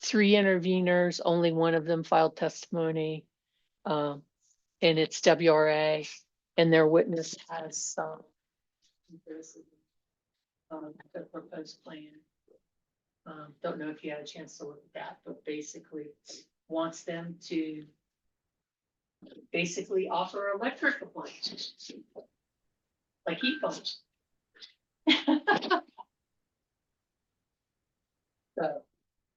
3 interveners, only one of them filed testimony. And it's WRA, and their witness has some the proposed plan. Don't know if you had a chance to look at that, but basically wants them to basically offer electric appliances like heat pumps. So,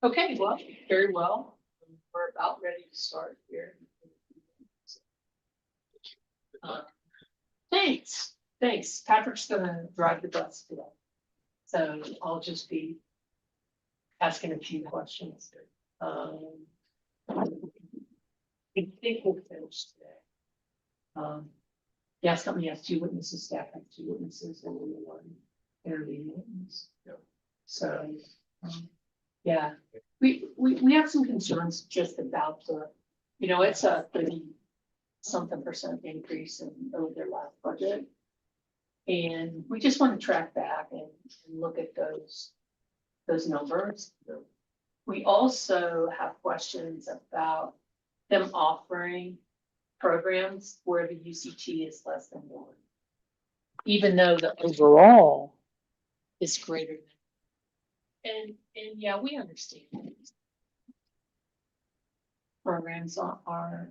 okay, well, very well. We're about ready to start here. Thanks. Patrick's gonna drive the bus today, so I'll just be asking a few questions. I think we'll finish today. Yeah, somebody has 2 witnesses, staff have 2 witnesses, and only 1 intervening witness. Yep. So, yeah, we have some concerns just about the, it's a 30-something% increase in over their last budget. And we just want to track back and look at those numbers. We also have questions about them offering programs where the UCT is less than 1, even though the overall is greater than. And yeah, we understand programs are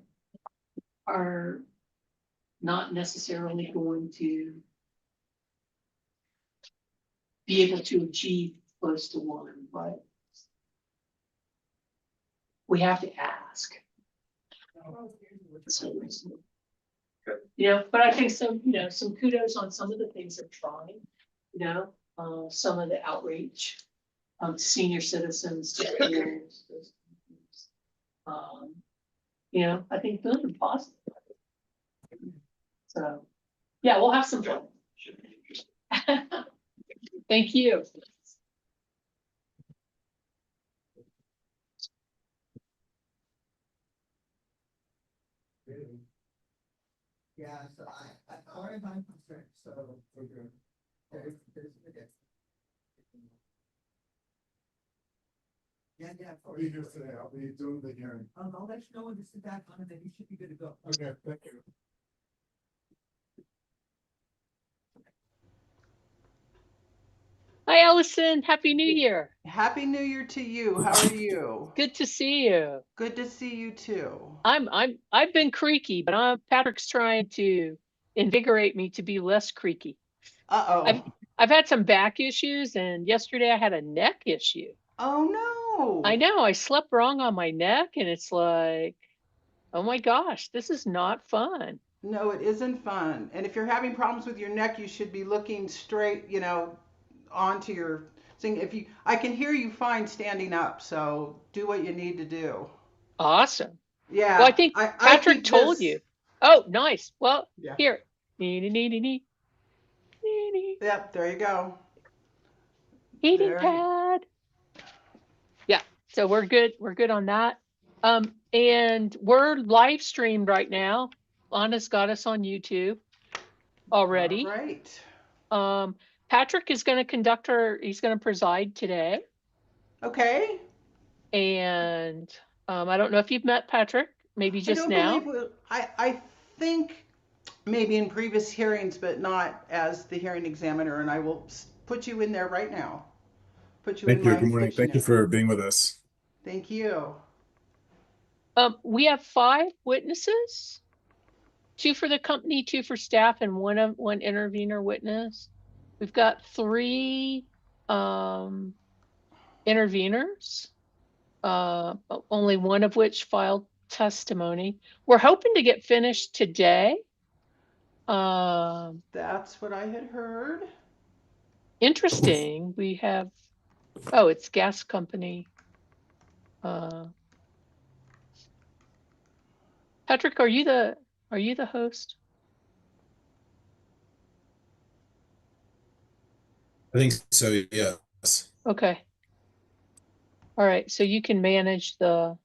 not necessarily going to be able to achieve close to 1, but we have to ask. But I think some kudos on some of the things they're trying, some of the outreach, senior citizens, to I think those are positive. So, yeah, we'll have some fun. Thank you. Yeah, so I already my concern, so there's yeah. I'll be here today. I'll be doing the hearing. I'll let you know when to sit back on it, then you should be good to go. Okay, thank you. Hi, Allison. Happy New Year. Happy New Year to you. How are you? Good to see you. Good to see you too. I've been creaky, but Patrick's trying to invigorate me to be less creaky. I've had some back issues, and yesterday I had a neck issue. Oh no. I know, I slept wrong on my neck, and it's like, oh my gosh, this is not fun. No, it isn't fun. And if you're having problems with your neck, you should be looking straight, onto your thing. I can hear you fine standing up, so do what you need to do. Awesome. Yeah. Well, I think Patrick told you. Oh, nice. Well, yeah. Here. Yep, there you go. Heating pad. Yeah, so we're good. We're good on that. And we're live streamed right now. Anna's got us on YouTube already. All right. Patrick is going to he's going to preside today. Okay. And I don't know if you've met Patrick, maybe just now. I think maybe in previous hearings, but not as the hearing examiner, and I will put you in there right now. Thank you. Good morning. Thank you for being with us. Thank you. We have 5 witnesses, 2 for the company, 2 for staff, and one intervener witness. We've got 3 interveners, only one of which filed testimony. We're hoping to get finished today. That's what I had heard. Interesting. We have, it's gas company. Patrick, are you the host? I think so, yes. Okay. All right, so you can manage the.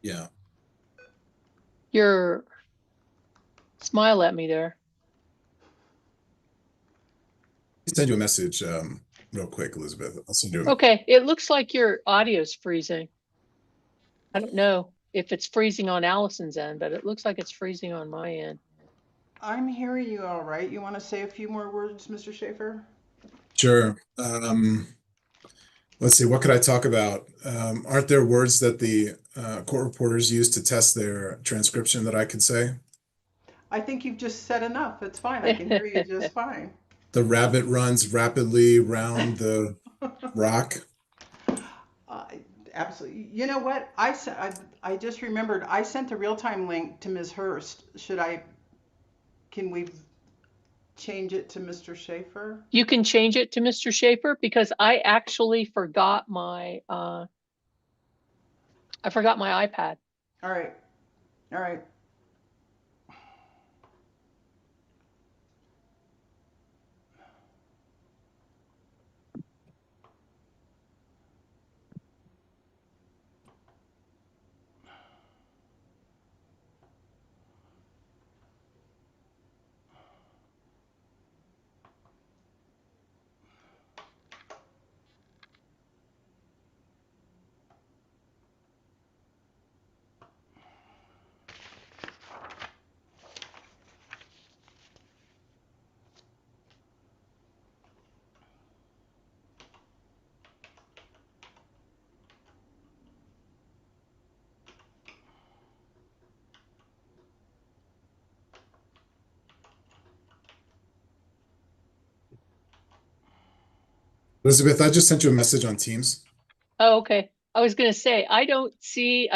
Yeah. Your smile at me there. Send you a message. real quick, Elizabeth. I'll send you. Okay, it looks like your audio's freezing. I don't know if it's freezing on Allison's end, but it looks like it's freezing on my end. I'm hearing you all right. You want to say a few more words, Mr. Schaefer? Sure. Let's see. What could I talk about? Aren't there words that the court reporters use to test their transcription that I could say? I think you've just said enough. It's fine. I can hear you just fine. The rabbit runs rapidly round the rock. Uh, Absolutely. You know what? I just remembered I sent a real-time link to Ms. Hurst. Can we change it to Mr. Schaefer? You can change it to Mr. Schaefer because I actually forgot my iPad. All right. All right. Elizabeth, I just sent you a message on Teams. Oh, okay. I was gonna say, I don't see,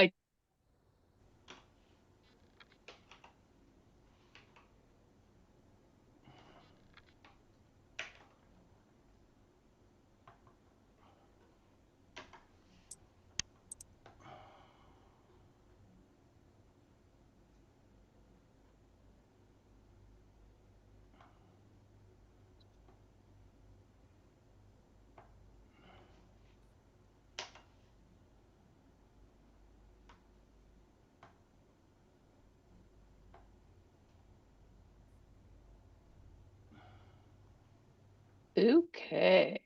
okay.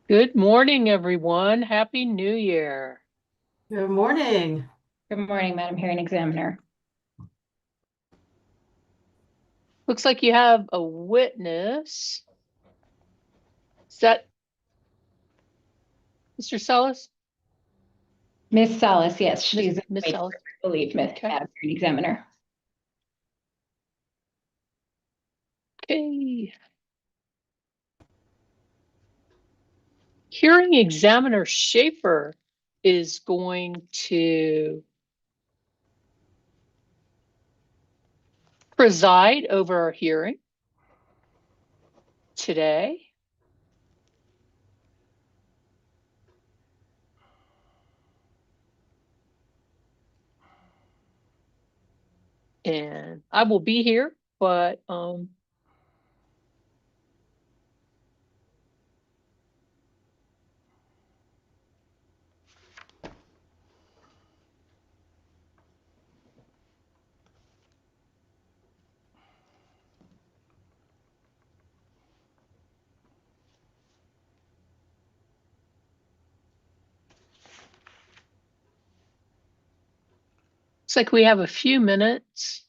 Good morning, everyone. Happy New Year. Good morning. Good morning, Madam Hearing Examiner. Looks like you have a witness. Is that Mr. Sellis? Miss Salas, yes, she's Miss awake, Sellis. I believe, Okay. Madam Hearing Examiner. Okay. Hearing examiner Schaefer is going to preside over our hearing today. And I will be here, but looks like we have a few minutes.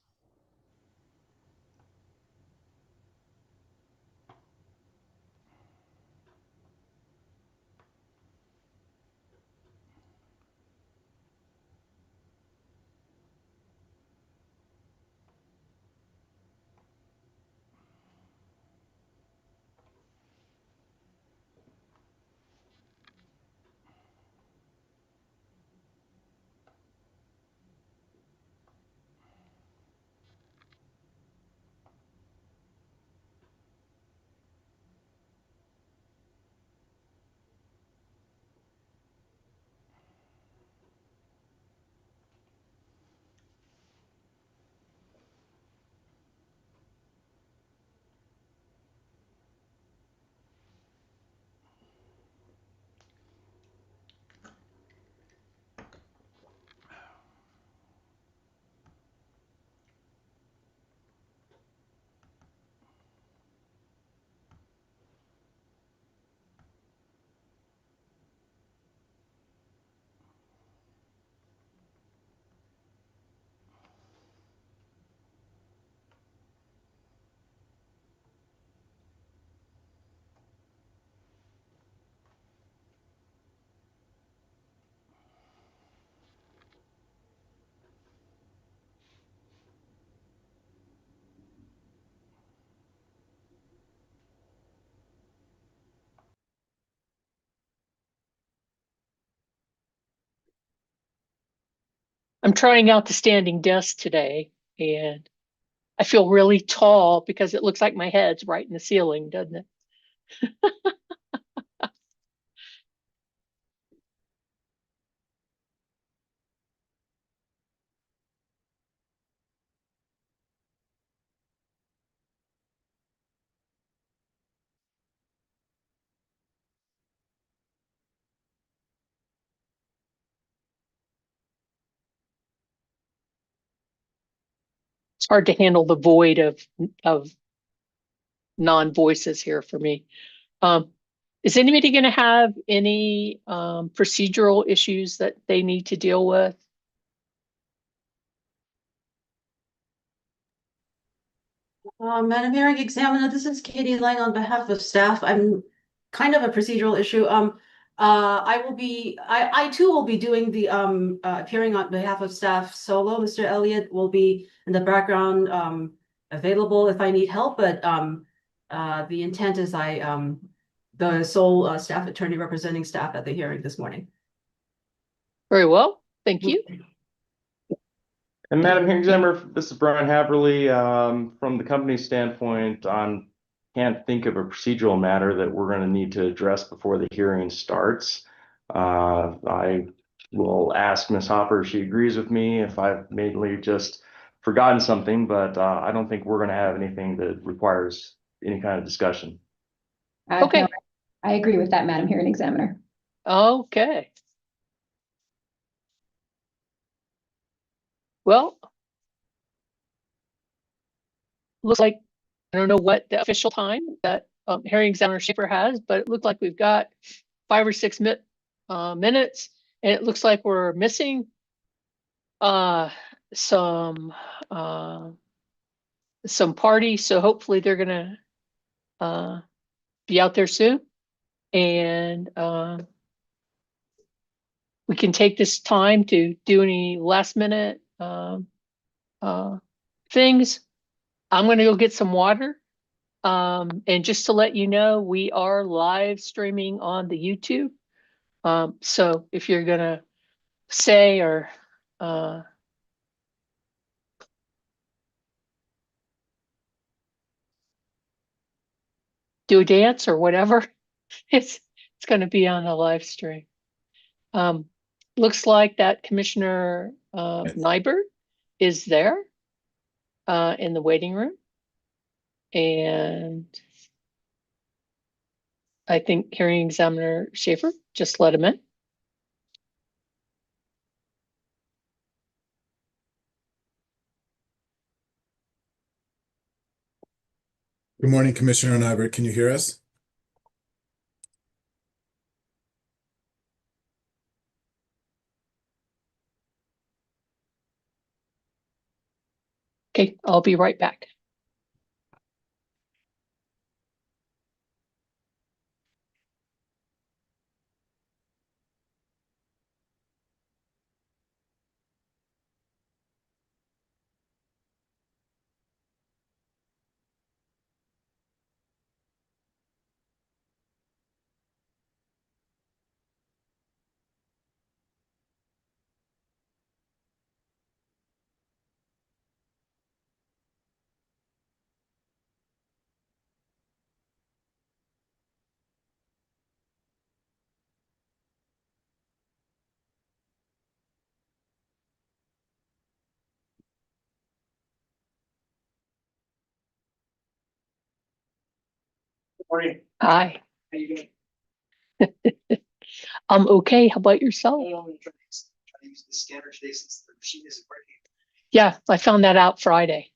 I'm trying out the standing desk today, and I feel really tall because it looks like my head's right in the ceiling, doesn't it? It's hard to handle the void of non-voices here for me. Um, is anybody going to have any procedural issues that they need to deal with? Madam Hearing Examiner, this is Katie Lang on behalf of staff. I'm kind of a procedural issue. I too will be doing the appearing on behalf of staff solo. Mr. Elliott will be in the background, available if I need help, but the intent is the sole staff attorney representing staff at the hearing this morning. Very well, thank you. And Madam Hearing Examiner, this is Brian Haverly. From the company standpoint, I can't think of a procedural matter that we're going to need to address before the hearing starts. I will ask Ms. Hopper if she agrees with me if I've mainly just forgotten something, but I don't think we're going to have anything that requires any kind of discussion. Okay. No, I agree with that, Madam Hearing Examiner. Okay. Well, looks like, I don't know what the official time that hearing examiner Schaefer has, but it looks like we've got 5 or 6 minutes, and it looks like we're missing some parties, so hopefully they're gonna be out there soon, and we can take this time to do any last minute things. I'm gonna go get some water. And just to let you know, we are live streaming on the YouTube. So if you're gonna say or do a dance or whatever, it's gonna be on the live stream. Looks like that Commissioner Nyberg is there in the waiting room. And I think hearing examiner Schaefer just let him in. Good morning, Commissioner Nyberg. Can you hear us? Okay, I'll be right back. Morning. Hi, How you doing? I'm okay. How about yourself? I'm gonna try to use the scanner today since the machine isn't working. Yeah, I found that out Friday.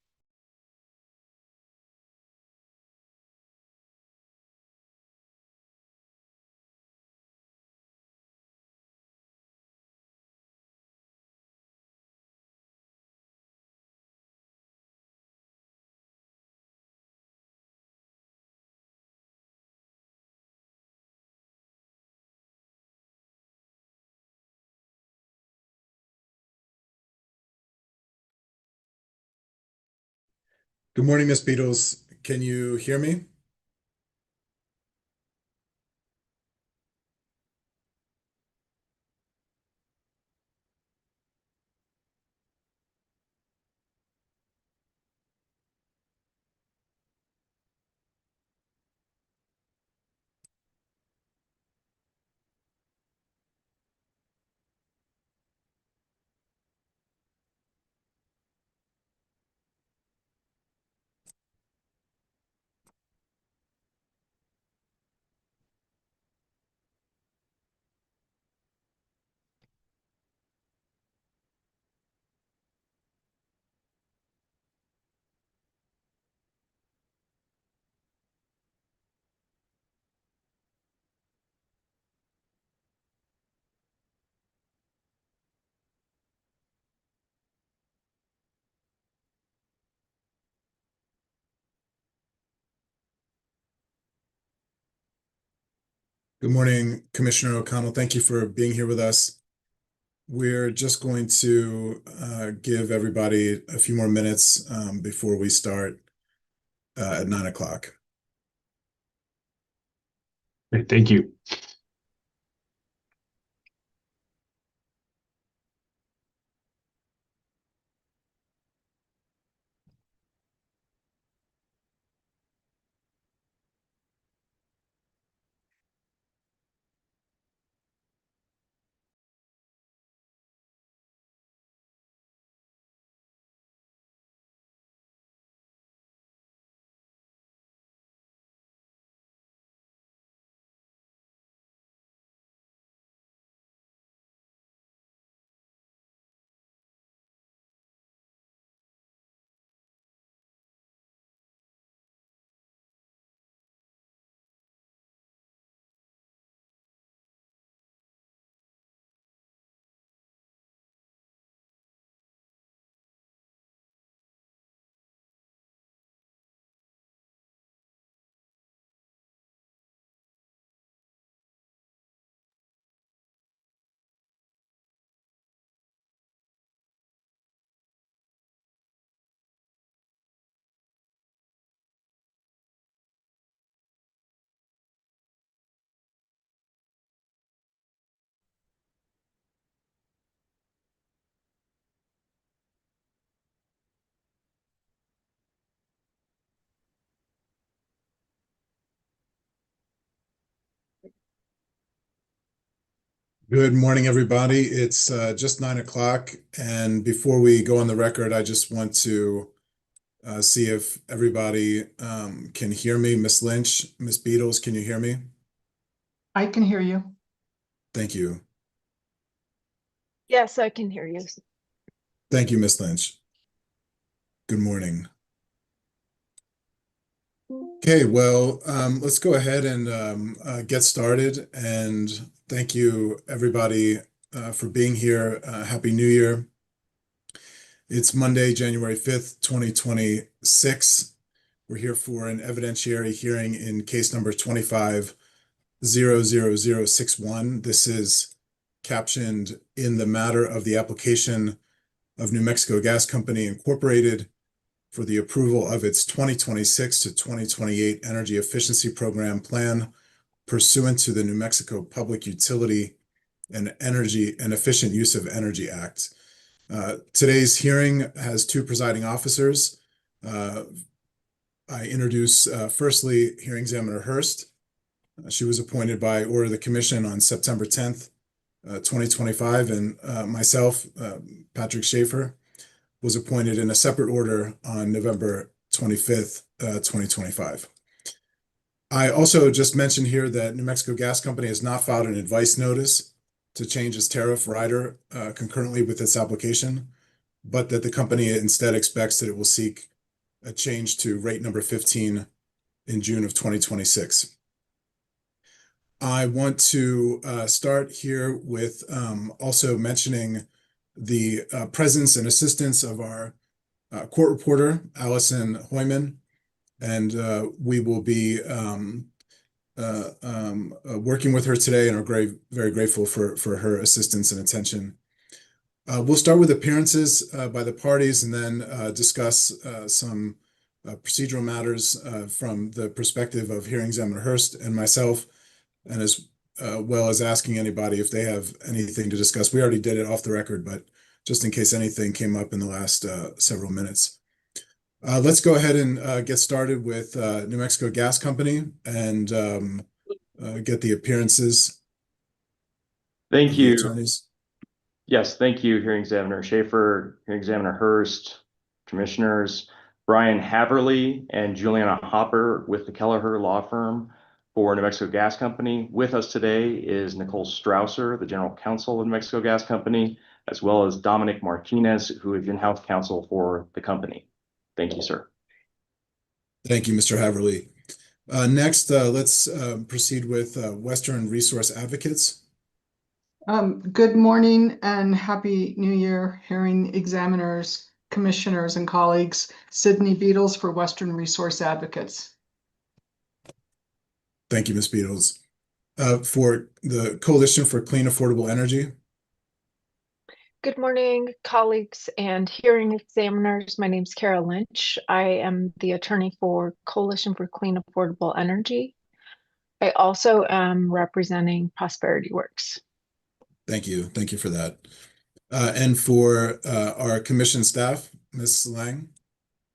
Good morning, Ms. Beatles. Can you hear me? Good morning, Commissioner O'Connell. Thank you for being here with us. We're just going to give everybody a few more minutes before we start at 9 o'clock. Great, thank you. Good morning, everybody. It's just 9 o'clock, and before we go on the record, I just want to see if everybody can hear me. Miss Lynch, Miss Beatles, can you hear me? I can hear you. Thank you. Yes, I can hear you. Thank you, Miss Lynch. Good morning. Okay, well, let's go ahead and get started. And thank you, everybody, for being here. Happy New Year. It's Monday, January 5th, 2026. We're here for an evidentiary hearing in case number 25-00061. This is captioned in the matter of the application of New Mexico Gas Company Incorporated for the approval of its 2026 to 2028 Energy Efficiency Program plan pursuant to the New Mexico Public Utility and Efficient Use of Energy Act. Today's hearing has two presiding officers. I introduce firstly hearing examiner Hurst. She was appointed by order of the commission on September 10th, 2025, and myself, Patrick Schaefer, was appointed in a separate order on November 25th, 2025. I also just mentioned here that New Mexico Gas Company has not filed an advice notice to change its tariff rider concurrently with its application, but that the company instead expects that it will seek a change to rate number 15 in June of 2026. I want to start here with also mentioning the presence and assistance of our court reporter, Allison Hoyman, and we will be working with her today and are very grateful for her assistance and attention. We'll start with appearances by the parties and then discuss some procedural matters from the perspective of hearing examiner Hurst and myself, and as well as asking anybody if they have anything to discuss. We already did it off the record, but just in case anything came up in the last several minutes. Let's go ahead and get started with New Mexico Gas Company and get the appearances Thank of the you. attorneys. Yes, thank you, hearing examiner Schaefer, hearing examiner Hurst, commissioners Brian Haverly and Juliana Hopper with the Kelleher Law Firm for New Mexico Gas Company. With us today is Nicole Strausser, the general counsel of New Mexico Gas Company, as well as Dominic Martinez, who is in-house counsel for the company. Thank you, sir. Thank you, Mr. Haverly. Next, let's proceed with Western Resource Advocates. Good morning and happy new year, hearing examiners, commissioners, and colleagues. Sydney Beatles for Western Resource Advocates. Thank you, Ms. Beatles. for the Coalition for Clean Affordable Energy. Good morning, colleagues and hearing examiners. My name is Carol Lynch. I am the attorney for Coalition for Clean Affordable Energy. I also am representing Prosperity Works. Thank you. Thank you for that. And for our commission staff, Ms. Lang.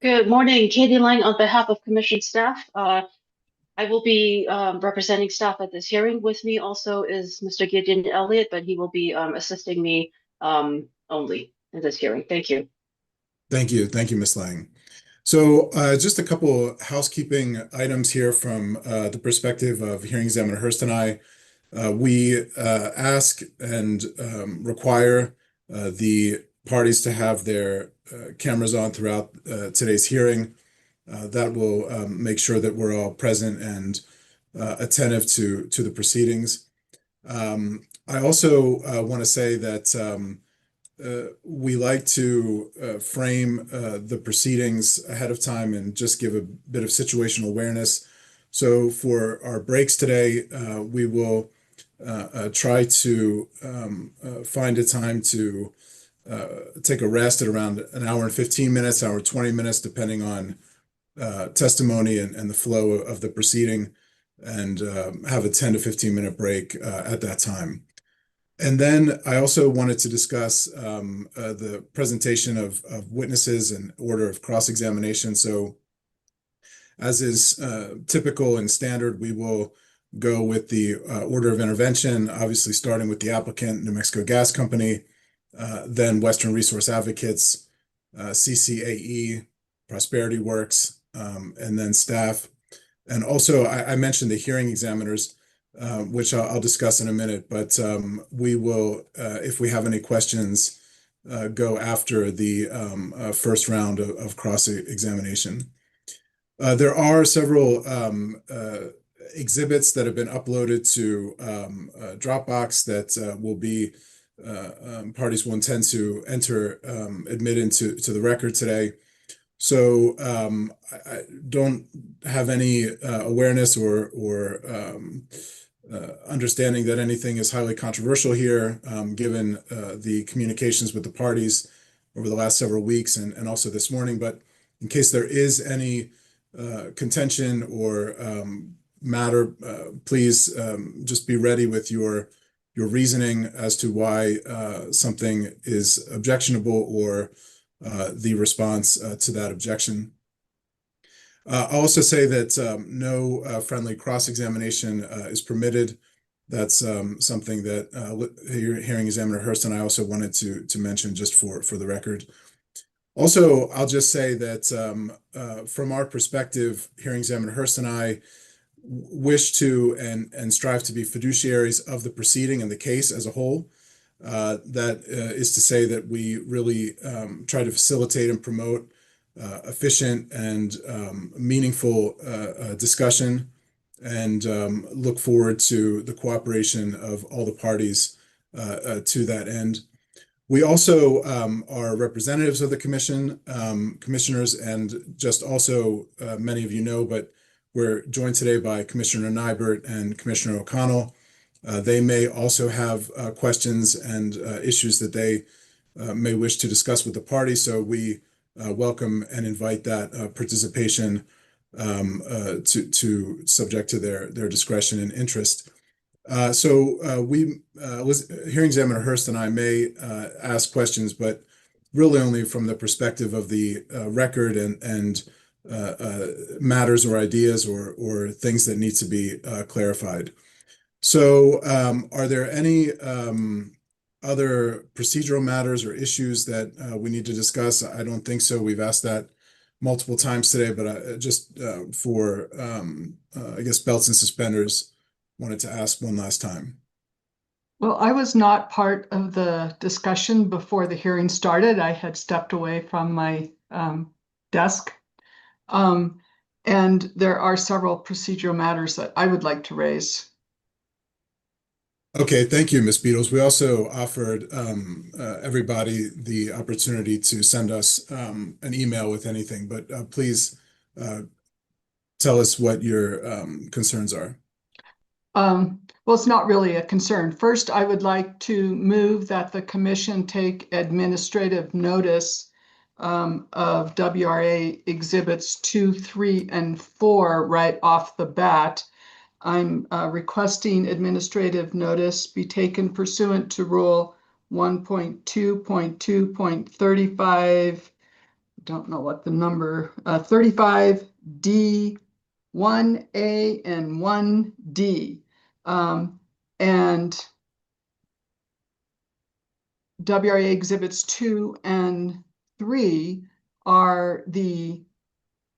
Good morning, Katie Lang on behalf of commission staff. I will be representing staff at this hearing. With me also is Mr. Gideon Elliott, but he will be assisting me only in this hearing. Thank you. Thank you. Thank you, Ms. Lang. So just a couple housekeeping items here from the perspective of hearing examiner Hurst and I. We ask and require the parties to have their cameras on throughout today's hearing. That will make sure that we're all present and attentive to the proceedings. I also want to say that we like to frame the proceedings ahead of time and just give a bit of situational awareness. So for our breaks today, we will try to find a time to take a rest at around an hour and 15 minutes, hour 20 minutes, depending on testimony and the flow of the proceeding, and have a 10 to 15 minute break at that time. And then I also wanted to discuss the presentation of witnesses and order of cross-examination. So as is typical and standard, we will go with the order of intervention, obviously starting with the applicant, New Mexico Gas Company, then Western Resource Advocates, CCAE, Prosperity Works, and then staff. And also I mentioned the hearing examiners, which I'll discuss in a minute, but we will, if we have any questions, go after the first round of cross-examination. There are several exhibits that have been uploaded to Dropbox that will be, parties will intend to admit into the record today. So I don't have any awareness or understanding that anything is highly controversial here, given the communications with the parties over the last several weeks and also this morning. But in case there is any contention or matter, please just be ready with your reasoning as to why something is objectionable or the response to that objection. I'll also say that no friendly cross-examination is permitted. That's something that hearing examiner Hurst and I also wanted to mention just for the record. Also, I'll just say that from our perspective, hearing examiner Hurst and I wish to and strive to be fiduciaries of the proceeding and the case as a whole. That is to say that we really try to facilitate and promote efficient and meaningful discussion, and look forward to the cooperation of all the parties to that end. We also are representatives of the commission, commissioners, and just also many of you know, but we're joined today by Commissioner Nybert and Commissioner O'Connell. They may also have questions and issues that they may wish to discuss with the party. So we welcome and invite that participation to subject to their discretion and interest. Hearing examiner Hurst and I may ask questions, but really only from the perspective of the record and matters or ideas or things that need to be clarified. So are there any other procedural matters or issues that we need to discuss? I don't think so. We've asked that multiple times today, but just for, I guess, belts and suspenders, wanted to ask one last time. Well, I was not part of the discussion before the hearing started. I had stepped away from my desk. And there are several procedural matters that I would like to raise. Okay, thank you, Ms. Beatles. We also offered everybody the opportunity to send us an email with anything, but please tell us what your concerns are. Well, it's not really a concern. First, I would like to move that the commission take administrative notice of WRA exhibits 2, 3, and 4 right off the bat. I'm requesting administrative notice be taken pursuant to Rule 1.2.2.35. Don't know what the number, 35D, 1A, and 1D. And WRA exhibits 2 and 3 are the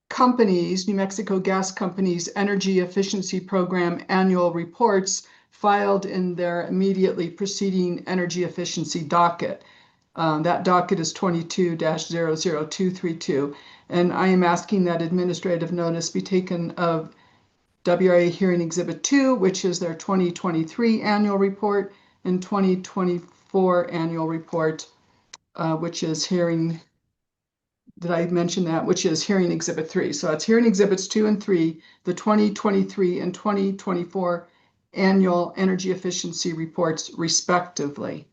companies, New Mexico Gas Company's Energy Efficiency Program annual reports filed in their immediately preceding energy efficiency docket. That docket is 22-00232. And I am asking that administrative notice be taken of WRA Hearing Exhibit 2, which is their 2023 annual report, and 2024 annual report, which is hearing, did I mention that? Which is Hearing Exhibit 3. So it's Hearing Exhibits 2 and 3, the 2023 and 2024 annual energy efficiency reports, respectively.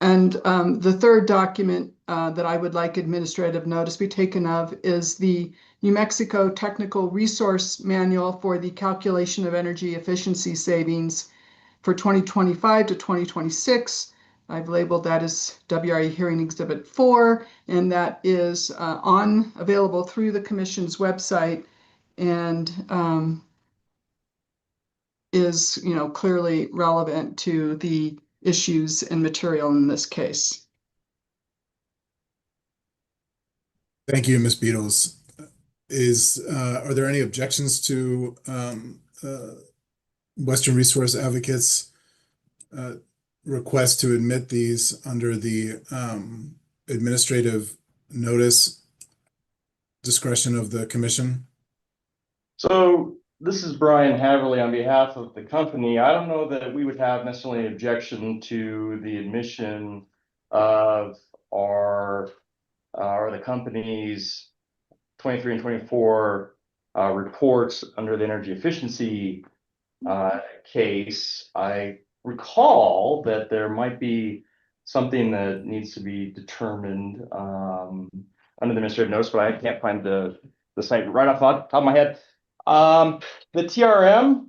And the third document that I would like administrative notice be taken of is the New Mexico Technical Resource Manual for the calculation of energy efficiency savings for 2025 to 2026. I've labeled that as WRA Hearing Exhibit 4, and that is available through the Commission's website and is, clearly relevant to the issues and material in this case. Thank you, Ms. Beatles. Are there any objections to Western Resource Advocates' request to admit these under the administrative notice discretion of the commission? So this is Brian Haverly on behalf of the company. I don't know that we would have necessarily an objection to the admission of the company's 23 and 24 reports under the energy efficiency case. I recall that there might be something that needs to be determined under the administrative notice, but I can't find the site right off the top of my head. The TRM,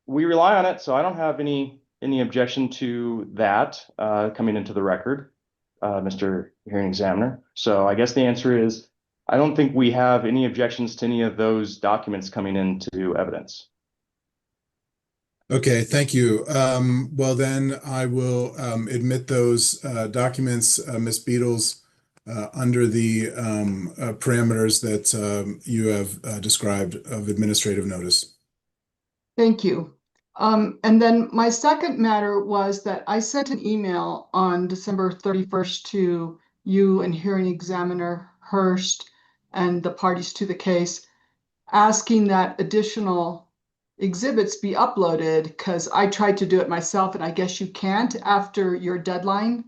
we rely on it, so I don't have any objection to that coming into the record, Mr. Hearing Examiner. So I guess the answer is I don't think we have any objections to any of those documents coming into evidence. Okay, thank you. Well, then I will admit those documents, Ms. Beatles, under the parameters that you have described of administrative notice. Thank you. And then my second matter was that I sent an email on December 31st to you and Hearing Examiner Hurst and the parties to the case, asking that additional exhibits be uploaded, because I tried to do it myself and I guess you can't after your deadline.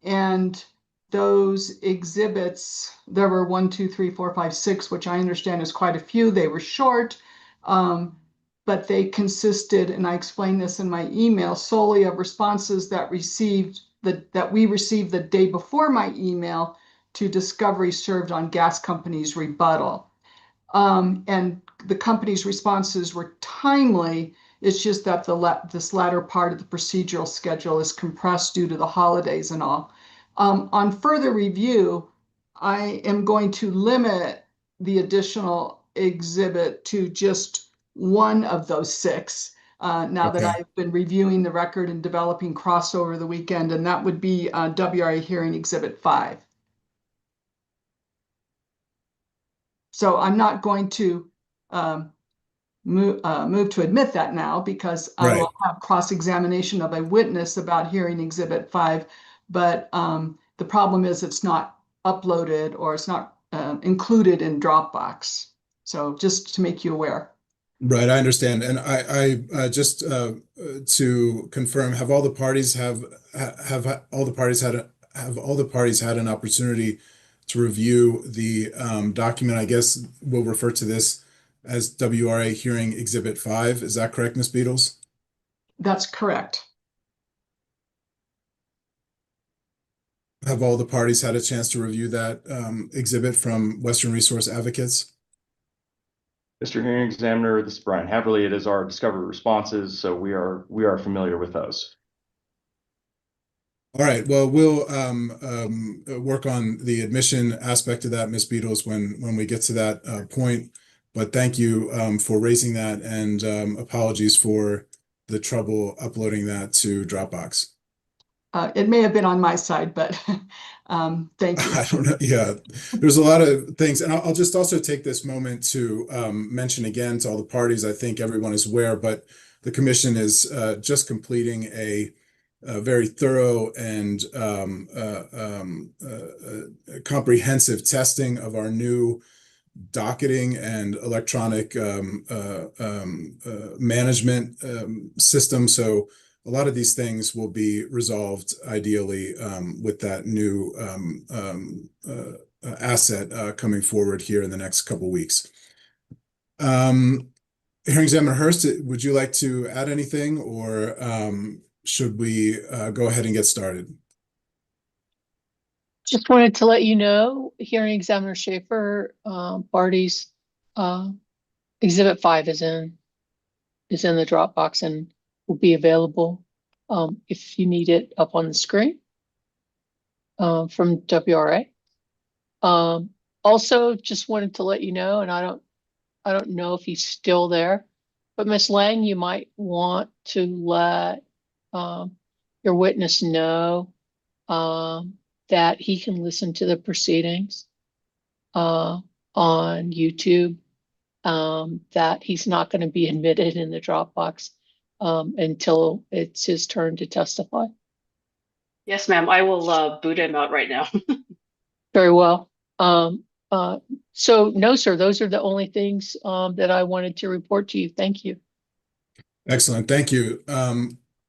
And those exhibits, there were 1, 2, 3, 4, 5, 6, which I understand is quite a few. They were short, but they consisted, and I explained this in my email, solely of responses that we received the day before my email to discovery served on gas company's rebuttal. And the company's responses were timely. It's just that this latter part of the procedural schedule is compressed due to the holidays and all. On further review, I am going to limit the additional exhibit to just one of those 6. Now that I've been reviewing the record and developing crossover the weekend, and that would be WRA Hearing Exhibit 5. So I'm not going to move to admit that now, because I will have cross-examination of a witness about Hearing Exhibit 5. But the problem is it's not uploaded or it's not included in Dropbox. So just to make you aware. Right, I understand. And I just to confirm, have all the parties had an opportunity to review the document. I guess we'll refer to this as WRA Hearing Exhibit 5. Is that correct, Ms. Beatles? That's correct. Have all the parties had a chance to review that exhibit from Western Resource Advocates? Mr. Hearing Examiner, this is Brian Haverly. It is our discovery responses, so we are familiar with those. All right, well, we'll work on the admission aspect of that, Ms. Beatles, when we get to that point. But thank you for raising that, and apologies for the trouble uploading that to Dropbox. It may have been on my side, but thank you. I don't know. Yeah, there's a lot of things. And I'll just also take this moment to mention again to all the parties, I think everyone is aware, but the commission is just completing a very thorough and comprehensive testing of our new docketing and electronic management system. So a lot of these things will be resolved ideally with that new asset coming forward here in the next couple of weeks. Hearing Examiner Hurst, would you like to add anything, or should we go ahead and get started? Just wanted to let you know, Hearing Examiner Schaefer, Barty's Exhibit 5 is in the Dropbox and will be available if you need it up on the screen from WRA. Also, just wanted to let you know, and I don't know if he's still there, but Ms. Lang, you might want to let your witness know that he can listen to the proceedings on YouTube, that he's not going to be admitted in the Dropbox until it's his turn to testify. Yes, ma'am. I will boot him out right now. Very well. So no, sir, those are the only things that I wanted to report to you. Thank you. Excellent. Thank you.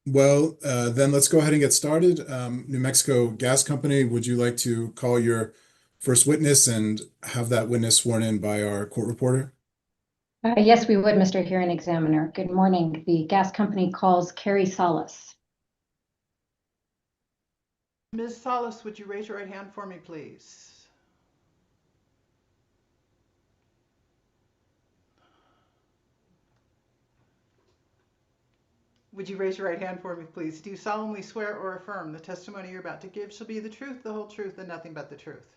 Well, then let's go ahead and get started. New Mexico Gas Company, would you like to call your first witness and have that witness sworn in by our court reporter? Yes, we would, Mr. Hearing Examiner. Good morning. The gas company calls Carrie Salas. Ms. Salas, would you raise your right hand for me, please? Would you raise your right hand for me, please? Do you solemnly swear or affirm the testimony you're about to give shall be the truth, the whole truth, and nothing but the truth?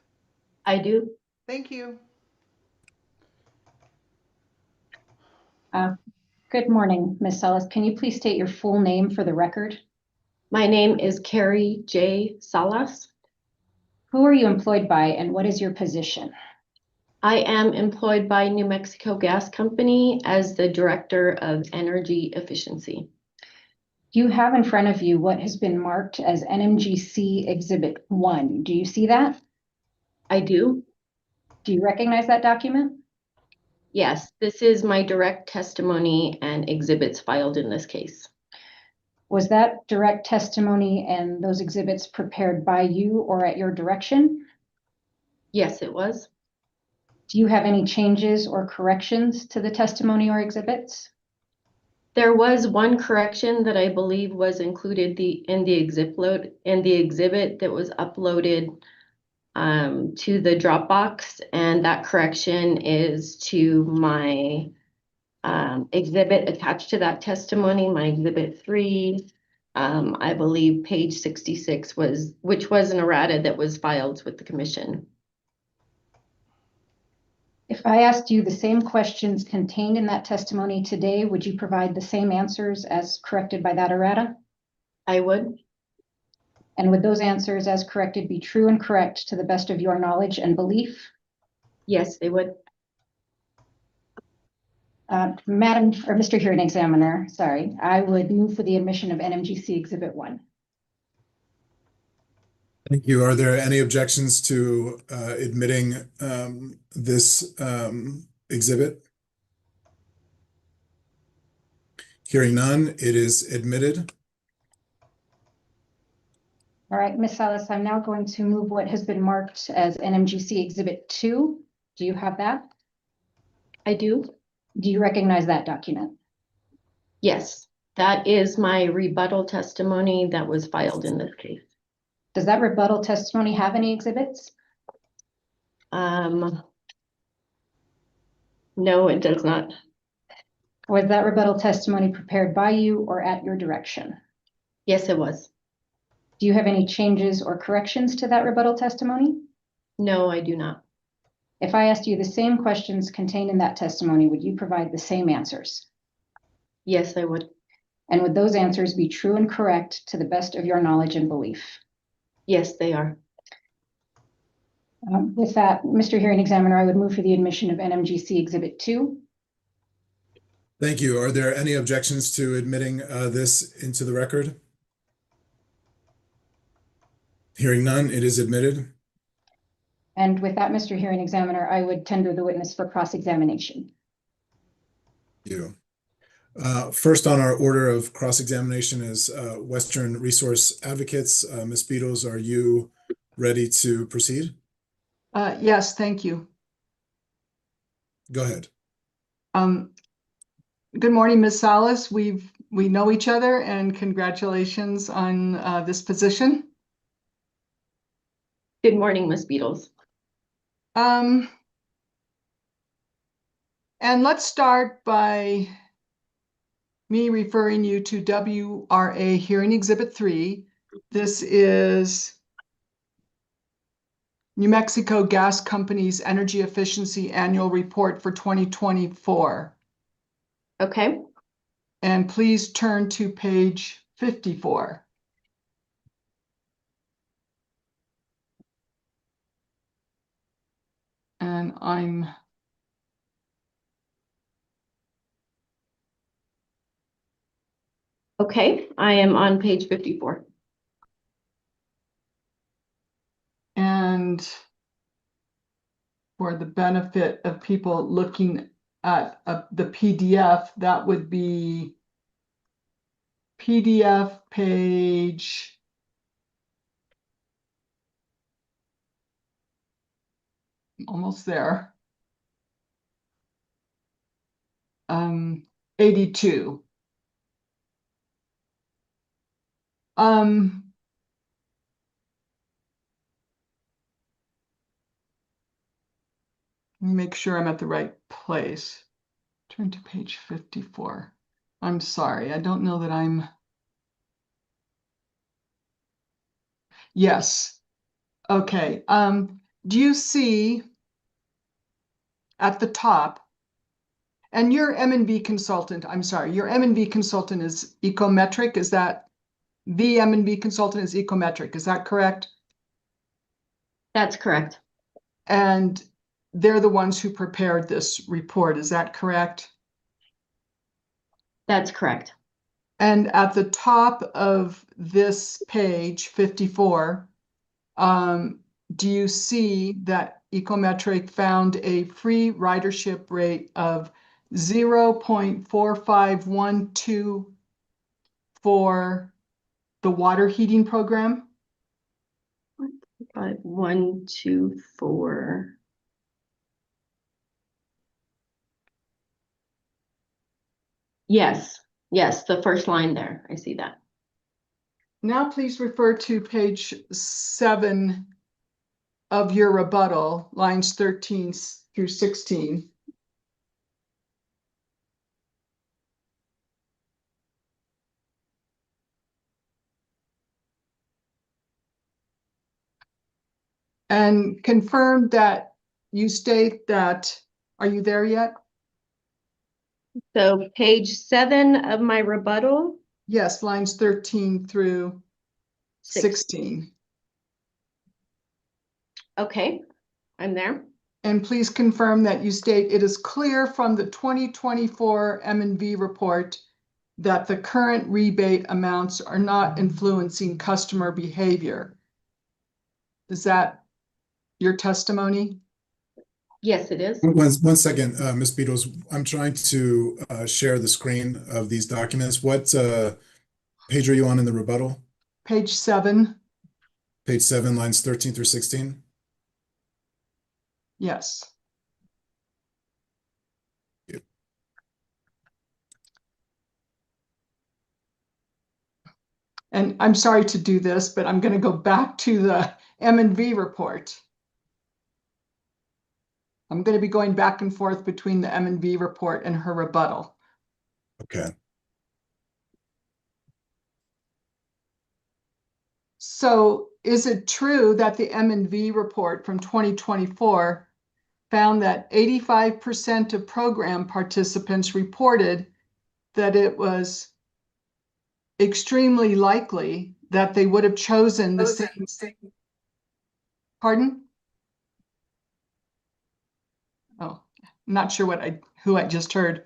I do. Thank you. Good morning, Ms. Salas. Can you please state your full name for the record? My name is Carrie J. Salas. Who are you employed by and what is your position? I am employed by New Mexico Gas Company as the Director of Energy Efficiency. You have in front of you what has been marked as NMGC Exhibit 1. Do you see that? I do. Do you recognize that document? Yes, this is my direct testimony and exhibits filed in this case. Was that direct testimony and those exhibits prepared by you or at your direction? Yes, it was. Do you have any changes or corrections to the testimony or exhibits? There was one correction that I believe was included in the exhibit that was uploaded to the Dropbox, and that correction is to my exhibit attached to that testimony, my exhibit 3. I believe page 66 which was an errata that was filed with the commission. If I asked you the same questions contained in that testimony today, would you provide the same answers as corrected by that errata? I would. And would those answers as corrected be true and correct to the best of your knowledge and belief? Yes, they would. Madam, or Mr. Hearing Examiner, sorry, I would move for the admission of NMGC Exhibit 1. Thank you. Are there any objections to admitting this exhibit? Hearing none, it is admitted. All right, Ms. Salas, I'm now going to move what has been marked as NMGC Exhibit 2. Do you have that? I do. Do you recognize that document? Yes, that is my rebuttal testimony that was filed in this case. Does that rebuttal testimony have any exhibits? No, it does not. Was that rebuttal testimony prepared by you or at your direction? Yes, it was. Do you have any changes or corrections to that rebuttal testimony? No, I do not. If I asked you the same questions contained in that testimony, would you provide the same answers? Yes, I would. And would those answers be true and correct to the best of your knowledge and belief? Yes, they are. With that, Mr. Hearing Examiner, I would move for the admission of NMGC Exhibit 2. Thank you. Are there any objections to admitting this into the record? Hearing none, it is admitted. And with that, Mr. Hearing Examiner, I would tender the witness for cross-examination. Thank you. First on our order of cross-examination is Western Resource Advocates. Ms. Beatles, are you ready to proceed? Yes, thank you. Go ahead. Good morning, Ms. Salas. We know each other, and congratulations on this position. Good morning, Ms. Beatles. And let's start by me referring you to WRA Hearing Exhibit 3. This is New Mexico Gas Company's Energy Efficiency Annual Report for 2024. Okay. And please turn to page 54. And Okay, I am on page 54. And for the benefit of people looking at the PDF, that would be PDF page almost there. 82. Let me make sure I'm at the right place. Turn to page 54. I'm sorry, I don't know that I'm. Yes. Okay. Do you see at the top, and your M&V consultant, I'm sorry, your M&V consultant is Ecometric, is that the M&V consultant is Ecometric, is that correct? That's correct. And they're the ones who prepared this report, is that correct? That's correct. And at the top of this page 54, do you see that Ecometric found a free ridership rate of 0.4512 for the water heating program? 5, 1, 2, 4. Yes, yes, the first line there. I see that. Now please refer to page 7 of your rebuttal, lines 13 through 16. And confirm that you state that, are you there yet? So page 7 of my rebuttal. Yes, lines 13 through 16. Okay, I'm there. And please confirm that you state it is clear from the 2024 M&V report that the current rebate amounts are not influencing customer behavior. Is that your testimony? Yes, it is. One second, Ms. Beatles. I'm trying to share the screen of these documents. What page are you on in the rebuttal? Page 7. Page 7, lines 13 through 16. Yes. Yep. And I'm sorry to do this, but I'm going to go back to the M&V report. I'm going to be going back and forth between the M&V report and her rebuttal. Okay. So is it true that the M&V report from 2024 found that 85% of program participants reported that it was extremely likely that they would have chosen the same. Pardon? Oh, I'm not sure who I just heard.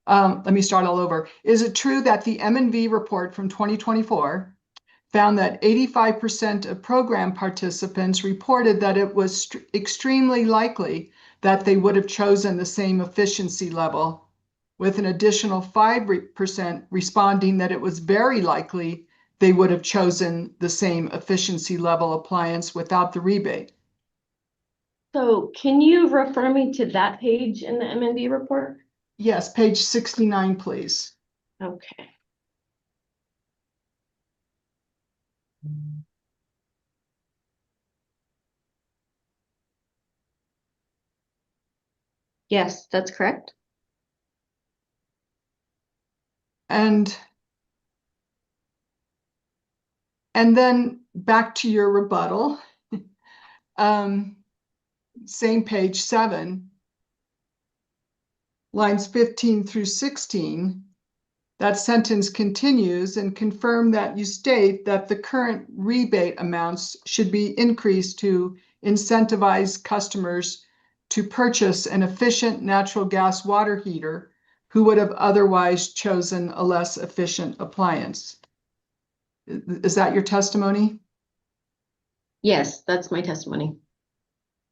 Let me start all over. Is it true that the M&V report from 2024 found that 85% of program participants reported that it was extremely likely that they would have chosen the same efficiency level, with an additional 5% responding that it was very likely they would have chosen the same efficiency level appliance without the rebate? So can you refer me to that page in the M&B report? Yes, page 69, please. Okay. Yes, that's correct. And then back to your rebuttal. Same page 7, lines 15 through 16. That sentence continues and confirm that you state that the current rebate amounts should be increased to incentivize customers to purchase an efficient natural gas water heater who would have otherwise chosen a less efficient appliance. Is that your testimony? Yes, that's my testimony.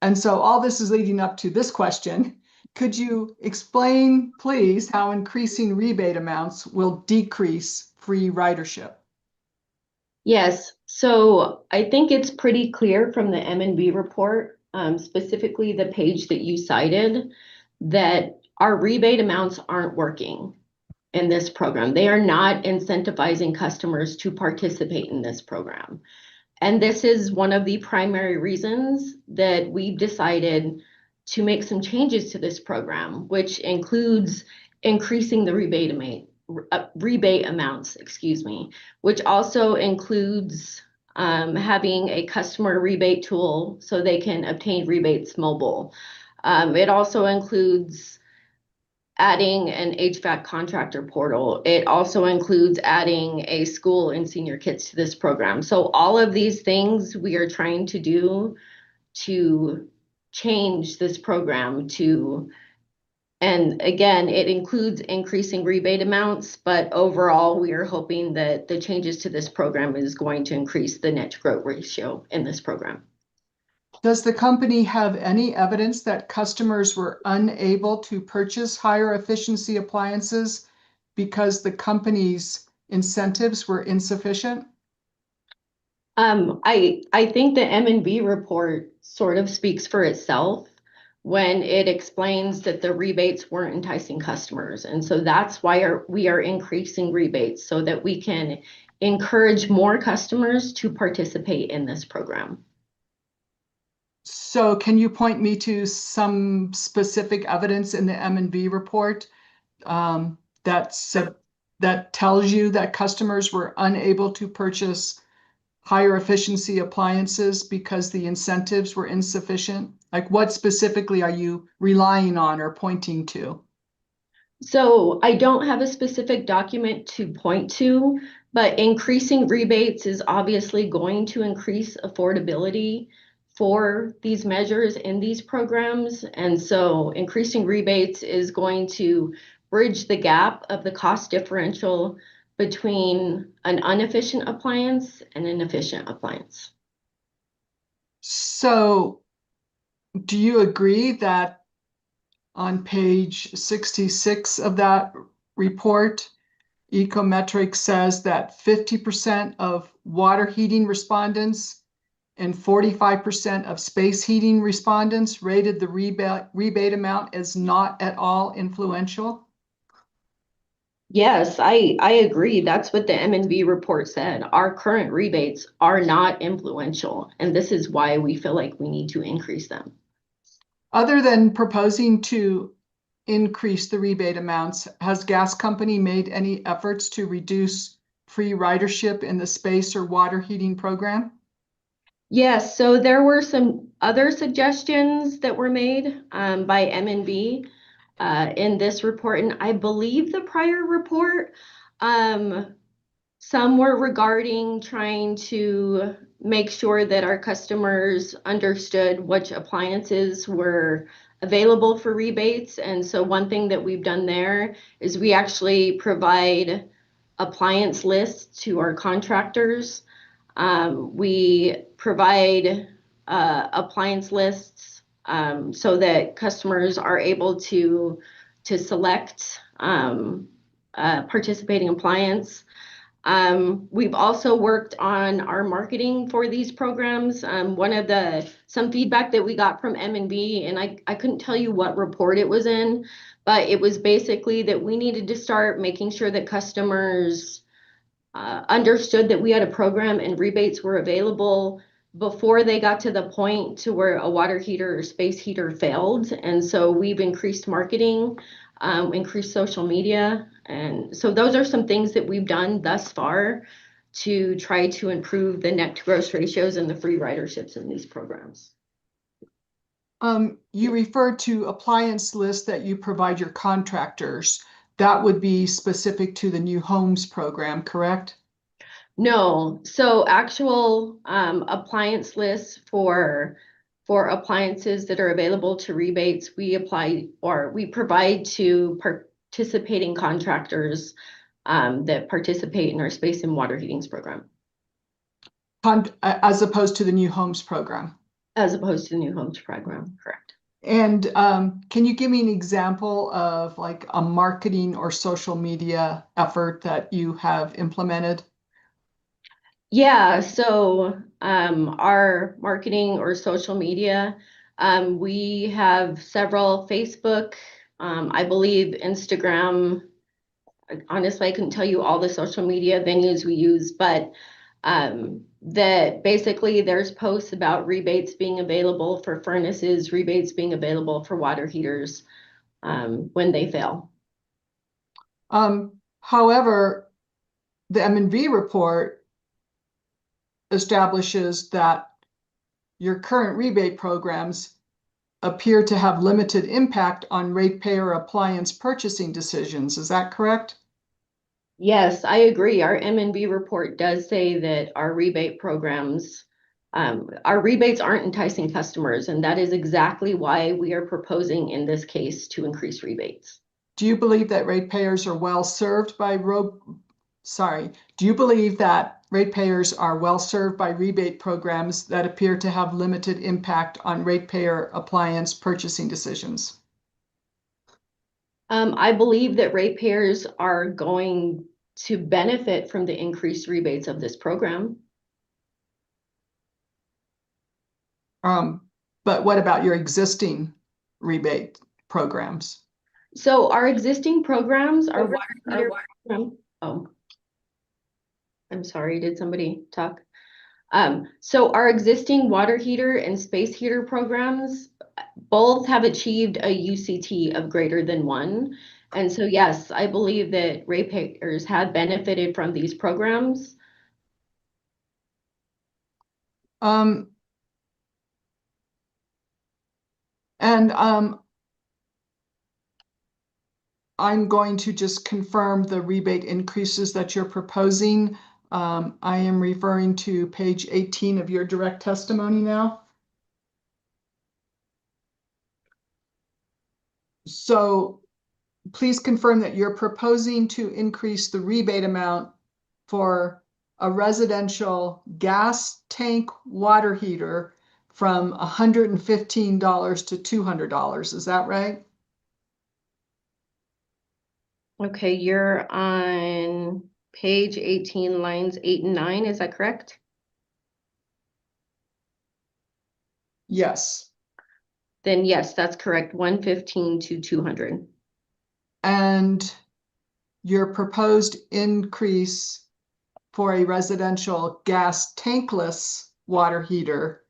And so all this is leading up to this question. Could you explain, please, how increasing rebate amounts will decrease free ridership? Yes, so I think it's pretty clear from the M&B report, specifically the page that you cited, that our rebate amounts aren't working in this program. They are not incentivizing customers to participate in this program. And this is one of the primary reasons that we've decided to make some changes to this program, which includes increasing the rebate amounts, which also includes having a customer rebate tool so they can obtain rebates mobile. It also includes adding an HVAC contractor portal. It also includes adding a school and senior kits to this program. So all of these things we are trying to do to change this program to, and again, it includes increasing rebate amounts, but overall we are hoping that the changes to this program is going to increase the net growth ratio in this program. Does the company have any evidence that customers were unable to purchase higher efficiency appliances because the company's incentives were insufficient? I think the M&B report sort of speaks for itself when it explains that the rebates weren't enticing customers. And so that's why we are increasing rebates so that we can encourage more customers to participate in this program. So can you point me to some specific evidence in the M&B report that tells you that customers were unable to purchase higher efficiency appliances because the incentives were insufficient? Like, what specifically are you relying on or pointing to? So I don't have a specific document to point to, but increasing rebates is obviously going to increase affordability for these measures in these programs. And so increasing rebates is going to bridge the gap of the cost differential between an inefficient appliance and an efficient appliance. So do you agree that on page 66 of that report, Ecometric says that 50% of water heating respondents and 45% of space heating respondents rated the rebate amount as not at all influential. Yes, I agree. That's what the M&V report said. Our current rebates are not influential, and this is why we feel like we need to increase them. Other than proposing to increase the rebate amounts, has gas company made any efforts to reduce free ridership in the space or water heating program? Yes, so there were some other suggestions that were made by M&V in this report, and I believe the prior report, some were regarding trying to make sure that our customers understood which appliances were available for rebates. And so one thing that we've done there is we actually provide appliance lists to our contractors. We provide appliance lists so that customers are able to select participating appliance. We've also worked on our marketing for these programs. Some feedback that we got from M&V, and I couldn't tell you what report it was in, but it was basically that we needed to start making sure that customers understood that we had a program and rebates were available before they got to the point to where a water heater or space heater failed. And so we've increased marketing, increased social media. And so those are some things that we've done thus far to try to improve the net to gross ratios and the free riderships in these programs. You refer to appliance lists that you provide your contractors. That would be specific to the new homes program, correct? No, so actual appliance lists for appliances that are available to rebates, we provide to participating contractors that participate in our space and water heatings program. As opposed to the new homes program? As opposed to the new homes program, correct. And can you give me an example of like a marketing or social media effort that you have implemented? Yeah, so our marketing or social media, we have several Facebook, I believe Instagram. Honestly, I couldn't tell you all the social media venues we use, but that basically there's posts about rebates being available for furnaces, rebates being available for water heaters when they fail. However, the M&V report establishes that your current rebate programs appear to have limited impact on ratepayer appliance purchasing decisions. Is that correct? Yes, I agree. Our M&V report does say that our rebate programs, our rebates aren't enticing customers, and that is exactly why we are proposing in this case to increase rebates. Do you believe that ratepayers are well served by Do you believe that ratepayers are well served by rebate programs that appear to have limited impact on ratepayer appliance purchasing decisions? I believe that ratepayers are going to benefit from the increased rebates of this program. But what about your existing rebate programs? So our existing programs, our water heater program. Oh, I'm sorry, did somebody talk? So our existing water heater and space heater programs both have achieved a UCT of greater than 1. And so, yes, I believe that ratepayers have benefited from these programs. I'm going to just confirm the rebate increases that you're proposing. I am referring to page 18 of your direct testimony now. So please confirm that you're proposing to increase the rebate amount for a residential gas tank water heater from $115 to $200. Is that right? Okay, you're on page 18, lines 8 and 9. Is that correct? Yes. Then yes, that's correct, 115 to 200. And your proposed increase for a residential gas tankless water heater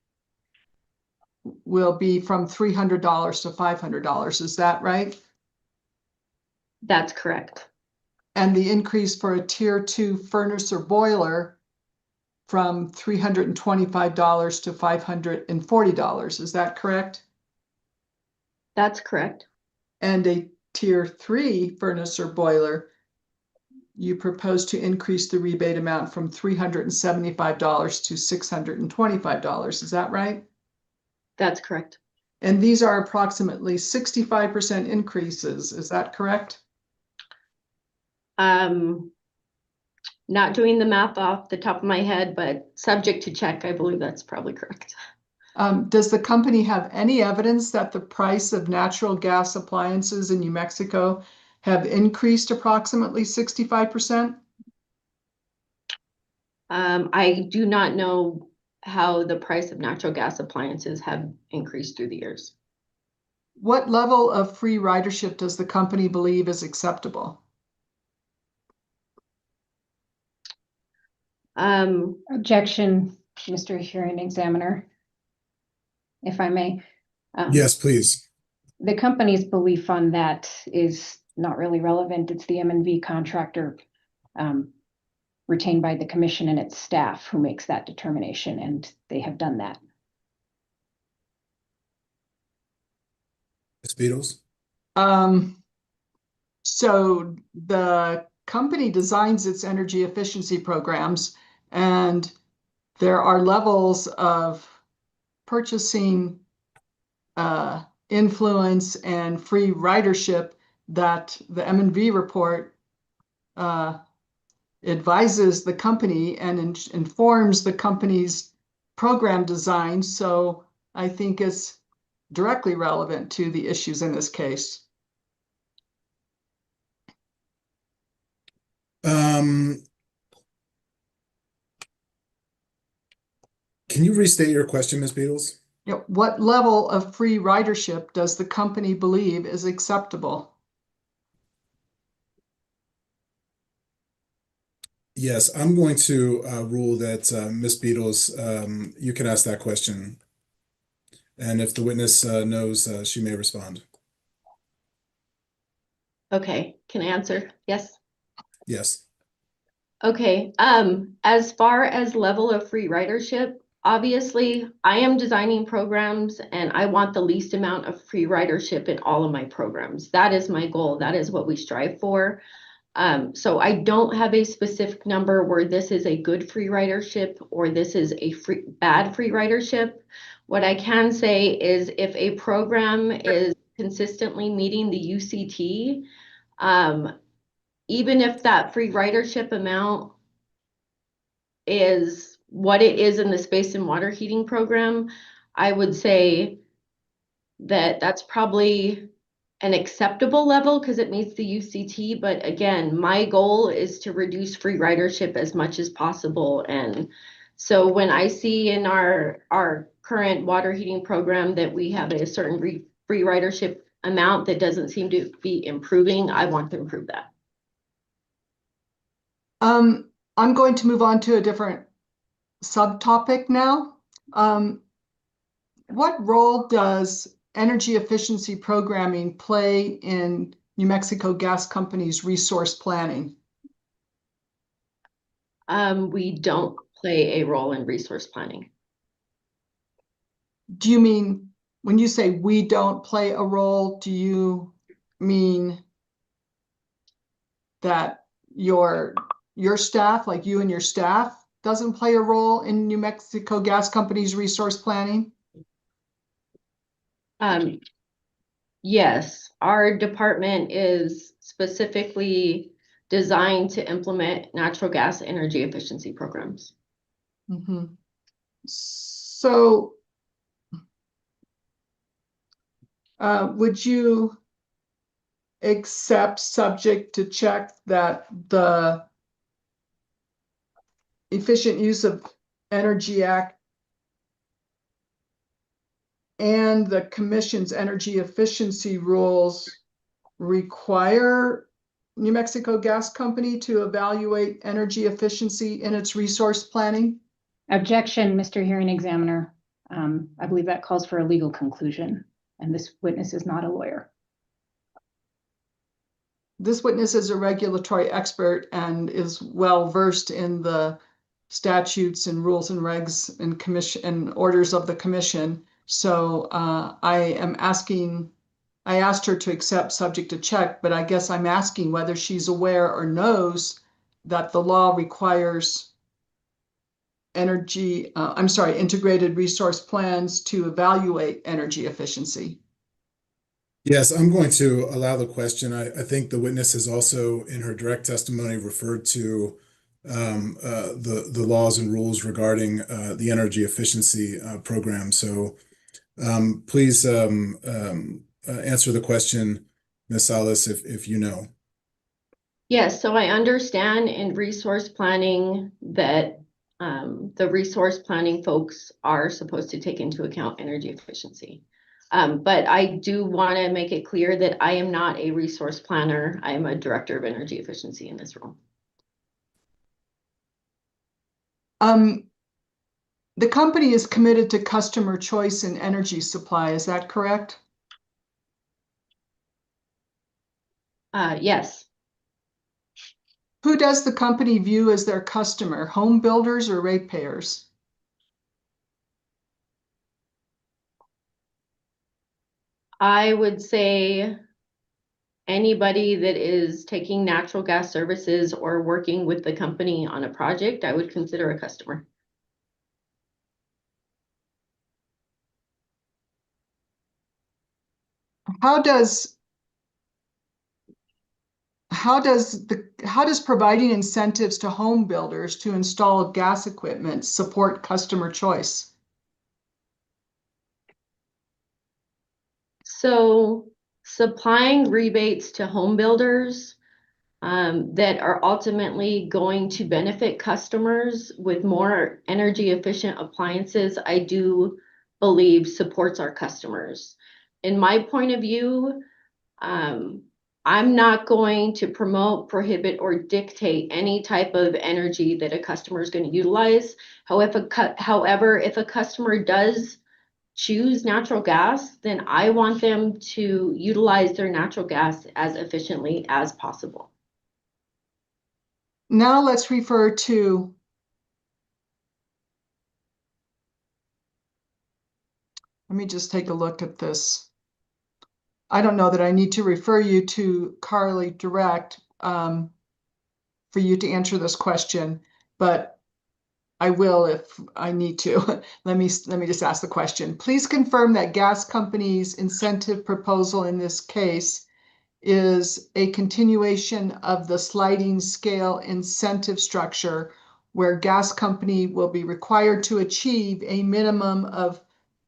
will be from $300 to $500. Is that right? That's correct. And the increase for a tier 2 furnace or boiler from $325 to $540. Is that correct? That's correct. And a tier 3 furnace or boiler, you propose to increase the rebate amount from $375 to $625. Is that right? That's correct. And these are approximately 65% increases. Is that correct? Not doing the math off the top of my head, but subject to check, I believe that's probably correct. Does the company have any evidence that the price of natural gas appliances in New Mexico have increased approximately 65%? I do not know how the price of natural gas appliances have increased through the years. What level of free ridership does the company believe is acceptable? Objection, Mr. Hearing Examiner, if I may. Yes, please. The company's belief on that is not really relevant. It's the M&V contractor retained by the commission and its staff who makes that determination, and they have done that. Ms. Beatles? So the company designs its energy efficiency programs, and there are levels of purchasing influence and free ridership that the M&V report advises the company and informs the company's program design. So I think it's directly relevant to the issues in this case. Can you restate your question, Ms. Beatles? What level of free ridership does the company believe is acceptable? Yes, I'm going to rule that Ms. Beatles, you can ask that question. And if the witness knows, she may respond. Okay, can I answer? Yes. Yes. Okay, as far as level of free ridership, obviously I am designing programs and I want the least amount of free ridership in all of my programs. That is my goal. That is what we strive for. So I don't have a specific number where this is a good free ridership or this is a bad free ridership. What I can say is if a program is consistently meeting the UCT, even if that free ridership amount is what it is in the space and water heating program, I would say that that's probably an acceptable level because it meets the UCT. But again, my goal is to reduce free ridership as much as possible. And so when I see in our current water heating program that we have a certain free ridership amount that doesn't seem to be improving, I want to improve that. I'm going to move on to a different subtopic now. What role does energy efficiency programming play in New Mexico Gas Company's resource planning? We don't play a role in resource planning. Do you mean, when you say we don't play a role, do you mean that your staff, like you and your staff, doesn't play a role in New Mexico Gas Company's resource planning? Yes, our department is specifically designed to implement natural gas energy efficiency programs. Mm-hmm. So would you accept, subject to check, that the Efficient Use of Energy Act and the commission's energy efficiency rules require New Mexico Gas Company to evaluate energy efficiency in its resource planning? Objection, Mr. Hearing Examiner. I believe that calls for a legal conclusion, and this witness is not a lawyer. This witness is a regulatory expert and is well versed in the statutes and rules and regs and commission and orders of the commission. So I asked her to accept subject to check, but I guess I'm asking whether she's aware or knows that the law requires integrated resource plans to evaluate energy efficiency. Yes, I'm going to allow the question. I think the witness has also, in her direct testimony, referred to the laws and rules regarding the energy efficiency program. So please answer the question, Ms. Salas, if you know. Yes, so I understand in resource planning that the resource planning folks are supposed to take into account energy efficiency. But I do want to make it clear that I am not a resource planner. I am a director of energy efficiency in this role. The company is committed to customer choice in energy supply. Is that correct? Yes. Who does the company view as their customer, home builders or ratepayers? I would say anybody that is taking natural gas services or working with the company on a project, I would consider a customer. How does providing incentives to home builders to install gas equipment support customer choice? So supplying rebates to home builders that are ultimately going to benefit customers with more energy efficient appliances, I do believe supports our customers. In my point of view, I'm not going to promote, prohibit, or dictate any type of energy that a customer is going to utilize. However, if a customer does choose natural gas, then I want them to utilize their natural gas as efficiently as possible. Now let's refer to let me just take a look at this. I don't know that I need to refer you to Carly direct for you to answer this question, but I will if I need to. Let me just ask the question. Please confirm that gas company's incentive proposal in this case is a continuation of the sliding scale incentive structure where gas company will be required to achieve a minimum of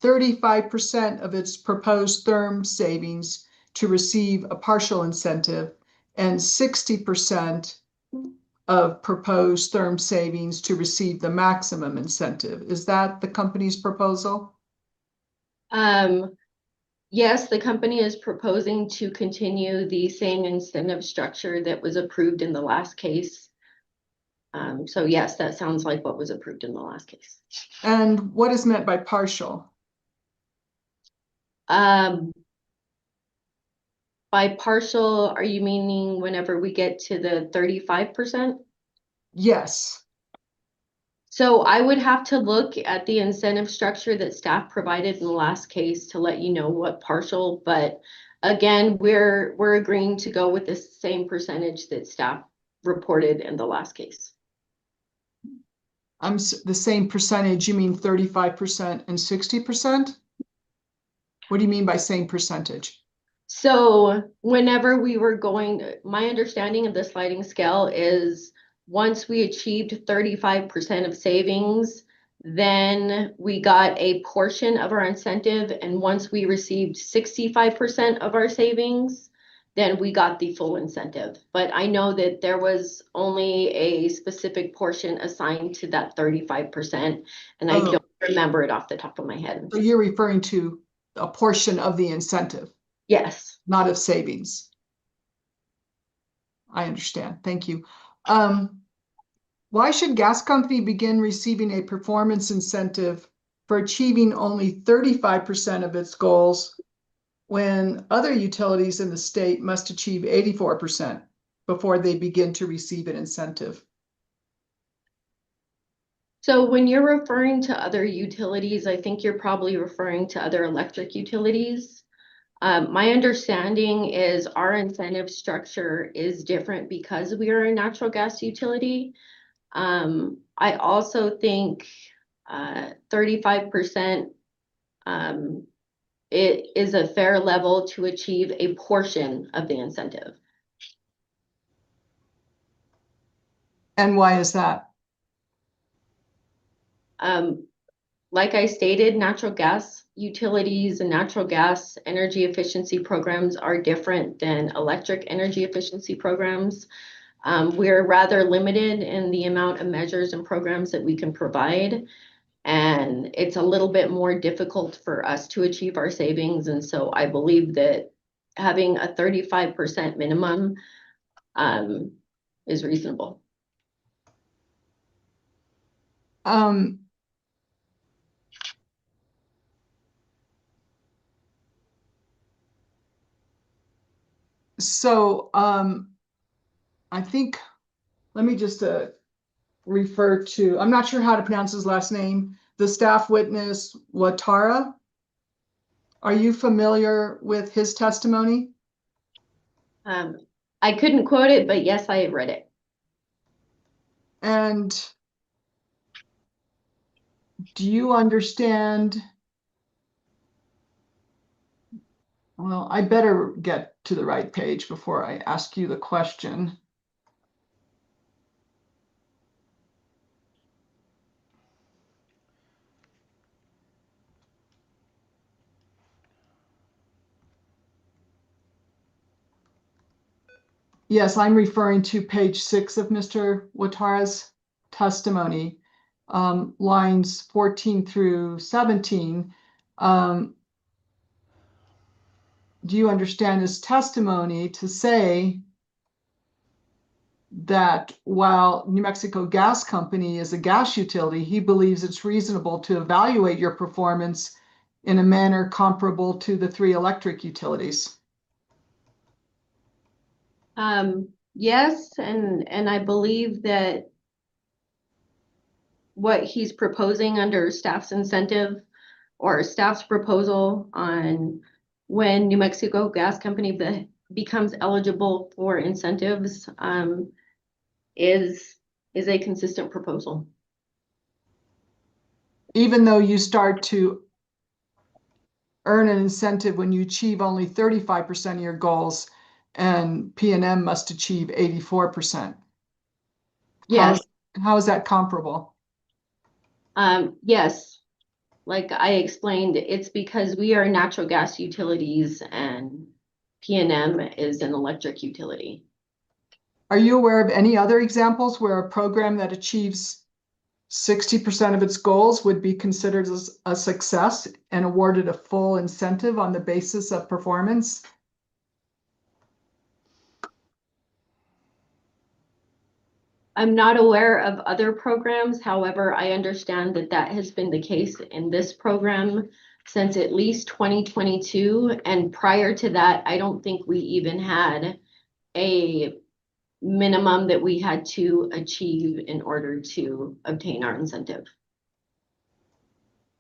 35% of its proposed therm savings to receive a partial incentive and 60% of proposed therm savings to receive the maximum incentive. Is that the company's proposal? Yes, the company is proposing to continue the same incentive structure that was approved in the last case. So yes, that sounds like what was approved in the last case. And what is meant by partial? By partial, are you meaning whenever we get to the 35%? Yes. So I would have to look at the incentive structure that staff provided in the last case to let you know what partial, but again, we're agreeing to go with the same percentage that staff reported in the last case. The same percentage, you mean 35% and 60%? What do you mean by same percentage? So whenever we were going, my understanding of the sliding scale is once we achieved 35% of savings, then we got a portion of our incentive. And once we received 65% of our savings, then we got the full incentive. But I know that there was only a specific portion assigned to that 35%, and I don't remember it off the top of my head. So you're referring to a portion of the incentive, Yes. not of savings. I understand. Thank you. Why should gas company begin receiving a performance incentive for achieving only 35% of its goals when other utilities in the state must achieve 84% before they begin to receive an incentive? So when you're referring to other utilities, I think you're probably referring to other electric utilities. My understanding is our incentive structure is different because we are a natural gas utility. I also think 35% it is a fair level to achieve a portion of the incentive. And why is that? Like I stated, natural gas utilities and natural gas energy efficiency programs are different than electric energy efficiency programs. We're rather limited in the amount of measures and programs that we can provide. And it's a little bit more difficult for us to achieve our savings. And so I believe that having a 35% minimum is reasonable. So I think, let me just refer to, I'm not sure how to pronounce his last name, the staff witness, Watara. Are you familiar with his testimony? I couldn't quote it, but yes, I have read it. And do you understand? Well, I better get to the right page before I ask you the question. Yes, I'm referring to page 6 of Mr. Watara's testimony, lines 14 through 17. Do you understand his testimony to say that while New Mexico Gas Company is a gas utility, he believes it's reasonable to evaluate your performance in a manner comparable to the 3 electric utilities? Yes, and I believe that what he's proposing under staff's incentive or staff's proposal on when New Mexico Gas Company becomes eligible for incentives is a consistent proposal. Even though you start to earn an incentive when you achieve only 35% of your goals and P&M must achieve 84%. Yes. How is that comparable? Yes, like I explained, it's because we are natural gas utilities and P&M is an electric utility. Are you aware of any other examples where a program that achieves 60% of its goals would be considered as a success and awarded a full incentive on the basis of performance? I'm not aware of other programs. However, I understand that that has been the case in this program since at least 2022. And prior to that, I don't think we even had a minimum that we had to achieve in order to obtain our incentive.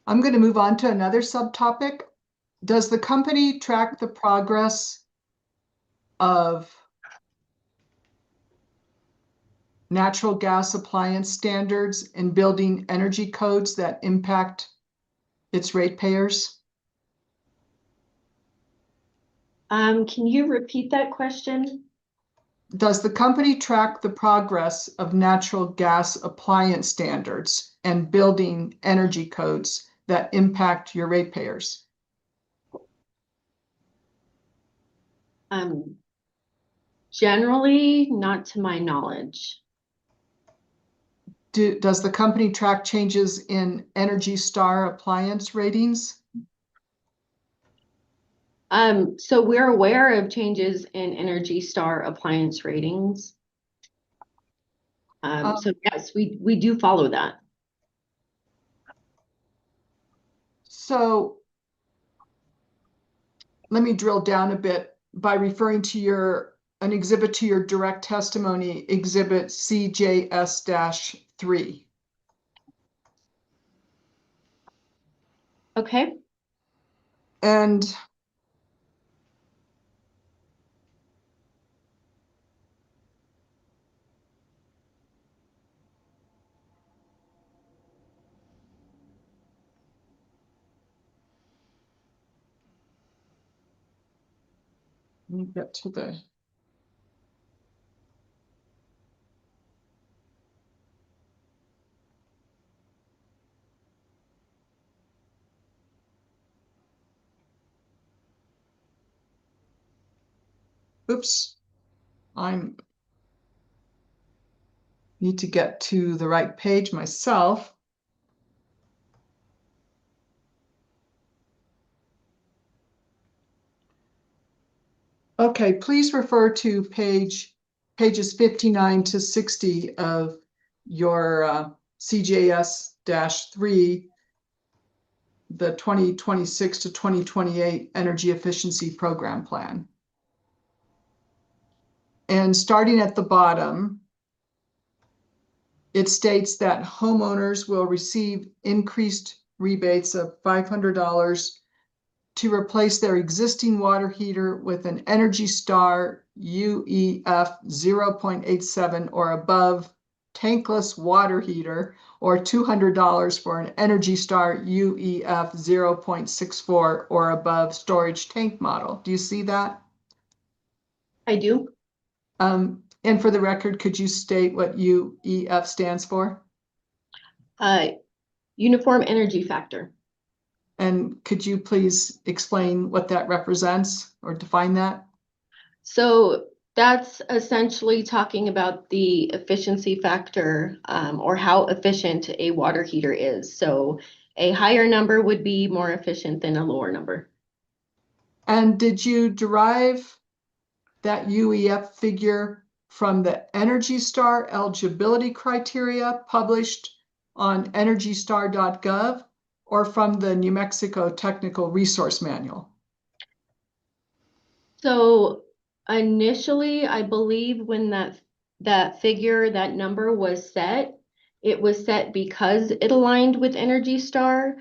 I'm going to move on to another subtopic. Does the company track the progress of natural gas appliance standards and building energy codes that impact its ratepayers? Can you repeat that question? Does the company track the progress of natural gas appliance standards and building energy codes that impact your ratepayers? Generally, not to my knowledge. Does the company track changes in Energy Star appliance ratings? So we're aware of changes in Energy Star appliance ratings. So yes, we do follow that. So let me drill down a bit by referring to an exhibit to your direct testimony, exhibit CJS-3. Okay. And let me get to the oops, need to get to the right page myself. Okay, please refer to pages 59 to 60 of your CJS-3, the 2026 to 2028 Energy Efficiency Program Plan. And starting at the bottom, it states that homeowners will receive increased rebates of $500 to replace their existing water heater with an Energy Star UEF 0.87 or above tankless water heater, or $200 for an Energy Star UEF 0.64 or above storage tank model. Do you see that? I do. And for the record, could you state what UEF stands for? Uniform energy factor. And could you please explain what that represents or define that? So that's essentially talking about the efficiency factor, or how efficient a water heater is. So a higher number would be more efficient than a lower number. And did you derive that UEF figure from the Energy Star eligibility criteria published on EnergyStar.gov or from the New Mexico Technical Resource Manual? So initially, I believe when that number was set, it was set because it aligned with Energy Star.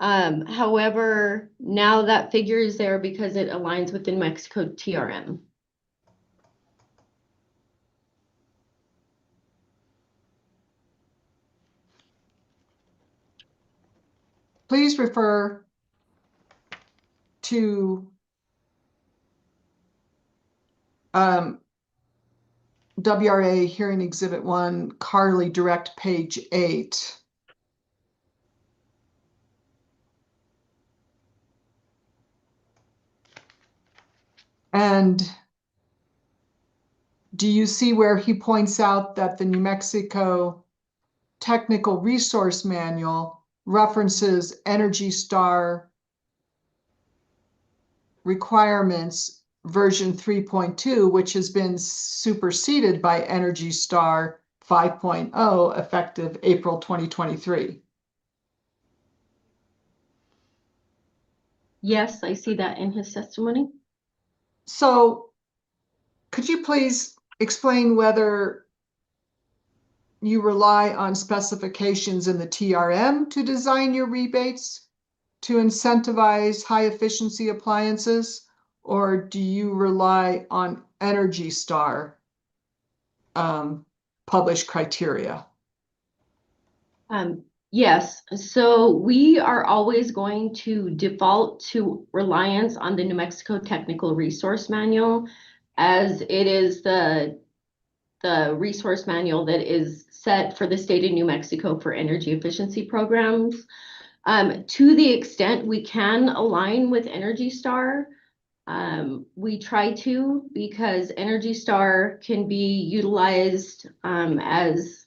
However, now that figure is there because it aligns with the New Mexico TRM. Please refer to WRA Hearing Exhibit 1, Carly Direct, page 8. And do you see where he points out that the New Mexico Technical Resource Manual references Energy Star requirements version 3.2, which has been superseded by Energy Star 5.0 effective April 2023? Yes, I see that in his testimony. So could you please explain whether you rely on specifications in the TRM to design your rebates to incentivize high efficiency appliances, or do you rely on Energy Star published criteria? Yes, so we are always going to default to reliance on the New Mexico Technical Resource Manual, as it is the resource manual that is set for the state of New Mexico for energy efficiency programs. To the extent we can align with Energy Star, we try to, because Energy Star can be utilized as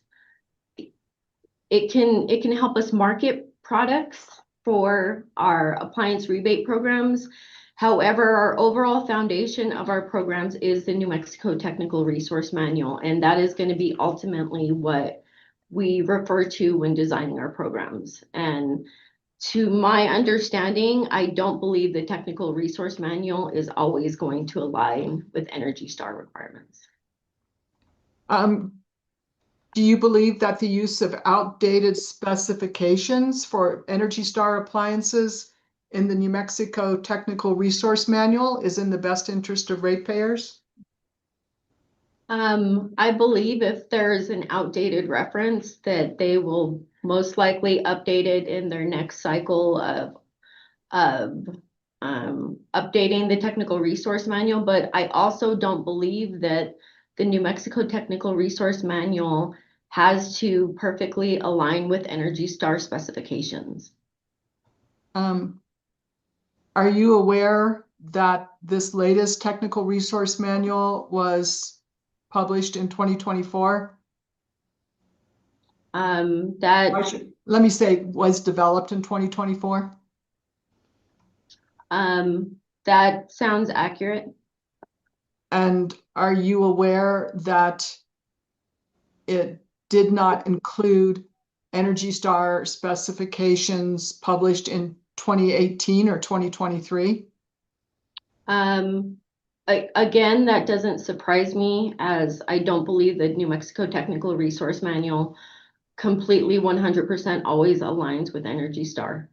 it can help us market products for our appliance rebate programs. However, our overall foundation of our programs is the New Mexico Technical Resource Manual, and that is going to be ultimately what we refer to when designing our programs. And to my understanding, I don't believe the Technical Resource Manual is always going to align with Energy Star requirements. Do you believe that the use of outdated specifications for Energy Star appliances in the New Mexico Technical Resource Manual is in the best interest of ratepayers? I believe if there's an outdated reference that they will most likely update it in their next cycle of updating the Technical Resource Manual, but I also don't believe that the New Mexico Technical Resource Manual has to perfectly align with Energy Star specifications. Are you aware that this latest Technical Resource Manual was published in 2024? Let me say was developed in 2024. That sounds accurate. And are you aware that it did not include Energy Star specifications published in 2018 or 2023? Again, that doesn't surprise me, as I don't believe the New Mexico Technical Resource Manual completely 100% always aligns with Energy Star.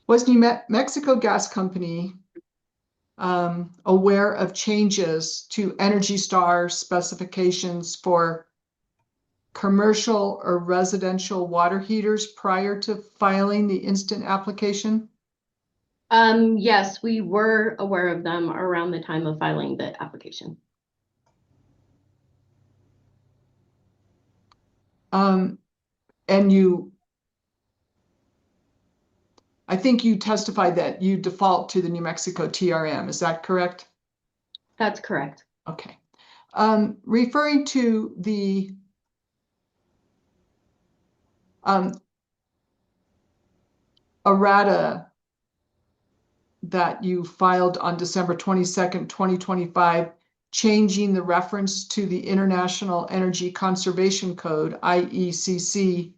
Was New Mexico Gas Company aware of changes to Energy Star specifications for commercial or residential water heaters prior to filing the instant application? Yes, we were aware of them around the time of filing the application. And I think you testified that you default to the New Mexico TRM. Is that correct? That's correct. Okay. Referring to the errata that you filed on December 22nd, 2025, changing the reference to the International Energy Conservation Code, IECC,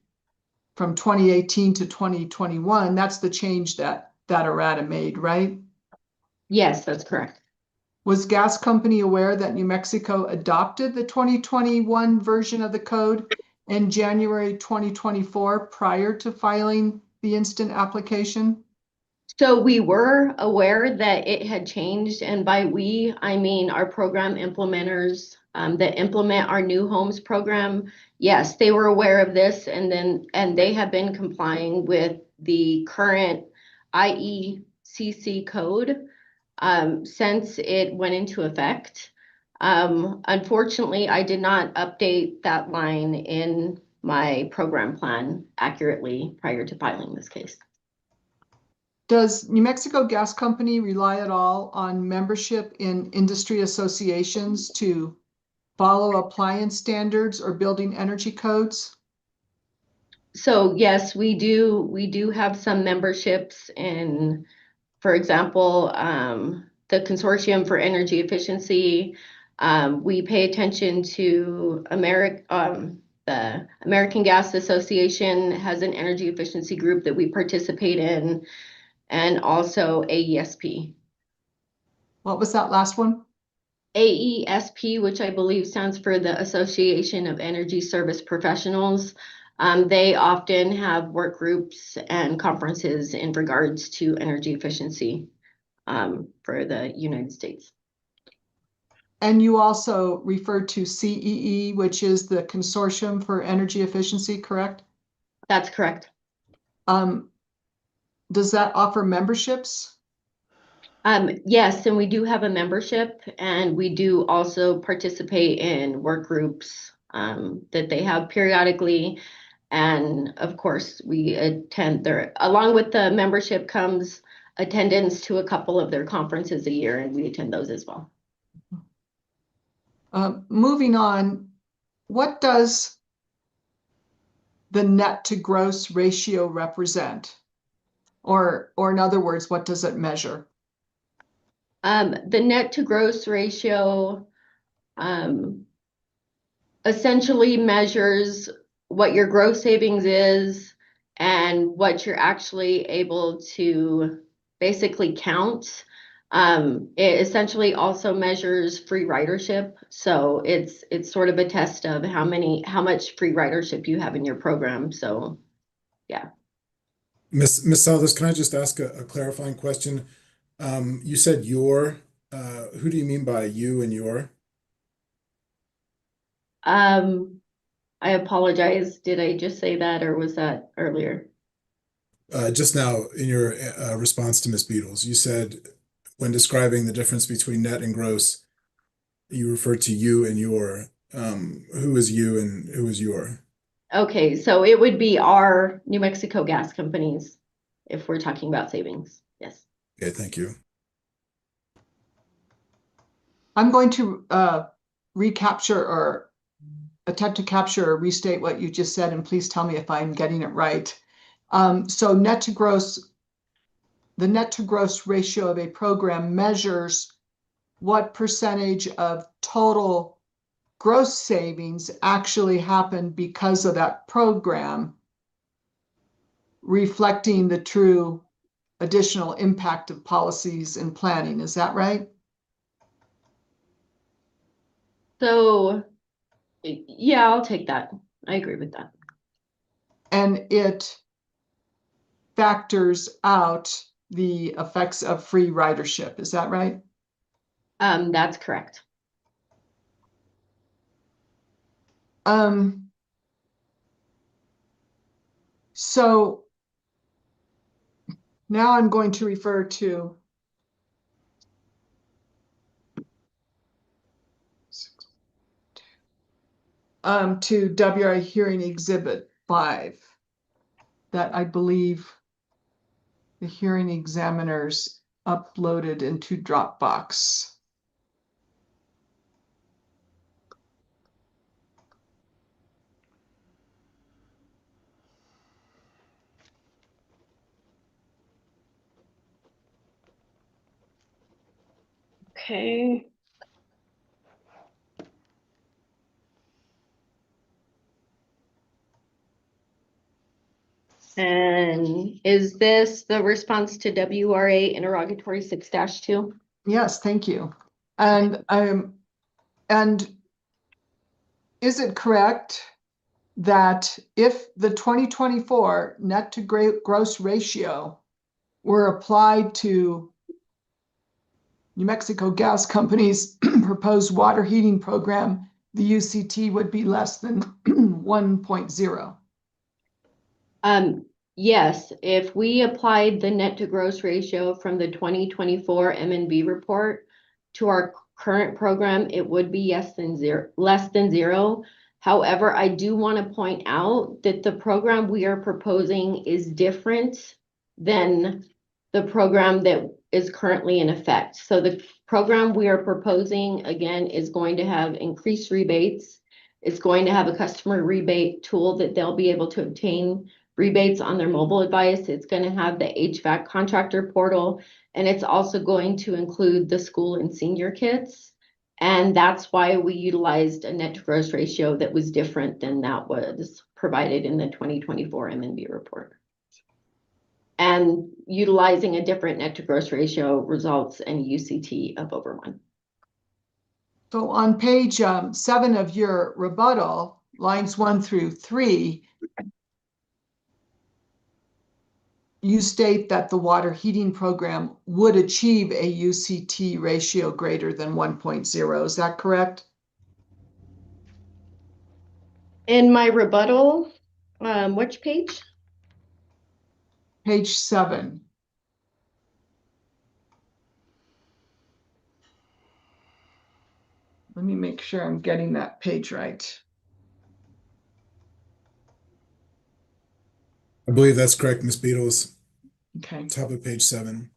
from 2018 to 2021, that's the change that errata made, right? Yes, that's correct. Was Gas Company aware that New Mexico adopted the 2021 version of the code in January 2024 prior to filing the instant application? So we were aware that it had changed, and by we, I mean our program implementers that implement our new homes program. Yes, they were aware of this, and they have been complying with the current IECC code since it went into effect. Unfortunately, I did not update that line in my program plan accurately prior to filing this case. Does New Mexico Gas Company rely at all on membership in industry associations to follow appliance standards or building energy codes? So yes, we do. We do have some memberships in, for example, the Consortium for Energy Efficiency. We pay attention to the American Gas Association has an energy efficiency group that we participate in, and also AESP. What was that last one? AESP, which I believe stands for the Association of Energy Service Professionals. They often have work groups and conferences in regards to energy efficiency for the United States. And you also referred to CEE, which is the Consortium for Energy Efficiency, correct? That's correct. Does that offer memberships? Yes, and we do have a membership, and we do also participate in work groups that they have periodically. And of course, we attend along with the membership comes attendance to a couple of their conferences a year, and we attend those as well. Moving on, what does the net to gross ratio represent? Or in other words, what does it measure? The net to gross ratio essentially measures what your gross savings is and what you're actually able to basically count. It essentially also measures free ridership. So it's sort of a test of how much free ridership you have in your program. So yeah. Miss Salas, can I just ask a clarifying question? You said your, who do you mean by you and your? I apologize. Did I just say that or was that earlier? Just now in your response to Miss Beatles, you said when describing the difference between net and gross, you referred to you and your. Who is you and who is your? Okay, so it would be our New Mexico gas companies if we're talking about savings. Yes. Okay, thank you. I'm going to recapture or attempt to capture or restate what you just said, and please tell me if I'm getting it right. So the net to gross ratio of a program measures what percentage of total gross savings actually happened because of that program, reflecting the true additional impact of policies and planning. Is that right? So yeah, I'll take that. I agree with that. And it factors out the effects of free ridership. Is that right? That's correct. So now I'm going to refer to WI hearing exhibit 5 that I believe the hearing examiners uploaded into Dropbox. Okay. And is this the response to WRA interrogatory 6-2? Yes, thank you. And is it correct that if the 2024 net to gross ratio were applied to New Mexico Gas Company's proposed water heating program, the UCT would be less than 1.0? Yes, if we applied the net to gross ratio from the 2024 M&B report to our current program, it would be less than zero. However, I do want to point out that the program we are proposing is different than the program that is currently in effect. So the program we are proposing, again, is going to have increased rebates. It's going to have a customer rebate tool that they'll be able to obtain rebates on their mobile device. It's going to have the HVAC contractor portal, and it's also going to include the school and senior kits. And that's why we utilized a net to gross ratio that was different than that was provided in the 2024 M&B report. And utilizing a different net to gross ratio results in UCT of over 1. So on page 7 of your rebuttal, lines 1 through 3, you state that the water heating program would achieve a UCT ratio greater than 1.0. Is that correct? In my rebuttal, which page? Page 7. Let me make sure I'm getting that page right. I believe that's correct, Miss Beatles. Okay. Top of page 7.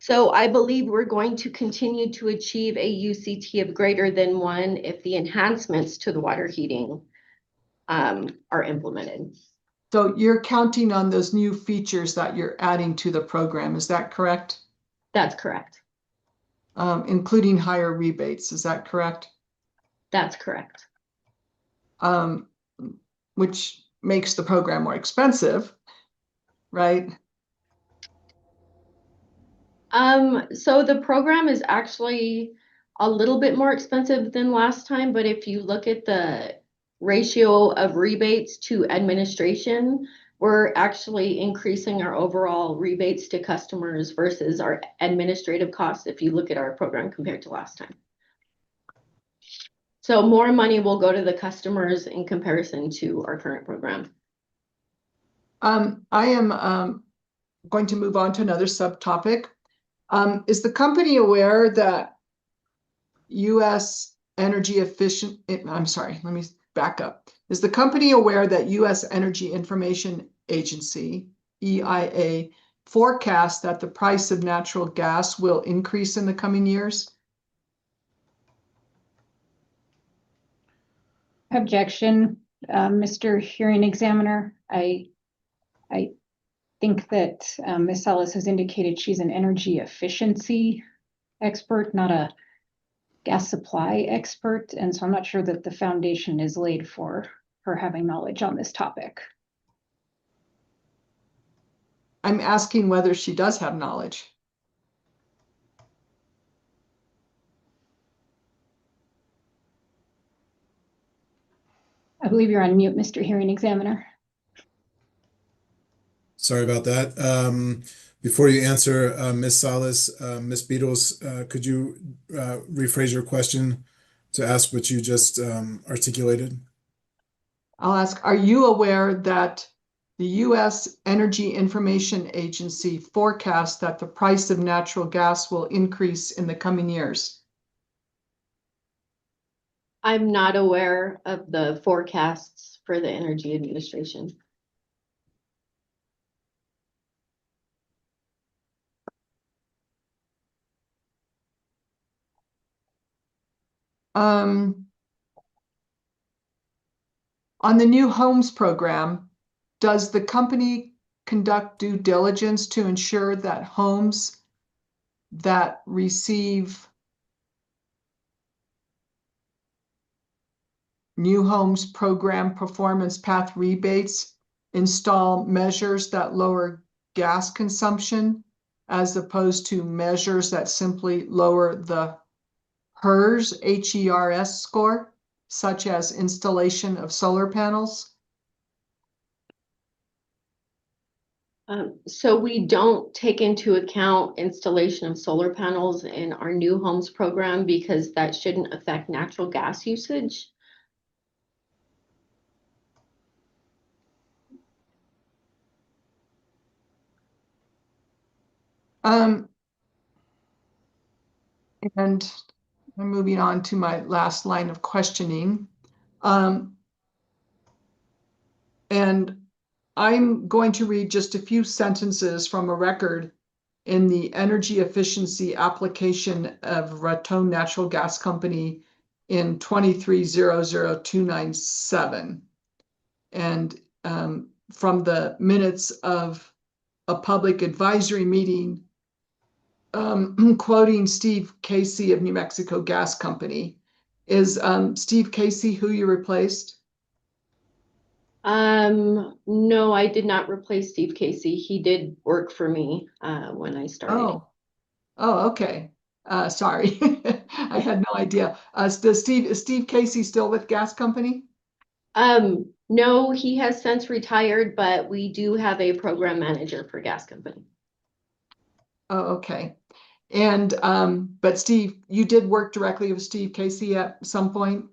So I believe we're going to continue to achieve a UCT of greater than 1 if the enhancements to the water heating are implemented. So you're counting on those new features that you're adding to the program, is that correct? That's correct. Including higher rebates, is that correct? That's correct. Which makes the program more expensive, right? So the program is actually a little bit more expensive than last time, but if you look at the ratio of rebates to administration, we're actually increasing our overall rebates to customers versus our administrative costs if you look at our program compared to last time. So more money will go to the customers in comparison to our current program. I am going to move on to another subtopic. Is the company aware that U.S. Energy Efficient, I'm sorry, let me back up. Is the company aware that U.S. Energy Information Agency, EIA, forecasts that the price of natural gas will increase in the coming years? Objection, Mr. Hearing Examiner. I think that Ms. Ellis has indicated she's an energy efficiency expert, not a gas supply expert, and so I'm not sure that the foundation is laid for her having knowledge on this topic. I'm asking whether she does have knowledge. I believe you're on mute, Mr. Hearing Examiner. Sorry about that. Before you answer, Ms. Salas, Ms. Beatles, could you rephrase your question to ask what you just articulated? I'll ask, are you aware that the U.S. Energy Information Agency forecasts that the price of natural gas will increase in the coming years? I'm not aware of the forecasts for the Energy Administration. On the new homes program, does the company conduct due diligence to ensure that homes that receive new homes program performance path rebates install measures that lower gas consumption as opposed to measures that simply lower the HERS, H-E-R-S score, such as installation of solar panels? So we don't take into account installation of solar panels in our new homes program because that shouldn't affect natural gas usage. And I'm moving on to my last line of questioning. And I'm going to read just a few sentences from a record in the energy efficiency application of Raton Natural Gas Company in 2300297. And from the minutes of a public advisory meeting, quoting Steve Casey of New Mexico Gas Company. Is Steve Casey who you replaced? No, I did not replace Steve Casey. He did work for me when I started. Oh, okay. Sorry, I had no idea. Is Steve Casey still with Gas Company? No, he has since retired, but we do have a program manager for Gas Company. Oh, okay. And but Steve, you did work directly with Steve Casey at some point?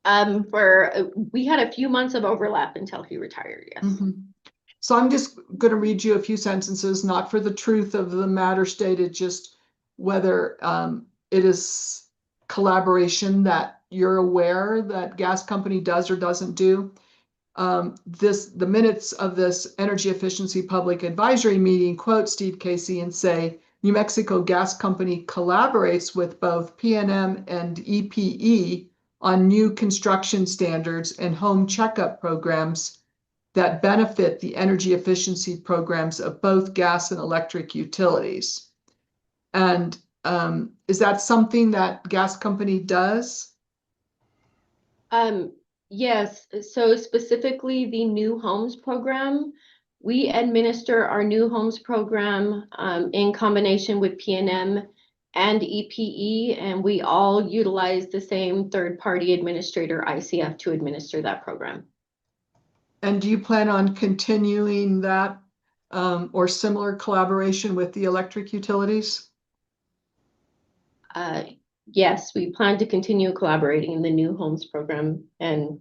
We had a few months of overlap until he retired, yes. So I'm just going to read you a few sentences, not for the truth of the matter stated, just whether it is collaboration that you're aware that Gas Company does or doesn't do. The minutes of this energy efficiency public advisory meeting quote Steve Casey and say, New Mexico Gas Company collaborates with both PNM and EPE on new construction standards and home checkup programs that benefit the energy efficiency programs of both gas and electric utilities. And is that something that gas company does? Yes, so specifically the New Homes program, we administer our New Homes program in combination with PNM and EPE, and we all utilize the same third-party administrator, ICF, to administer that program. And do you plan on continuing that or similar collaboration with the electric utilities? Yes, we plan to continue collaborating in the New Homes program, and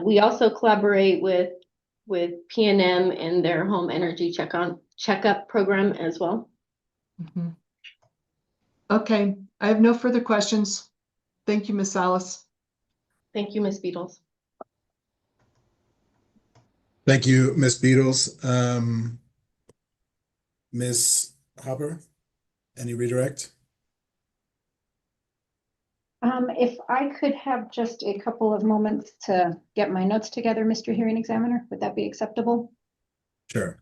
we also collaborate with PNM in their home energy checkup program as well. Mm-hmm. Okay, I have no further questions. Thank you, Miss Alice. Thank you, Ms. Beatles. Thank you, Ms. Beatles. Ms. Hopper, any redirect? If I could have just a couple of moments to get my notes together, Mr. Hearing Examiner, would that be acceptable? Sure.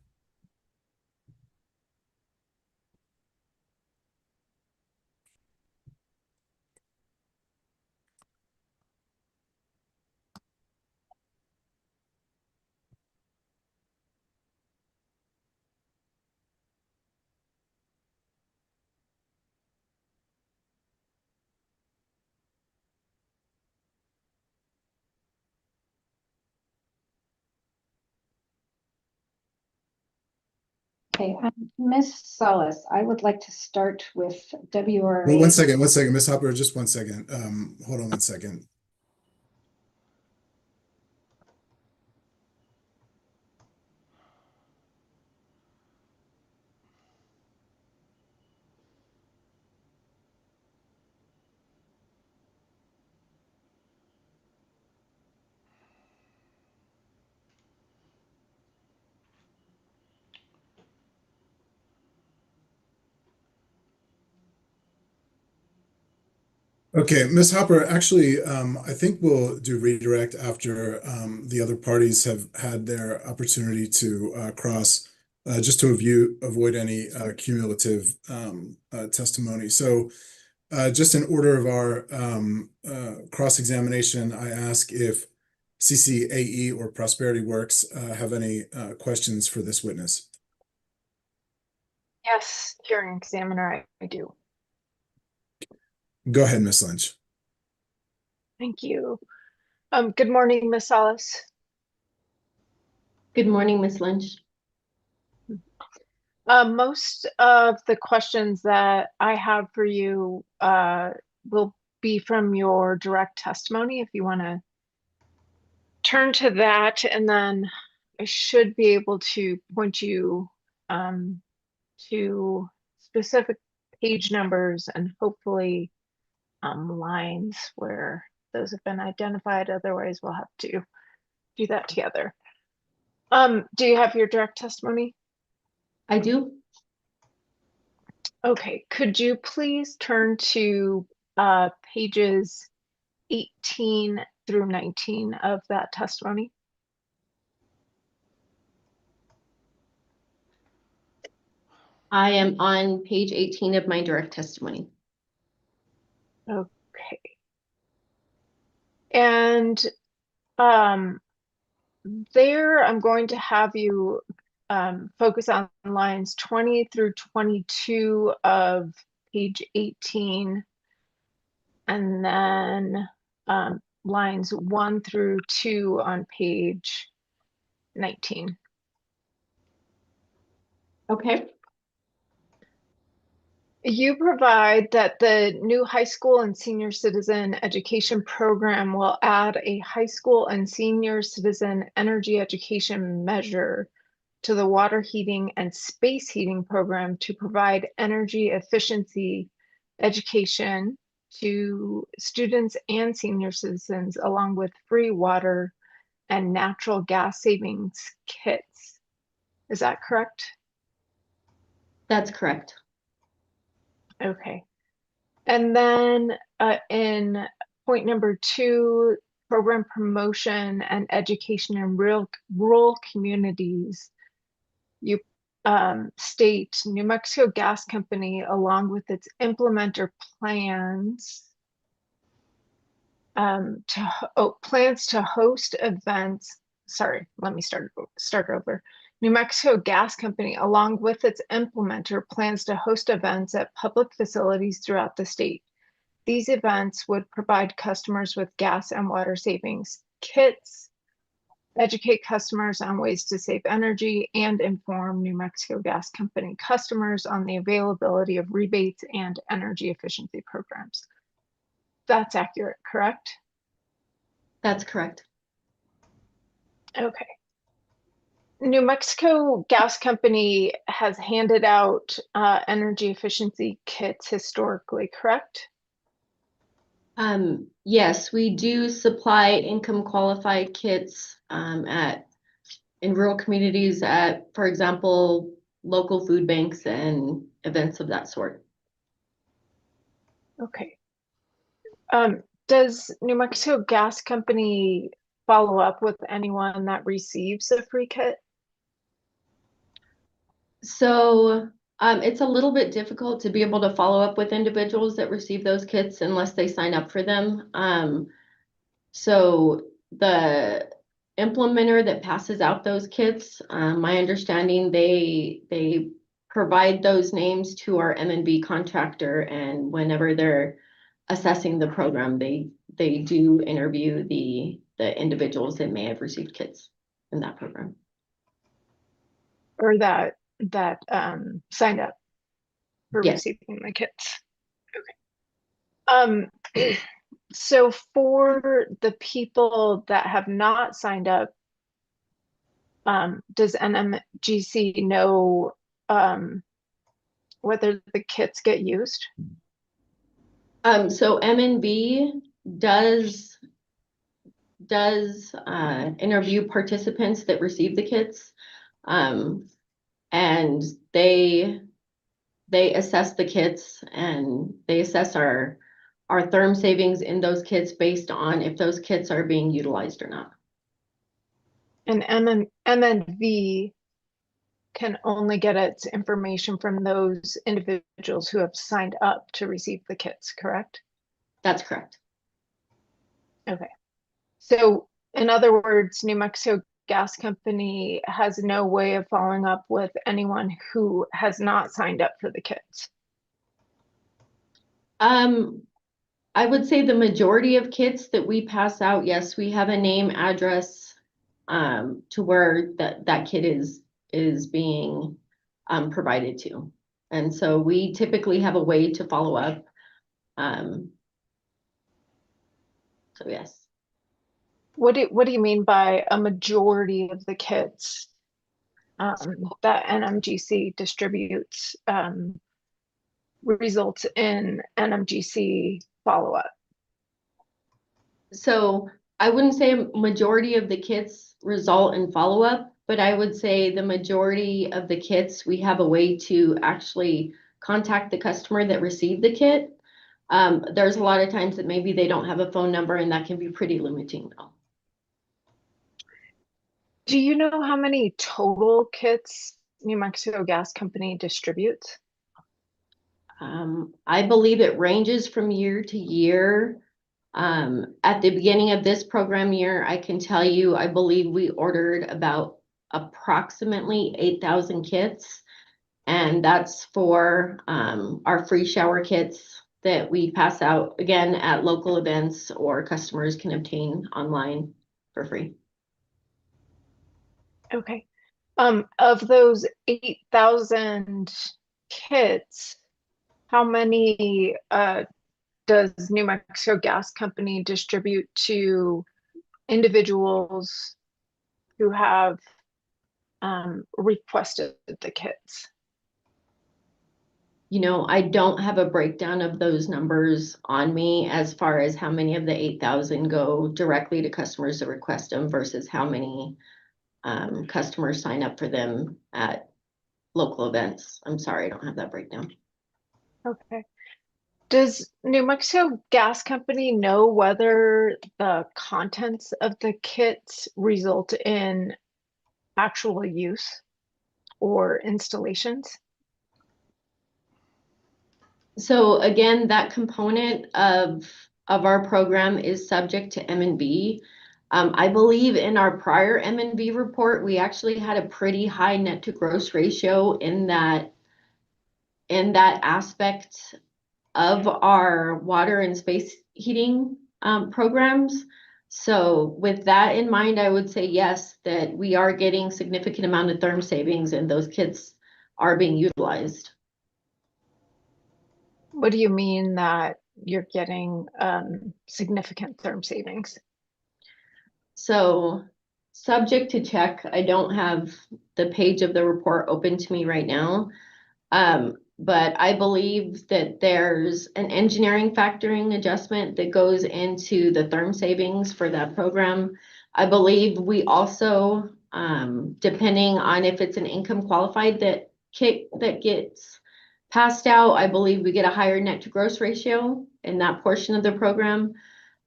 Okay, Ms. Salas, I would like to start with WRA. Well, one second, Ms. Hopper, just 1 second. Hold on 1 second. Okay, Ms. Hopper, actually, I think we'll do redirect after the other parties have had their opportunity to cross, just to avoid any cumulative testimony. So just in order of our cross-examination, I ask if CCAE or Prosperity Works have any questions for this witness. Yes, hearing examiner, I do. Go ahead, Ms. Lynch. Thank you. Good morning, Ms. Salas. Good morning, Ms. Lynch. Most of the questions that I have for you will be from your direct testimony. If you want to turn to that, and then I should be able to point you to specific page numbers and hopefully lines where those have been identified. Otherwise, we'll have to do that together. Do you have your direct testimony? I do. Okay, could you please turn to pages 18 through 19 of that testimony? I am on page 18 of my direct testimony. Okay. And there I'm going to have you focus on lines 20 through 22 of page 18, and then lines 1 through 2 on page 19. Okay. You provide that the new high school and senior citizen education program will add a high school and senior citizen energy education measure to the water heating and space heating program to provide energy efficiency education to students and senior citizens, along with free water and natural gas savings kits. Is that correct? That's correct. Okay. And then in point number 2, program promotion and education in rural communities, you state New Mexico Gas Company, along with its implementer plans, plans to host events. Sorry, let me start over. New Mexico Gas Company, along with its implementer, plans to host events at public facilities throughout the state. These events would provide customers with gas and water savings kits, educate customers on ways to save energy, and inform New Mexico Gas Company customers on the availability of rebates and energy efficiency programs. That's accurate, correct? That's correct. Okay. New Mexico Gas Company has handed out energy efficiency kits historically, correct? Yes, we do supply income qualified kits in rural communities at, for example, local food banks and events of that sort. Okay. Does New Mexico Gas Company follow up with anyone that receives a free kit? So it's a little bit difficult to be able to follow up with individuals that receive those kits unless they sign up for them. So the implementer that passes out those kits, my understanding, they provide those names to our M&B contractor, and whenever they're assessing the program, they do interview the individuals that may have received kits in that program. Or that signed up for Yes. receiving the kits? Okay. So for the people that have not signed up, does NMGC know whether the kits get used? So M&B does interview participants that receive the kits, and they assess the kits, and they assess our therm savings in those kits based on if those kits are being utilized or not. And MNV can only get its information from those individuals who have signed up to receive the kits, correct? That's correct. Okay. So in other words, New Mexico Gas Company has no way of following up with anyone who has not signed up for the kits. I would say the majority of kits that we pass out, yes, we have a name, address, to where that kit is being provided to. And so we typically have a way to follow up. So yes. What do you mean by a majority of the kits that NMGC distributes results in NMGC follow-up? So I wouldn't say a majority of the kits result in follow-up, but I would say the majority of the kits, we have a way to actually contact the customer that received the kit. There's a lot of times that maybe they don't have a phone number, and that can be pretty limiting though. Do you know how many total kits New Mexico Gas Company distributes? I believe it ranges from year to year. At the beginning of this program year, I can tell you, I believe we ordered about approximately 8,000 kits. And that's for our free shower kits that we pass out again at local events, or customers can obtain online for free. Okay. Of those 8,000 kits, how many does New Mexico Gas Company distribute to individuals who have requested the kits? You know, I don't have a breakdown of those numbers on me as far as how many of the 8,000 go directly to customers that request them versus how many customers sign up for them at local events. I'm sorry, I don't have that breakdown. Okay. Does New Mexico Gas Company know whether the contents of the kits result in actual use or installations? So again, that component of our program is subject to M&B. I believe in our prior M&B report, we actually had a pretty high net to gross ratio in that aspect of our water and space heating programs. So with that in mind, I would say yes, that we are getting significant amount of therm savings and those kits are being utilized. What do you mean that you're getting significant therm savings? So subject to check, I don't have the page of the report open to me right now. But I believe that there's an engineering factoring adjustment that goes into the therm savings for that program. I believe we also, depending on if it's an income qualified that gets passed out, I believe we get a higher net to gross ratio in that portion of the program.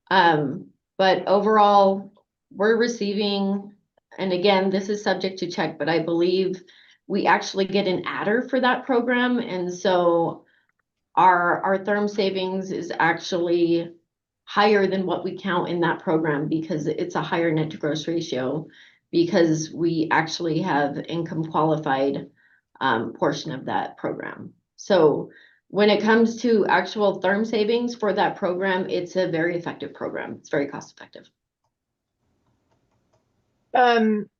But overall, we're receiving, and again, this is subject to check, but I believe we actually get an adder for that program. And so our therm savings is actually higher than what we count in that program because it's a higher net to gross ratio because we actually have income qualified portion of that program. So when it comes to actual therm savings for that program, it's a very effective program. It's very cost effective.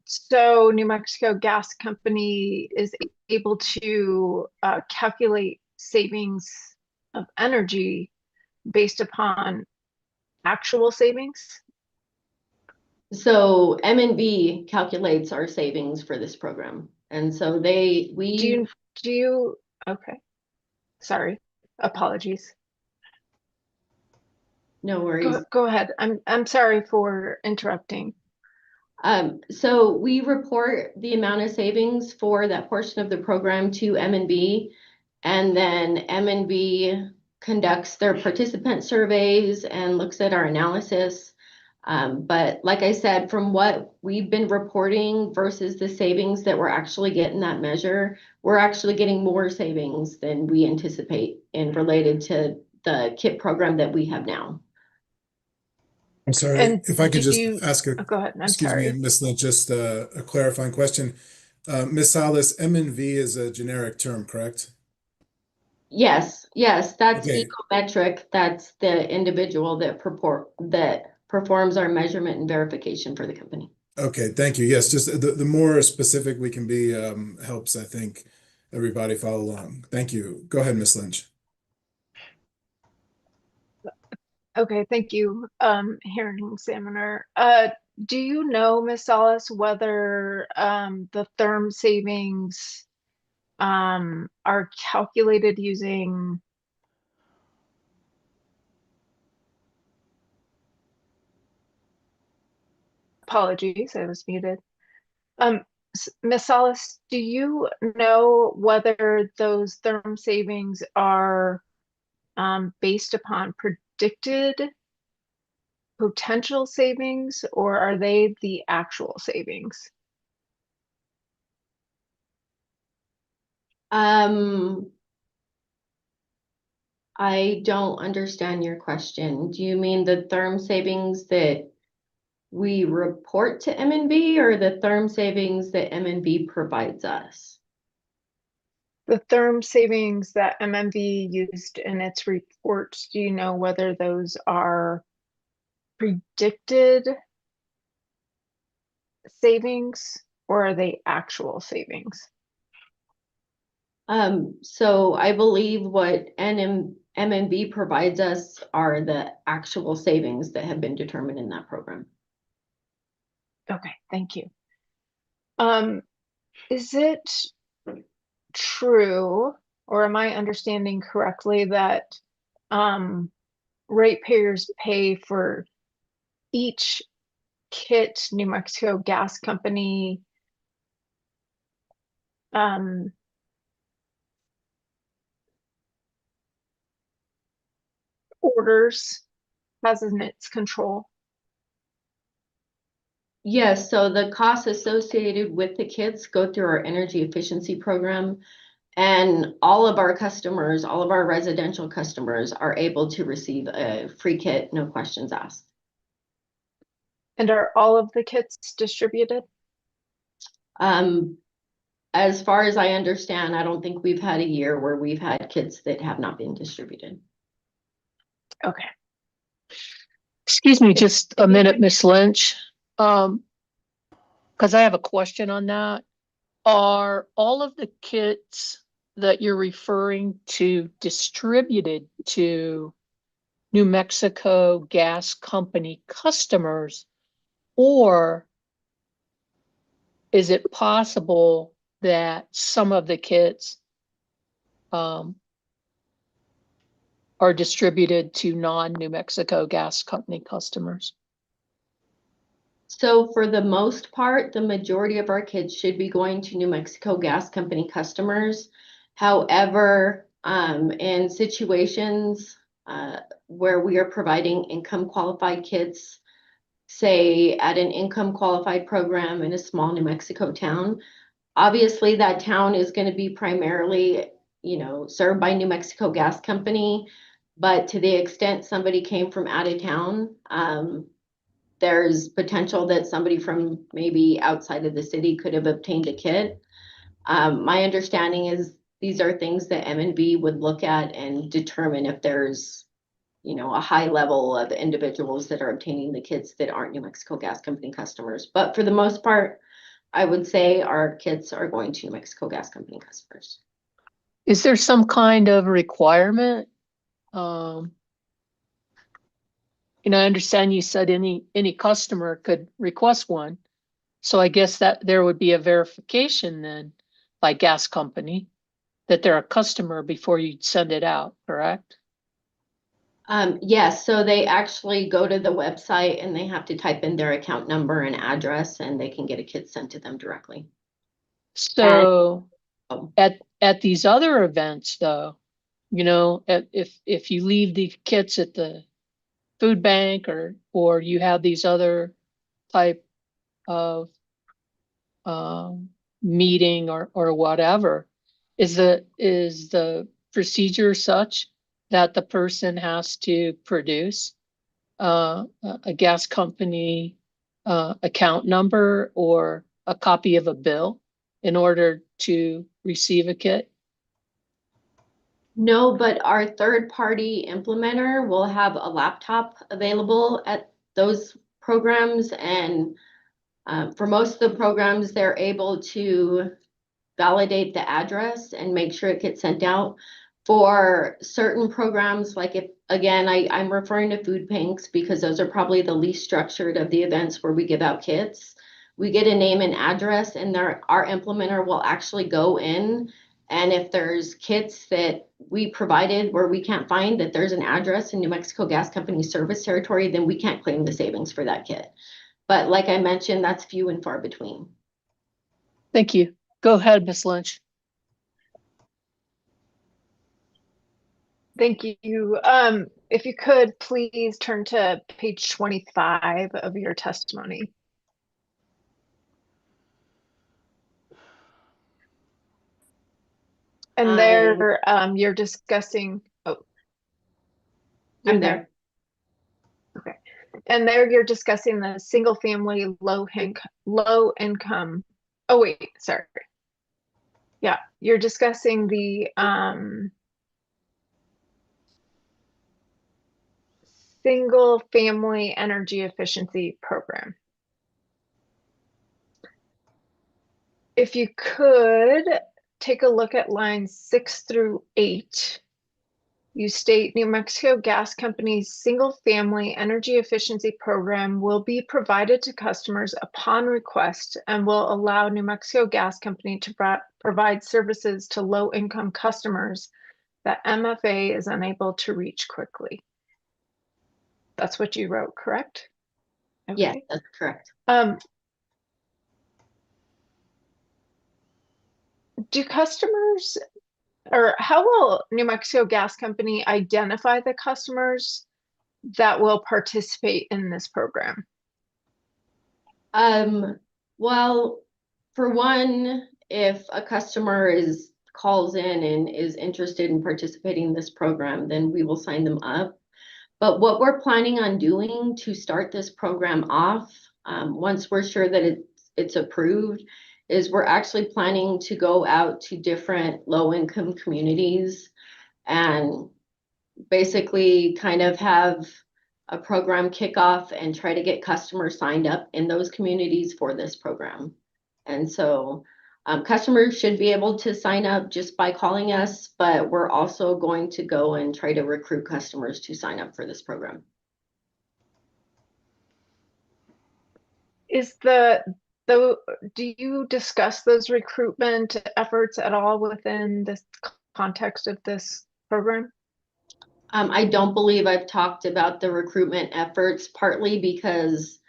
So New Mexico Gas Company is able to calculate savings of energy based upon actual savings? So M&B calculates our savings for this program. And so Do you, okay, sorry, apologies. No worries. Go ahead. I'm sorry for interrupting. So we report the amount of savings for that portion of the program to M&B, and then M&B conducts their participant surveys and looks at our analysis. But like I said, from what we've been reporting versus the savings that we're actually getting that measure, we're actually getting more savings than we anticipate in related to the KIT program that we have now. I'm sorry, And if I could just you, ask oh, go ahead. I'm excuse sorry. me, Ms. Lynch, just a clarifying question. Ms. Salas, M&V is a generic term, correct? Yes, that's Okay. ecometric. That's the individual that performs our measurement and verification for the company. Okay, thank you. Yes, just the more specific we can be helps, I think, everybody follow along. Thank you. Go ahead, Ms. Lynch. Okay, thank you, hearing examiner. Do you know, Ms. Salas, whether the therm savings are calculated using apologies, I was muted. Ms. Salas, do you know whether those therm savings are based upon predicted potential savings, or are they the actual savings? I don't understand your question. Do you mean the therm savings that we report to M&B or the therm savings that M&B provides us? The therm savings that MMV used in its reports, do you know whether those are predicted savings or are they actual savings? So I believe what MMB provides us are the actual savings that have been determined in that program. Okay, thank you. Is it true, or am I understanding correctly that ratepayers pay for each kit New Mexico Gas Company orders has in its control? Yes, so the costs associated with the kits go through our energy efficiency program. And all of our customers, all of our residential customers are able to receive a free kit, no questions asked. And are all of the kits distributed? As far as I understand, I don't think we've had a year where we've had kits that have not been distributed. Okay. Excuse me just a minute, Miss Lynch. Because I have a question on that. Are all of the kits that you're referring to distributed to New Mexico Gas Company customers, or is it possible that some of the kits are distributed to non-New Mexico Gas Company customers? So for the most part, the majority of our kits should be going to New Mexico Gas Company customers. However, in situations where we are providing income qualified kits, say at an income qualified program in a small New Mexico town, obviously that town is going to be primarily, served by New Mexico Gas Company. But to the extent somebody came from out of town, there's potential that somebody from maybe outside of the city could have obtained a kit. My understanding is these are things that M&V would look at and determine if there's, a high level of individuals that are obtaining the kits that aren't New Mexico Gas Company customers. But for the most part, I would say our kits are going to New Mexico Gas Company customers. Is there some kind of requirement? I understand you said any customer could request one. So I guess that there would be a verification then by gas company that they're a customer before you send it out, correct? Yes, so they actually go to the website and they have to type in their account number and address, and they can get a kit sent to them directly. So at these other events though, if you leave the kits at the food bank or you have these other type of meeting or whatever, is the procedure such that the person has to produce a gas company account number or a copy of a bill in order to receive a kit? No, but our third-party implementer will have a laptop available at those programs. And for most of the programs, they're able to validate the address and make sure it gets sent out. For certain programs, like I'm referring to food banks because those are probably the least structured of the events where we give out kits. We get a name and address, and our implementer will actually go in. And if there's kits that we provided where we can't find that there's an address in New Mexico Gas Company service territory, then we can't claim the savings for that kit. But like I mentioned, that's few and far between. Thank you. Go ahead, Ms. Lynch. Thank you. If you could please turn to page 25 of your testimony. And there, you're discussing, I'm there. Okay. And there you're discussing the single family low income. Oh, wait, sorry. Yeah, you're discussing the single family energy efficiency program. If you could take a look at lines 6 through 8. You state New Mexico Gas Company's single-family energy efficiency program will be provided to customers upon request and will allow New Mexico Gas Company to provide services to low-income customers that MFA is unable to reach quickly. That's what you wrote, correct? Okay. Yes, that's correct. Do customers or how will New Mexico Gas Company identify the customers that will participate in this program? Well, for one, if a customer calls in and is interested in participating in this program, then we will sign them up. But what we're planning on doing to start this program off, once we're sure that it's approved, is we're actually planning to go out to different low-income communities and basically kind of have a program kickoff and try to get customers signed up in those communities for this program. And so customers should be able to sign up just by calling us, but we're also going to go and try to recruit customers to sign up for this program. Do you discuss those recruitment efforts at all within this context of this program? I don't believe I've talked about the recruitment efforts, partly because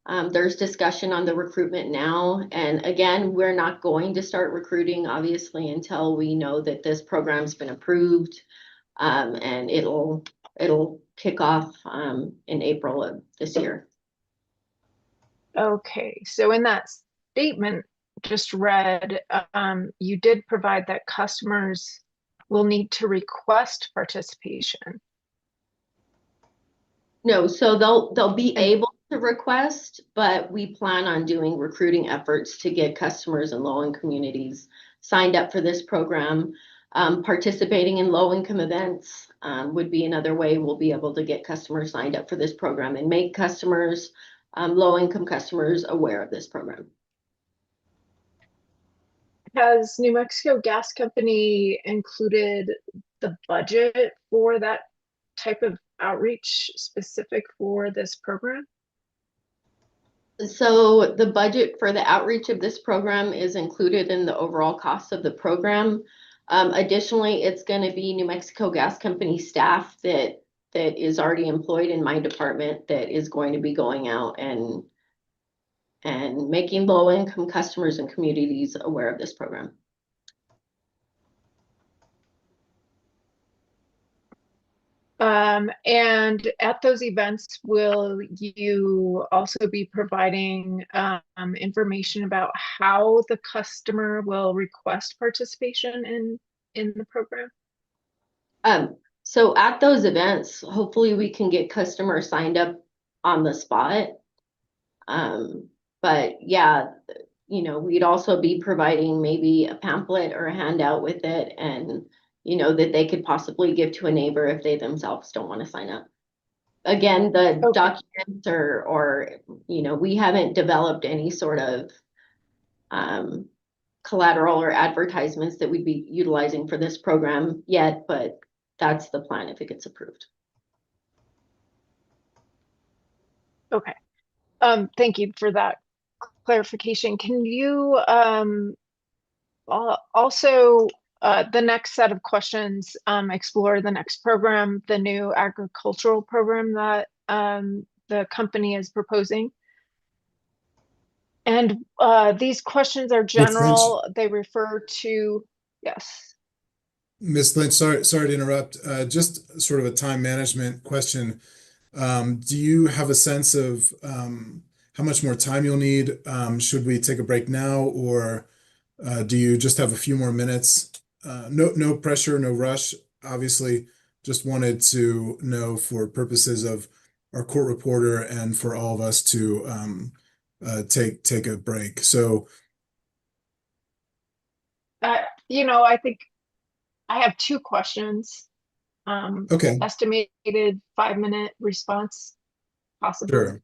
there's discussion on the recruitment now. And again, we're not going to start recruiting, obviously, until we know that this program's been approved. And it'll kick off in April of this year. Okay, so in that statement just read, you did provide that customers will need to request participation. No, so they'll be able to request, but we plan on doing recruiting efforts to get customers in low-income communities signed up for this program. Participating in low-income events would be another way we'll be able to get customers signed up for this program and make customers, low-income customers, aware of this program. Has New Mexico Gas Company included the budget for that type of outreach specific for this program? So the budget for the outreach of this program is included in the overall cost of the program. Additionally, it's going to be New Mexico Gas Company staff that is already employed in my department that is going to be going out and making low-income customers and communities aware of this program. And at those events, will you also be providing information about how the customer will request participation in the program? So at those events, hopefully we can get customers signed up on the spot. But yeah, we'd also be providing maybe a pamphlet or a handout with it, and that they could possibly give to a neighbor if they themselves don't want to sign up. Again, the documents or we haven't developed any sort of collateral or advertisements that we'd be utilizing for this program yet, but that's the plan if it gets approved. Okay. Thank you for that clarification. Can you also the next set of questions explore the next program, the new agricultural program that the company is proposing? And these questions are general. They refer to, yes. Ms. Lynch, sorry to interrupt. Just sort of a time management question. Do you have a sense of how much more time you'll need? Should we take a break now, or do you just have a few more minutes? No pressure, no rush. Obviously, just wanted to know for purposes of our court reporter and for all of us to take a break. So, I think I have two questions. okay. Estimated 5-minute response, possibly.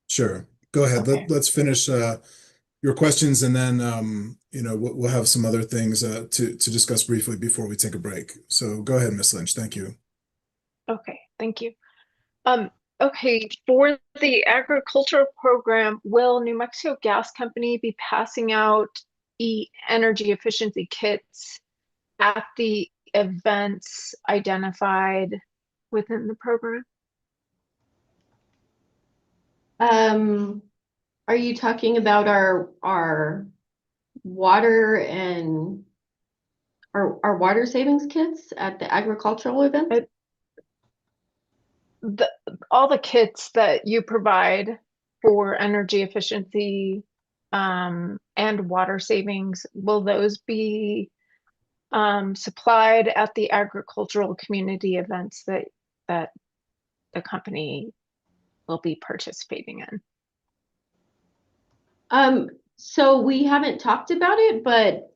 Sure. Go ahead. Okay. Let's finish your questions, and then we'll have some other things to discuss briefly before we take a break. So go ahead, Ms. Lynch. Thank you. Okay, thank you. Okay, for the agricultural program, will New Mexico Gas Company be passing out energy efficiency kits at the events identified within the program? Are you talking about our water and Our water savings kits at the agricultural event? All the kits that you provide for energy efficiency and water savings, will those be supplied at the agricultural community events that the company will be participating in? So we haven't talked about it, but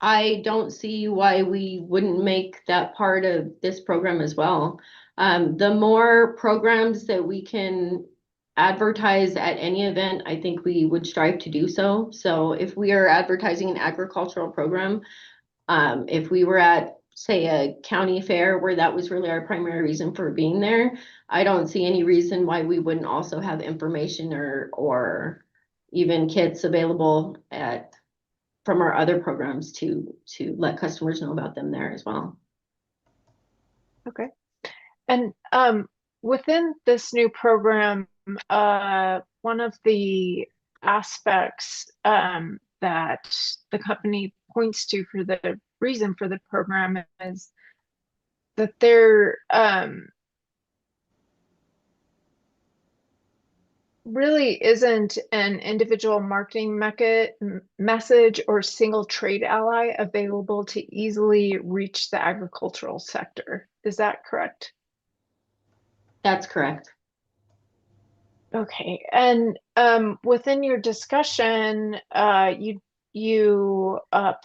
I don't see why we wouldn't make that part of this program as well. The more programs that we can advertise at any event, I think we would strive to do so. So if we are advertising an agricultural program, if we were at, say, a county fair where that was really our primary reason for being there, I don't see any reason why we wouldn't also have information or even kits available from our other programs to let customers know about them there as well. Okay. And within this new program, one of the aspects that the company points to for the reason for the program is that there really isn't an individual marketing message or single trade ally available to easily reach the agricultural sector. Is that correct? That's correct. Okay, and within your discussion, you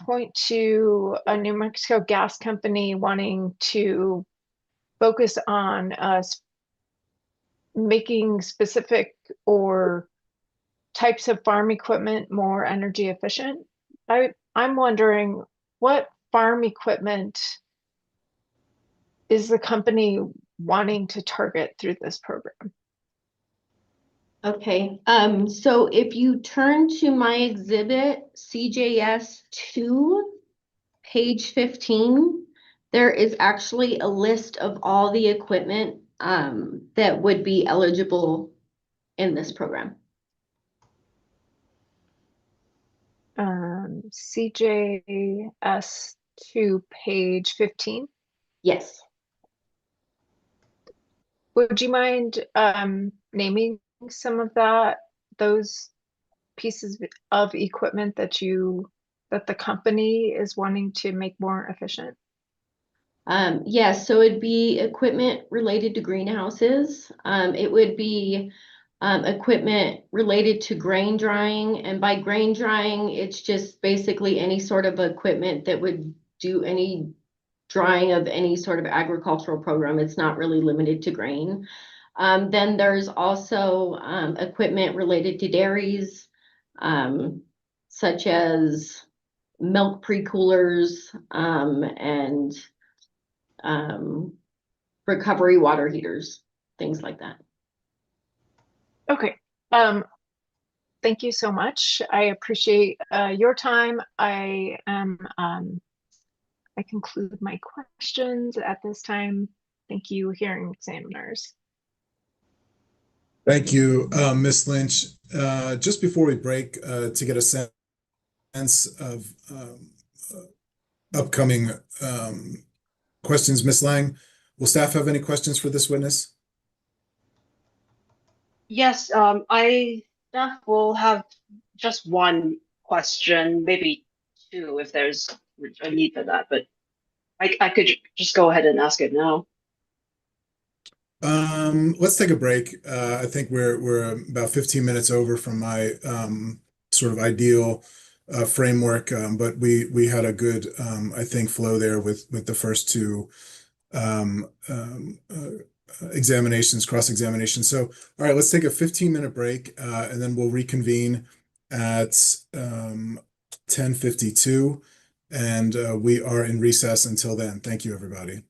point to a New Mexico gas company wanting to focus on making specific or types of farm equipment more energy efficient. I'm wondering, what farm equipment is the company wanting to target through this program? Okay, so if you turn to my exhibit CJS 2, page 15, there is actually a list of all the equipment that would be eligible in this program. CJS 2, page 15. Yes. Would you mind naming some of those pieces of equipment that the company is wanting to make more efficient? Yes, so it'd be equipment related to greenhouses. It would be equipment related to grain drying. And by grain drying, it's just basically any sort of equipment that would do any drying of any sort of agricultural program. It's not really limited to grain. Then there's also equipment related to dairies, such as milk pre-coolers and recovery water heaters, things like that. Okay. Thank you so much. I appreciate your time. I conclude my questions at this time. Thank you, hearing examiners. Thank you, Ms. Lynch. Just before we break, to get a sense of upcoming questions, Ms. Lang, will staff have any questions for this witness? Yes, staff will have just one question, maybe two if there's a need for that, but I could just go ahead and ask it now. Let's take a break. I think we're about 15 minutes over from my sort of ideal framework, but we had a good I think flow there with the first two examinations, cross-examinations. So, all right, let's take a 15-minute break, and then we'll reconvene at 10:52, and we are in recess until then. Thank you, everybody.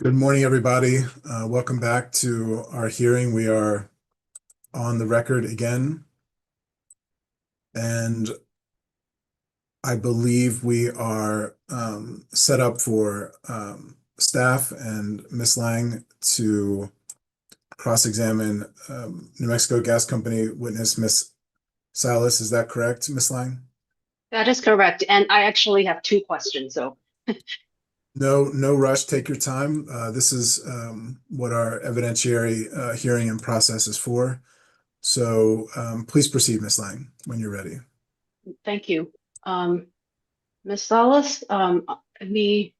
Good morning, everybody. Welcome back to our hearing. We are on the record again. And I believe we are set up for staff and Ms. Lang to cross-examine New Mexico Gas Company witness Ms. Salas. Is that correct, Ms. Lang? That is correct. And I actually have two questions, so. No rush. Take your time. This is what our evidentiary hearing and process is for. So please proceed, Ms. Lang, when you're ready. Thank you. Ms. Salas, let me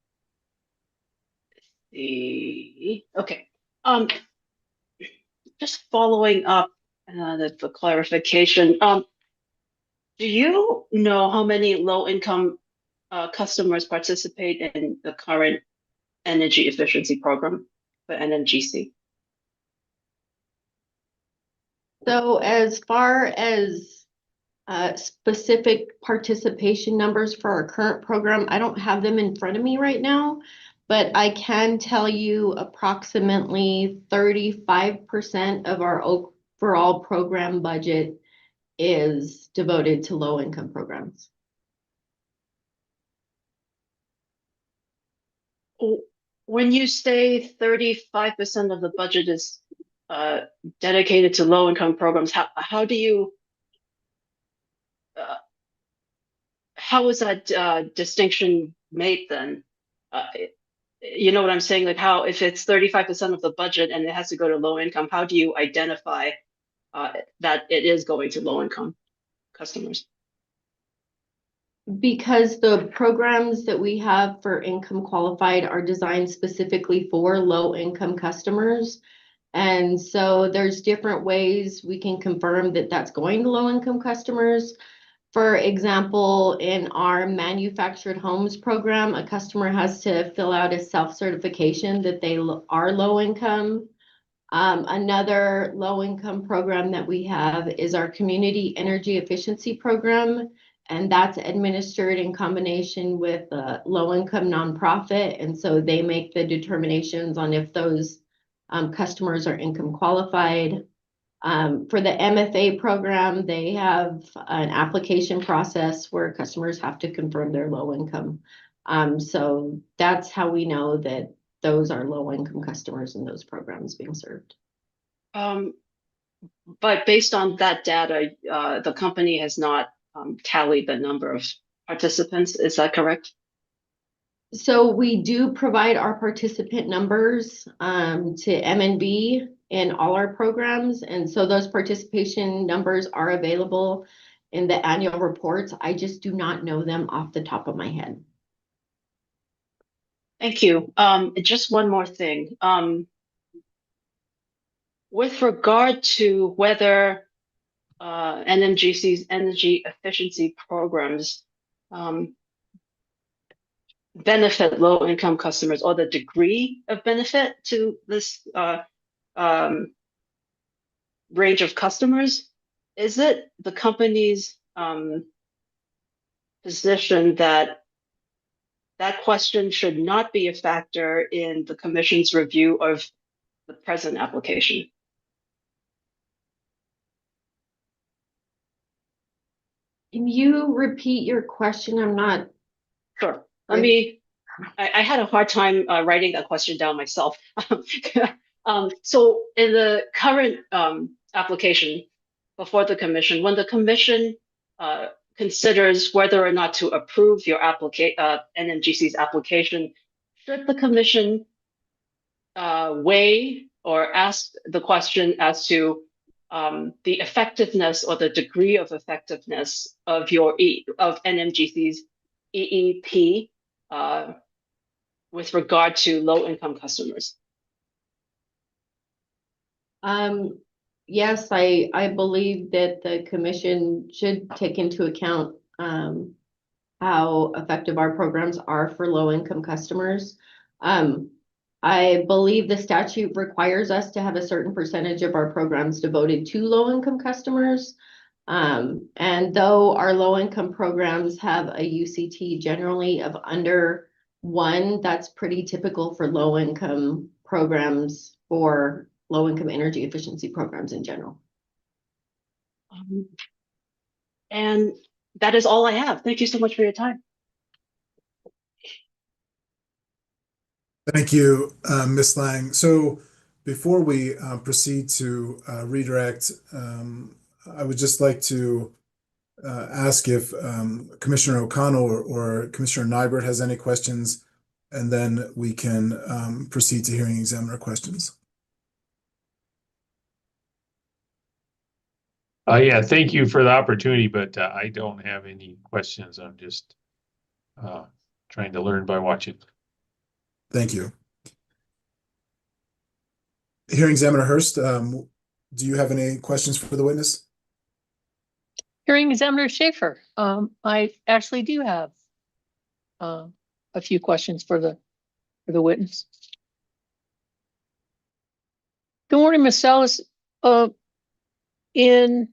see. Okay. Just following up the clarification. Do you know how many low-income customers participate in the current energy efficiency program for NMGC? So as far as specific participation numbers for our current program, I don't have them in front of me right now, but I can tell you approximately 35% of our overall program budget is devoted to low-income programs. When you say 35% of the budget is dedicated to low-income programs, how do you how is that distinction made then? You know what I'm saying? Like how, if it's 35% of the budget and it has to go to low income, how do you identify that it is going to low income customers? Because the programs that we have for income qualified are designed specifically for low income customers. And so there's different ways we can confirm that that's going to low income customers. For example, in our manufactured homes program, a customer has to fill out a self-certification that they are low income. Another low income program that we have is our community energy efficiency program. And that's administered in combination with a low income nonprofit. And so they make the determinations on if those customers are income qualified. For the MFA program, they have an application process where customers have to confirm their low income. So that's how we know that those are low income customers in those programs being served. But based on that data, the company has not tallied the number of participants. Is that correct? So we do provide our participant numbers to MNB in all our programs. And so those participation numbers are available in the annual reports. I just do not know them off the top of my head. Thank you. Just one more thing. With regard to whether NMGC's energy efficiency programs benefit low-income customers, or the degree of benefit to this range of customers, is it the company's position that that question should not be a factor in the commission's review of the present application? Can you repeat your question? I'm not. Sure. I had a hard time writing that question down myself. So in the current application before the commission, when the commission considers whether or not to approve your NMGC's application, should the commission weigh or ask the question as to the effectiveness or the degree of effectiveness of of NMGC's EEP with regard to low-income customers? Yes, I believe that the commission should take into account how effective our programs are for low-income customers. I believe the statute requires us to have a certain percentage of our programs devoted to low-income customers. And though our low-income programs have a UCT generally of under one that's pretty typical for low-income programs or low-income energy efficiency programs in general. And that is all I have. Thank you so much for your time. Thank you, Ms. Lang. So before we proceed to redirect, I would just like to ask if Commissioner O'Connell or Commissioner Nybert has any questions, and then we can proceed to hearing examiner questions. Yeah, thank you for the opportunity, but I don't have any questions. I'm just trying to learn by watching. Thank you. Hearing examiner Hurst, do you have any questions for the witness? Hearing examiner Schaefer, I actually do have a few questions for the witness. Good morning, Ms. Salas. In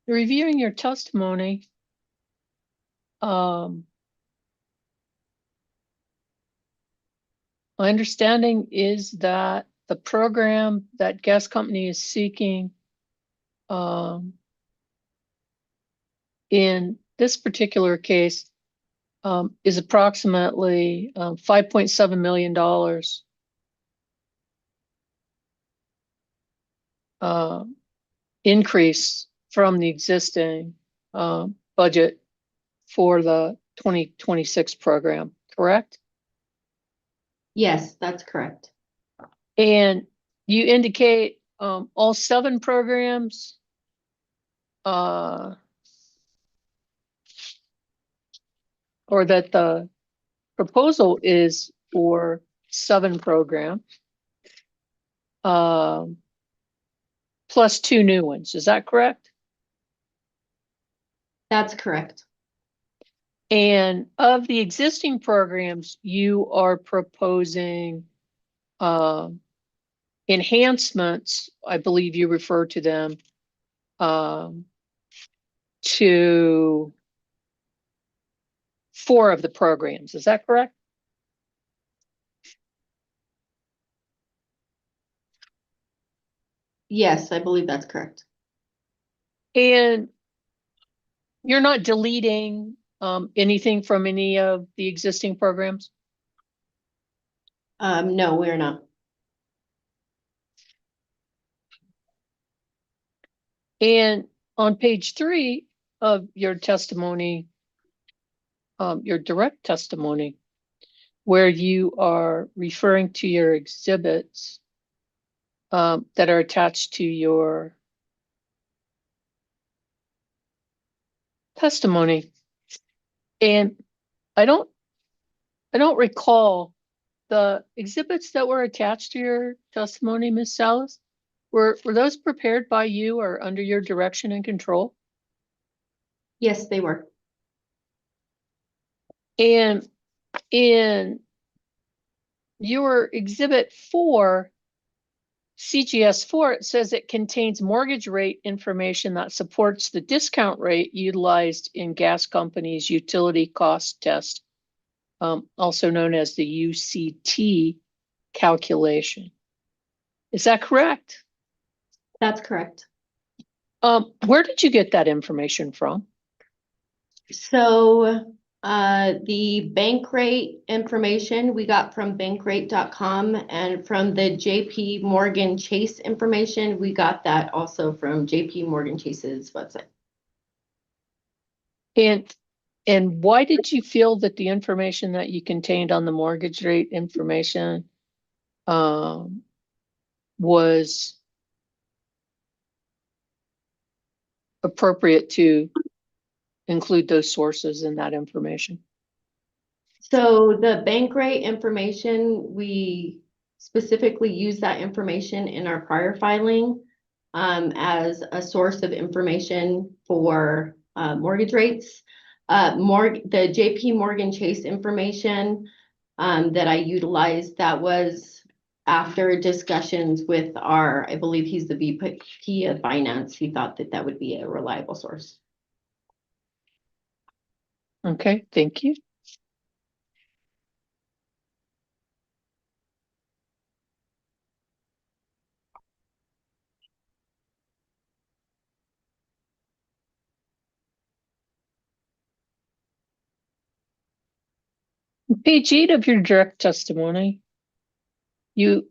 reviewing your testimony, my understanding is that the program that gas company is seeking in this particular case is approximately $5.7 million increase from the existing budget for the 2026 program, correct? Yes, that's correct. And you indicate all 7 programs or that the proposal is for 7 programs plus 2 new ones. Is that correct? That's correct. And of the existing programs, you are proposing enhancements, I believe you refer to them, to 4 of the programs. Is that correct? Yes, I believe that's correct. And you're not deleting anything from any of the existing programs? No, we're not. And on page 3 of your testimony, your direct testimony, where you are referring to your exhibits that are attached to your testimony, and I don't recall the exhibits that were attached to your testimony, Ms. Salas. Were those prepared by you or under your direction and control? Yes, they were. And in your exhibit 4, CGS 4, it says it contains mortgage rate information that supports the discount rate utilized in gas companies' utility cost test, also known as the UCT calculation. Is that correct? That's correct. Where did you get that information from? So the bank rate information we got from bankrate.com, and from the JP Morgan Chase information, we got that also from JP Morgan Chase's website. And why did you feel that the information that you contained on the mortgage rate information was appropriate to include those sources in that information? So the bank rate information, we specifically use that information in our prior filing as a source of information for mortgage rates. The JP Morgan Chase information that I utilized, that was after discussions with I believe he's the VP of Finance. He thought that that would be a reliable source. Okay, thank you. Page 8 of your direct testimony, you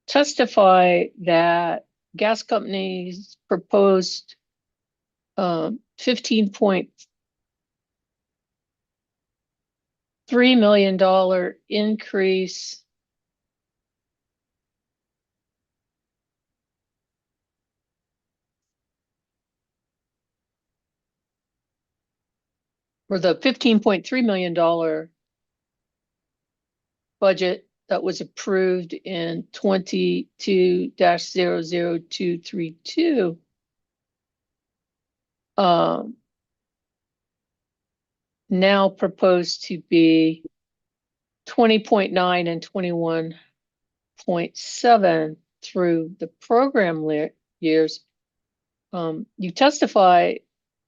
testify that gas companies proposed 15.3 million dollar increase or the $15.3 million budget that was approved in 22-00232 now proposed to be 20.9 and 21.7 through the program years. You testify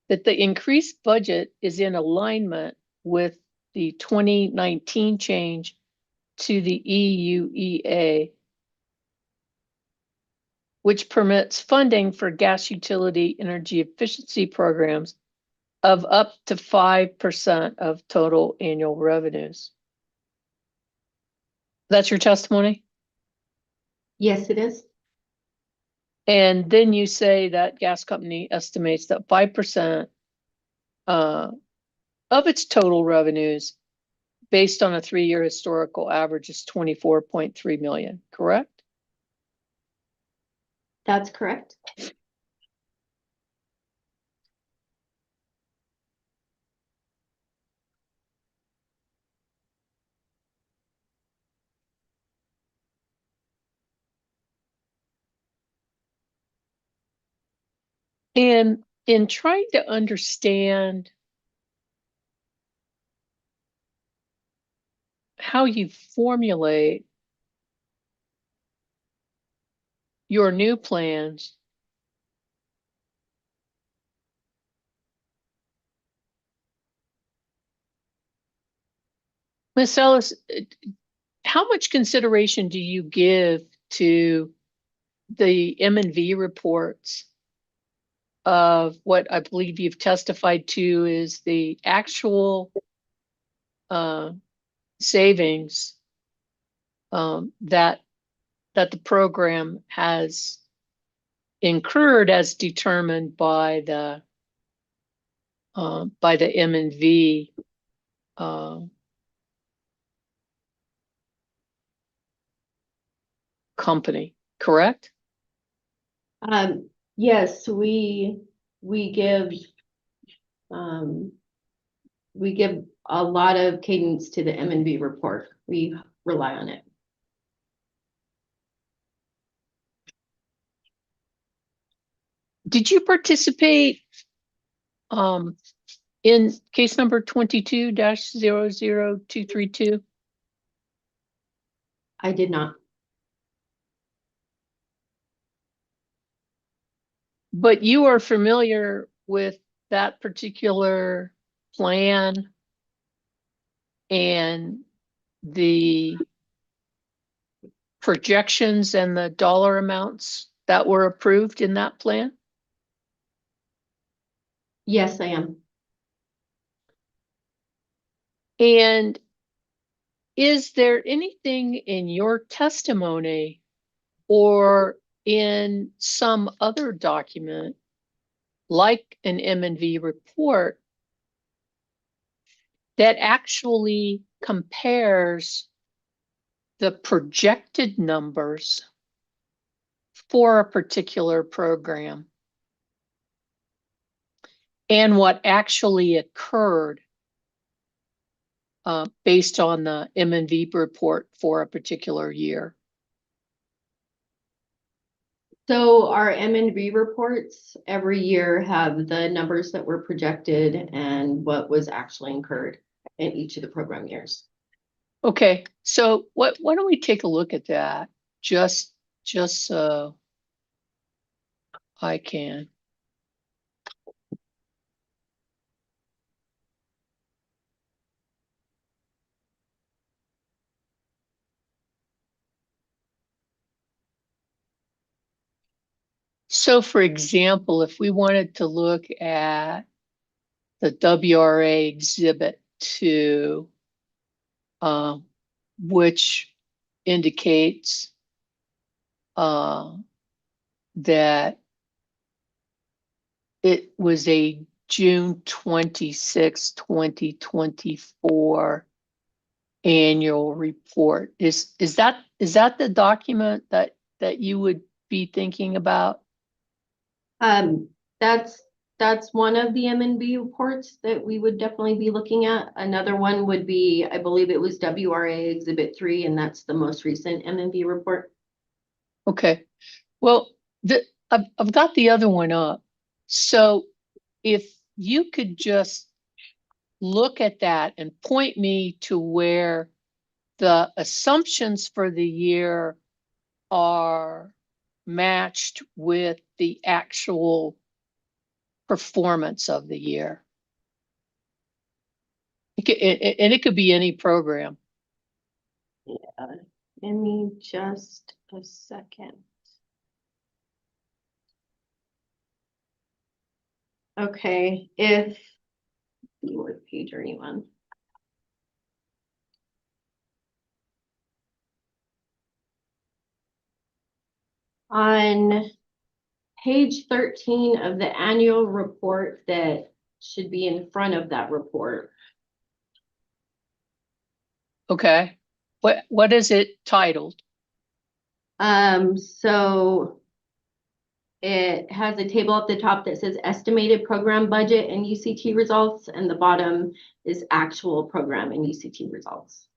that the increased budget is in alignment with the 2019 change to the EUEA, which permits funding for gas utility energy efficiency programs of up to 5% of total annual revenues. That's your testimony? Yes, it is. And then you say that gas company estimates that 5% of its total revenues based on a 3-year historical average is 24.3 million, correct? That's correct. And in trying to understand how you formulate your new plans, Ms. Ellis, how much consideration do you give to the M&V reports of what I believe you've testified to is the actual savings that the program has incurred as determined by the M&V company, correct? Yes, we give a lot of cadence to the M&V report. We rely on it. Did you participate in case number 22-00232? I did not. But you are familiar with that particular plan and the projections and the dollar amounts that were approved in that plan? Yes, I am. And is there anything in your testimony or in some other document, like an M&V report, that actually compares the projected numbers for a particular program and what actually occurred based on the M&V report for a particular year? So our M&V reports every year have the numbers that were projected and what was actually incurred in each of the program years. Okay, so why don't we take a look at that just so I can. So for example, if we wanted to look at the WRA Exhibit 2, which indicates that it was a June 26, 2024 annual report. Is that the document that you would be thinking about? That's one of the M&B reports that we would definitely be looking at. Another one would be, I believe it was WRA Exhibit 3, and that's the most recent M&B report. Okay. Well, I've got the other one up. So if you could just look at that and point me to where the assumptions for the year are matched with the actual performance of the year. And it could be any program. Yeah, give me just a second. Okay, what page are you on? On page 13 of the annual report that should be in front of that report. Okay. What is it titled? So it has a table at the top that says estimated program budget and UCT results, and the bottom is actual program and UCT results.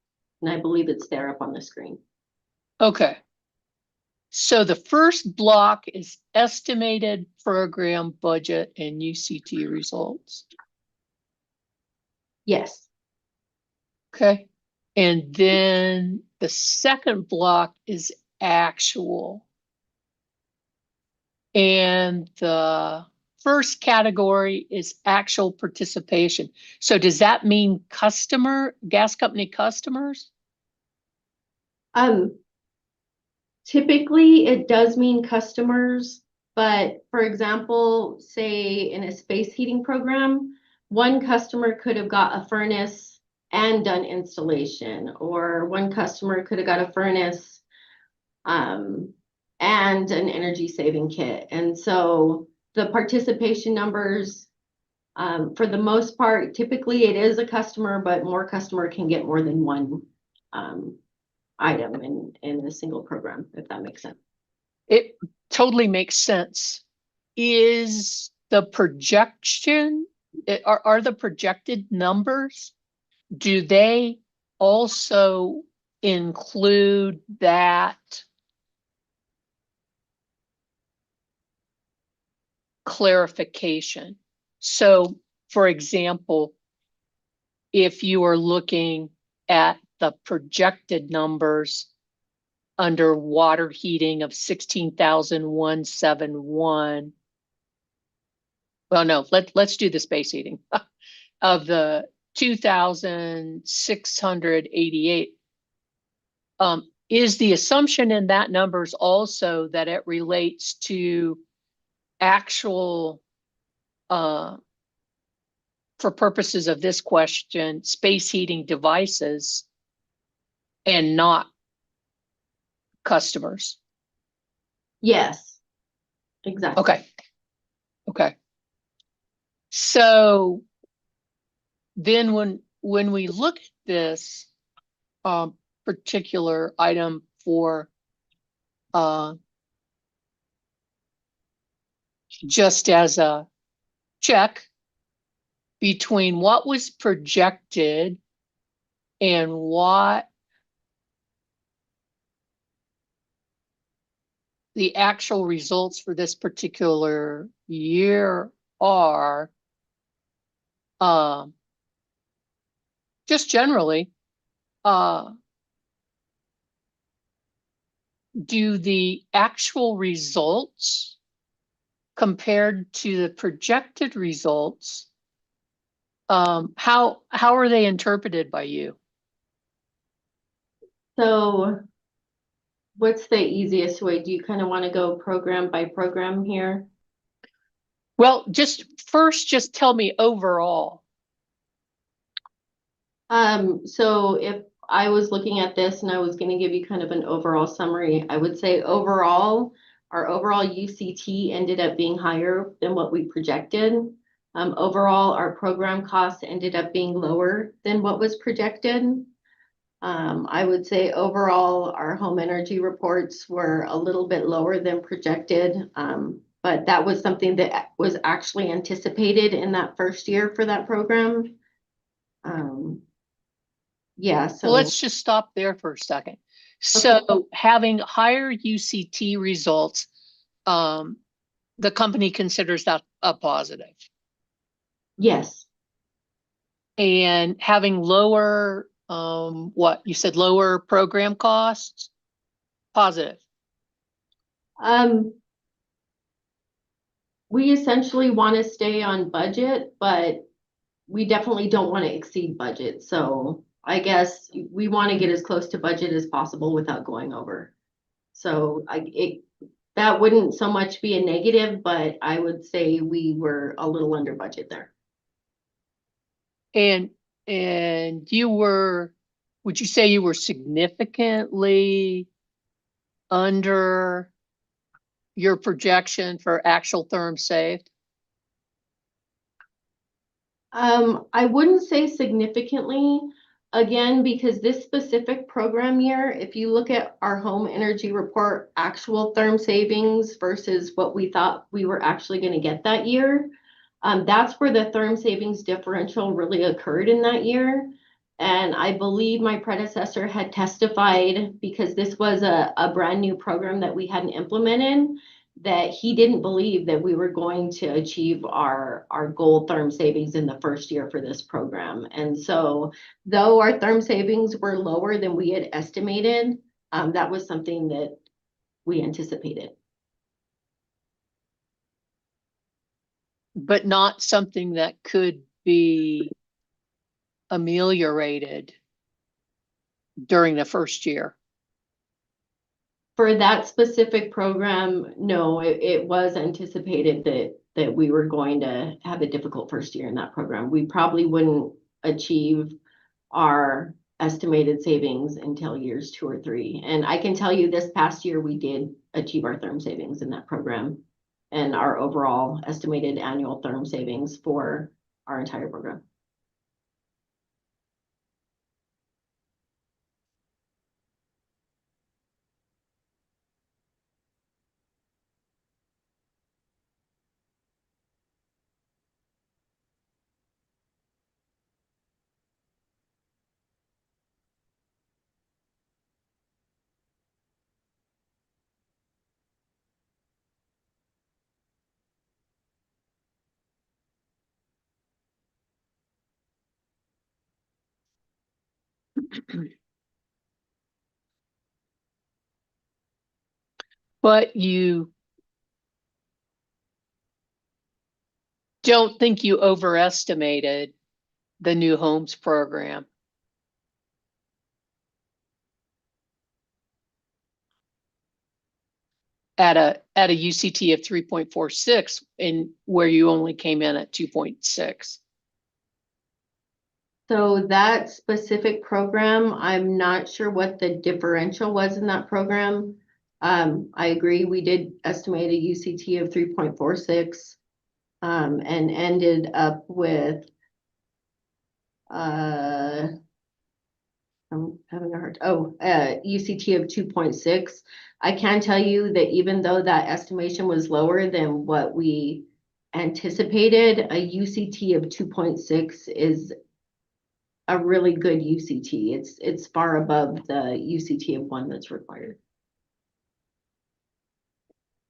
And I believe it's there up on the screen. Okay. So the first block is estimated program budget and UCT results. Yes. Okay. And then the second block is actual. And the first category is actual participation. So does that mean gas company customers? Typically it does mean customers, but for example, say in a space heating program, one customer could have got a furnace and done installation, or one customer could have got a furnace and an energy saving kit. And so the participation numbers, for the most part, typically it is a customer, but more customer can get more than one item in a single program, if that makes sense. It totally makes sense. Is the projection, are the projected numbers, do they also include that clarification? So, for example, if you are looking at the projected numbers under water heating of 16,171. Well, no, let's do the space heating of the 2,688. Is the assumption in that numbers also that it relates to actual, for purposes of this question, space heating devices and not customers? Yes, exactly. Okay. So then when we look at this particular item for just as a check between what was projected and what the actual results for this particular year are, just generally, do the actual results compared to the projected results, how are they interpreted by you? So what's the easiest way? Do you kind of want to go program by program here? Well, just tell me overall. So if I was looking at this and I was gonna give you kind of an overall summary. I would say overall, our overall UCT ended up being higher than what we projected. Overall, our program costs ended up being lower than what was projected. I would say overall, our home energy reports were a little bit lower than projected. But that was something that was actually anticipated in that first year for that program. Yeah, so. Well, let's just stop there for a second. So having higher UCT results, the company considers that a positive. Yes. And having lower, what you said, lower program costs, positive. We essentially want to stay on budget, but we definitely don't want to exceed budget. So I guess we want to get as close to budget as possible without going over. So that wouldn't so much be a negative, but I would say we were a little under budget there. And you were, would you say you were significantly under your projection for actual therm saved? I wouldn't say significantly, again, because this specific program year, if you look at our home energy report, actual therm savings versus what we thought we were actually going to get that year, that's where the therm savings differential really occurred in that year. And I believe my predecessor had testified, because this was a brand new program that we hadn't implemented, that he didn't believe that we were going to achieve our goal therm savings in the first year for this program. And so though our therm savings were lower than we had estimated, that was something that we anticipated. But not something that could be ameliorated during the first year. For that specific program, no, it was anticipated that we were going to have a difficult first year in that program. We probably wouldn't achieve our estimated savings until years 2 or 3. And I can tell you this past year, we did achieve our therm savings in that program and our overall estimated annual therm savings for our entire program. But you don't think you overestimated the new homes program? At a UCT of 3.46, and where you only came in at 2.6. So that specific program, I'm not sure what the differential was in that program. I agree, we did estimate a UCT of 3.46, and ended up with, I'm having a hard, UCT of 2.6. I can tell you that even though that estimation was lower than what we anticipated, a UCT of 2.6 is a really good UCT. It's far above the UCT of 1 that's required.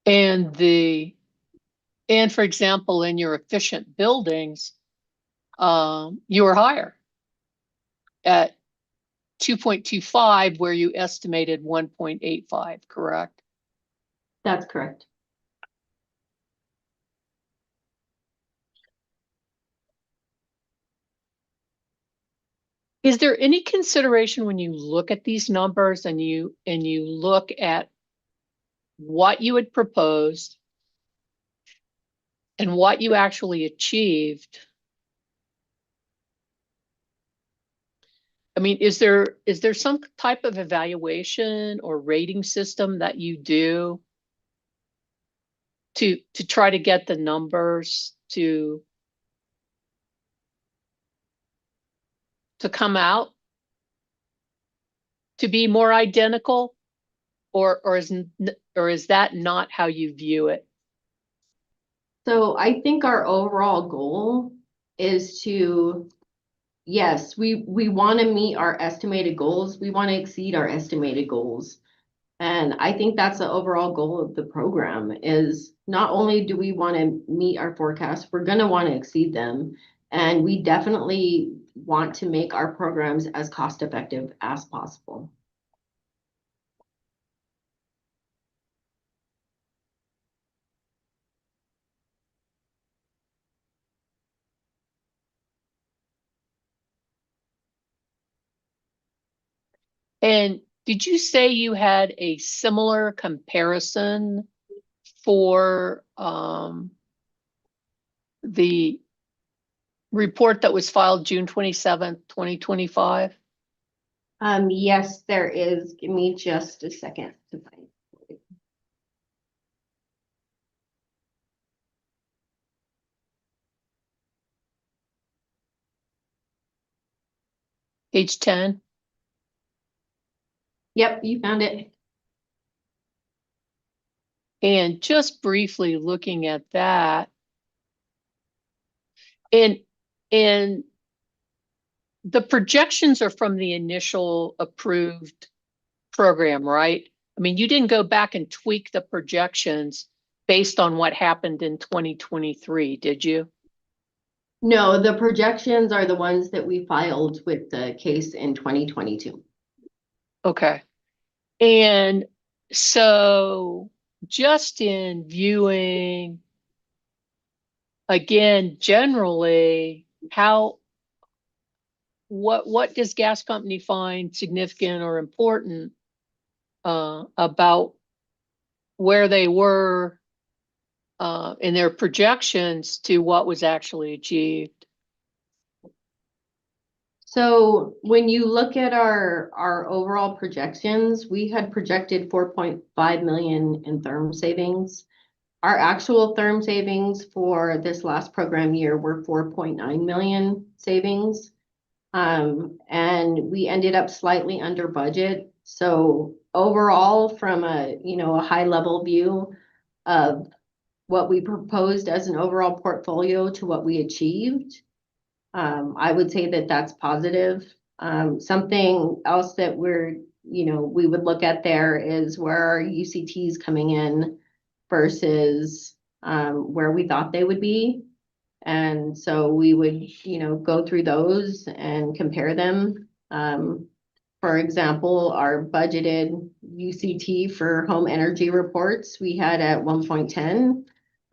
And for example, in your efficient buildings, you were higher at 2.25, where you estimated 1.85, correct? That's correct. Is there any consideration when you look at these numbers and you look at what you had proposed and what you actually achieved, I mean, is there some type of evaluation or rating system that you do to try to get the numbers to come out to be more identical, or is that not how you view it? So I think our overall goal is to, yes, we want to meet our estimated goals. We want to exceed our estimated goals. And I think that's the overall goal of the program is not only do we want to meet our forecasts, we're going to want to exceed them. And we definitely want to make our programs as cost effective as possible. And did you say you had a similar comparison for the report that was filed June 27th, 2025? Yes, there is. Give me just a second to find it. Page 10. Yep, you found it. And just briefly looking at that, and the projections are from the initial approved program, right? I mean, you didn't go back and tweak the projections based on what happened in 2023, did you? No, the projections are the ones that we filed with the case in 2022. Okay. And so just in viewing, again, generally, what does gas company find significant or important about where they were in their projections to what was actually achieved? So when you look at our overall projections, we had projected 4.5 million in therm savings. Our actual therm savings for this last program year were 4.9 million savings. And we ended up slightly under budget. So overall, from a high level view of what we proposed as an overall portfolio to what we achieved, I would say that that's positive. Something else that we would look at there is where our UCTs coming in versus where we thought they would be. And so we would, go through those and compare them. For example, our budgeted UCT for home energy reports, we had at 1.10.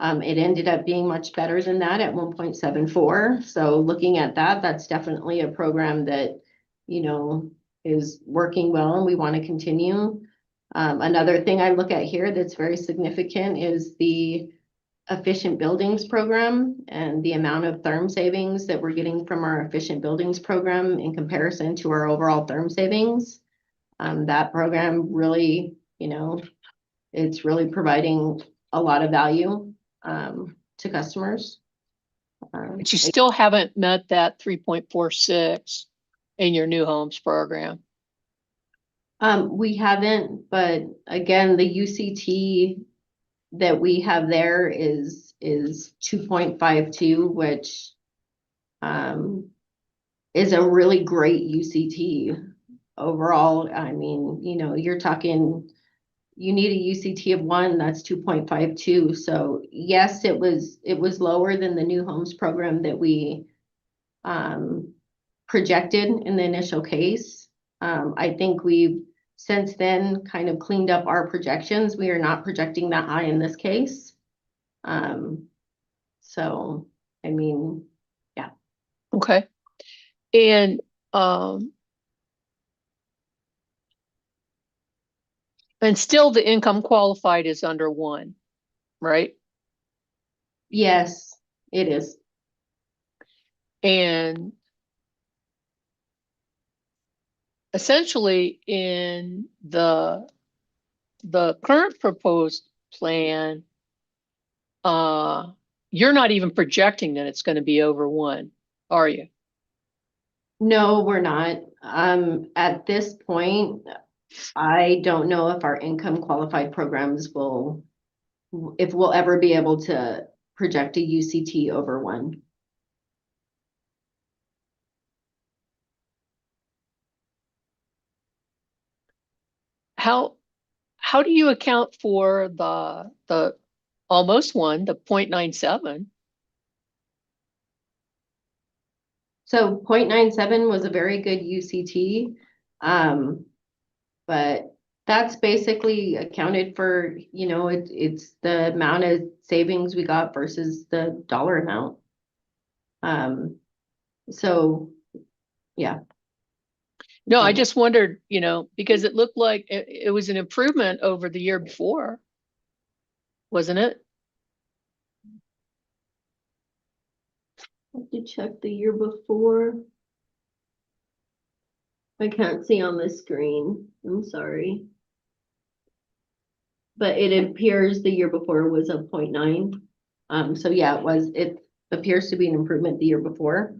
It ended up being much better than that at 1.74. So looking at that, that's definitely a program that, is working well and we want to continue. Another thing I look at here that's very significant is the efficient buildings program and the amount of therm savings that we're getting from our efficient buildings program in comparison to our overall therm savings. That program really, it's really providing a lot of value to customers. But you still haven't met that 3.46 in your new homes program. We haven't, but again, the UCT that we have there is 2.52, which is a really great UCT overall. I mean, you're talking, you need a UCT of 1, that's 2.52. So yes, it was lower than the new homes program that we projected in the initial case. I think we've since then kind of cleaned up our projections. We are not projecting that high in this case. So, I mean, yeah. Okay. And still the income qualified is under 1, right? Yes, it is. And essentially in the current proposed plan, you're not even projecting that it's going to be over 1, are you? No, we're not. At this point, I don't know if our income qualified programs if we'll ever be able to project a UCT over 1. How do you account for the almost 1, the 0.97? So 0.97 was a very good UCT. But that's basically accounted for, it's the amount of savings we got versus the dollar amount. So yeah. No, I just wondered, because it looked like it was an improvement over the year before, wasn't it? I have to check the year before. I can't see on the screen. I'm sorry. But it appears the year before was a 0.9. So yeah, it appears to be an improvement the year before.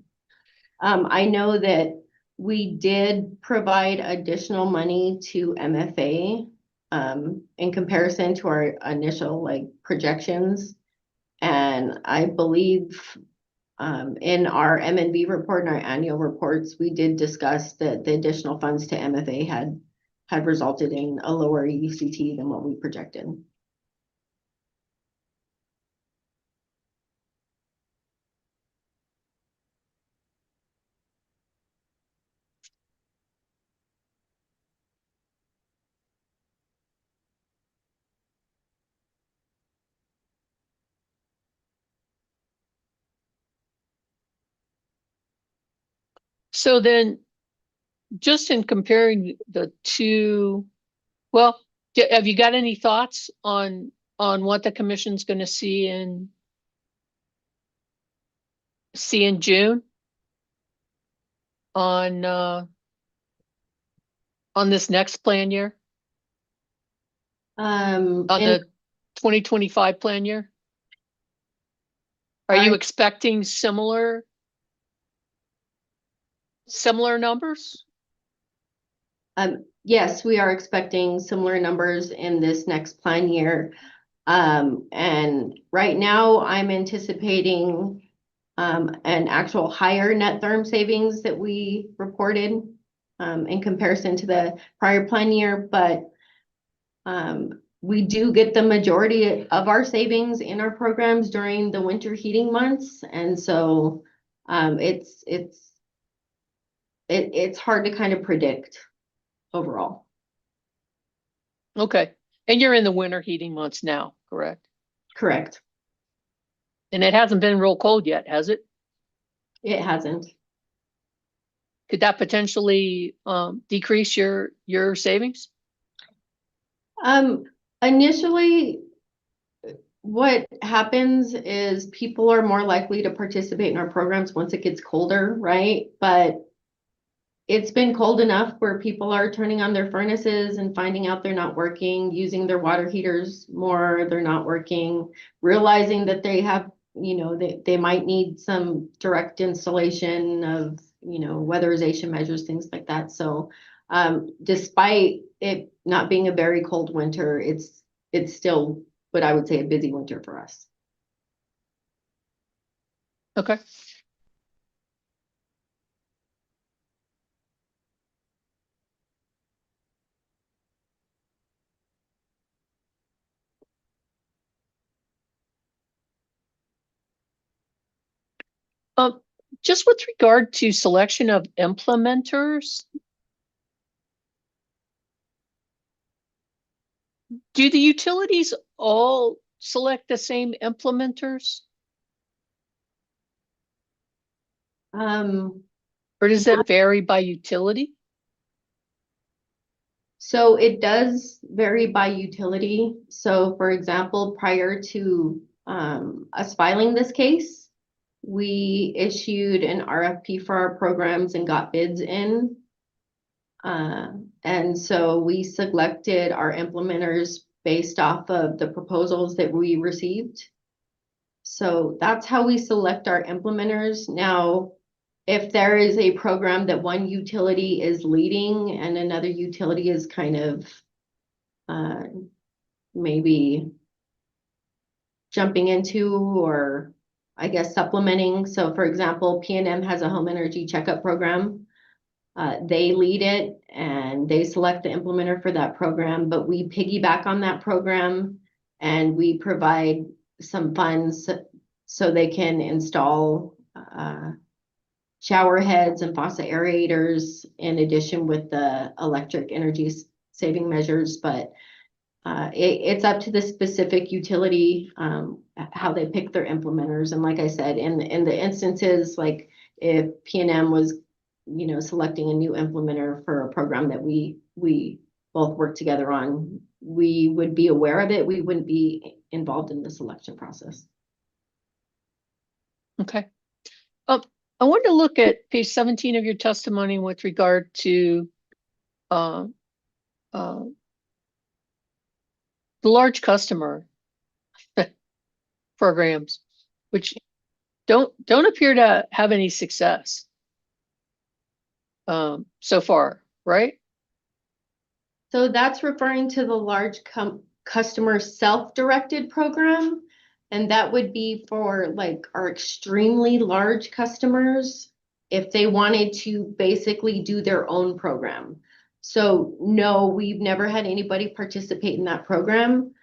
I know that we did provide additional money to MFA in comparison to our initial projections. And I believe in our M&B report and our annual reports, we did discuss that the additional funds to MFA had resulted in a lower UCT than what we projected. So then, just in comparing the two, well, have you got any thoughts on what the commission's going to see in June on this next plan year, on the 2025 plan year? Are you expecting similar numbers? Yes, we are expecting similar numbers in this next plan year. And right now I'm anticipating an actual higher net therm savings that we reported in comparison to the prior plan year, but we do get the majority of our savings in our programs during the winter heating months. And so it's hard to kind of predict overall. Okay. And you're in the winter heating months now, correct? Correct. And it hasn't been real cold yet, has it? It hasn't. Could that potentially decrease your savings? Initially, what happens is people are more likely to participate in our programs once it gets colder, right? But it's been cold enough where people are turning on their furnaces and finding out they're not working, using their water heaters more, they're not working, realizing that they have, they might need some direct installation of, weatherization measures, things like that. So despite it not being a very cold winter, it's still what I would say a busy winter for us. Okay. Just with regard to selection of implementers, do the utilities all select the same implementers? Or does it vary by utility? So it does vary by utility. So for example, prior to us filing this case, we issued an RFP for our programs and got bids in. And so we selected our implementers based off of the proposals that we received. So that's how we select our implementers. Now, if there is a program that one utility is leading and another utility is kind of maybe jumping into, or I guess supplementing. So for example, P&M has a home energy checkup program. They lead it and they select the implementer for that program, but we piggyback on that program and we provide some funds so they can install shower heads and faucet aerators in addition with the electric energy saving measures. But it's up to the specific utility how they pick their implementers. And like I said, in the instances, like if P&M was, you know, selecting a new implementer for a program that we both work together on, we would be aware of it. We wouldn't be involved in the selection process. Okay. I want to look at page 17 of your testimony with regard to the large customer programs, which don't appear to have any success so far, right? So that's referring to the large customer self-directed program. And that would be for like our extremely large customers if they wanted to basically do their own program. So no, we've never had anybody participate in that program.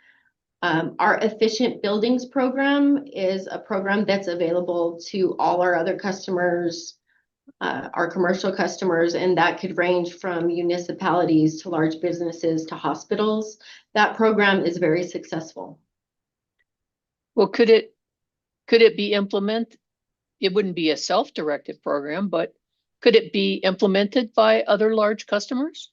Our Efficient Buildings program is a program that's available to all our other customers, our commercial customers, and that could range from municipalities to large businesses to hospitals. That program is very successful. Well, could it be implemented? It wouldn't be a self-directed program, but could it be implemented by other large customers?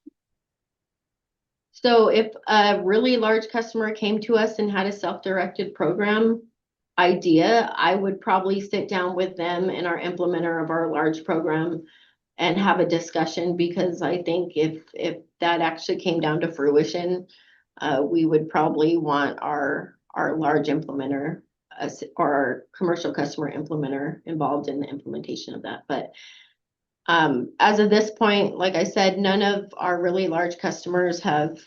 So if a really large customer came to us and had a self-directed program idea, I would probably sit down with them and our implementer of our large program and have a discussion, because I think if that actually came down to fruition, we would probably want our large implementer or our commercial customer implementer involved in the implementation of that. But as of this point, like I said, none of our really large customers have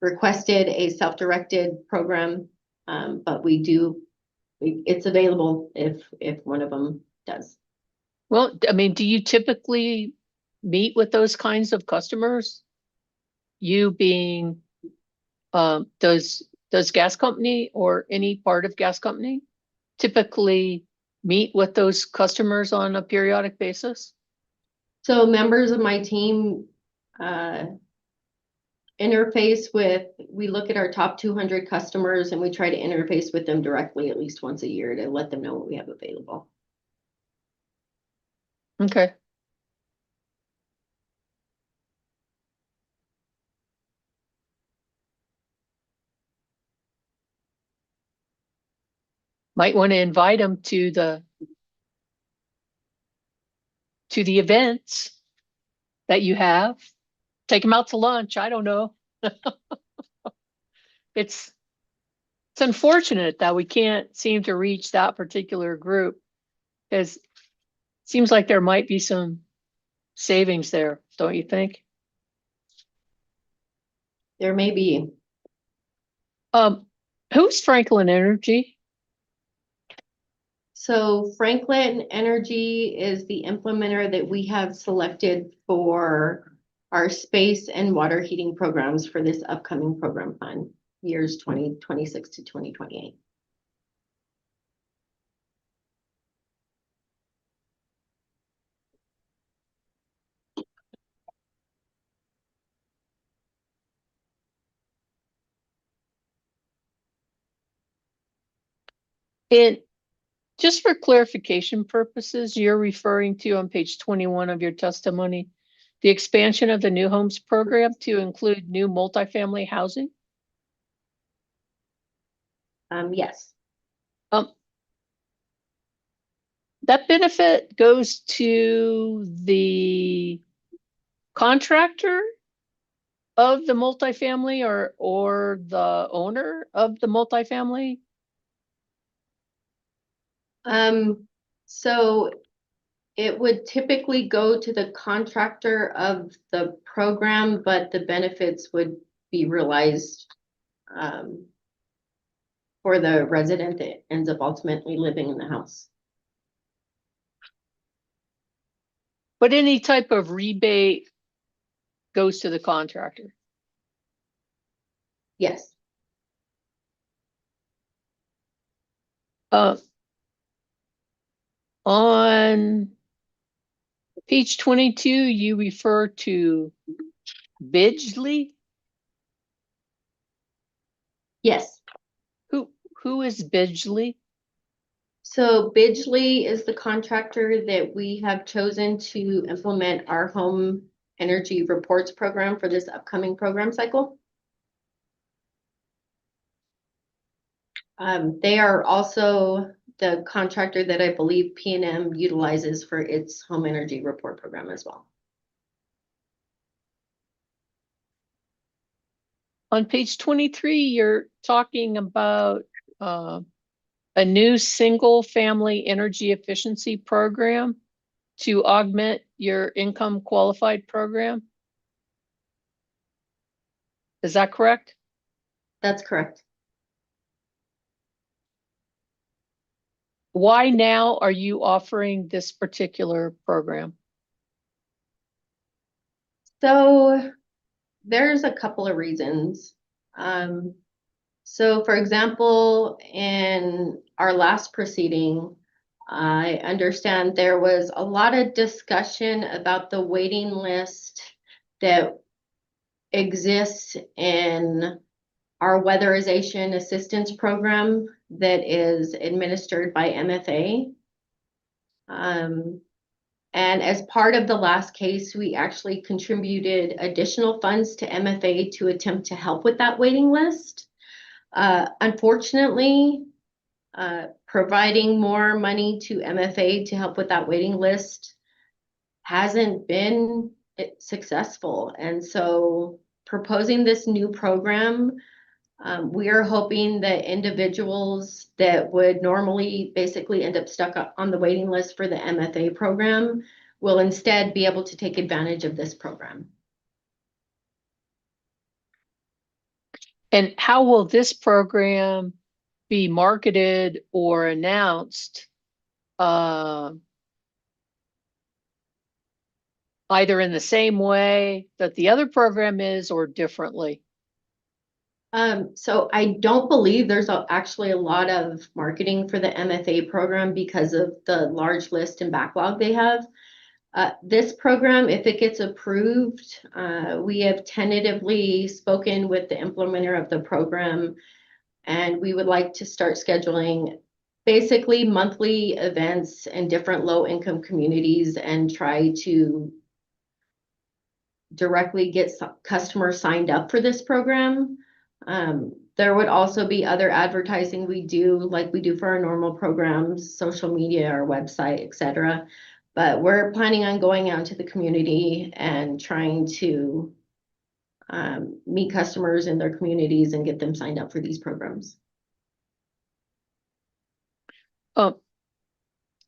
requested a self-directed program, but it's available if one of them does. Well, I mean, do you typically meet with those kinds of customers? You being, does gas company or any part of gas company typically meet with those customers on a periodic basis? So members of my team interface with, we look at our top 200 customers and we try to interface with them directly at least once a year to let them know what we have available. Okay. Might want to invite them to the events that you have. Take them out to lunch. I don't know. It's unfortunate that we can't seem to reach that particular group, because it seems like there might be some savings there, don't you think? There may be. Who's Franklin Energy? So Franklin Energy is the implementer that we have selected for our space and water heating programs for this upcoming program fund, years 2026 to 2028. And just for clarification purposes, you're referring to on page 21 of your testimony, the expansion of the new homes program to include new multifamily housing? Yes. That benefit goes to the contractor of the multifamily or the owner of the multifamily? So it would typically go to the contractor of the program, but the benefits would be realized for the resident that ends up ultimately living in the house. But any type of rebate goes to the contractor. Yes. On page 22, you refer to Bidgley. Yes. Who is Bidgley? So Bidgley is the contractor that we have chosen to implement our home energy reports program for this upcoming program cycle. They are also the contractor that I believe P&M utilizes for its home energy report program as well. On page 23, you're talking about a new single-family energy efficiency program to augment your income qualified program. Is that correct? That's correct. Why now are you offering this particular program? So there's a couple of reasons. So for example, in our last proceeding, I understand there was a lot of discussion about the waiting list that exists in our weatherization assistance program that is administered by MFA. And as part of the last case, we actually contributed additional funds to MFA to attempt to help with that waiting list. Unfortunately, providing more money to MFA to help with that waiting list hasn't been successful. And so proposing this new program, we are hoping that individuals that would normally basically end up stuck on the waiting list for the MFA program will instead be able to take advantage of this program. And how will this program be marketed or announced, either in the same way that the other program is or differently? So I don't believe there's actually a lot of marketing for the MFA program because of the large list and backlog they have. This program, if it gets approved, we have tentatively spoken with the implementer of the program, and we would like to start scheduling basically monthly events in different low-income communities and try to directly get customers signed up for this program. There would also be other advertising we do, like we do for our normal programs, social media, our website, etc. But we're planning on going out to the community and trying to meet customers in their communities and get them signed up for these programs.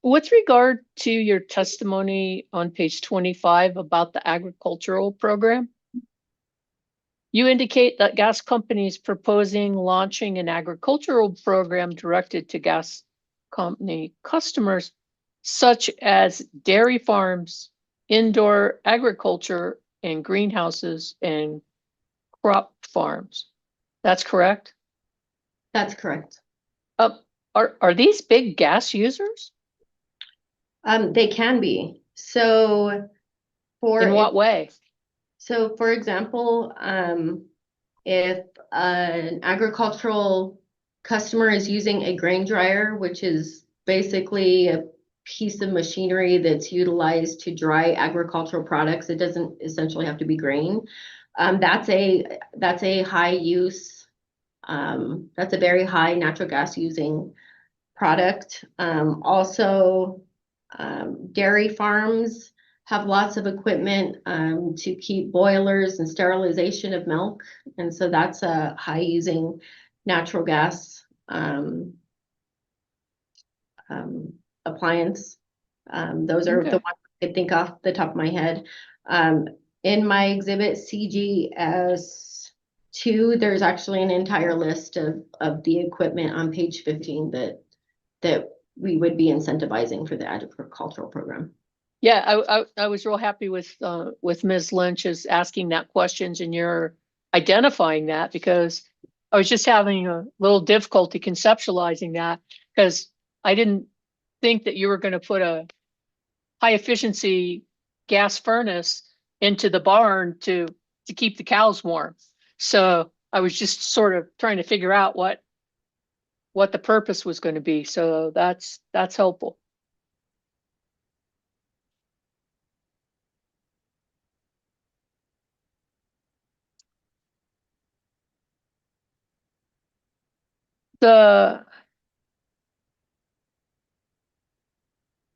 With regard to your testimony on page 25 about the agricultural program, you indicate that gas companies proposing launching an agricultural program directed to gas company customers, such as dairy farms, indoor agriculture, and greenhouses and crop farms. That's correct? That's correct. Are these big gas users? They can be. So in what way? So for example, if an agricultural customer is using a grain dryer, which is basically a piece of machinery that's utilized to dry agricultural products, it doesn't essentially have to be grain. That's a high use, that's a very high natural gas using product. Also, dairy farms, have lots of equipment to keep boilers and sterilization of milk. And so that's a high using natural gas appliance. Those are Okay. the ones I could think off the top of my head. In my exhibit CGS2, there's actually an entire list of the equipment on page 15 that we would be incentivizing for the agricultural program. Yeah, I was real happy with Ms. Lynch's asking that questions and you're identifying that, because I was just having a little difficulty conceptualizing that, because I didn't think that you were going to put a high efficiency gas furnace into the barn to keep the cows warm. So I was just sort of trying to figure out what the purpose was going to be. So that's helpful. The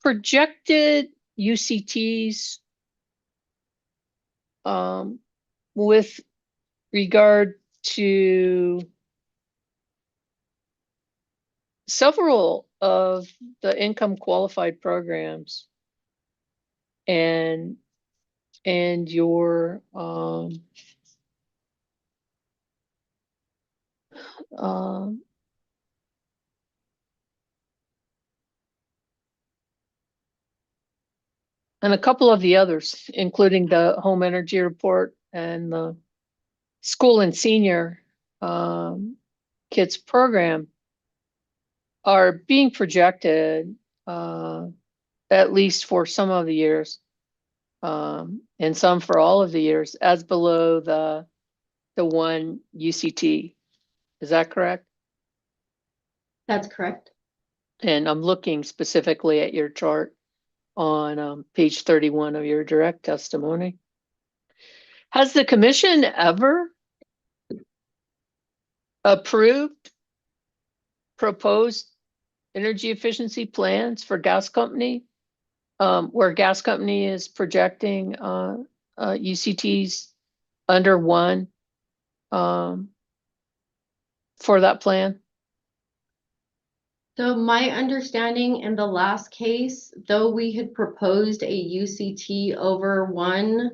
projected UCTs with regard to several of the income qualified programs and your and a couple of the others, including the home energy report and the school and senior kids program, are being projected at least for some of the years, and some for all of the years, as below the one UCT. Is that correct? That's correct. And I'm looking specifically at your chart on page 31 of your direct testimony. Has the commission ever approved proposed energy efficiency plans for gas company, where gas company is projecting UCTs under 1 for that plan? So my understanding in the last case, though we had proposed a UCT over 1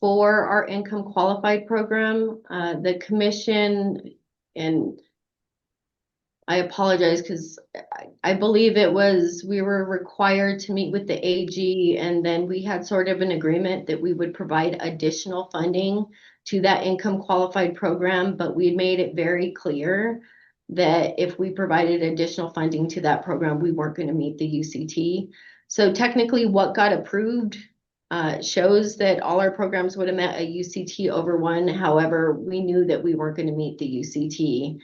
for our income qualified program, the commission, and I apologize because I believe we were required to meet with the AG, and then we had sort of an agreement that we would provide additional funding to that income qualified program, but we made it very clear that if we provided additional funding to that program, we weren't going to meet the UCT. So technically what got approved shows that all our programs would have met a UCT over 1. However, we knew that we weren't going to meet the UCT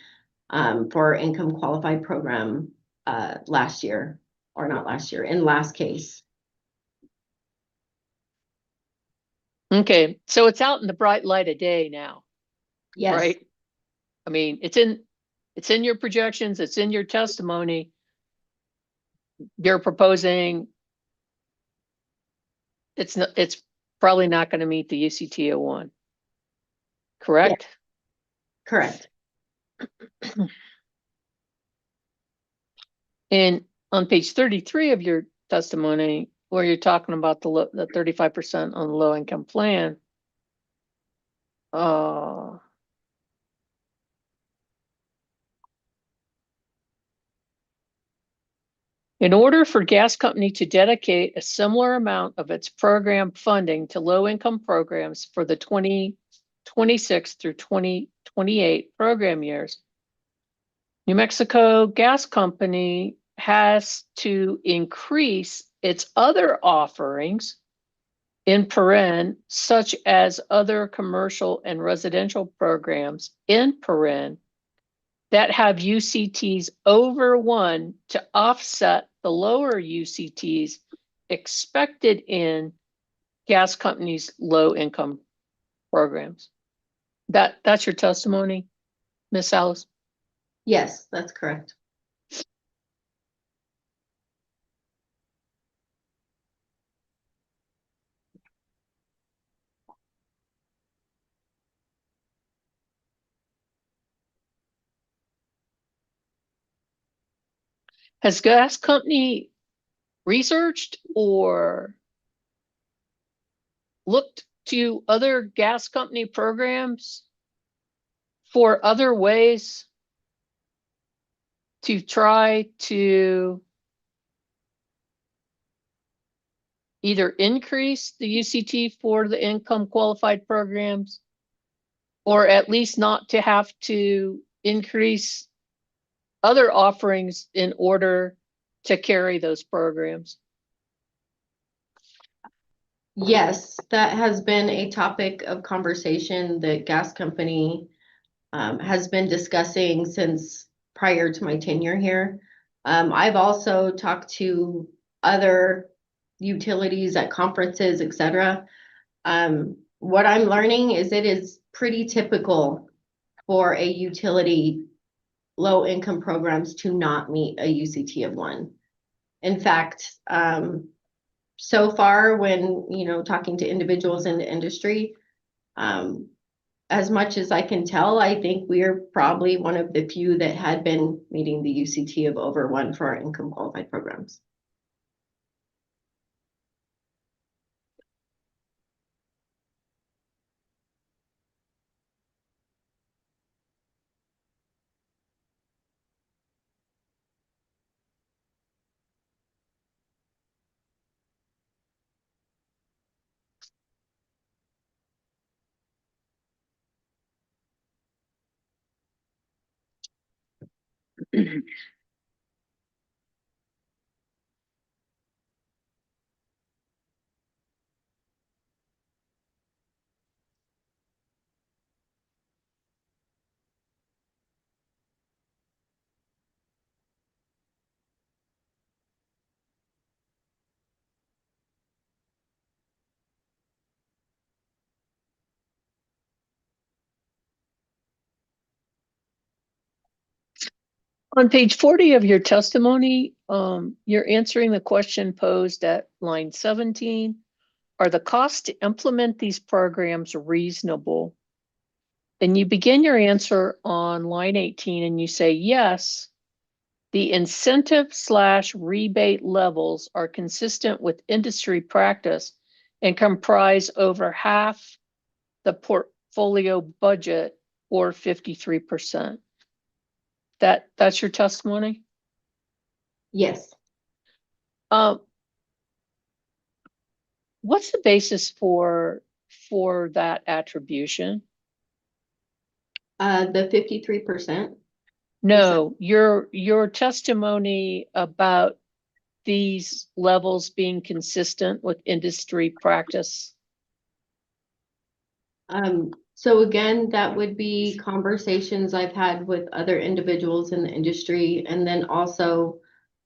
for our income qualified program last year, or not last year, in last case. Okay, so it's out in the bright light of day now. Yes. Right? I mean, it's in your projections, it's in your testimony. You're proposing it's probably not going to meet the UCT 01. Correct? Yeah. Correct. And on page 33 of your testimony, where you're talking about the 35% on the low income plan, in order for gas company to dedicate a similar amount of its program funding to low income programs for the 2026 through 2028 program years, New Mexico Gas Company has to increase its other offerings in paren, such as other commercial and residential programs in paren, that have UCTs over 1 to offset the lower UCTs expected in gas companies' low income programs. That's your testimony, Ms. Alice? Yes, that's correct. Has gas company researched or looked to other gas company programs for other ways to try to either increase the UCT for the income qualified programs, or at least not to have to increase other offerings in order to carry those programs? Yes, that has been a topic of conversation that gas company has been discussing since prior to my tenure here. I've also talked to other utilities at conferences, etc. What I'm learning is it is pretty typical for a utility low income programs to not meet a UCT of 1. In fact, so far when, talking to individuals in the industry, as much as I can tell, I think we are probably one of the few that had been meeting the UCT of over 1 for our income qualified programs. On page 40 of your testimony, you're answering the question posed at line 17. Are the costs to implement these programs reasonable? And you begin your answer on line 18 and you say, yes, the incentive/rebate levels are consistent with industry practice and comprise over half the portfolio budget, or 53%. That's your testimony? Yes. What's the basis for that attribution? The 53%. No, your testimony about these levels being consistent with industry practice. So again, that would be conversations I've had with other individuals in the industry, and then also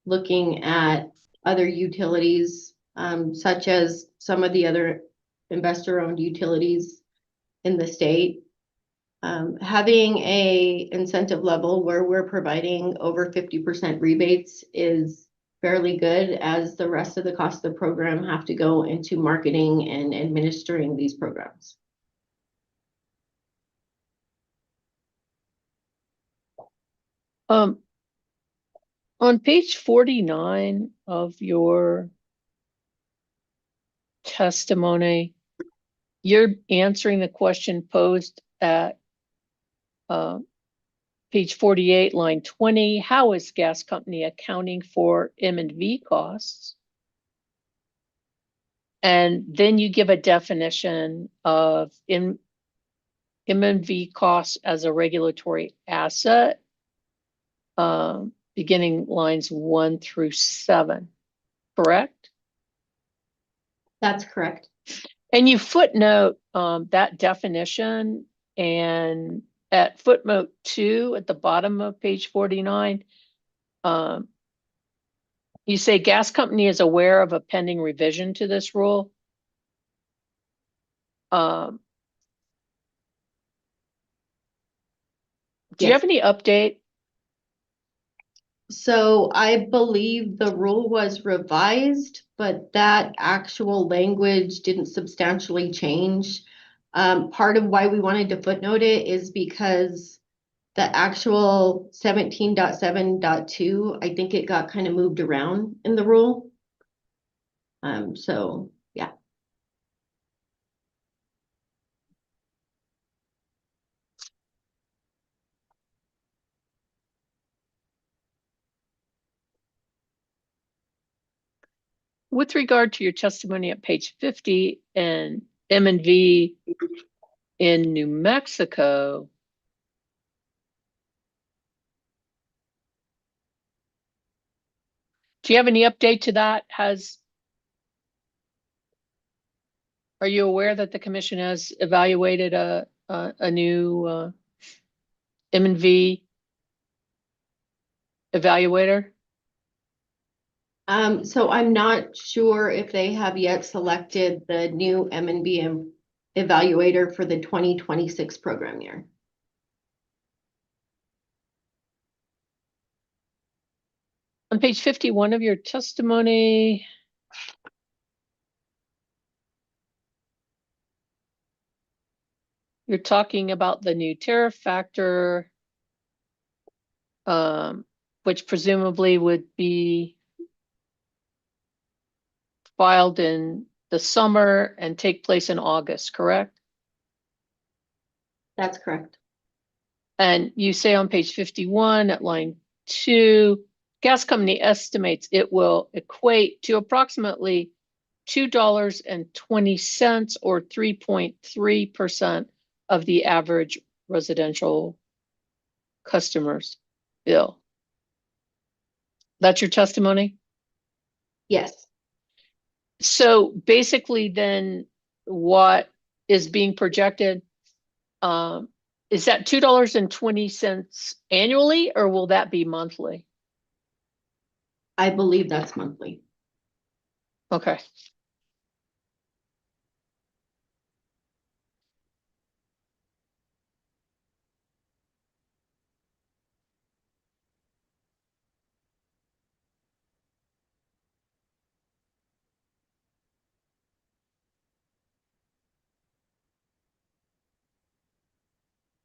looking at other utilities, such as some of the other investor-owned utilities in the state. Having a incentive level where we're providing over 50% rebates is fairly good, as the rest of the cost of the program have to go into marketing and administering these programs. On page 49 of your testimony, you're answering the question posed at page 48, line 20. How is gas company accounting for M&V costs? And then you give a definition of M&V costs as a regulatory asset, beginning lines 1 through 7, correct? That's correct. And you footnote that definition, and at footnote 2 at the bottom of page 49, you say gas company is aware of a pending revision to this rule. Do you have any update? So I believe the rule was revised, but that actual language didn't substantially change. Part of why we wanted to footnote it is because The actual 17.7.2, I think it got kind of moved around in the rule. So yeah. With regard to your testimony at page 50 and M&V in New Mexico, do you have any update to that? Are you aware that the commission has evaluated a new M&V evaluator? So I'm not sure if they have yet selected the new M&B evaluator for the 2026 program year. On page 51 of your testimony, you're talking about the new tariff factor, which presumably would be filed in the summer and take place in August, correct? That's correct. And you say on page 51 at line 2, gas company estimates it will equate to approximately $2.20 or 3.3% of the average residential customer's bill. That's your testimony? Yes. So basically then what is being projected, is that $2.20 annually, or will that be monthly? I believe that's monthly. Okay.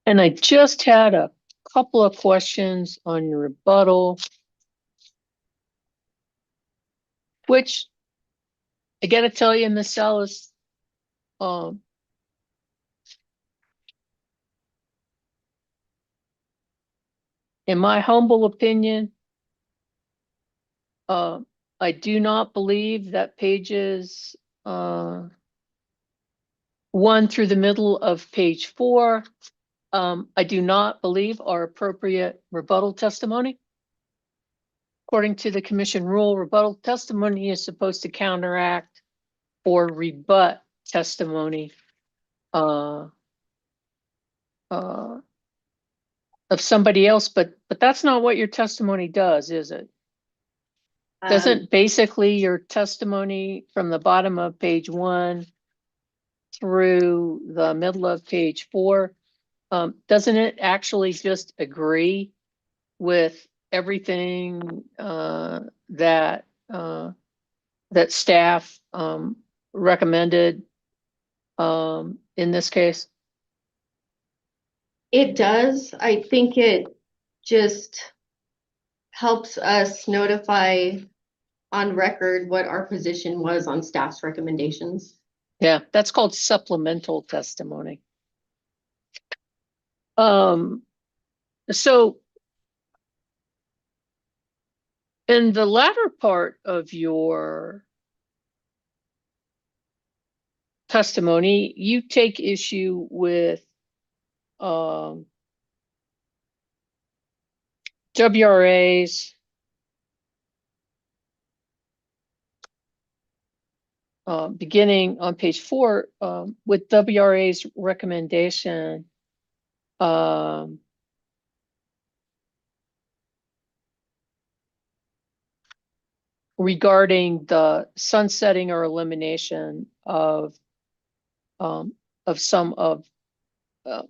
And I just had a couple of questions on your rebuttal, which I gotta tell you, Ms. Salas, in my humble opinion, I do not believe that pages 1 through the middle of page 4, I do not believe are appropriate rebuttal testimony. According to the commission rule, rebuttal testimony is supposed to counteract or rebut testimony of somebody else, but that's not what your testimony does, is it? Doesn't basically your testimony from the bottom of page 1 through the middle of page 4, doesn't it actually just agree with everything that staff recommended in this case? It does. I think it just helps us notify on record what our position was on staff's recommendations. Yeah, that's called supplemental testimony. So in the latter part of your testimony, you take issue with WRA's beginning on page 4 with WRA's recommendation regarding the sunsetting or elimination of some of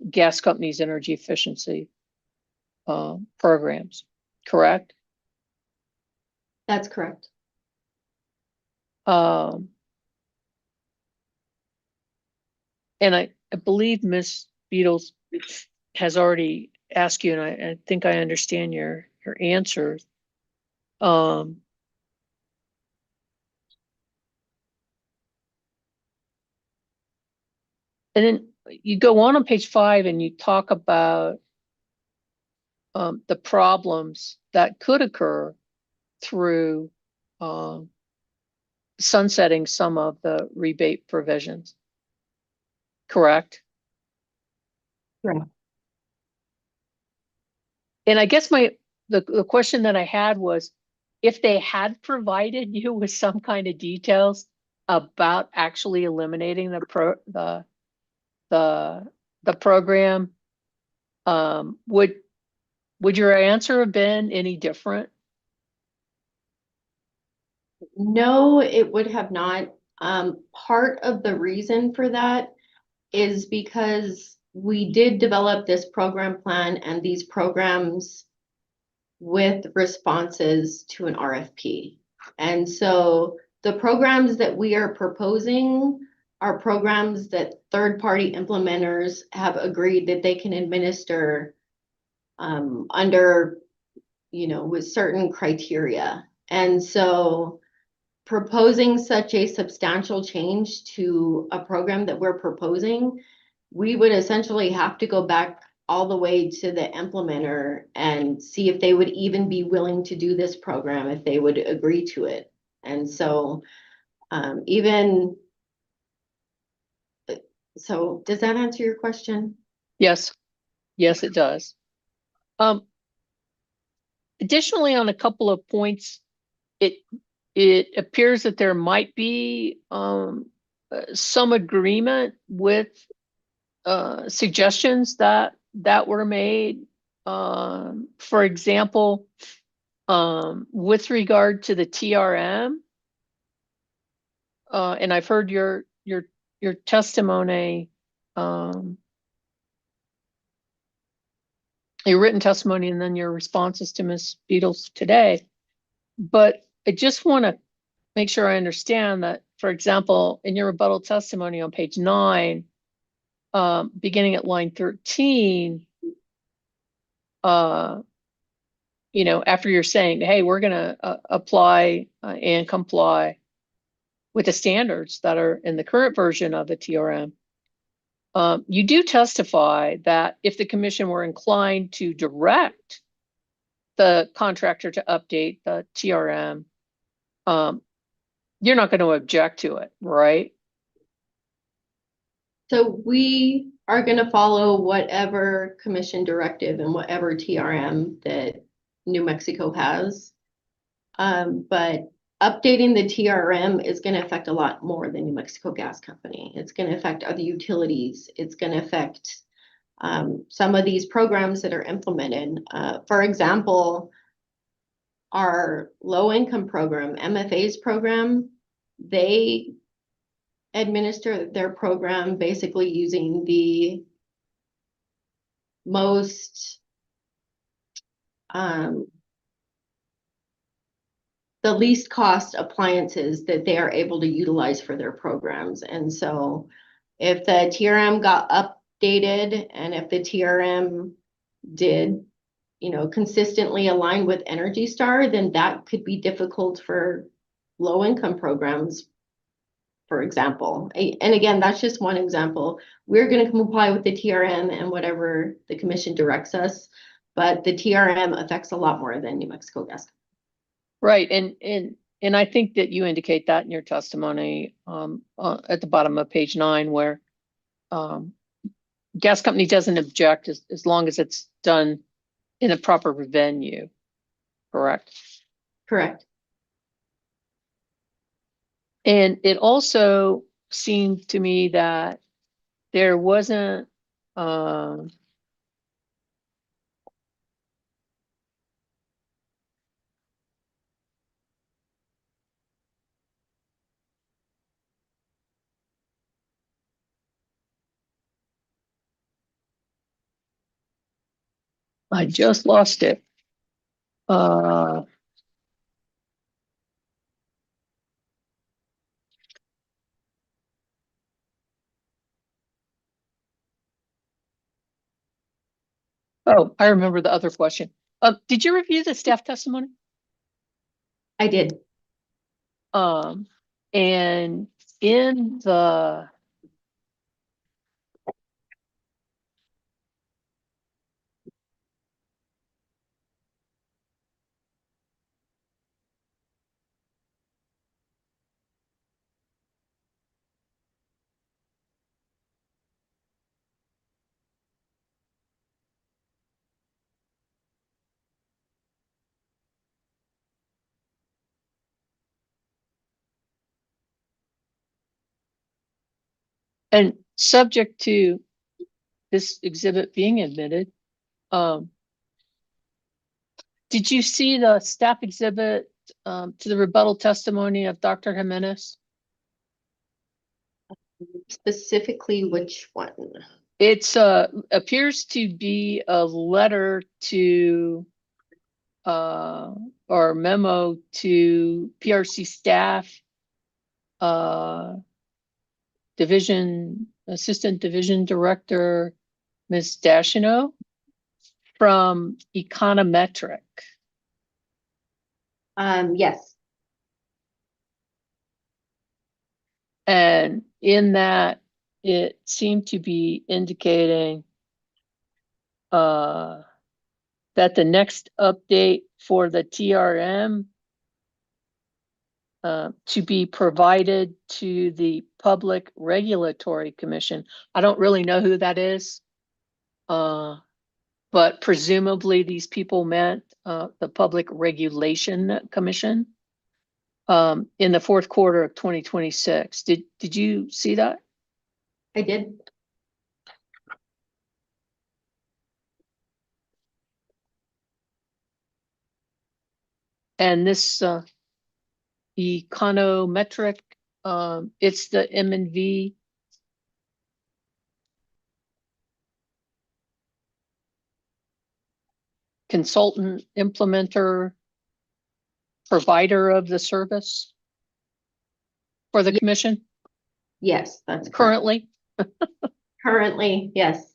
gas companies' energy efficiency programs, correct? That's correct. And I believe Ms. Beatles has already ask you, and I think I understand your answers. And then you go on page 5 and you talk about the problems that could occur through sunsetting some of the rebate provisions. Correct? Right. And I guess the question that I had was, if they had provided you with some kind of details about actually eliminating the program, would your answer have been any different? No, it would have not. Part of the reason for that is because we did develop this program plan and these programs with responses to an RFP. And so the programs that we are proposing are programs that third-party implementers have agreed that they can administer under, with certain criteria. And so proposing such a substantial change to a program that we're proposing, we would essentially have to go back all the way to the implementer and see if they would even be willing to do this program, if they would agree to it. And so so does that answer your question? Yes. Yes, it does. Additionally, on a couple of points, it appears that there might be some agreement with suggestions that were made. For example, with regard to the TRM, and I've heard your testimony, your written testimony, and then your responses to Ms. Beatles today. But I just want to make sure I understand that, for example, in your rebuttal testimony on page 9, beginning at line 13, after you're saying, hey, we're going to apply and comply with the standards that are in the current version of the TRM, you do testify that if the commission were inclined to direct the contractor to update the TRM, you're not going to object to it, right? So we are going to follow whatever commission directive and whatever TRM that New Mexico has. But updating the TRM is going to affect a lot more than New Mexico Gas Company. It's going to affect other utilities. It's going to affect some of these programs that are implemented. For example, our low-income program, MFA's program, they administer their program basically using the most the least cost appliances that they are able to utilize for their programs. And so if the TRM got updated and if the TRM did, consistently align with Energy Star, then that could be difficult for low-income programs, for example. And again, that's just one example. We're going to comply with the TRM and whatever the commission directs us, but the TRM affects a lot more than New Mexico Gas. Right, and I think that you indicate that in your testimony at the bottom of page 9, where gas company doesn't object as long as it's done in a proper venue, correct? Correct. And it also seemed to me that there wasn't I just lost it. Oh, I remember the other question. Did you review the staff testimony? I did. And in the and subject to this exhibit being admitted, did you see the staff exhibit to the rebuttal testimony of Dr. Jimenez? Specifically, which one? It's appears to be a letter to or memo to PRC staff, assistant division director, Ms. Dashino, from Econometric. Yes. And in that, it seemed to be indicating that the next update for the TRM to be provided to the Public Regulatory Commission. I don't really know who that is, but presumably these people meant the Public Regulation Commission in the fourth quarter of 2026. Did you see that? I did. And this Econometric, it's the M&V consultant, implementer, provider of the service for the commission Yes, that's correct. currently? Currently, yes.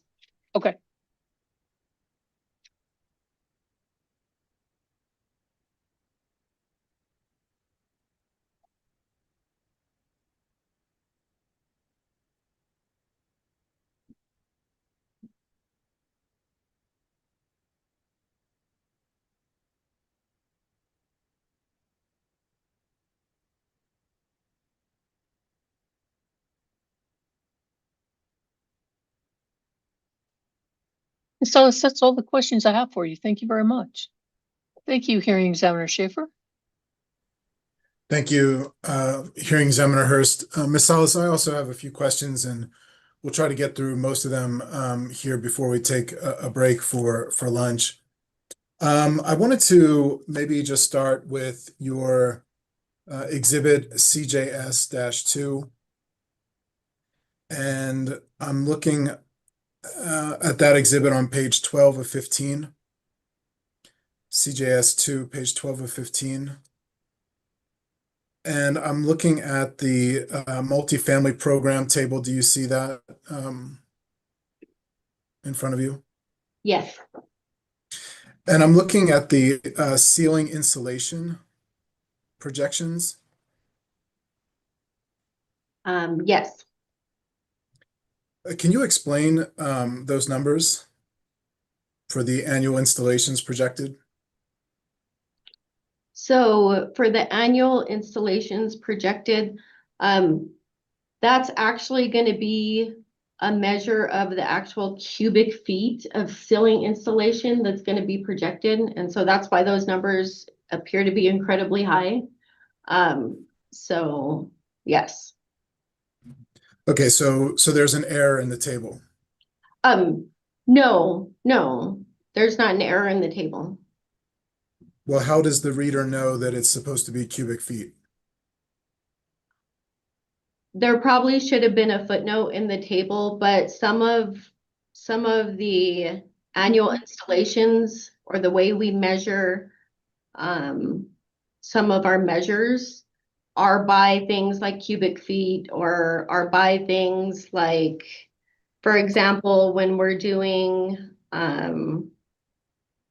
Okay. So that's all the questions I have for you. Thank you very much. Thank you, Hearing Examiner Schaefer. Thank you, Hearing Examiner Hurst. Ms. Salas, I also have a few questions, and we'll try to get through most of them here before we take a break for lunch. I wanted to maybe just start with your exhibit CJS-2. And I'm looking at that exhibit on page 12 of 15. CJS-2, page 12 of 15. And I'm looking at the multifamily program table. Do you see that in front of you? Yes. And I'm looking at the ceiling insulation projections. Yes. Can you explain those numbers for the annual installations projected? So for the annual installations projected, that's actually going to be a measure of the actual cubic feet of ceiling installation that's going to be projected. And so that's why those numbers appear to be incredibly high. So yes. Okay, so there's an error in the table. No, there's not an error in the table. Well, how does the reader know that it's supposed to be cubic feet? There probably should have been a footnote in the table, but some of the annual installations or the way we measure some of our measures are by things like cubic feet or are by things like, for example, when we're doing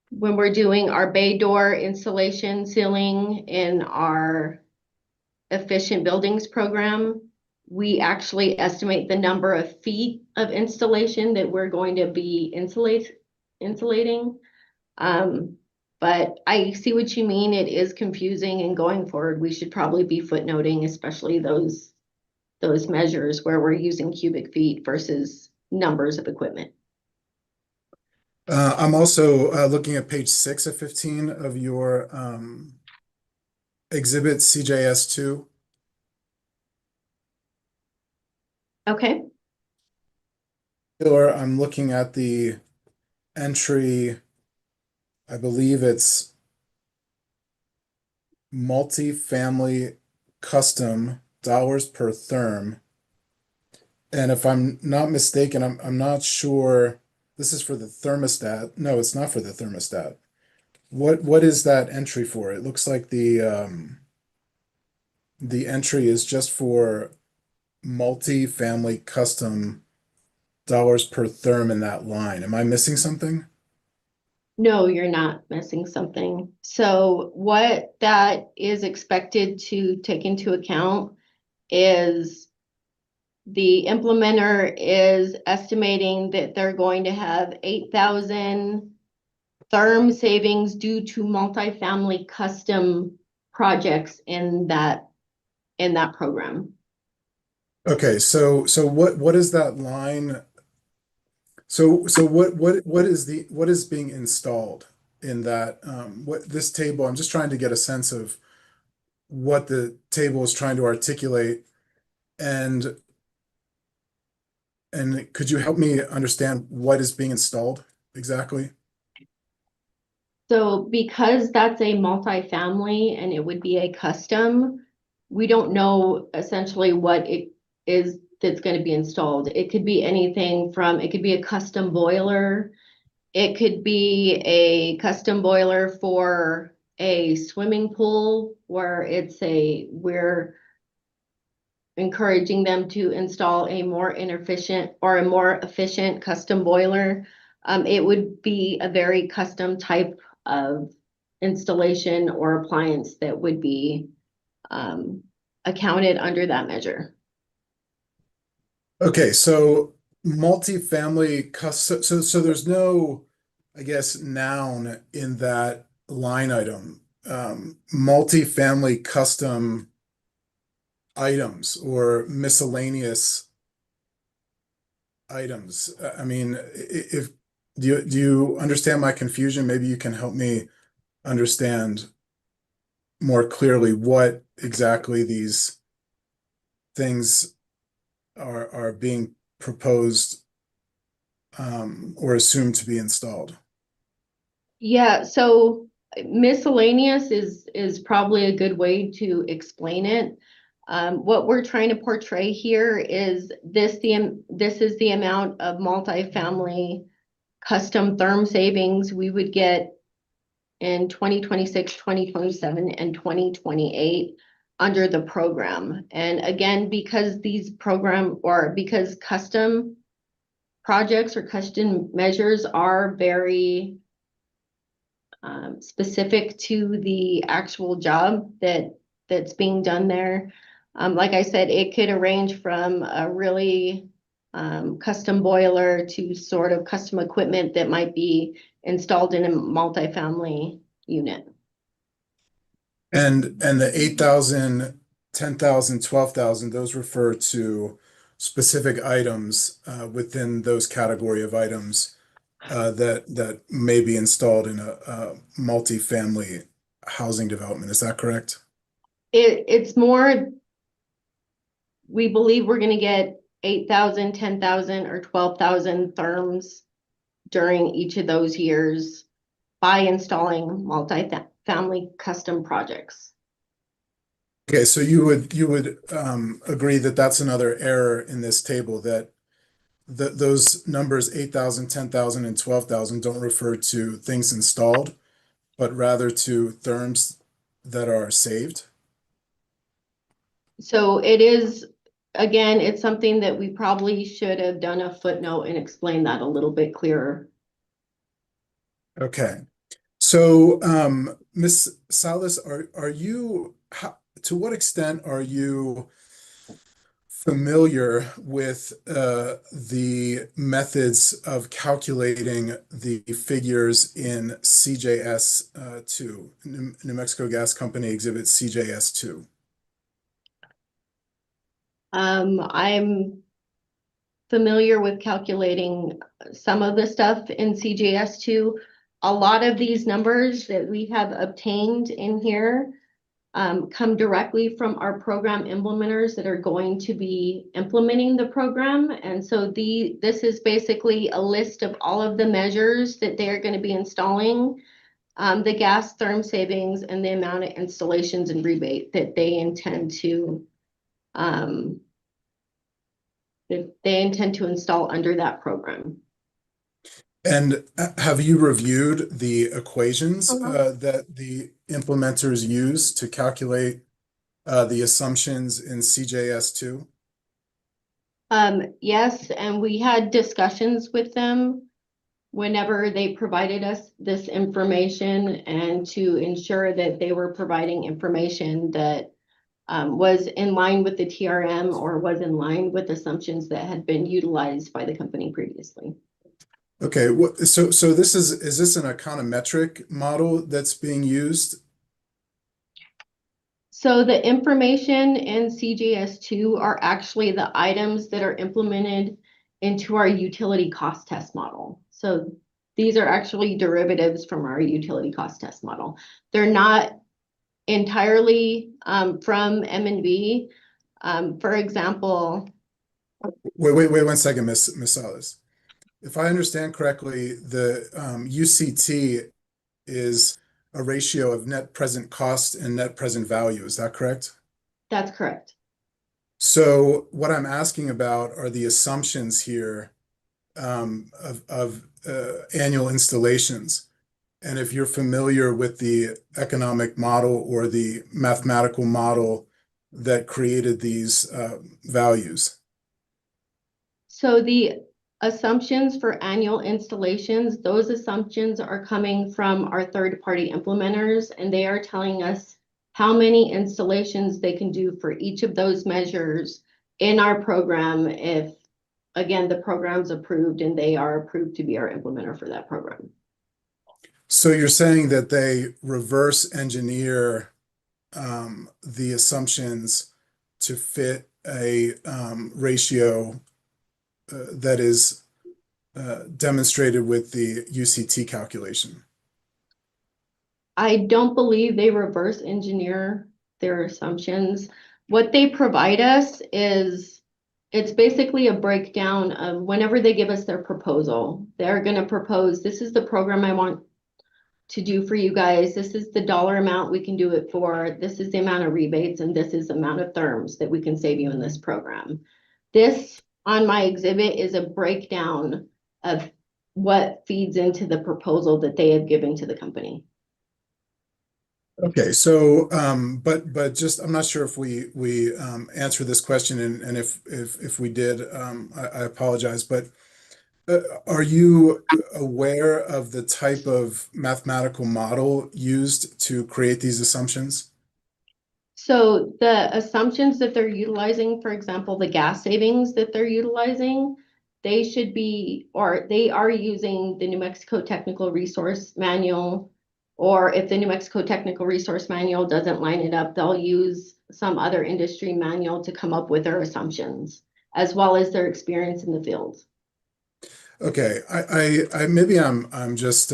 when we're doing our bay door installation ceiling in our efficient buildings program, we actually estimate the number of feet of installation that we're going to be insulating. But I see what you mean. It is confusing, and going forward, we should probably be footnoting, especially those measures where we're using cubic feet versus numbers of equipment. I'm also looking at page 6 of 15 of your exhibit CJS2. Okay. Or I'm looking at the entry, I believe it's multi-family custom dollars per therm. And if I'm not mistaken, I'm not sure, this is for the thermostat. No, it's not for the thermostat. What is that entry for? It looks like the entry is just for multi-family custom dollars per therm in that line. Am I missing something? No, you're not missing something. So what that is expected to take into account is the implementer is estimating that they're going to have 8,000 therm savings due to multifamily custom projects in that program. Okay, so what is that line? So what is being installed in that what this table? I'm just trying to get a sense of what the table is trying to articulate, and could you help me understand what is being installed exactly? So because that's a multifamily and it would be a custom, we don't know essentially what it is that's going to be installed. It could be anything from, it could be a custom boiler. It could be a custom boiler for a swimming pool where we're encouraging them to install a more inefficient or a more efficient custom boiler. It would be a very custom type of installation or appliance that would be accounted under that measure. Okay, so multifamily custom, so there's no, I guess, noun in that line item. Multifamily custom items or miscellaneous items. I mean, if do you understand my confusion? Maybe you can help me understand more clearly what exactly these things are being proposed or assumed to be installed. Yeah, so miscellaneous is probably a good way to explain it. What we're trying to portray here is this is the amount of multifamily custom therm savings we would get in 2026, 2027, and 2028 under the program. And again, because because custom projects or custom measures are very specific to the actual job that's being done there. Like I said, it could range from a really custom boiler to sort of custom equipment that might be installed in a multifamily unit. And the 8,000, 10,000, 12,000, those refer to specific items within those category of items that may be installed in a multifamily housing development. Is that correct? It's more, we believe we're going to get 8,000, 10,000, or 12,000 therms during each of those years by installing multifamily custom projects. Okay, so you would agree that that's another error in this table, that those numbers 8,000, 10,000, and 12,000 don't refer to things installed, but rather to therms that are saved. So it is, again, it's something that we probably should have done a footnote and explained that a little bit clearer. Okay. So, Ms. Salas, are you, to what extent are you familiar with the methods of calculating the figures in CJS 2, New Mexico Gas Company Exhibit CJS 2? I'm familiar with calculating some of the stuff in CJS2. A lot of these numbers that we have obtained in here come directly from our program implementers that are going to be implementing the program. And so this is basically a list of all of the measures that they're going to be installing, the gas therm savings, and the amount of installations and rebate that they intend to install under that program. And have you reviewed the equations that the implementers use to calculate the assumptions in CJS 2? Yes, and we had discussions with them whenever they provided us this information, and to ensure that they were providing information that was in line with the TRM or was in line with assumptions that had been utilized by the company previously. Okay, so is this an econometric model that's being used? So the information in CJS2 are actually the items that are implemented into our utility cost test model. So these are actually derivatives from our utility cost test model. They're not entirely from M&V. For example, Wait 1 second, Miss Salas. If I understand correctly, the UCT is a ratio of net present cost and net present value. Is that correct? that's correct. So what I'm asking about are the assumptions here of annual installations. And if you're familiar with the economic model or the mathematical model that created these values. So the assumptions for annual installations, those assumptions are coming from our third-party implementers, and they are telling us how many installations they can do for each of those measures in our program if, again, the program's approved and they are approved to be our implementer for that program. So you're saying that they reverse engineer the assumptions to fit a ratio that is demonstrated with the UCT calculation? I don't believe they reverse engineer their assumptions. What they provide us is, it's basically a breakdown of whenever they give us their proposal, they're going to propose, this is the program I want to do for you guys. This is the dollar amount we can do it for. This is the amount of rebates, and this is the amount of therms that we can save you in this program. This on my exhibit is a breakdown of what feeds into the proposal that they have given to the company. Okay, so but just I'm not sure if we answered this question, and if we did, I apologize, but are you aware of the type of mathematical model used to create these assumptions? So the assumptions that they're utilizing, for example, the gas savings that they're utilizing, they should be, or they are using the New Mexico Technical Resource Manual, or if the New Mexico Technical Resource Manual doesn't line it up, they'll use some other industry manual to come up with their assumptions, as well as their experience in the field. Okay, I maybe I'm just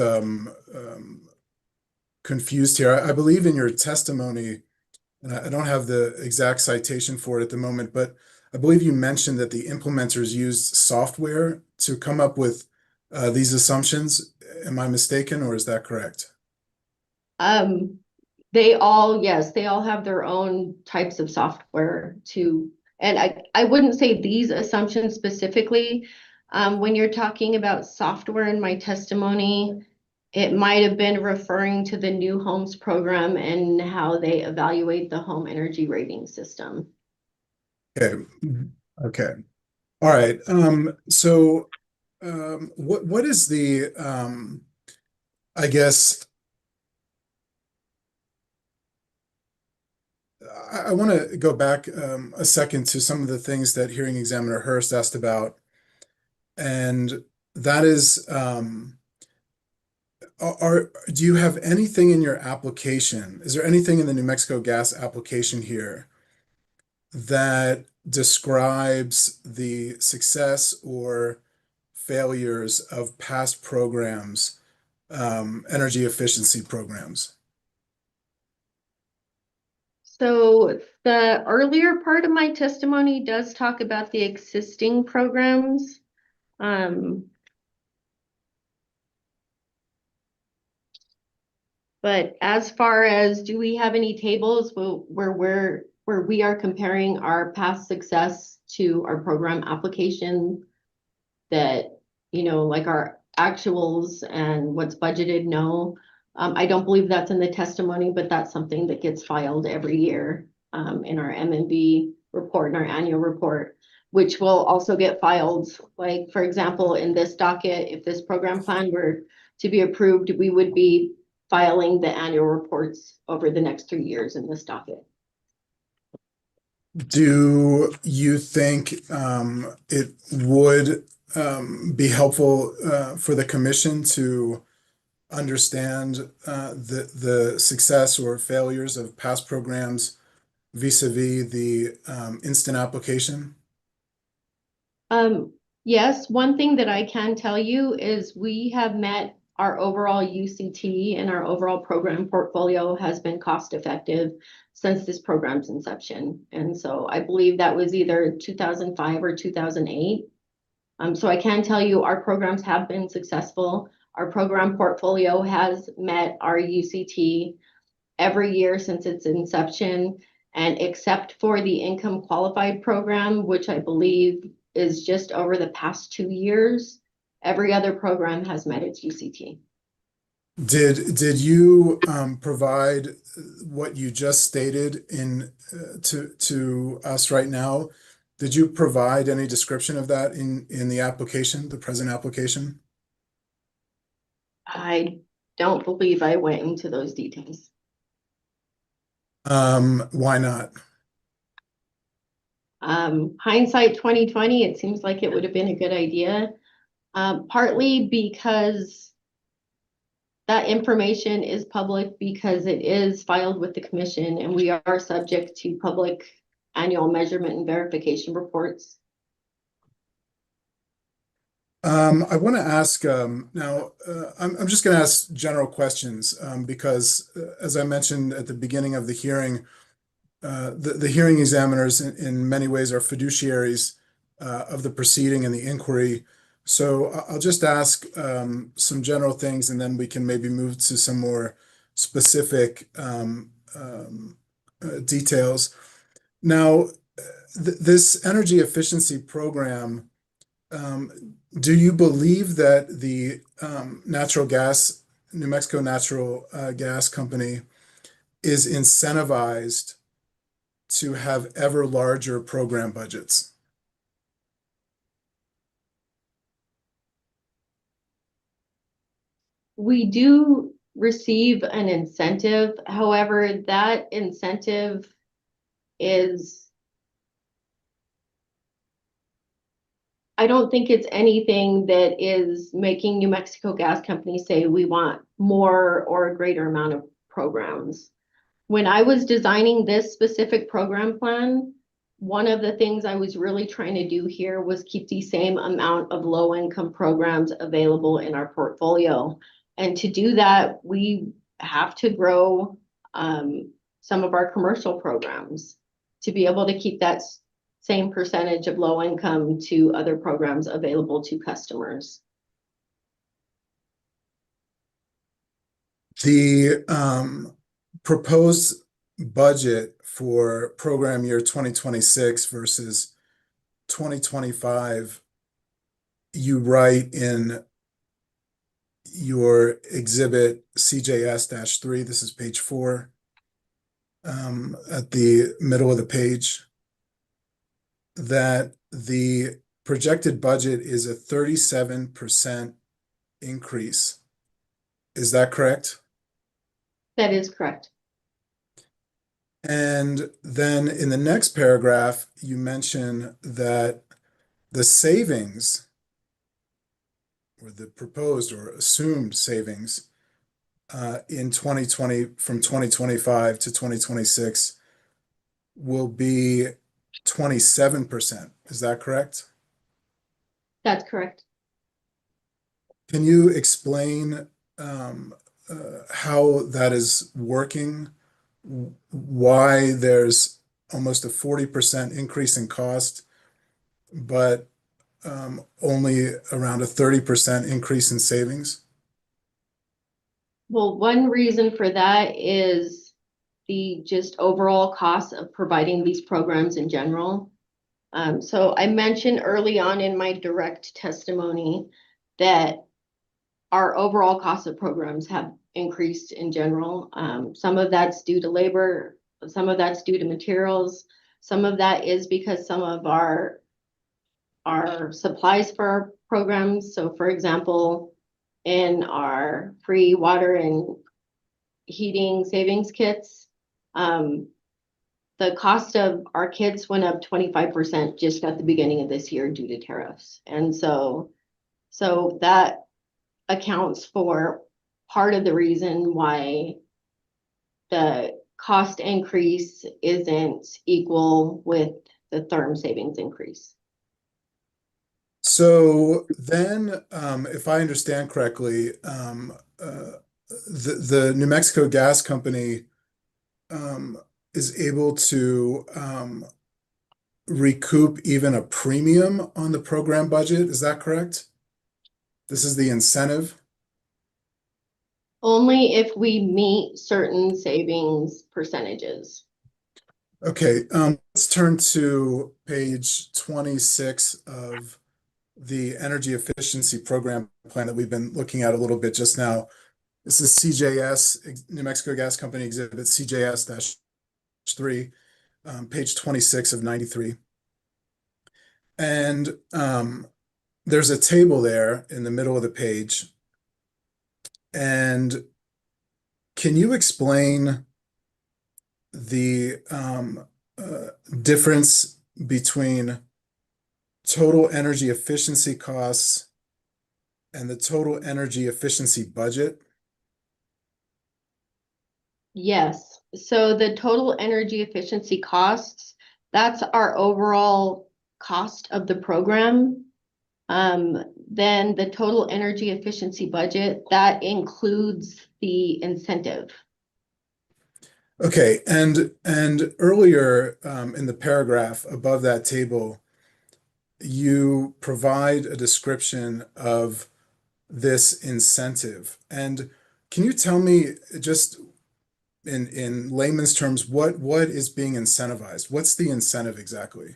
confused here. I believe in your testimony, and I don't have the exact citation for it at the moment, but I believe you mentioned that the implementers used software to come up with these assumptions. Am I mistaken, or is that correct? They all, yes, they all have their own types of software to, and I wouldn't say these assumptions specifically. When you're talking about software in my testimony, it might have been referring to the New Homes program and how they evaluate the home energy rating system. Okay. Okay. All right. So what is the I guess I want to go back a second to some of the things that Hearing Examiner Hurst asked about. And that is, do you have anything in your application? Is there anything in the New Mexico Gas application here that describes the success or failures of past programs, energy efficiency programs? So the earlier part of my testimony does talk about the existing programs. But as far as, do we have any tables where we are comparing our past success to our program application that, like our actuals and what's budgeted? No. I don't believe that's in the testimony, but that's something that gets filed every year in our M&B report, in our annual report, which will also get filed. Like, for example, in this docket, if this program plan were to be approved, we would be filing the annual reports over the next 3 years in this docket. Do you think it would be helpful for the commission to understand the success or failures of past programs vis-a-vis the instant application? Yes, one thing that I can tell you is we have met our overall UCT, and our overall program portfolio has been cost effective since this program's inception. And so I believe that was either 2005 or 2008. So I can tell you our programs have been successful. Our program portfolio has met our UCT every year since its inception, and except for the income qualified program, which I believe is just over the past 2 years, every other program has met its UCT. Did you provide what you just stated to us right now? Did you provide any description of that in the application, the present application? I don't believe I went into those details. Why not? Hindsight 2020, it seems like it would have been a good idea. Partly because that information is public, because it is filed with the commission, and we are subject to public annual measurement and verification reports. I want to ask now, I'm just going to ask general questions because as I mentioned at the beginning of the hearing, the hearing examiners in many ways are fiduciaries of the proceeding and the inquiry. So I'll just ask some general things, and then we can maybe move to some more specific details. Now, this energy efficiency program, do you believe that the New Mexico Natural Gas Company is incentivized to have ever larger program budgets? We do receive an incentive. However, that incentive is, I don't think it's anything that is making New Mexico Gas Company say we want more or a greater amount of programs. When I was designing this specific program plan, one of the things I was really trying to do here was keep the same amount of low-income programs available in our portfolio. And to do that, we have to grow some of our commercial programs to be able to keep that same percentage of low income to other programs available to customers. The proposed budget for program year 2026 versus 2025, you write in your exhibit CJS-3, this is page 4, at the middle of the page, that the projected budget is a 37% increase. Is that correct? That is correct. And then in the next paragraph, you mention that the savings or the proposed or assumed savings in 2020 from 2025 to 2026 will be 27%. Is that correct? That's correct. Can you explain how that is working? Why there's almost a 40% increase in cost, but only around a 30% increase in savings? Well, one reason for that is the just overall cost of providing these programs in general. So I mentioned early on in my direct testimony that our overall cost of programs have increased in general. Some of that's due to labor, some of that's due to materials, some of that is because some of our supplies for our programs. So for example, in our free water and heating savings kits, the cost of our kits went up 25% just at the beginning of this year due to tariffs. And so that accounts for part of the reason why the cost increase isn't equal with the therm savings increase. So then, if I understand correctly, the New Mexico Gas Company is able to recoup even a premium on the program budget. Is that correct? This is the incentive. Only if we meet certain savings percentages. Okay, let's turn to page 26 of the energy efficiency program plan that we've been looking at a little bit just now. This is CJS, New Mexico Gas Company Exhibit CJS-3, page 26 of 93. And there's a table there in the middle of the page. And can you explain the difference between total energy efficiency costs and the total energy efficiency budget? Yes, so the total energy efficiency costs, that's our overall cost of the program. Then the total energy efficiency budget, that includes the incentive. Okay, and earlier in the paragraph above that table, you provide a description of this incentive. And can you tell me just in layman's terms, what is being incentivized? What's the incentive exactly?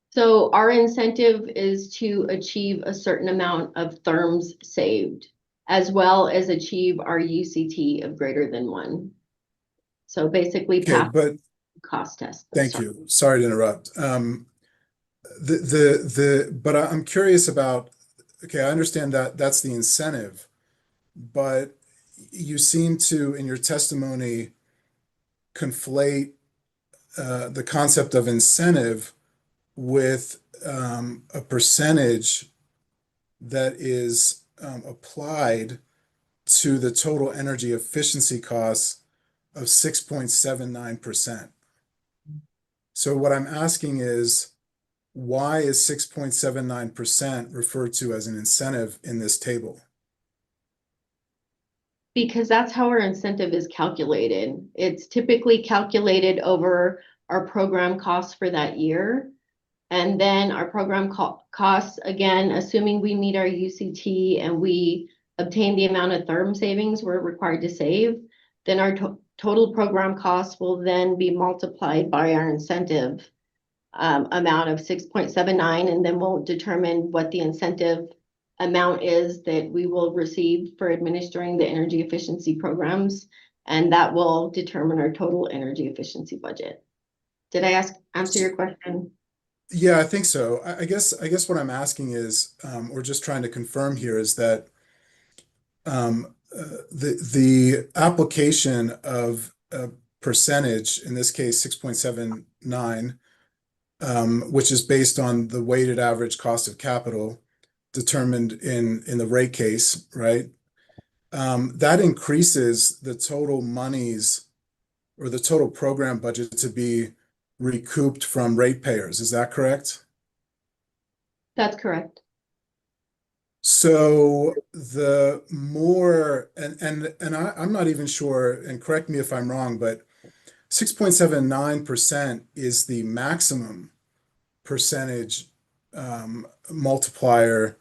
So our incentive is to achieve a certain amount of therms saved, as well as achieve our UCT of greater than 1. So basically Okay, pass but cost test. thank you. Sorry to interrupt. But I'm curious about, okay, I understand that that's the incentive, but you seem to, in your testimony, conflate the concept of incentive with a percentage that is applied to the total energy efficiency costs of 6.79%. So what I'm asking is, why is 6.79% referred to as an incentive in this table? Because that's how our incentive is calculated. It's typically calculated over our program costs for that year. And then our program costs, again, assuming we meet our UCT and we obtain the amount of therm savings we're required to save, then our total program costs will then be multiplied by our incentive amount of 6.79, and then we'll determine what the incentive amount is that we will receive for administering the energy efficiency programs, and that will determine our total energy efficiency budget. Did I answer your question? Yeah, I think so. I guess what I'm asking is, or just trying to confirm here, is that the application of percentage, in this case, 6.79, which is based on the weighted average cost of capital determined in the rate case, right? That increases the total monies or the total program budget to be recouped from ratepayers. Is that correct? That's correct. So the more, and I'm not even sure, and correct me if I'm wrong, but 6.79% is the maximum percentage multiplier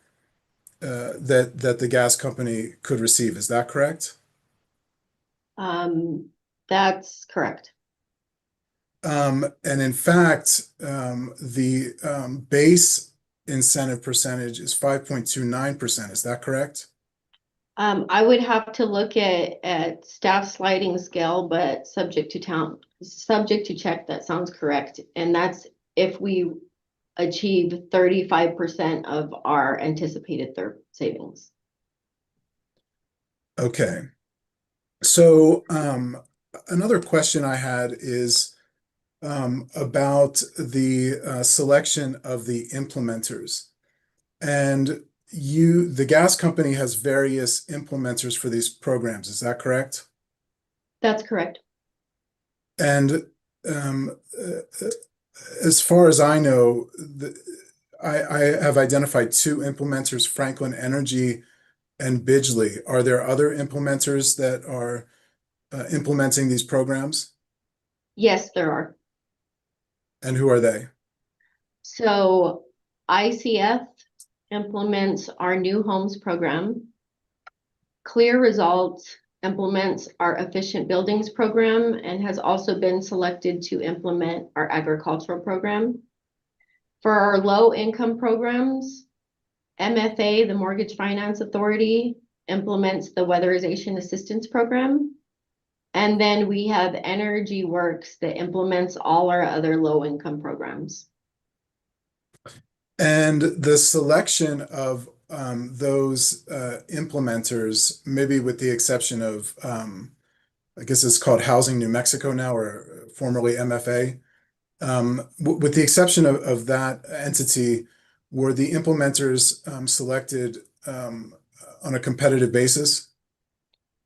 that the gas company could receive. Is that correct? That's correct. And in fact, the base incentive percentage is 5.29%. Is that correct? I would have to look at staff sliding scale, but subject to check, that sounds correct. And that's if we achieve 35% of our anticipated savings. Okay. So another question I had is about the selection of the implementers. And the gas company has various implementers for these programs. Is that correct? That's correct. And as far as I know, I have identified two implementers, Franklin Energy and Bidgley. Are there other implementers that are implementing these programs? Yes, there are. And who are they? So ICF implements our new homes program. Clear Results implements our efficient buildings program and has also been selected to implement our agricultural program. For our low income programs, MFA, the Mortgage Finance Authority, implements the weatherization assistance program. And then we have Energy Works that implements all our other low income programs. And the selection of those implementers, maybe with the exception of, I guess it's called Housing New Mexico now, or formerly MFA. With the exception of that entity, were the implementers selected on a competitive basis?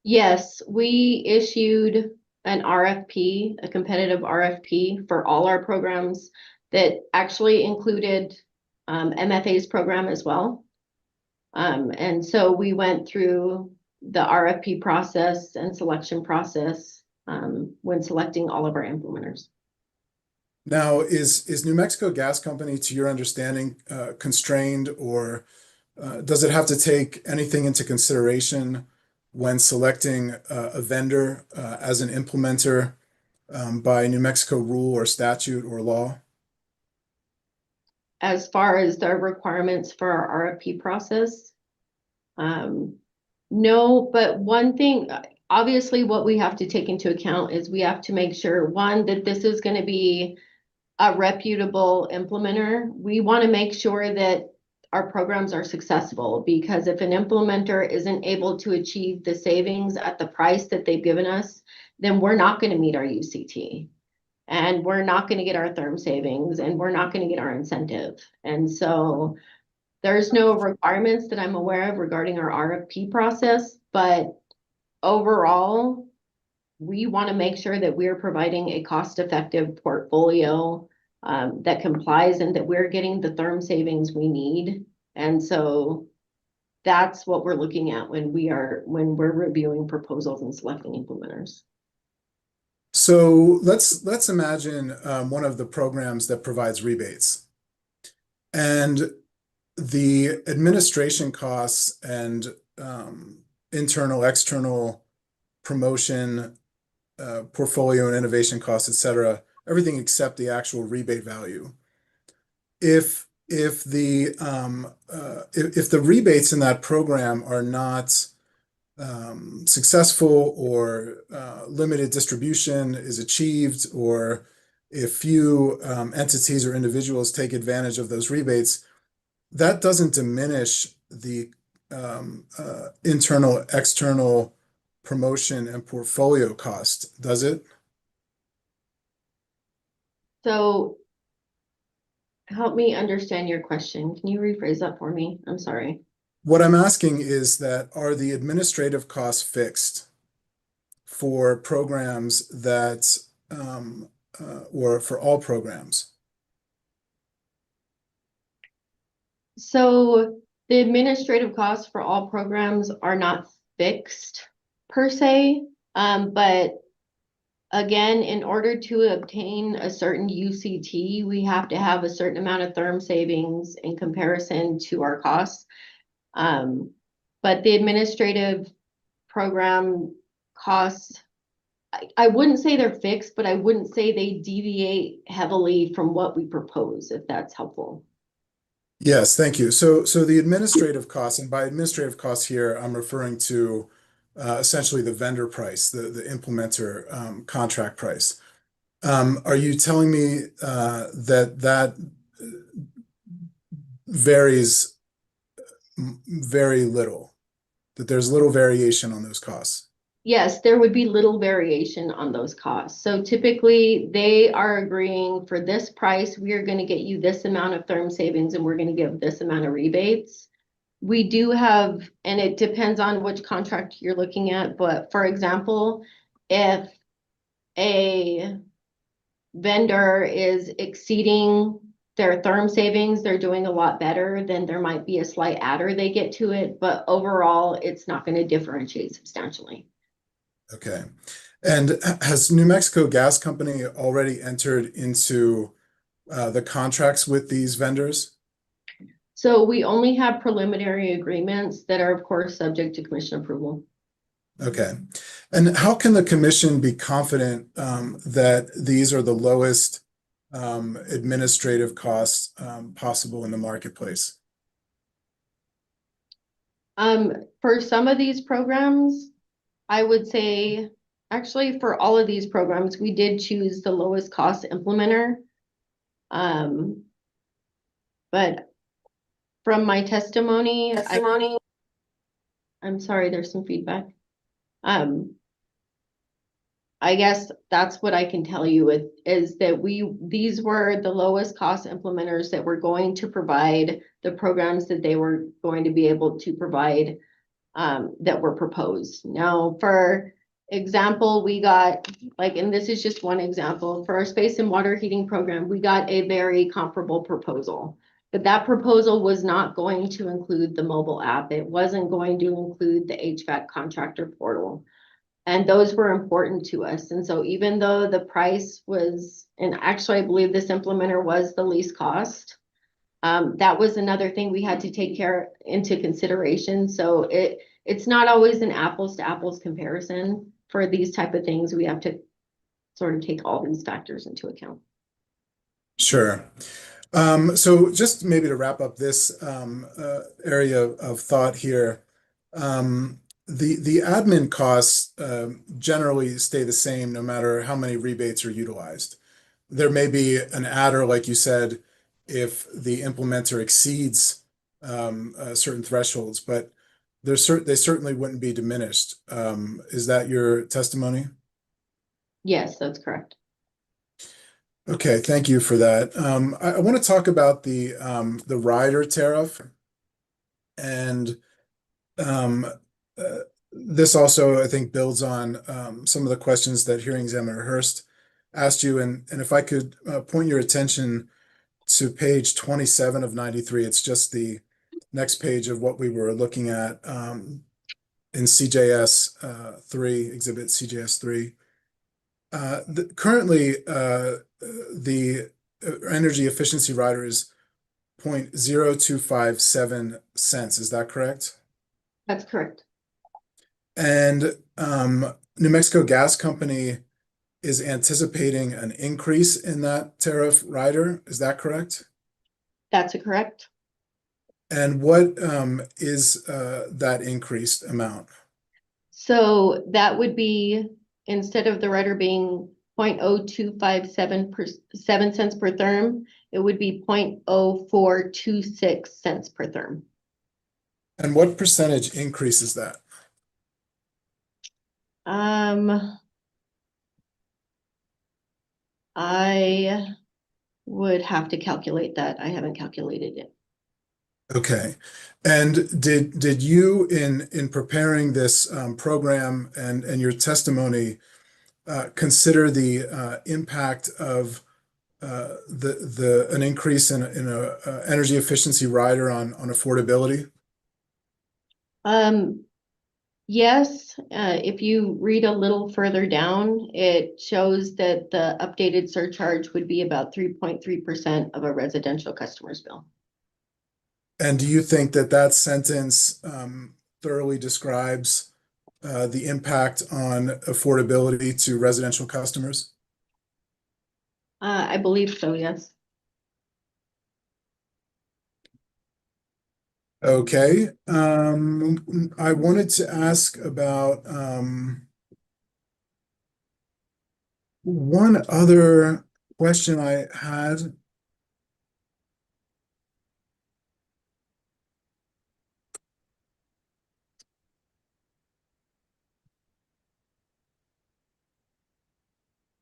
Yes, we issued an RFP, a competitive RFP for all our programs that actually included MFA's program as well. And so we went through the RFP process and selection process when selecting all of our implementers. Now, is New Mexico Gas Company, to your understanding, constrained, or does it have to take anything into consideration when selecting a vendor as an implementer by New Mexico rule or statute or law? As far as the requirements for our RFP process, no, but one thing, obviously what we have to take into account is we have to make sure, one, that this is going to be a reputable implementer. We want to make sure that our programs are successful, because if an implementer isn't able to achieve the savings at the price that they've given us, then we're not going to meet our UCT. And we're not going to get our therm savings, and we're not going to get our incentive. And so there's no requirements that I'm aware of regarding our RFP process, but overall, we want to make sure that we're providing a cost-effective portfolio that complies and that we're getting the therm savings we need. And so that's what we're looking at when we're reviewing proposals and selecting implementers. So let's imagine one of the programs that provides rebates, and the administration costs and internal, external promotion, portfolio and innovation costs, et cetera, everything except the actual rebate value. If the rebates in that program are not successful, or limited distribution is achieved, or if few entities or individuals take advantage of those rebates, that doesn't diminish the internal, external promotion and portfolio cost, does it? So help me understand your question. Can you rephrase that for me? I'm sorry. What I'm asking is that are the administrative costs fixed for programs that, or for all programs? So the administrative costs for all programs are not fixed per se, but again, in order to obtain a certain UCT, we have to have a certain amount of therm savings in comparison to our costs. But the administrative program costs, I wouldn't say they're fixed, but I wouldn't say they deviate heavily from what we propose, if that's helpful. Yes, thank you. So the administrative costs, and by administrative costs here, I'm referring to essentially the vendor price, the implementer contract price. Are you telling me that varies very little, that there's little variation on those costs? Yes, there would be little variation on those costs. So typically they are agreeing for this price, we are going to get you this amount of therm savings and we're going to give this amount of rebates. We do have, and it depends on which contract you're looking at, but for example, if a vendor is exceeding their therm savings, they're doing a lot better, then there might be a slight adder they get to it, but overall, it's not going to differentiate substantially. Okay. And has New Mexico Gas Company already entered into the contracts with these vendors? So we only have preliminary agreements that are, of course, subject to commission approval. Okay. And how can the commission be confident that these are the lowest administrative costs possible in the marketplace? For some of these programs, I would say, actually, for all of these programs, we did choose the lowest cost implementer. But from my testimony, I'm sorry, there's some feedback. I guess that's what I can tell you is that these were the lowest cost implementers that were going to provide the programs that they were going to be able to provide that were proposed. Now, for example, we got, like, and this is just one example, for our space and water heating program, we got a very comparable proposal. But that proposal was not going to include the mobile app. It wasn't going to include the HVAC contractor portal. And those were important to us. And so even though the price was, and actually I believe this implementer was the least cost, that was another thing we had to take into consideration. So it's not always an apples to apples comparison for these type of things. We have to sort of take all these factors into account. Sure. So just maybe to wrap up this area of thought here, the admin costs generally stay the same no matter how many rebates are utilized. There may be an adder, like you said, if the implementer exceeds certain thresholds, but they certainly wouldn't be diminished. Is that your testimony? Yes, that's correct. Okay, thank you for that. I want to talk about the rider tariff, and this also, I think, builds on some of the questions that hearing examiner Hurst asked you, and if I could point your attention to page 27 of 93, it's just the next page of what we were looking at in CJS 3, exhibit CJS 3. Currently, the energy efficiency rider is 0.0257 cents. Is that correct? That's correct. And New Mexico Gas Company is anticipating an increase in that tariff rider. Is that correct? That's correct. And what is that increased amount? So that would be, instead of the rider being 0.0257 cents per therm, it would be 0.0426 cents per therm. And what percentage increase is that? I would have to calculate that. I haven't calculated it. Okay. And did you in preparing this program and your testimony consider the impact of an increase in a energy efficiency rider on affordability? Yes, if you read a little further down, it shows that the updated surcharge would be about 3.3% of a residential customer's bill. And do you think that sentence thoroughly describes the impact on affordability to residential customers? I believe so, yes. Okay. I wanted to ask about one other question I had.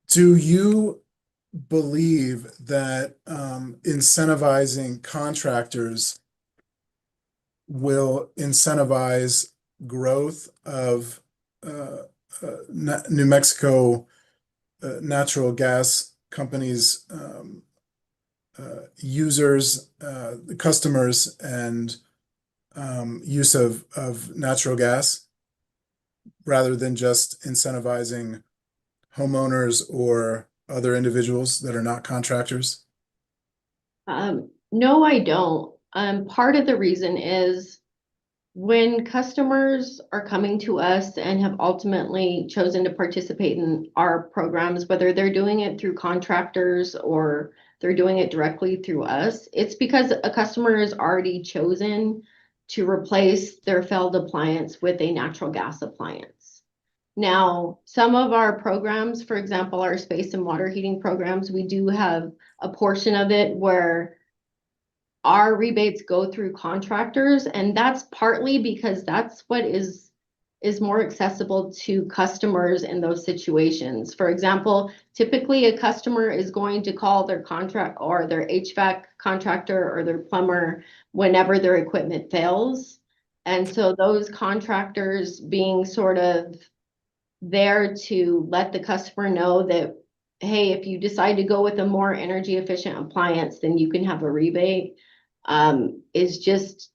Do you believe that incentivizing contractors will incentivize growth of New Mexico natural gas companies, users, customers, and use of natural gas, rather than just incentivizing homeowners or other individuals that are not contractors? No, I don't. Part of the reason is when customers are coming to us and have ultimately chosen to participate in our programs, whether they're doing it through contractors or they're doing it directly through us, it's because a customer has already chosen to replace their failed appliance with a natural gas appliance. Now, some of our programs, for example, our space and water heating programs, we do have a portion of it where our rebates go through contractors, and that's partly because that's what is more accessible to customers in those situations. For example, typically a customer is going to call their contract or their HVAC contractor or their plumber whenever their equipment fails. And so those contractors being sort of there to let the customer know that, hey, if you decide to go with a more energy efficient appliance, then you can have a rebate, is just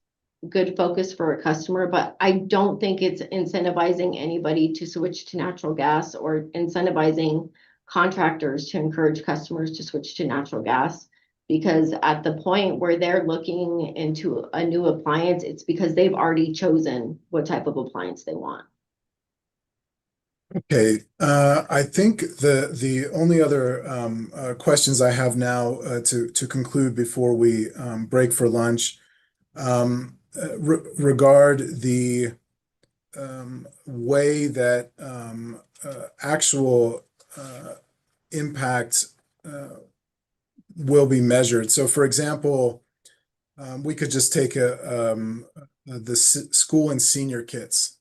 good focus for a customer. But I don't think it's incentivizing anybody to switch to natural gas or incentivizing contractors to encourage customers to switch to natural gas. Because at the point where they're looking into a new appliance, it's because they've already chosen what type of appliance they want. Okay, I think the only other questions I have now to conclude before we break for lunch regard the way that actual impact will be measured. So, for example, we could just take the school and senior kits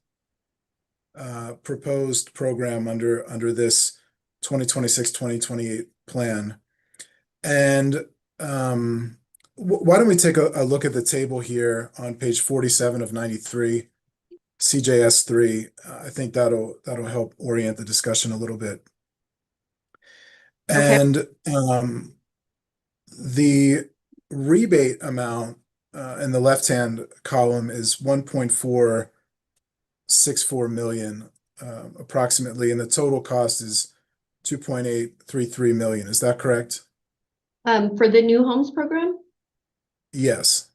proposed program under this 2026-2028 plan. And why don't we take a look at the table here on page 47 of 93, CJS 3. I think that'll help orient the discussion a little bit. Okay. And the rebate amount in the left-hand column is 1.464 million approximately, and the total cost is 2.833 million. Is that correct? For the new homes program? Yes.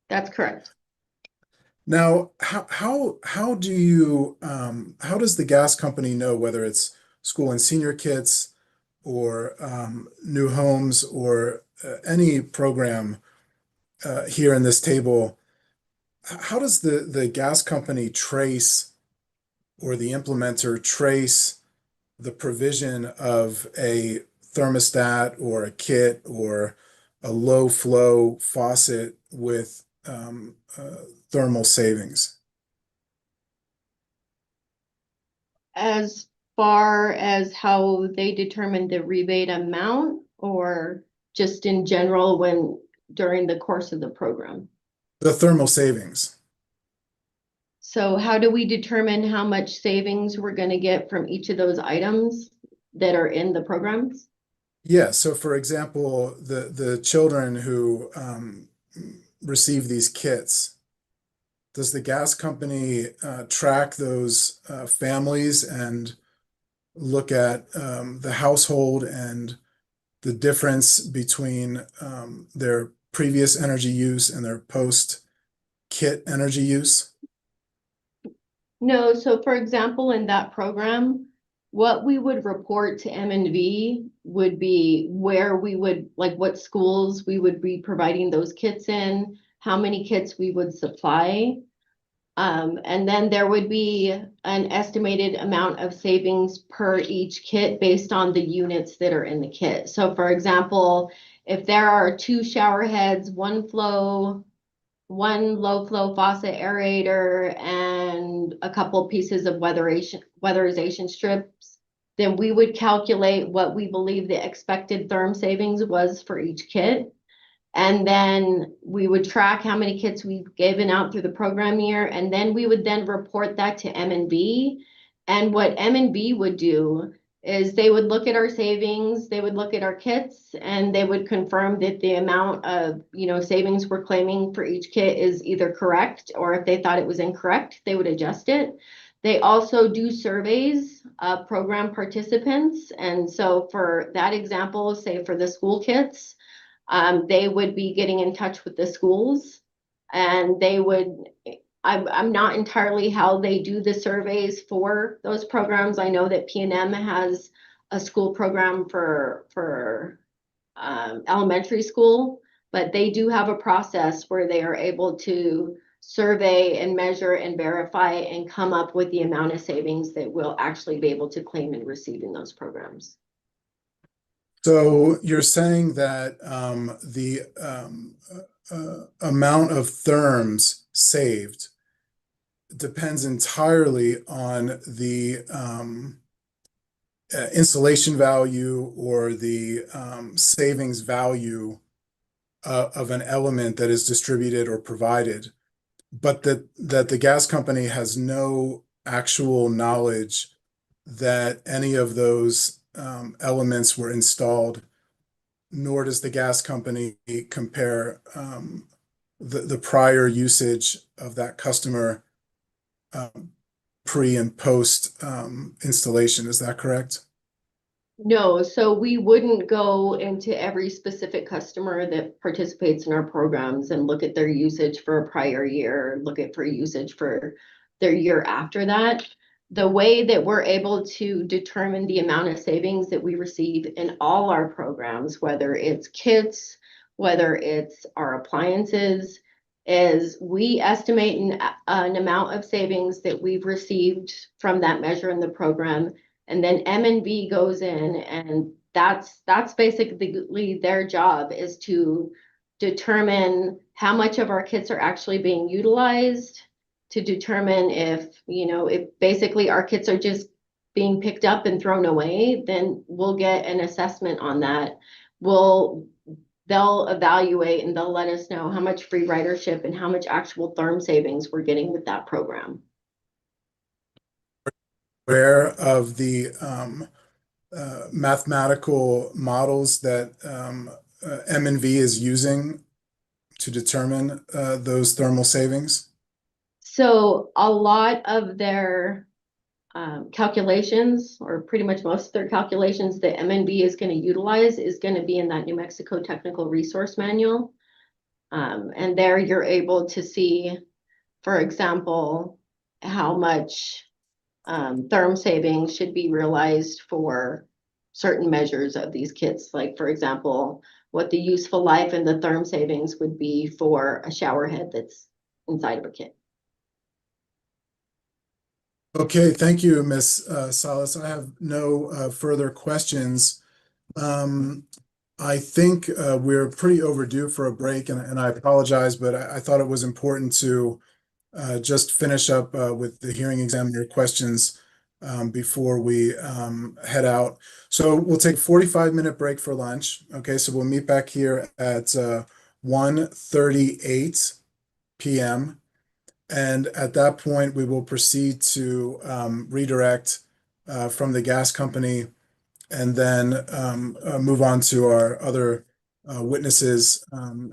That's correct. Now, how do you how does the gas company know whether it's school and senior kits or new homes or any program here in this table? How does the gas company trace, or the implementer trace, the provision of a thermostat or a kit or a low flow faucet with thermal savings? As far as how they determine the rebate amount, or just in general during the course of the program? The thermal savings. So how do we determine how much savings we're going to get from each of those items that are in the programs? Yeah, so for example, the children who receive these kits, does the gas company track those families and look at the household and the difference between their previous energy use and their post-kit energy use? No, so for example, in that program, what we would report to M&V would be where we would, like what schools we would be providing those kits in, how many kits we would supply. And then there would be an estimated amount of savings per each kit based on the units that are in the kit. So for example, if there are 2 shower heads, 1 low flow faucet aerator, and a couple pieces of weatherization strips, then we would calculate what we believe the expected therm savings was for each kit. And then we would track how many kits we've given out through the program year. And then we would then report that to M&B. And what M&B would do is they would look at our savings, they would look at our kits, and they would confirm that the amount of, savings we're claiming for each kit is either correct, or if they thought it was incorrect, they would adjust it. They also do surveys of program participants. And so for that example, say for the school kits, they would be getting in touch with the schools, and they would, I'm not entirely how they do the surveys for those programs. I know that P&M has a school program for elementary school, but they do have a process where they are able to survey and measure and verify and come up with the amount of savings that we'll actually be able to claim and receive in those programs. So you're saying that the amount of therms saved depends entirely on the installation value or the savings value of an element that is distributed or provided, but that the gas company has no actual knowledge that any of those elements were installed, nor does the gas company compare the prior usage of that customer pre and post installation. Is that correct? No, so we wouldn't go into every specific customer that participates in our programs and look at their usage for a prior year, look at for usage for their year after that. The way that we're able to determine the amount of savings that we receive in all our programs, whether it's kits, whether it's our appliances, is we estimate an amount of savings that we've received from that measure in the program. And then M&V goes in, and that's basically their job, is to determine how much of our kits are actually being utilized, to determine if basically our kits are just being picked up and thrown away, then we'll get an assessment on that. They'll evaluate and they'll let us know how much free ridership and how much actual therm savings we're getting with that program. Aware of the mathematical models that M&V is using to determine those thermal savings? So a lot of their calculations, or pretty much most of their calculations that M&V is going to utilize, is going to be in that New Mexico Technical Resource Manual. And there you're able to see, for example, how much therm savings should be realized for certain measures of these kits. Like, for example, what the useful life and the therm savings would be for a shower head that's inside of a kit. Okay, thank you, Ms. Salas. I have no further questions. I think we're pretty overdue for a break, and I apologize, but I thought it was important to just finish up with the hearing examiner questions before we head out. So we'll take a 45-minute break for lunch. Okay, so we'll meet back here at 1:38 p.m. And at that point, we will proceed to redirect from the gas company and then move on to our other witnesses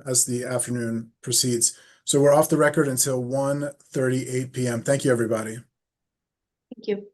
as the afternoon proceeds. So we're off the record until 1:38 p.m. Thank you, everybody. Thank you.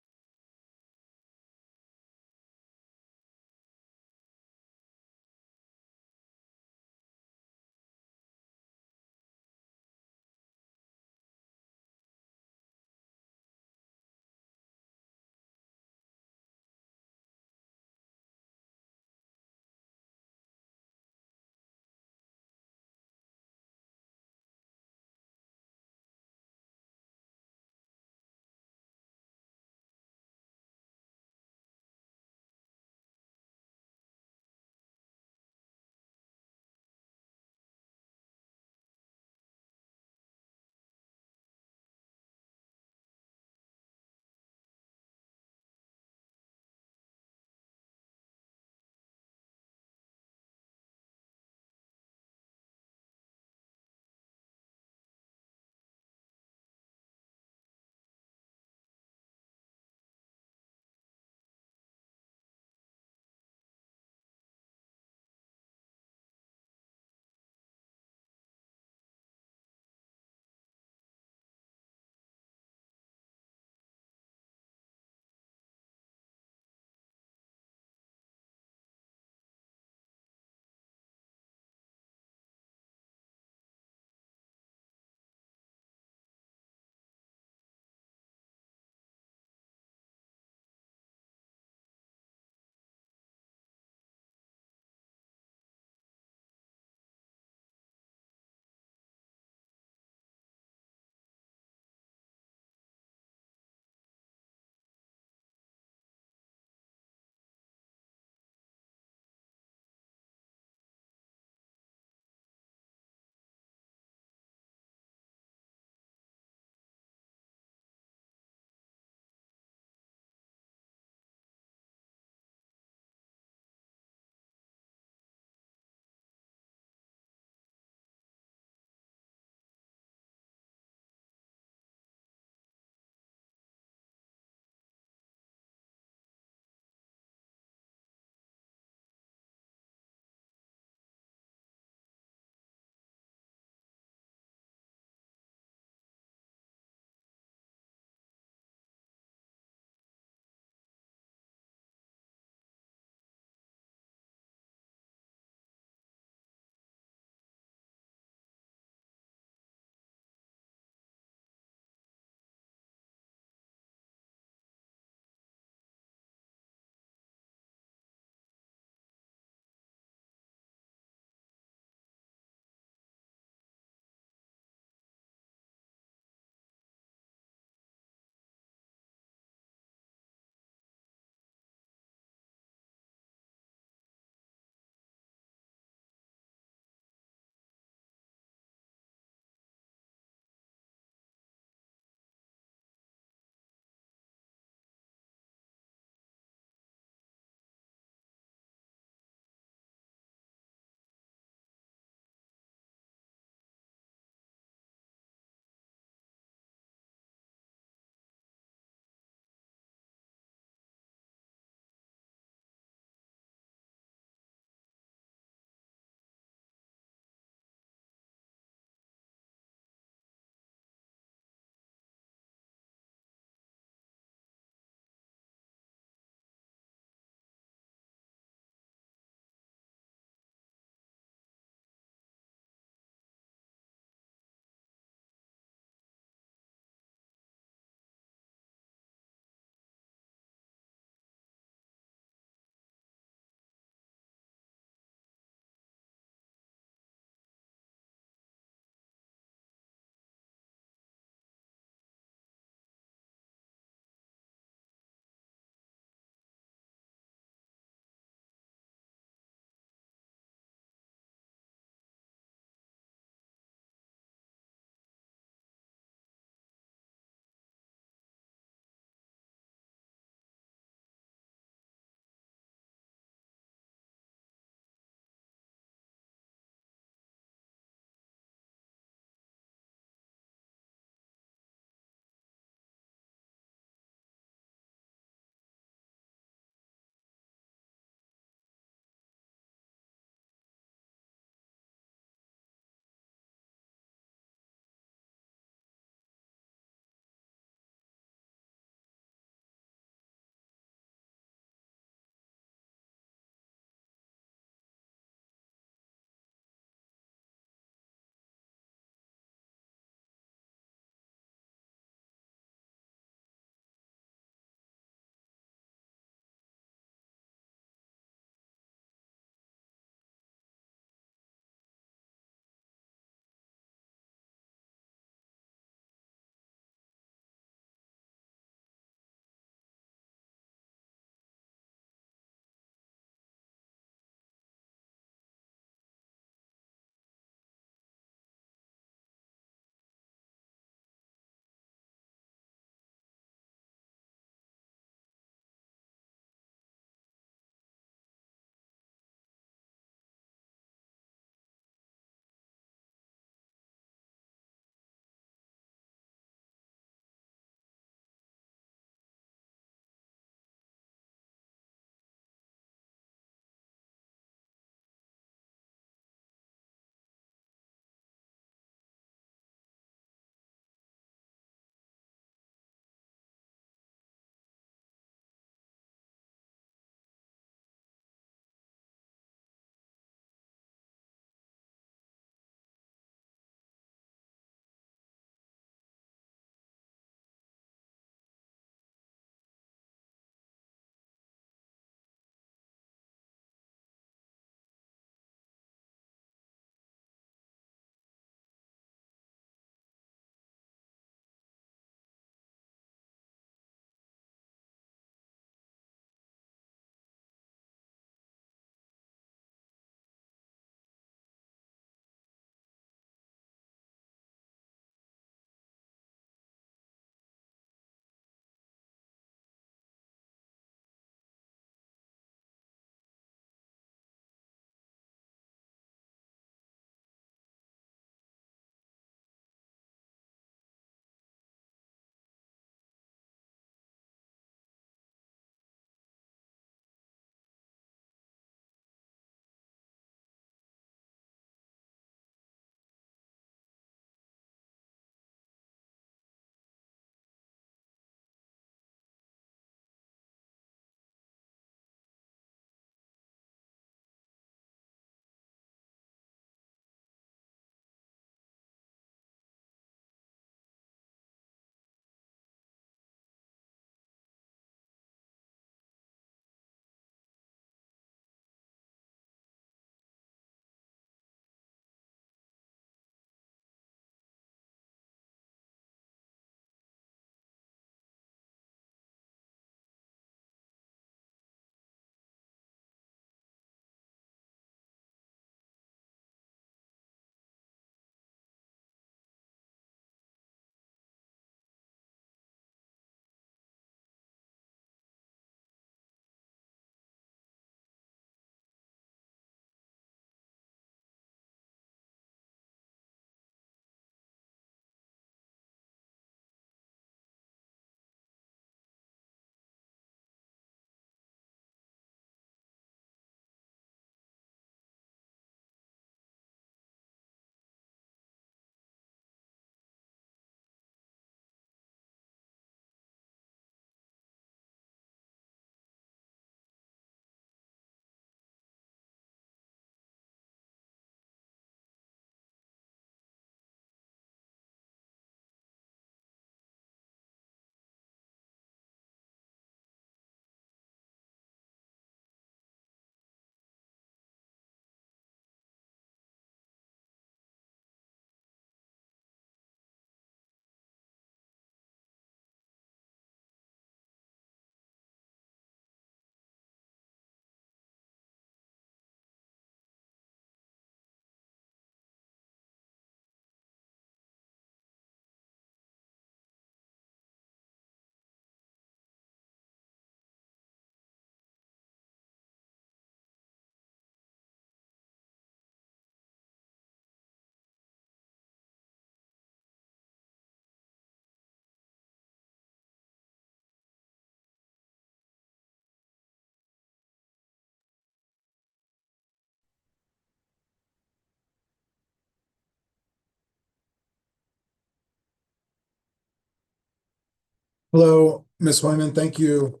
Hello, Ms. Hoyman. Thank you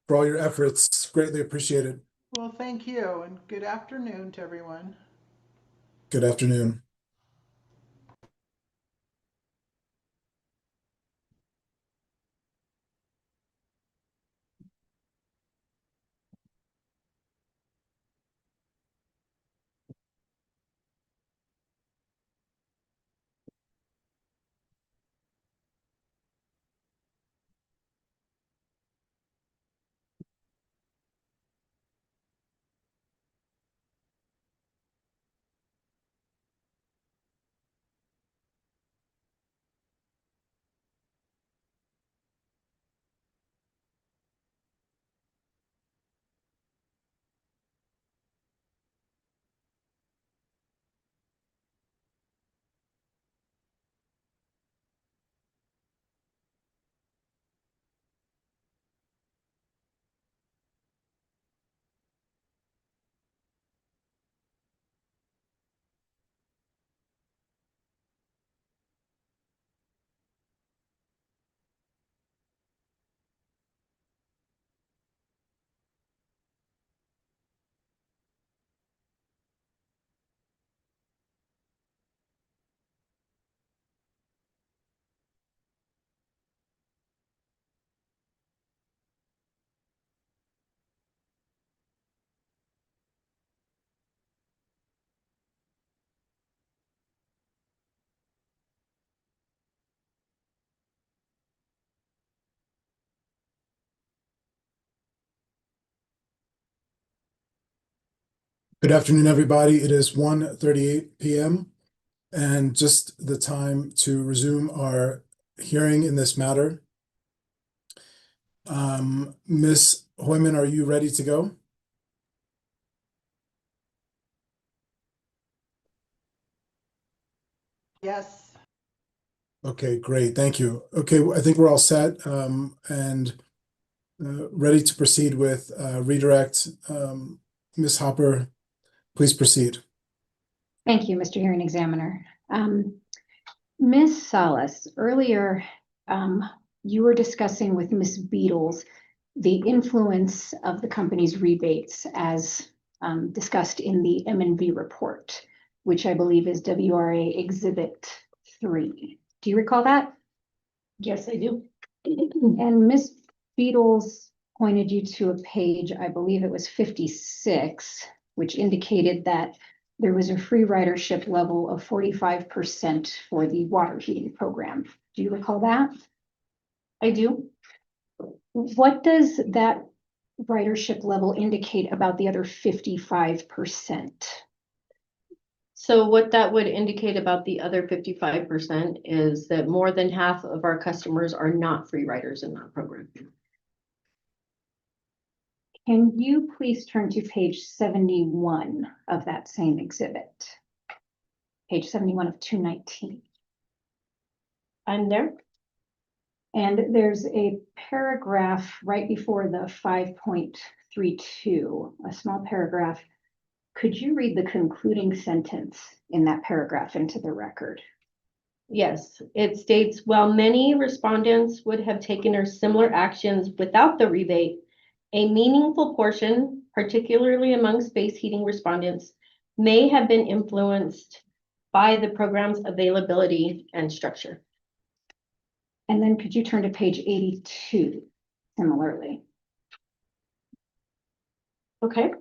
for all your efforts. Greatly appreciated. Well, thank you, and good afternoon to everyone. Good afternoon. Good afternoon, everybody. It is 1:38 p.m. and just the time to resume our hearing in this matter. Ms. Hoyman, are you ready to go? Yes. Okay, great. Thank you. Okay, I think we're all set and ready to proceed with redirect. Ms. Hopper, please proceed. Thank you, Mr. Hearing Examiner. Ms. Salas, earlier you were discussing with Ms. Beatles the influence of the company's rebates as discussed in the M&V report, which I believe is WRA Exhibit 3. Do you recall that? Yes, I do. And Ms. Beatles pointed you to a page, I believe it was 56, which indicated that there was a free ridership level of 45% for the water heating program. Do you recall that? I do. What does that ridership level indicate about the other 55%? So what that would indicate about the other 55% is that more than half of our customers are not free riders in that program. Can you please turn to page 71 of that same exhibit? Page 71 of 219. I'm there. And there's a paragraph right before the 5.32, a small paragraph. Could you read the concluding sentence in that paragraph into the record? Yes, it states, while many respondents would have taken or similar actions without the rebate, a meaningful portion, particularly among space heating respondents, may have been influenced by the program's availability and structure. And then could you turn to page 82 similarly? Okay.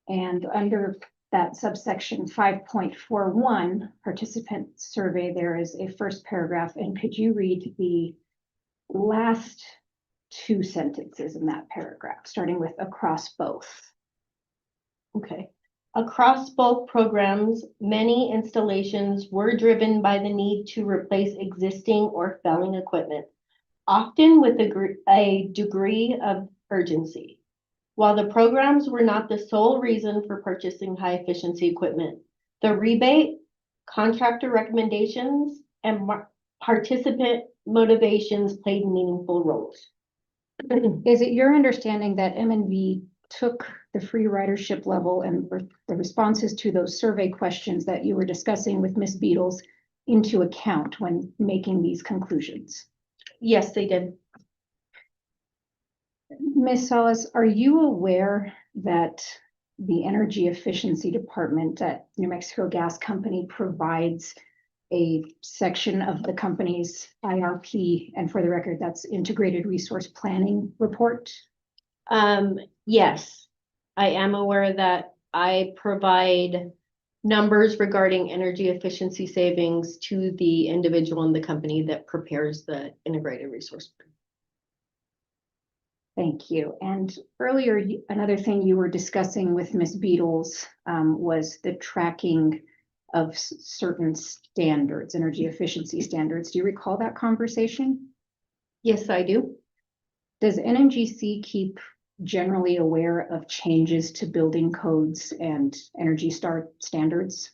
And under that subsection 5.41 participant survey, there is a first paragraph. And could you read the last two sentences in that paragraph, starting with across both? Okay. Across both programs, many installations were driven by the need to replace existing or failing equipment, often with a degree of urgency. While the programs were not the sole reason for purchasing high efficiency equipment, the rebate, contractor recommendations, and participant motivations played meaningful roles. Is it your understanding that M&V took the free ridership level and the responses to those survey questions that you were discussing with Ms. Beatles into account when making these conclusions? Yes, they did. Ms. Salas, are you aware that the Energy Efficiency Department at New Mexico Gas Company provides a section of the company's IRP, and for the record, that's Integrated Resource Planning Report? Yes, I am aware that I provide numbers regarding energy efficiency savings to the individual in the company that prepares the integrated resource plan. Thank you. And earlier, another thing you were discussing with Ms. Beatles was the tracking of certain standards, energy efficiency standards. Do you recall that conversation? Yes, I do. Does NMGC keep generally aware of changes to building codes and Energy Star standards?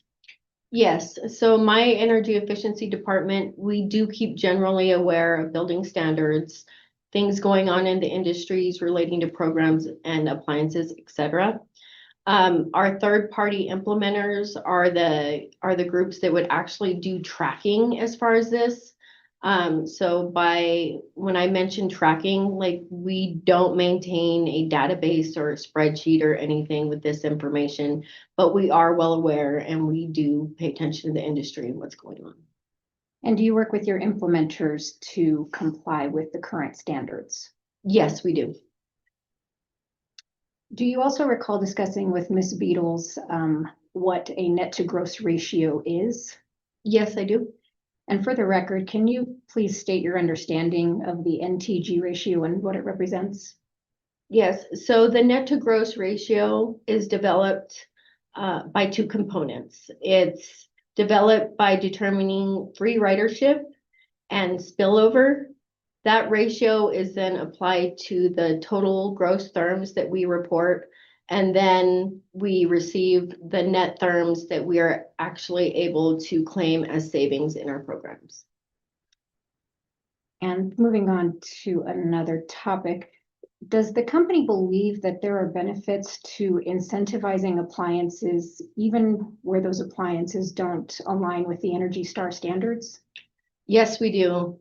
Yes, so my energy efficiency department, we do keep generally aware of building standards, things going on in the industries relating to programs and appliances, etc. Our third-party implementers are the groups that would actually do tracking as far as this. So when I mention tracking, like we don't maintain a database or a spreadsheet or anything with this information, but we are well aware and we do pay attention to the industry and what's going on. And do you work with your implementers to comply with the current standards? Yes, we do. Do you also recall discussing with Ms. Beatles what a net to gross ratio is? Yes, I do. And for the record, can you please state your understanding of the NTG ratio and what it represents? Yes, so the net to gross ratio is developed by two components. It's developed by determining free ridership and spillover. That ratio is then applied to the total gross therms that we report, and then we receive the net therms that we are actually able to claim as savings in our programs. And moving on to another topic, does the company believe that there are benefits to incentivizing appliances even where those appliances don't align with the Energy Star standards? Yes, we do.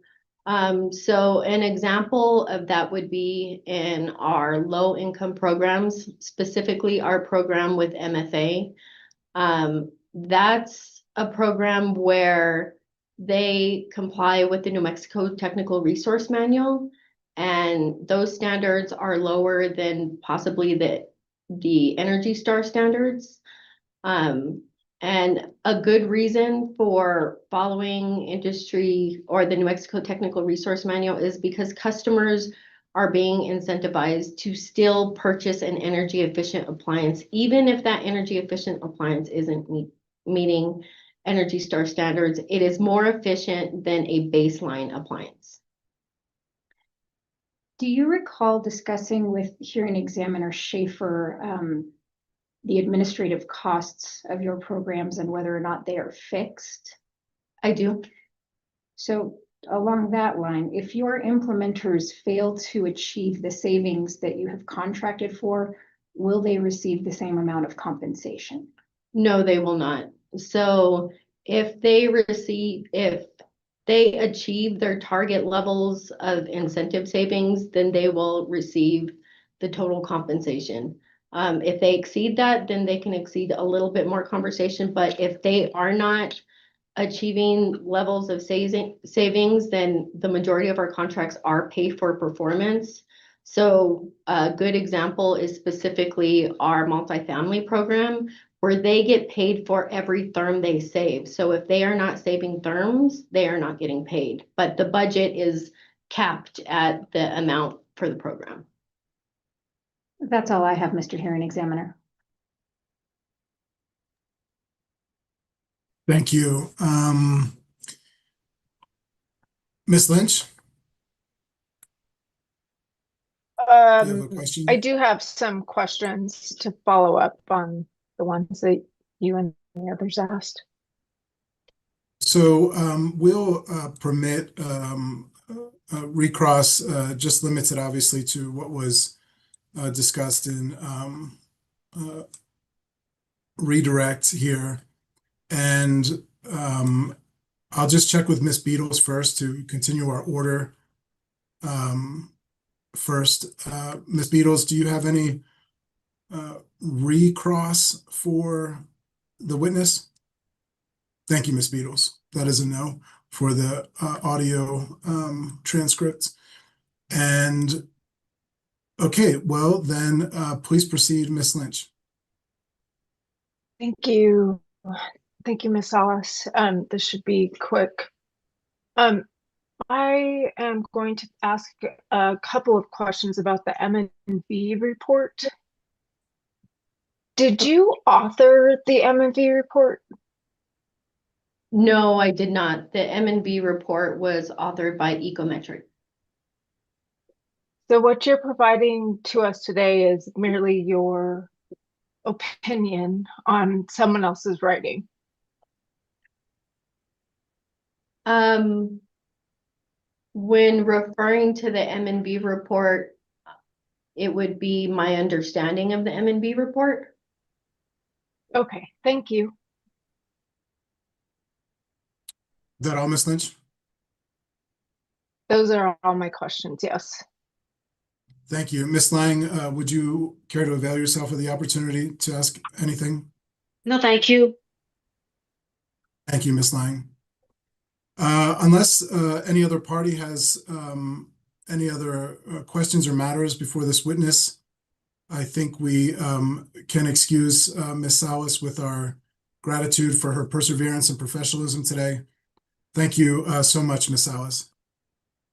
So an example of that would be in our low income programs, specifically our program with MFA. That's a program where they comply with the New Mexico Technical Resource Manual, and those standards are lower than possibly the Energy Star standards. And a good reason for following industry or the New Mexico Technical Resource Manual is because customers are being incentivized to still purchase an energy efficient appliance, even if that energy efficient appliance isn't meeting Energy Star standards. It is more efficient than a baseline appliance. Do you recall discussing with hearing examiner Schaefer the administrative costs of your programs and whether or not they are fixed? I do. So along that line, if your implementers fail to achieve the savings that you have contracted for, will they receive the same amount of compensation? No, they will not. So if they achieve their target levels of incentive savings, then they will receive the total compensation. If they exceed that, then they can exceed a little bit more compensation. But if they are not achieving levels of savings, then the majority of our contracts are pay for performance. So a good example is specifically our multifamily program, where they get paid for every therm they save. So if they are not saving therms, they are not getting paid. But the budget is capped at the amount for the program. That's all I have, Mr. Hearing Examiner. Thank you. Ms. Lynch? Do you have a question? I do have some questions to follow up on the ones that you and the others asked. So we'll permit recross, just limits it obviously to what was discussed in redirect here. And I'll just check with Ms. Beatles first to continue our order. first. Ms. Beatles, do you have any recross for the witness? Thank you, Ms. Beatles. That is a no for the audio transcripts. And okay, well then, please proceed, Ms. Lynch. Thank you. Thank you, Miss Alice. This should be quick. I am going to ask a couple of questions about the M&V report. Did you author the M&V report? No, I did not. The M&B report was authored by Ecometric. So what you're providing to us today is merely your opinion on someone else's writing. When referring to the M&B report, it would be my understanding of the M&B report. Okay, thank you. Is that all, Ms. Lynch? Those are all my questions, yes. Thank you. Ms. Lang, would you care to avail yourself of the opportunity to ask anything? No, thank you. Thank you, Ms. Lang. Unless any other party has any other questions or matters before this witness, I think we can excuse Ms. Salas with our gratitude for her perseverance and professionalism today. Thank you so much, Ms. Salas.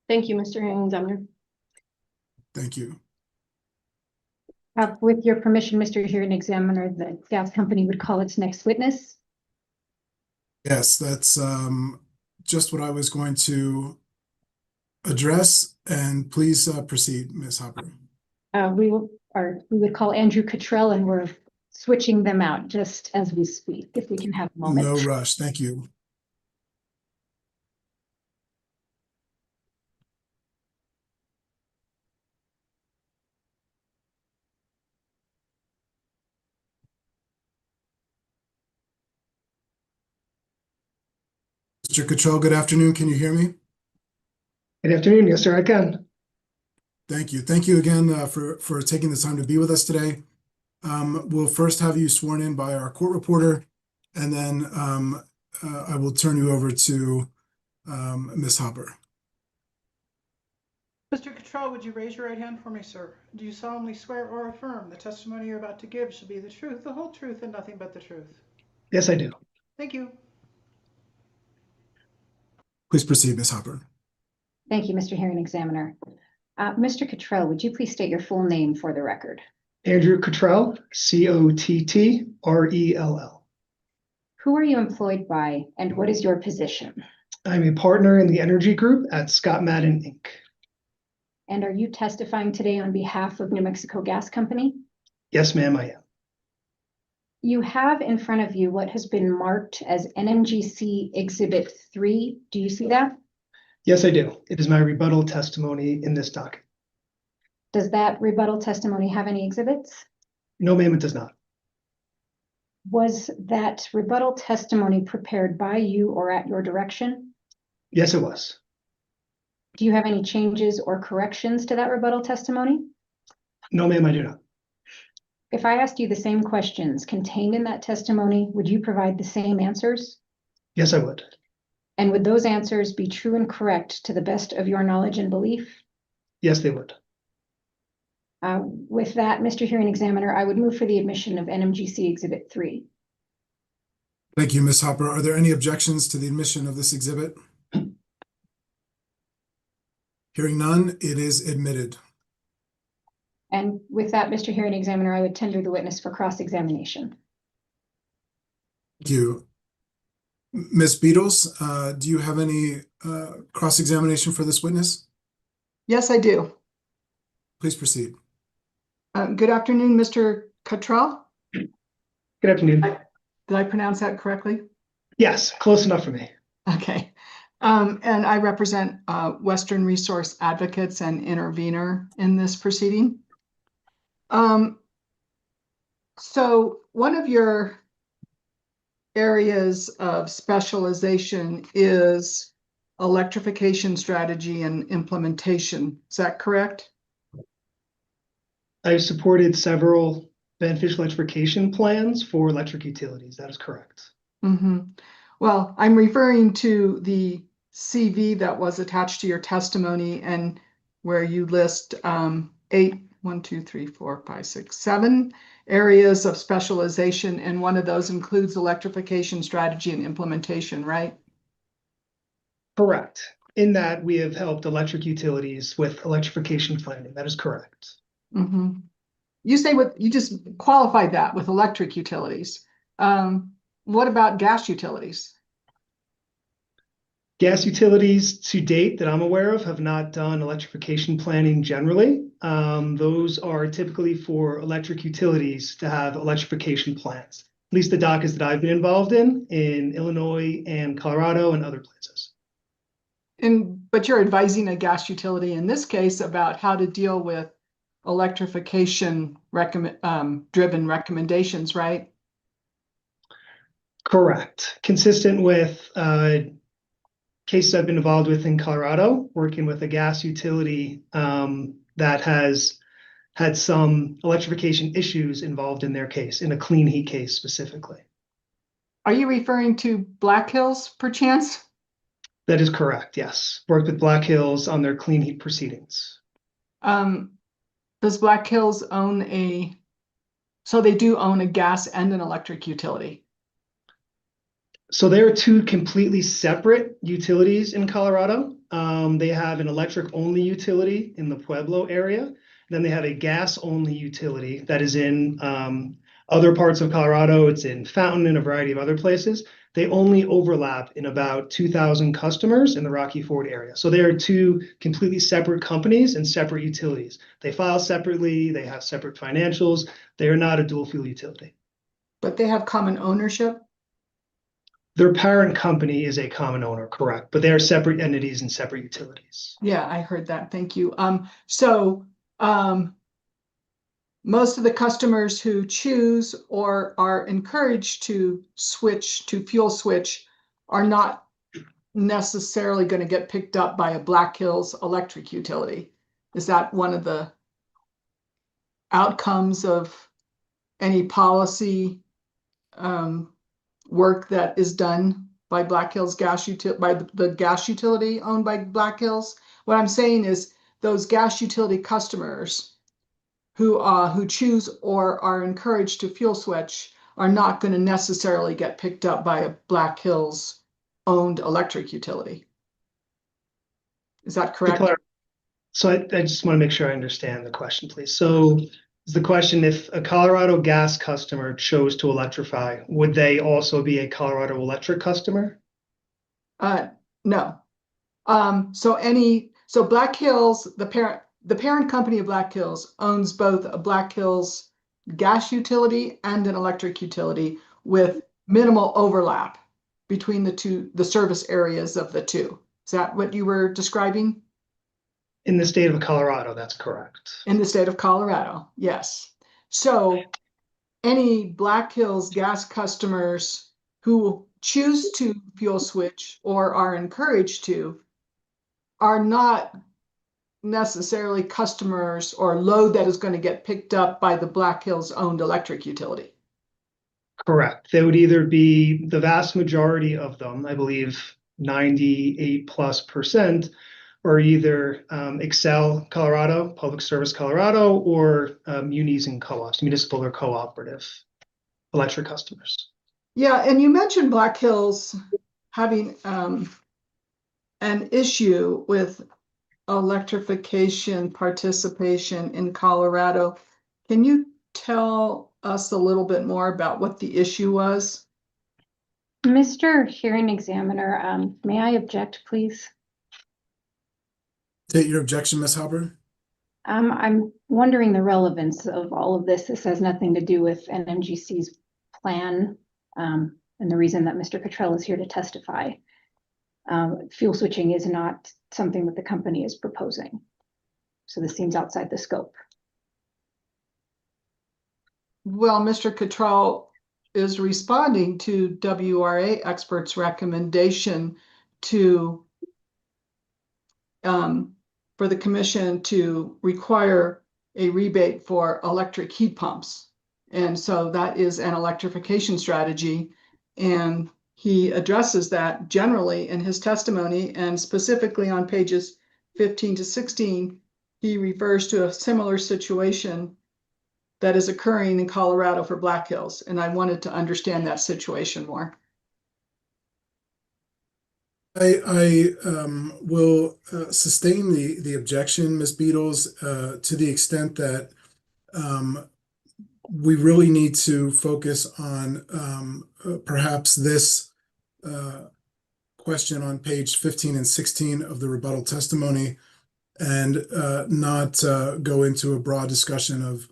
Thank you, Mr. Hearing Examiner. Thank you. With your permission, Mr. Hearing Examiner, the gas company would call its next witness. Yes, that's just what I was going to address, and please proceed, Ms. Hopper. We would call Andrew Cottrell, and we're switching them out just as we speak, if we can have a moment. No rush. Thank you. Mr. Cottrell, good afternoon. Can you hear me? Good afternoon. Yes, sir, I can. Thank you. Thank you again for taking the time to be with us today. We'll first have you sworn in by our court reporter, and then I will turn you over to Ms. Hopper. Mr. Cottrell, would you raise your right hand for me, sir? Do you solemnly swear or affirm the testimony you're about to give should be the truth, the whole truth, and nothing but the truth? Yes, I do. Thank you. Please proceed, Ms. Hopper. Thank you, Mr. Hearing Examiner. Mr. Cottrell, would you please state your full name for the record? Andrew Cottrell, Cottrell. Who are you employed by, and what is your position? I'm a partner in the energy group at Scott Madden, Inc. And are you testifying today on behalf of New Mexico Gas Company? Yes, ma'am, I am. You have in front of you what has been marked as NMGC Exhibit 3. Do you see that? Yes, I do. It is my rebuttal testimony in this docket. Does that rebuttal testimony have any exhibits? No, ma'am, it does not. Was that rebuttal testimony prepared by you or at your direction? Yes, it was. Do you have any changes or corrections to that rebuttal testimony? No, ma'am, I do not. If I asked you the same questions contained in that testimony, would you provide the same answers? Yes, I would. And would those answers be true and correct to the best of your knowledge and belief? Yes, they would. With that, Mr. Hearing Examiner, I would move for the admission of NMGC Exhibit 3. Thank you, Ms. Hopper. Are there any objections to the admission of this exhibit? Hearing none, it is admitted. And with that, Mr. Hearing Examiner, I would tender the witness for cross-examination. Thank you. Ms. Beatles, do you have any cross-examination for this witness? Yes, I do. Please proceed. Good afternoon, Mr. Cottrell. Good afternoon. Did I pronounce that correctly? Yes, close enough for me. Okay. And I represent Western Resource Advocates and intervener in this proceeding. So one of your areas of specialization is electrification strategy and implementation. Is that correct? I've supported several beneficial electrification plans for electric utilities. That is correct. Well, I'm referring to the CV that was attached to your testimony and where you list 7 areas of specialization, and one of those includes electrification strategy and implementation, right? Correct. In that we have helped electric utilities with electrification planning. That is correct. You say you just qualified that with electric utilities. What about gas utilities? Gas utilities to date that I'm aware of have not done electrification planning generally. Those are typically for electric utilities to have electrification plans. At least the dockets that I've been involved in Illinois and Colorado and other places. But you're advising a gas utility in this case about how to deal with electrification driven recommendations, right? Correct. Consistent with cases I've been involved with in Colorado, working with a gas utility that has had some electrification issues involved in their case, in a clean heat case specifically. Are you referring to Black Hills perchance? That is correct, yes. Worked with Black Hills on their clean heat proceedings. Does Black Hills own so they do own a gas and an electric utility? So there are two completely separate utilities in Colorado. They have an electric only utility in the Pueblo area. Then they have a gas only utility that is in other parts of Colorado. It's in Fountain and a variety of other places. They only overlap in about 2,000 customers in the Rocky Ford area. So they are two completely separate companies and separate utilities. They file separately. They have separate financials. They are not a dual fuel utility. But they have common ownership? Their parent company is a common owner, correct, but they are separate entities and separate utilities. Yeah, I heard that. Thank you. Most of the customers who choose or are encouraged to fuel switch are not necessarily going to get picked up by a Black Hills electric utility. Is that one of the outcomes of any policy work that is done by Black Hills by the gas utility owned by Black Hills? What I'm saying is those gas utility customers who choose or are encouraged to fuel switch are not going to necessarily get picked up by a Black Hills owned electric utility. Is that correct? So I just want to make sure I understand the question, please. So is the question, if a Colorado gas customer chose to electrify, would they also be a Colorado electric customer? No. So Black Hills, the parent company of Black Hills owns both a Black Hills gas utility and an electric utility with minimal overlap between the service areas of the two. Is that what you were describing? In the state of Colorado, that's correct. In the state of Colorado, yes. So any Black Hills gas customers who choose to fuel switch or are encouraged to are not necessarily customers or load that is going to get picked up by the Black Hills owned electric utility. Correct. They would either be, the vast majority of them, I believe 98+%, or either Excel Colorado, Public Service Colorado, or munis and co-ops, municipal or cooperative electric customers. Yeah, and you mentioned Black Hills having an issue with electrification participation in Colorado. Can you tell us a little bit more about what the issue was? Mr. Hearing Examiner, may I object, please? State your objection, Ms. Hopper. I'm wondering the relevance of all of this. This has nothing to do with NMGC's plan, and the reason that Mr. Cottrell is here to testify. Fuel switching is not something that the company is proposing. So this seems outside the scope. Well, Mr. Cottrell is responding to WRA experts' recommendation for the commission to require a rebate for electric heat pumps. And so that is an electrification strategy. And he addresses that generally in his testimony, and specifically on pages 15 to 16, he refers to a similar situation that is occurring in Colorado for Black Hills. And I wanted to understand that situation more. I will sustain the objection, Ms. Beatles, to the extent that we really need to focus on perhaps this question on page 15 and 16 of the rebuttal testimony, and not go into a broad discussion of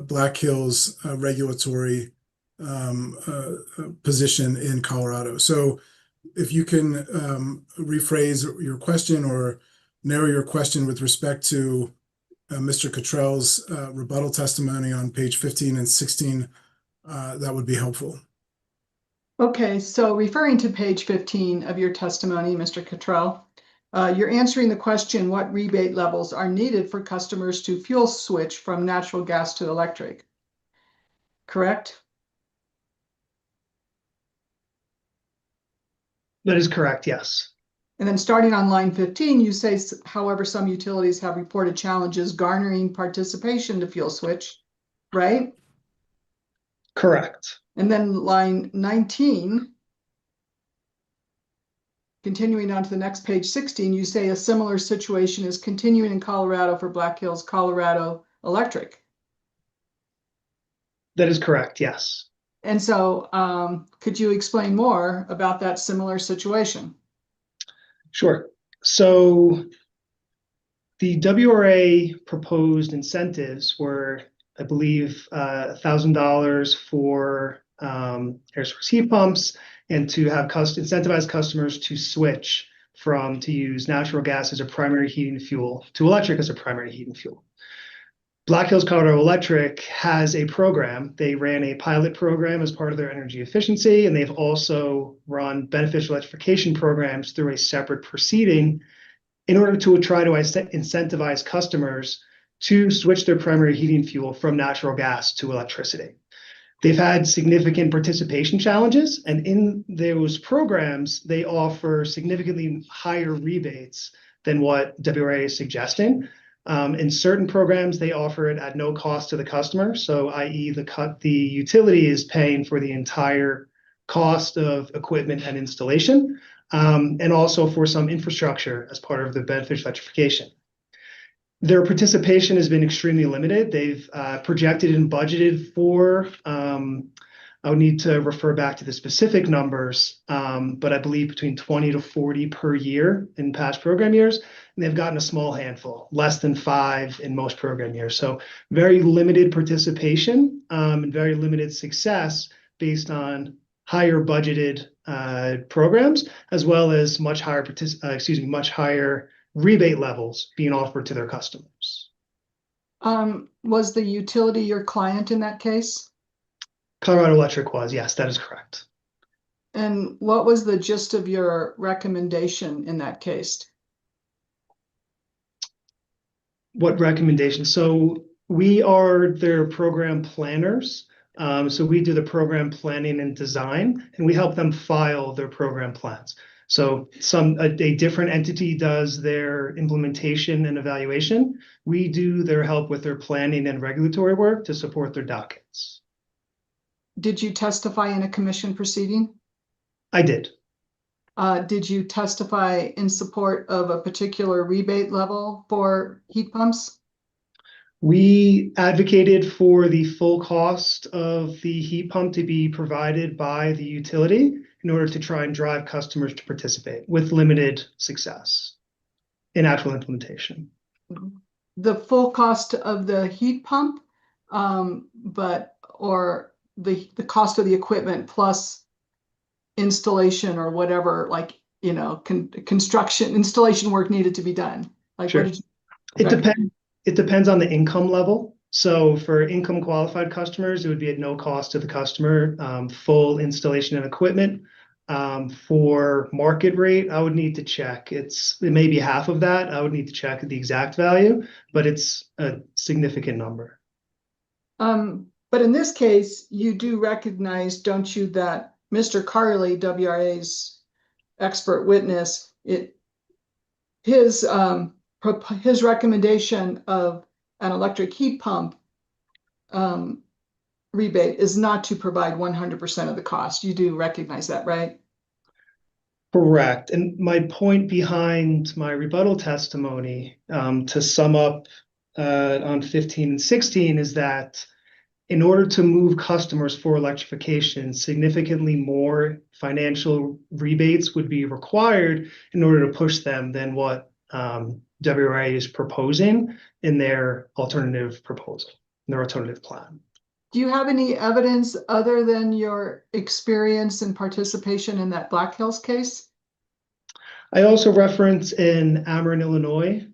Black Hills regulatory position in Colorado. So if you can rephrase your question or narrow your question with respect to Mr. Cottrell's rebuttal testimony on page 15 and 16, that would be helpful. Okay, so referring to page 15 of your testimony, Mr. Cottrell, you're answering the question, what rebate levels are needed for customers to fuel switch from natural gas to electric, correct? That is correct, yes. And then starting on line 15, you say, however, some utilities have reported challenges garnering participation to fuel switch, right? Correct. And then line 19, continuing on to the next page 16, you say a similar situation is continuing in Colorado for Black Hills, Colorado Electric. That is correct, yes. And so could you explain more about that similar situation? Sure. So the WRA proposed incentives were, I believe, $1,000 for air source heat pumps, and to have incentivize customers to switch to use natural gas as a primary heating fuel to electric as a primary heating fuel. Black Hills Colorado Electric has a program. They ran a pilot program as part of their energy efficiency, and they've also run beneficial electrification programs through a separate proceeding in order to try to incentivize customers to switch their primary heating fuel from natural gas to electricity. They've had significant participation challenges, and in those programs, they offer significantly higher rebates than what WRA is suggesting. In certain programs, they offer it at no cost to the customer. So, i.e., the utility is paying for the entire cost of equipment and installation, and also for some infrastructure as part of the beneficial electrification. Their participation has been extremely limited. They've projected and budgeted for, I would need to refer back to the specific numbers, but I believe between 20 to 40 per year in past program years, and they've gotten a small handful, less than 5 in most program years. So very limited participation and very limited success based on higher budgeted programs, as well as much higher much higher rebate levels being offered to their customers. Was the utility your client in that case? Colorado Electric was, yes, that is correct. And what was the gist of your recommendation in that case? What recommendation? So we are their program planners. So we do the program planning and design, and we help them file their program plans. So a different entity does their implementation and evaluation. We do their help with their planning and regulatory work to support their dockets. Did you testify in a commission proceeding? I did. Did you testify in support of a particular rebate level for heat pumps? We advocated for the full cost of the heat pump to be provided by the utility in order to try and drive customers to participate, with limited success in actual implementation. The full cost of the heat pump, or the cost of the equipment plus installation or whatever, like, construction, installation work needed to be done. Like, sure. It depends on the income level. So for income qualified customers, it would be at no cost to the customer, full installation and equipment. For market rate, I would need to check. It may be half of that. I would need to check the exact value, but it's a significant number. But in this case, you do recognize, don't you, that Mr. Carley, WRA's expert witness, his recommendation of an electric heat pump rebate is not to provide 100% of the cost. You do recognize that, right? Correct. And my point behind my rebuttal testimony, to sum up on 15 and 16, is that in order to move customers for electrification, significantly more financial rebates would be required in order to push them than what WRA is proposing in their alternative proposal, their alternative plan. Do you have any evidence other than your experience and participation in that Black Hills case? I also reference in Ameren, Illinois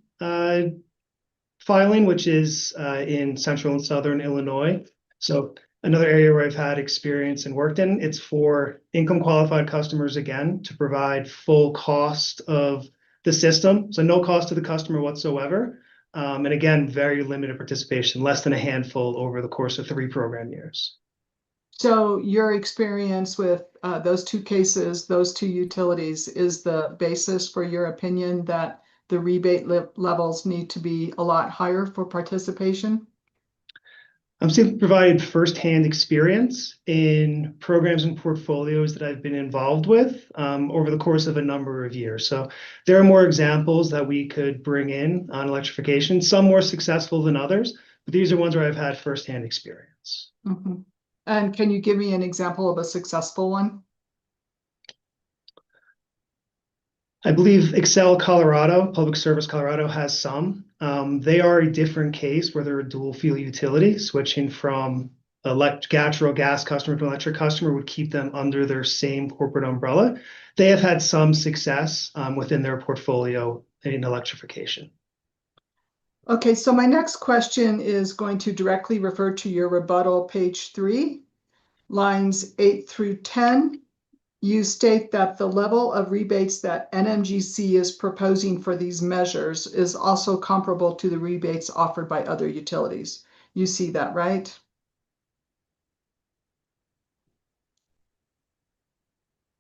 filing, which is in central and southern Illinois. So another area where I've had experience and worked in, it's for income qualified customers, again, to provide full cost of the system. So no cost to the customer whatsoever. And again, very limited participation, less than a handful over the course of 3 program years. So your experience with those 2 cases, those 2 utilities, is the basis for your opinion that the rebate levels need to be a lot higher for participation? I'm simply provided firsthand experience in programs and portfolios that I've been involved with over the course of a number of years. So there are more examples that we could bring in on electrification, some more successful than others, but these are ones where I've had firsthand experience. Mm-hmm. And can you give me an example of a successful one? I believe Excel Colorado, Public Service Colorado, has some. They are a different case where they're a dual fuel utility. Switching from natural gas customer to electric customer would keep them under their same corporate umbrella. They have had some success within their portfolio in electrification. Okay, so my next question is going to directly refer to your rebuttal, page 3, lines 8 through 10. You state that the level of rebates that NMGC is proposing for these measures is also comparable to the rebates offered by other utilities. You see that, right?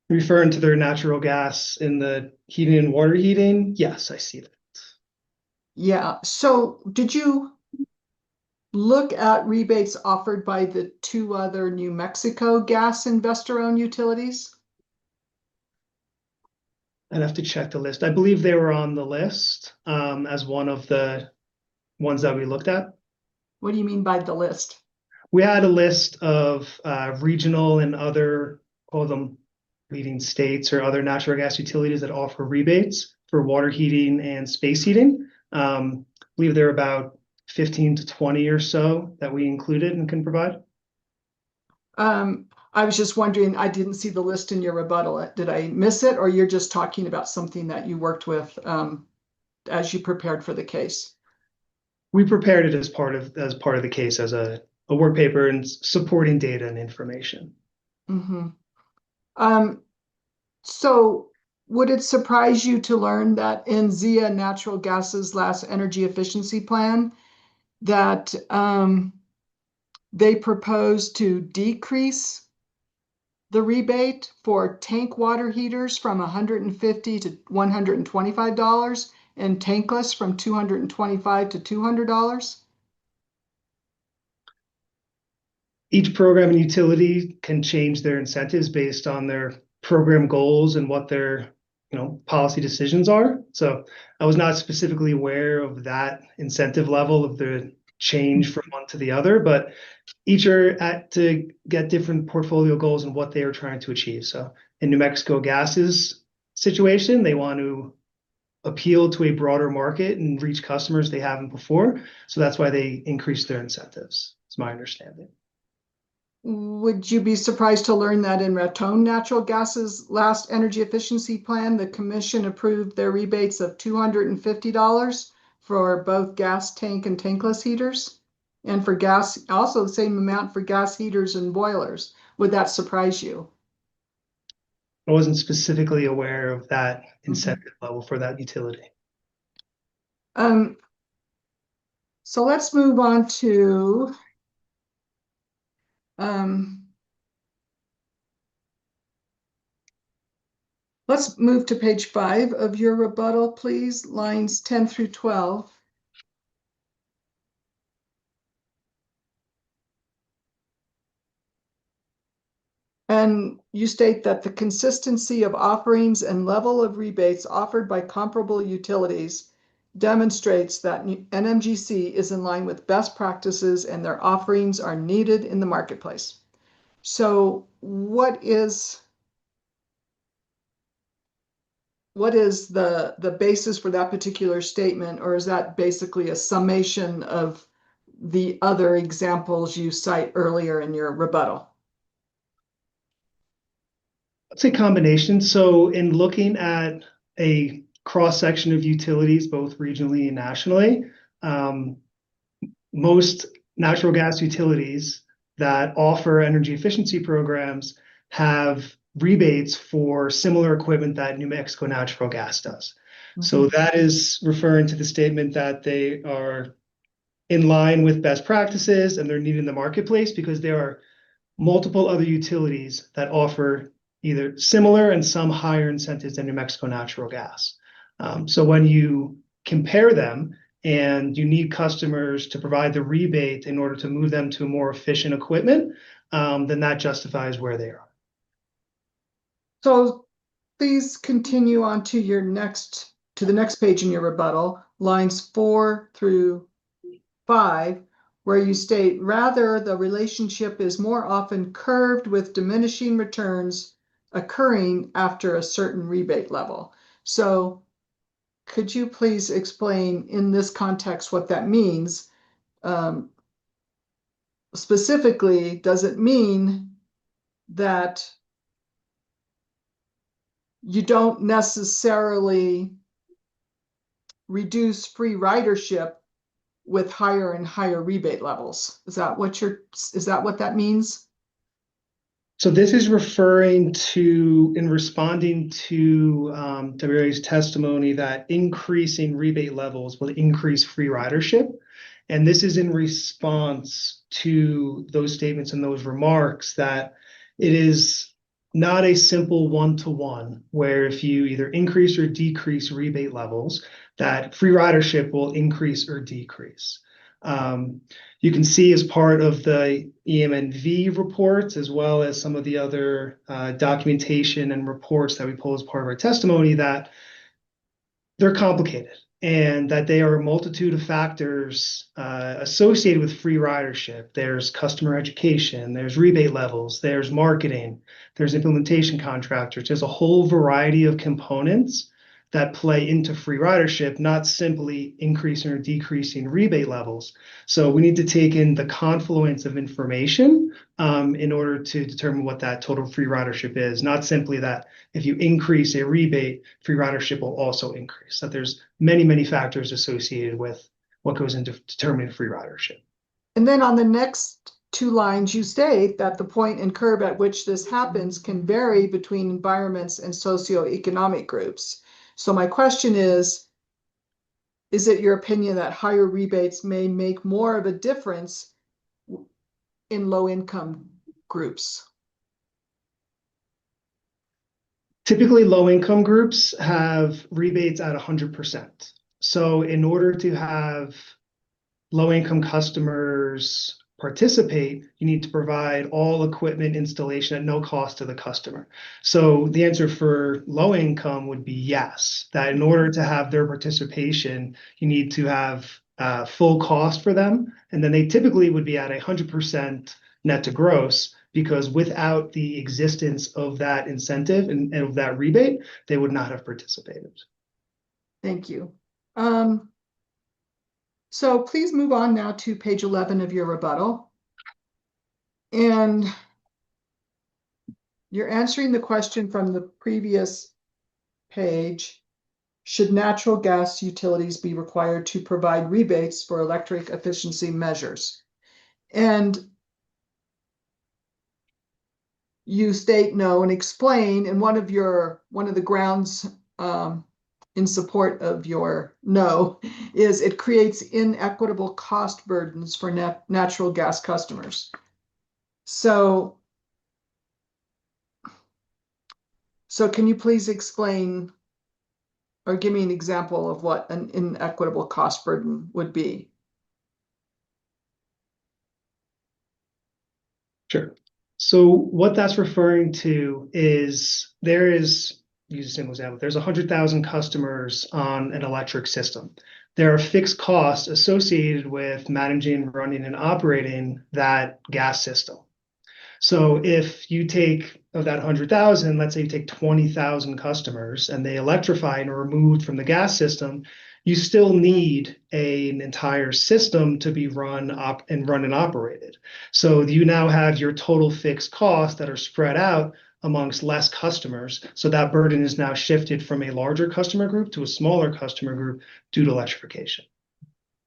Referring to their natural gas in the heating and water heating, yes, I see that. Yeah, so did you look at rebates offered by the 2 other New Mexico gas investor-owned utilities? I'd have to check the list. I believe they were on the list as one of the ones that we looked at. What do you mean by the list? We had a list of regional and other, call them leading states or other natural gas utilities that offer rebates for water heating and space heating. I believe there are about 15 to 20 or so that we included and can provide. I was just wondering, I didn't see the list in your rebuttal. Did I miss it, or you're just talking about something that you worked with as you prepared for the case? We prepared it as part of the case as a work paper and supporting data and information. Mm-hmm. So would it surprise you to learn that in ZIA Natural Gas's last energy efficiency plan that they proposed to decrease the rebate for tank water heaters from $150 to $125 and tankless from $225 to $200? Each program and utility can change their incentives based on their program goals and what their policy decisions are. So I was not specifically aware of that incentive level of the change from one to the other, but each are to get different portfolio goals and what they are trying to achieve. So in New Mexico Gas's situation, they want to appeal to a broader market and reach customers they haven't before. So that's why they increased their incentives. It's my understanding. Would you be surprised to learn that in Raton Natural Gas's last energy efficiency plan, the commission approved their rebates of $250 for both gas tank and tankless heaters? And for gas, also the same amount for gas heaters and boilers. Would that surprise you? I wasn't specifically aware of that incentive level for that utility. So let's move on to let's move to page 5 of your rebuttal, please, lines 10 through 12. And you state that the consistency of offerings and level of rebates offered by comparable utilities demonstrates that NMGC is in line with best practices and their offerings are needed in the marketplace. So what is the basis for that particular statement, or is that basically a summation of the other examples you cite earlier in your rebuttal? It's a combination. So in looking at a cross-section of utilities, both regionally and nationally, most natural gas utilities that offer energy efficiency programs have rebates for similar equipment that New Mexico Natural Gas does. So that is referring to the statement that they are in line with best practices and they're needed in the marketplace, because there are multiple other utilities that offer either similar and some higher incentives than New Mexico Natural Gas. So when you compare them and you need customers to provide the rebate in order to move them to more efficient equipment, then that justifies where they are. So please continue on to the next page in your rebuttal, lines 4 through 5, where you state, rather, the relationship is more often curved with diminishing returns occurring after a certain rebate level. So could you please explain in this context what that means? Specifically, does it mean that you don't necessarily reduce free ridership with higher and higher rebate levels? Is that what that means? So this is referring to, in responding to WRA's testimony, that increasing rebate levels will increase free ridership. And this is in response to those statements and those remarks that it is not a simple one-to-one, where if you either increase or decrease rebate levels, that free ridership will increase or decrease. You can see as part of the EMNV reports, as well as some of the other documentation and reports that we pull as part of our testimony, that they're complicated and that they are a multitude of factors associated with free ridership. There's customer education, there's rebate levels, there's marketing, there's implementation contractors. There's a whole variety of components that play into free ridership, not simply increasing or decreasing rebate levels. So we need to take in the confluence of information in order to determine what that total free ridership is, not simply that if you increase a rebate, free ridership will also increase. That there's many, many factors associated with what goes into determining free ridership. And then on the next 2 lines, you state that the point and curve at which this happens can vary between environments and socioeconomic groups. So my question is it your opinion that higher rebates may make more of a difference in low-income groups? Typically, low-income groups have rebates at 100%. So in order to have low-income customers participate, you need to provide all equipment installation at no cost to the customer. So the answer for low income would be yes, that in order to have their participation, you need to have full cost for them. And then they typically would be at 100% net to gross, because without the existence of that incentive and of that rebate, they would not have participated. Thank you. So please move on now to page 11 of your rebuttal. And you're answering the question from the previous page. Should natural gas utilities be required to provide rebates for electric efficiency measures? And you state no and explain, and one of the grounds in support of your no is it creates inequitable cost burdens for natural gas customers. So can you please explain or give me an example of what an inequitable cost burden would be? Sure. So what that's referring to is use a simple example, there's 100,000 customers on an electric system. There are fixed costs associated with managing, running, and operating that gas system. So if you take of that 100,000, let's say you take 20,000 customers and they electrify and are removed from the gas system, you still need an entire system to be run and operated. So you now have your total fixed costs that are spread out amongst less customers. So that burden is now shifted from a larger customer group to a smaller customer group due to electrification.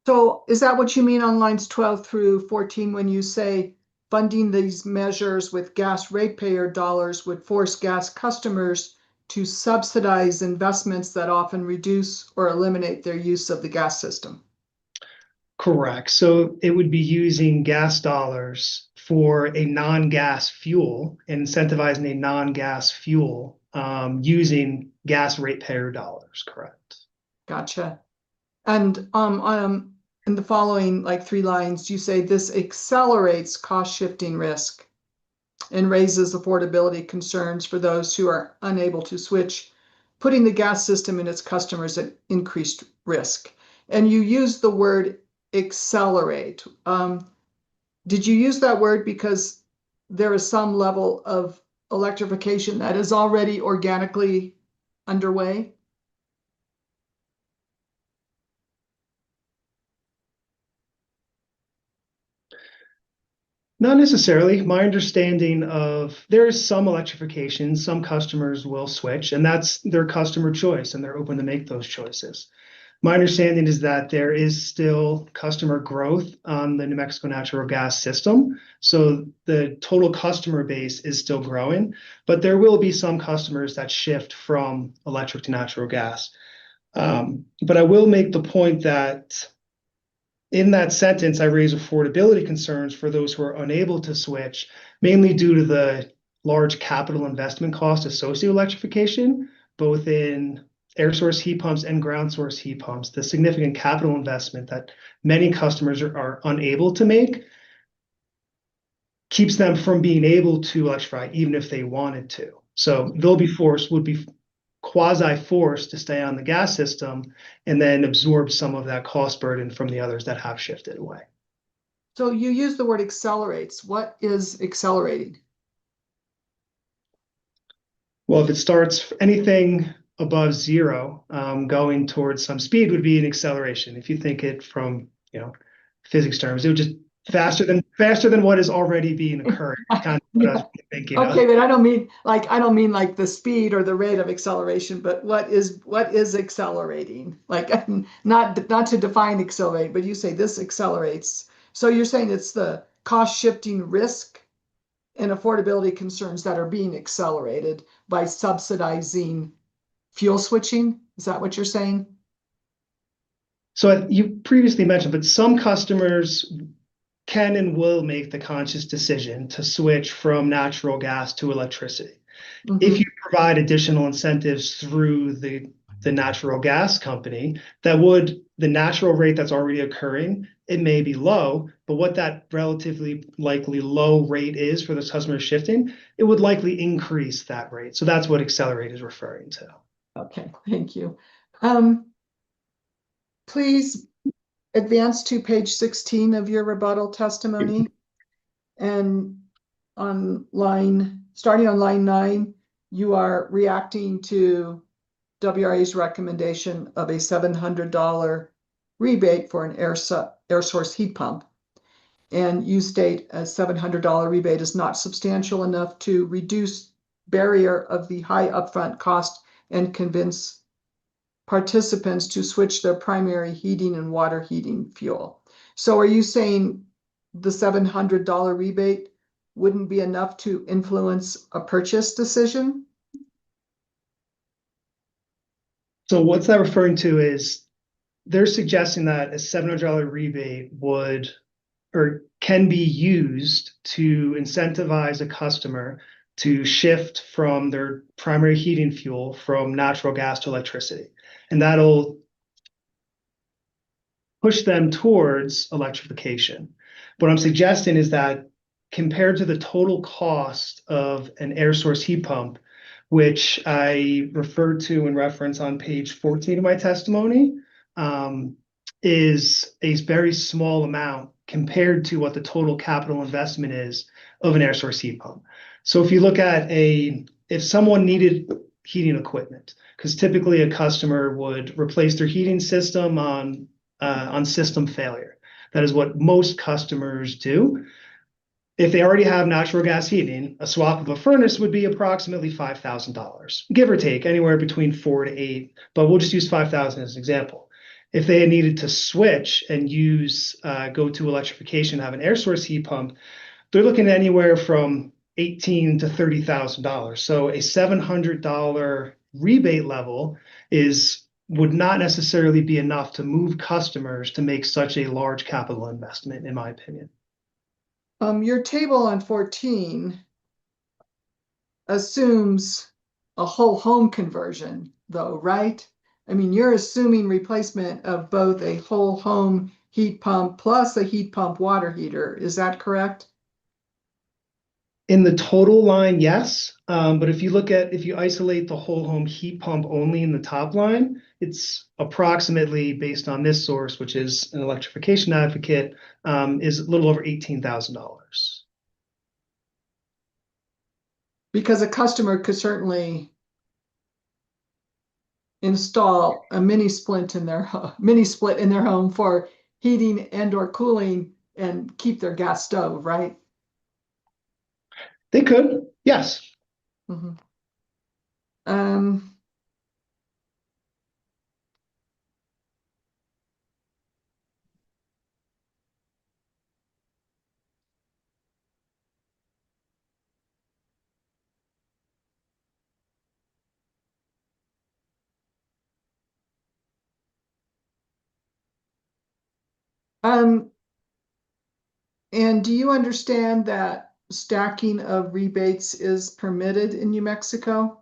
So is that what you mean on lines 12 through 14 when you say funding these measures with gas ratepayer dollars would force gas customers to subsidize investments that often reduce or eliminate their use of the gas system? Correct. So it would be using gas dollars for a non-gas fuel, incentivizing a non-gas fuel using gas ratepayer dollars. Correct. Gotcha. And in the following like 3 lines, you say this accelerates cost shifting risk and raises affordability concerns for those who are unable to switch, putting the gas system and its customers at increased risk. And you use the word accelerate. Did you use that word because there is some level of electrification that is already organically underway? Not necessarily. My understanding of there is some electrification, some customers will switch, and that's their customer choice, and they're open to make those choices. My understanding is that there is still customer growth on the New Mexico natural gas system. So the total customer base is still growing, but there will be some customers that shift from electric to natural gas. But I will make the point that in that sentence, I raise affordability concerns for those who are unable to switch, mainly due to the large capital investment cost associated with electrification, both in air source heat pumps and ground source heat pumps. The significant capital investment that many customers are unable to make keeps them from being able to electrify even if they wanted to. So would be quasi-forced to stay on the gas system and then absorb some of that cost burden from the others that have shifted away. So you use the word accelerates. What is accelerating? Well, if it starts anything above 0, going towards some speed would be an acceleration. If you think it from, physics terms, it would just faster than what is already being occurring. Kind of what I was thinking of. Okay, but I don't mean like the speed or the rate of acceleration, but what is accelerating? Like not to define accelerate, but you say this accelerates. So you're saying it's the cost shifting risk and affordability concerns that are being accelerated by subsidizing fuel switching? Is that what you're saying? So you previously mentioned, but some customers can and will make the conscious decision to switch from natural gas to electricity. Mm-hmm. If you provide additional incentives through the natural gas company, the natural rate that's already occurring, it may be low, but what that relatively likely low rate is for those customers shifting, it would likely increase that rate. So that's what accelerate is referring to. Okay, thank you. Please advance to page 16 of your rebuttal testimony. And starting on line 9, you are reacting to WRA's recommendation of a $700 rebate for an air source heat pump. And you state a $700 rebate is not substantial enough to reduce barrier of the high upfront cost and convince participants to switch their primary heating and water heating fuel. So are you saying the $700 rebate wouldn't be enough to influence a purchase decision? So what's that referring to is they're suggesting that a $700 rebate would or can be used to incentivize a customer to shift from their primary heating fuel from natural gas to electricity. And that'll push them towards electrification. What I'm suggesting is that compared to the total cost of an air source heat pump, which I referred to in reference on page 14 of my testimony, is a very small amount compared to what the total capital investment is of an air source heat pump. So if you look at if someone needed heating equipment, because typically a customer would replace their heating system on system failure. That is what most customers do. If they already have natural gas heating, a swap of a furnace would be approximately $5,000, give or take anywhere between 4 to 8, but we'll just use 5,000 as an example. If they had needed to switch and go to electrification, have an air source heat pump, they're looking at anywhere from $18,000 to $30,000. So a $700 rebate level would not necessarily be enough to move customers to make such a large capital investment, in my opinion. Your table on 14 assumes a whole home conversion, though, right? I mean, you're assuming replacement of both a whole home heat pump plus a heat pump water heater. Is that correct? In the total line, yes. But if you isolate the whole home heat pump only in the top line, it's approximately, based on this source, which is an electrification advocate, is a little over $18,000. Because a customer could certainly install a mini split in their home for heating and or cooling and keep their gas stove, right? They could, yes. Mhm. And do you understand that stacking of rebates is permitted in New Mexico?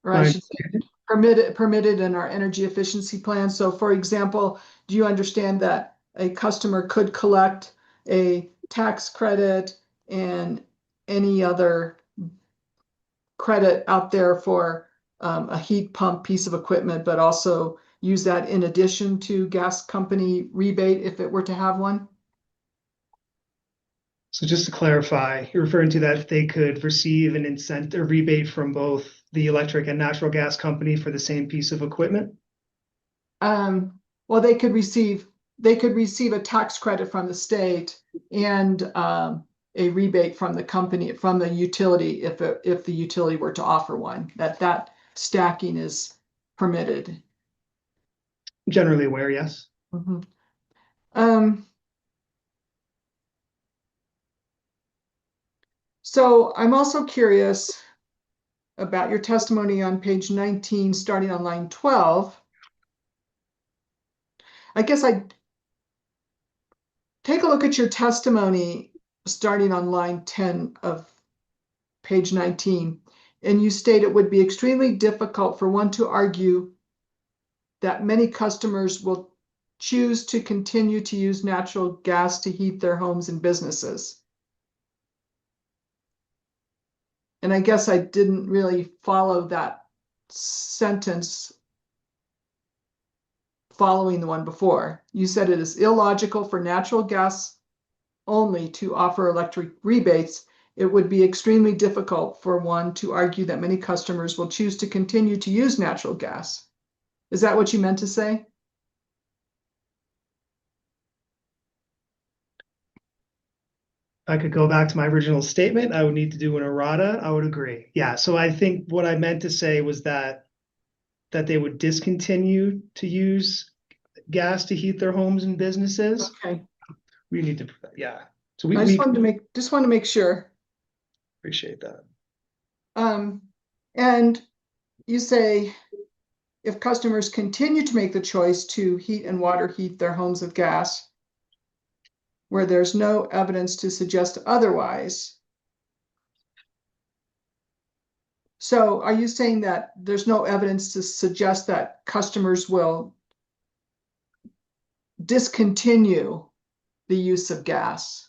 Or I should say permitted in our energy efficiency plan. So for example, do you understand that a customer could collect a tax credit and any other credit out there for a heat pump piece of equipment, but also use that in addition to gas company rebate if it were to have one? So just to clarify, you're referring to that if they could receive an incentive rebate from both the electric and natural gas company for the same piece of equipment? Well, they could receive a tax credit from the state and a rebate from the company, from the utility, if the utility were to offer one. That stacking is permitted. Generally aware, yes. Mhm. So I'm also curious about your testimony on page 19, starting on line 12. I guess I'd take a look at your testimony starting on line 10 of page 19. And you state it would be extremely difficult for one to argue that many customers will choose to continue to use natural gas to heat their homes and businesses. And I guess I didn't really follow that sentence following the one before. You said it is illogical for natural gas only to offer electric rebates. It would be extremely difficult for one to argue that many customers will choose to continue to use natural gas. Is that what you meant to say? I could go back to my original statement. I would need to do an errata. I would agree. Yeah. So I think what I meant to say was that they would discontinue to use gas to heat their homes and businesses. Okay, We need to, yeah. So I we just wanted to make sure. appreciate that. And you say if customers continue to make the choice to heat and water heat their homes with gas, where there's no evidence to suggest otherwise. So are you saying that there's no evidence to suggest that customers will discontinue the use of gas?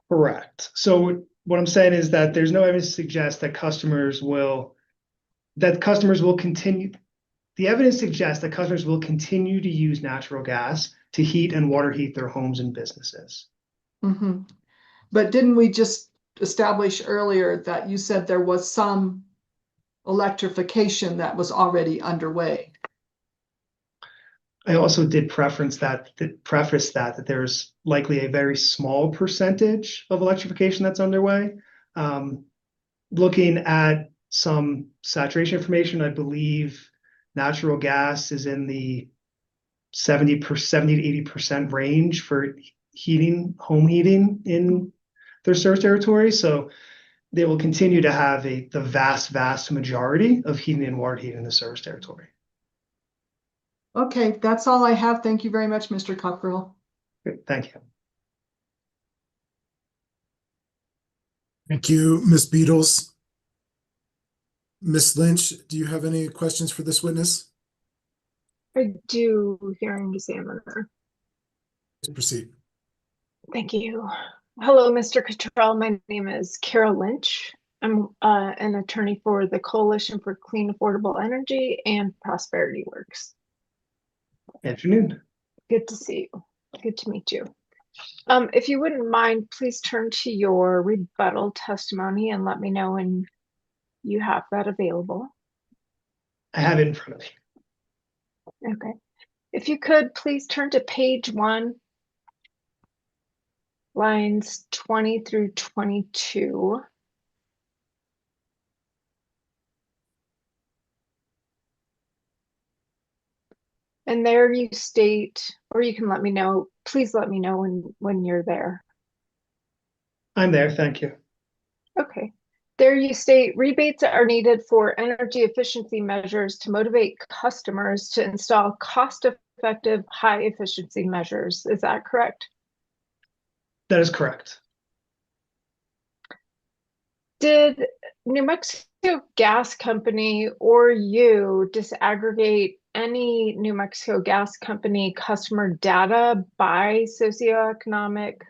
Correct. So what I'm saying is that there's no evidence to suggest that customers will continue. The evidence suggests that customers will continue to use natural gas to heat and water heat their homes and businesses. Mm-hmm. But didn't we just establish earlier that you said there was some electrification that was already underway? I also did preface that there's likely a very small percentage of electrification that's underway. Looking at some saturation information, I believe natural gas is in the 70 to 80% range for home heating in their service territory. So they will continue to have the vast majority of heating and water heating in the service territory. Okay, that's all I have. Thank you very much, Mr. Cockrell. Good, thank you. Thank you, Ms. Beatles. Ms. Lynch, do you have any questions for this witness? I do, hearing examiner. Please proceed. Thank you. Hello, Mr. Cottrell. My name is Carol Lynch. I'm an attorney for the Coalition for Clean Affordable Energy and Prosperity Works. Afternoon. Good to see you. Good to meet you. If you wouldn't mind, please turn to your rebuttal testimony and let me know when you have that available. I have it in front of me. Okay. If you could, please turn to page 1, lines 20 through 22. And there you state, or you can let me know, please let me know when you're there. I'm there, thank you. Okay. There you state rebates are needed for energy efficiency measures to motivate customers to install cost-effective, high-efficiency measures. Is that correct? That is correct. Did New Mexico Gas Company or you disaggregate any New Mexico Gas Company customer data by socioeconomic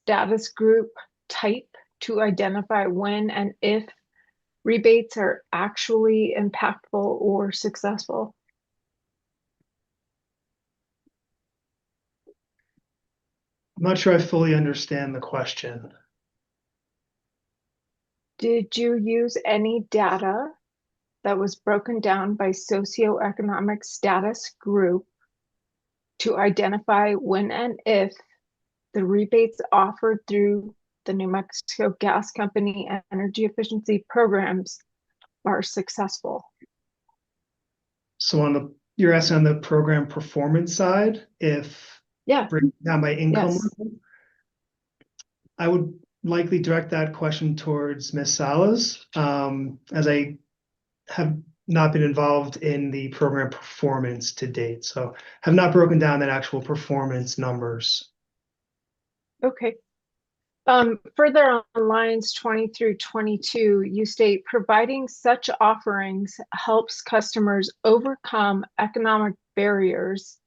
status group type to identify when and if rebates are actually impactful or successful? I'm not sure I fully understand the question. Did you use any data that was broken down by socioeconomic status group to identify when and if the rebates offered through the New Mexico Gas Company energy efficiency programs are successful? So you're asking on the program performance side, if breaking down by income level, I would likely direct that question towards Ms. Salas, as I have not been involved in the program performance to date, so have not broken down that actual performance numbers. Okay. Further on lines 20 through 22, you state providing such offerings helps customers overcome economic barriers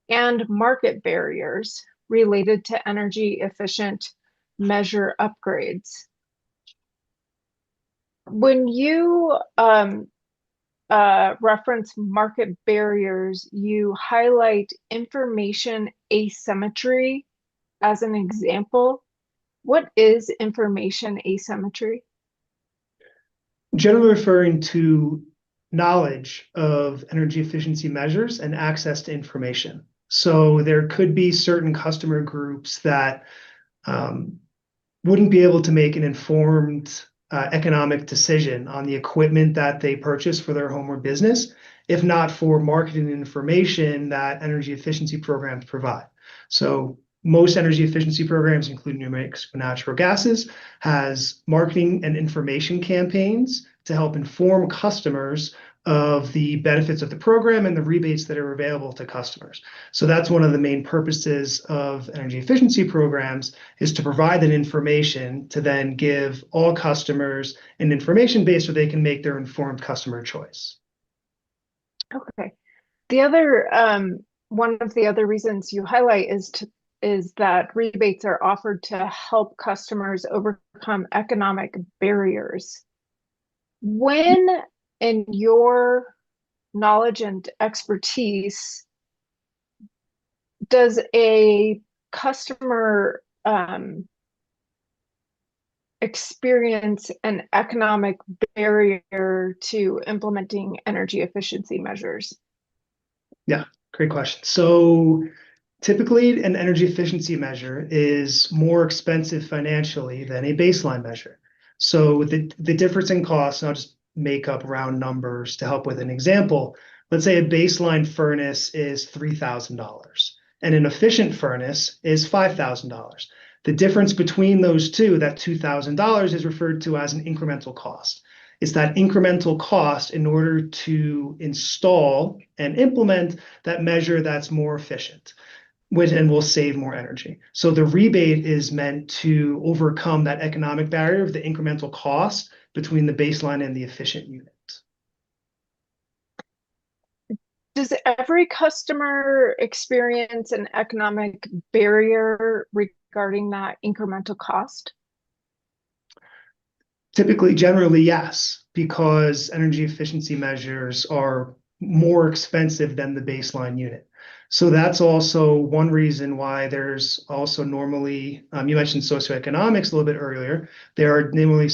and market barriers related to energy efficient measure upgrades. When you reference market barriers, you highlight information asymmetry as an example. What is information asymmetry? Generally referring to knowledge of energy efficiency measures and access to information. So there could be certain customer groups that wouldn't be able to make an informed economic decision on the equipment that they purchase for their home or business, if not for marketing information that energy efficiency programs provide. So most energy efficiency programs, including New Mexico Natural Gases, has marketing and information campaigns to help inform customers of the benefits of the program and the rebates that are available to customers. So that's one of the main purposes of energy efficiency programs, is to provide that information to then give all customers an information base so they can make their informed customer choice. Okay. The other one of the other reasons you highlight is that rebates are offered to help customers overcome economic barriers. When, in your knowledge and expertise, does a customer experience an economic barrier to implementing energy efficiency measures? Yeah, great question. So typically, an energy efficiency measure is more expensive financially than a baseline measure. So the difference in costs, and I'll just make up round numbers to help with an example. Let's say a baseline furnace is $3,000 and an efficient furnace is $5,000. The difference between those two, that $2,000, is referred to as an incremental cost. It's that incremental cost in order to install and implement that measure that's more efficient, and will save more energy. So the rebate is meant to overcome that economic barrier of the incremental cost between the baseline and the efficient unit. Does every customer experience an economic barrier regarding that incremental cost? Typically, generally, yes, because energy efficiency measures are more expensive than the baseline unit. So that's also one reason why there's also normally, you mentioned socioeconomics a little bit earlier, there are normally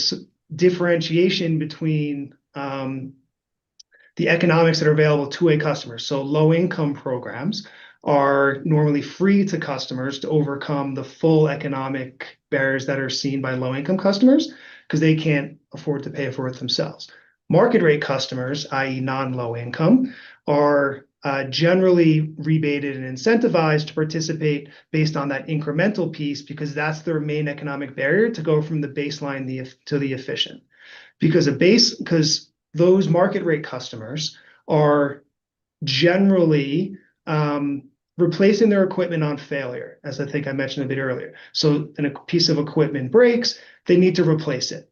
differentiation between the economics that are available to a customer. So low income programs are normally free to customers to overcome the full economic barriers that are seen by low income customers because they can't afford to pay for it themselves. Market rate customers, i.e. non-low income, are generally rebated and incentivized to participate based on that incremental piece because that's their main economic barrier to go from the baseline to the efficient. Because those market rate customers are generally replacing their equipment on failure, as I think I mentioned a bit earlier. So when a piece of equipment breaks, they need to replace it.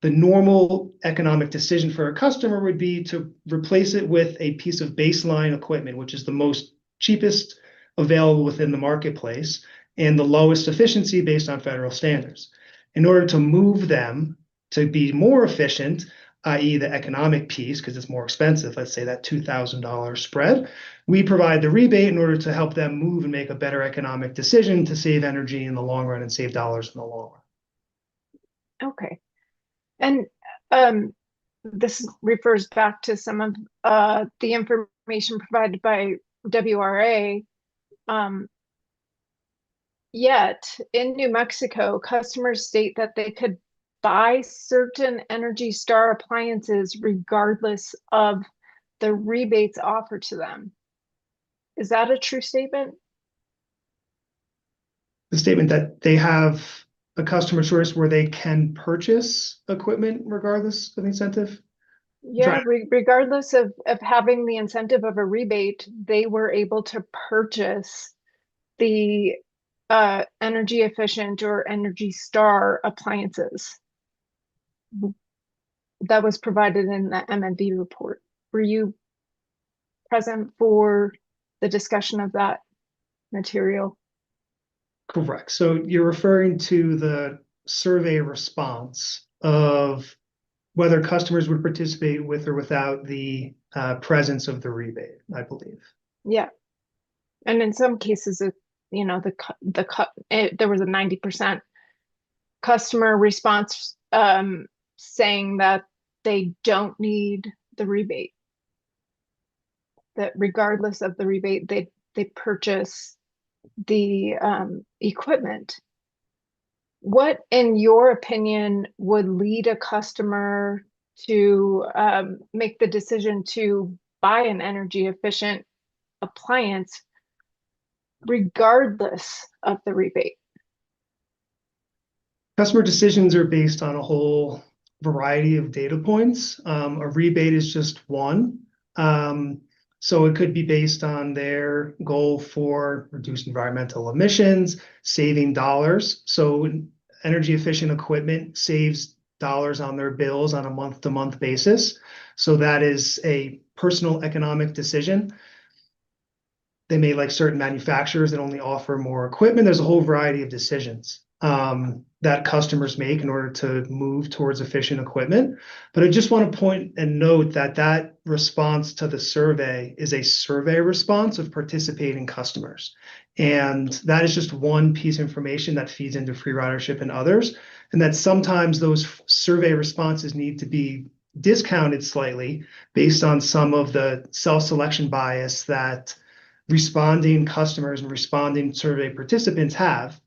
The normal economic decision for a customer would be to replace it with a piece of baseline equipment, which is the most cheapest available within the marketplace and the lowest efficiency based on federal standards. In order to move them to be more efficient, i.e. the economic piece, because it's more expensive, let's say that $2,000 spread, we provide the rebate in order to help them move and make a better economic decision to save energy in the long run and save dollars in the long run. Okay. And this refers back to some of the information provided by WRA. Yet in New Mexico, customers state that they could buy certain Energy Star appliances regardless of the rebates offered to them. Is that a true statement? The statement that they have a customer choice where they can purchase equipment regardless of the incentive? Yeah, regardless of having the incentive of a rebate, they were able to purchase the energy efficient or Energy Star appliances that was provided in the MNV report. Were you present for the discussion of that material? Correct. So you're referring to the survey response of whether customers would participate with or without the presence of the rebate, I believe. Yeah. And in some cases, there was a 90% customer response saying that they don't need the rebate. That regardless of the rebate, they purchase the equipment. What, in your opinion, would lead a customer to make the decision to buy an energy efficient appliance regardless of the rebate? Customer decisions are based on a whole variety of data points. A rebate is just one. So it could be based on their goal for reduced environmental emissions, saving dollars. So energy efficient equipment saves dollars on their bills on a month-to-month basis. So that is a personal economic decision. They may like certain manufacturers that only offer more equipment. There's a whole variety of decisions that customers make in order to move towards efficient equipment. But I just want to point and note that that response to the survey is a survey response of participating customers. And that is just one piece of information that feeds into free ridership and others. And that sometimes those survey responses need to be discounted slightly based on some of the self-selection bias that responding customers and responding survey participants have,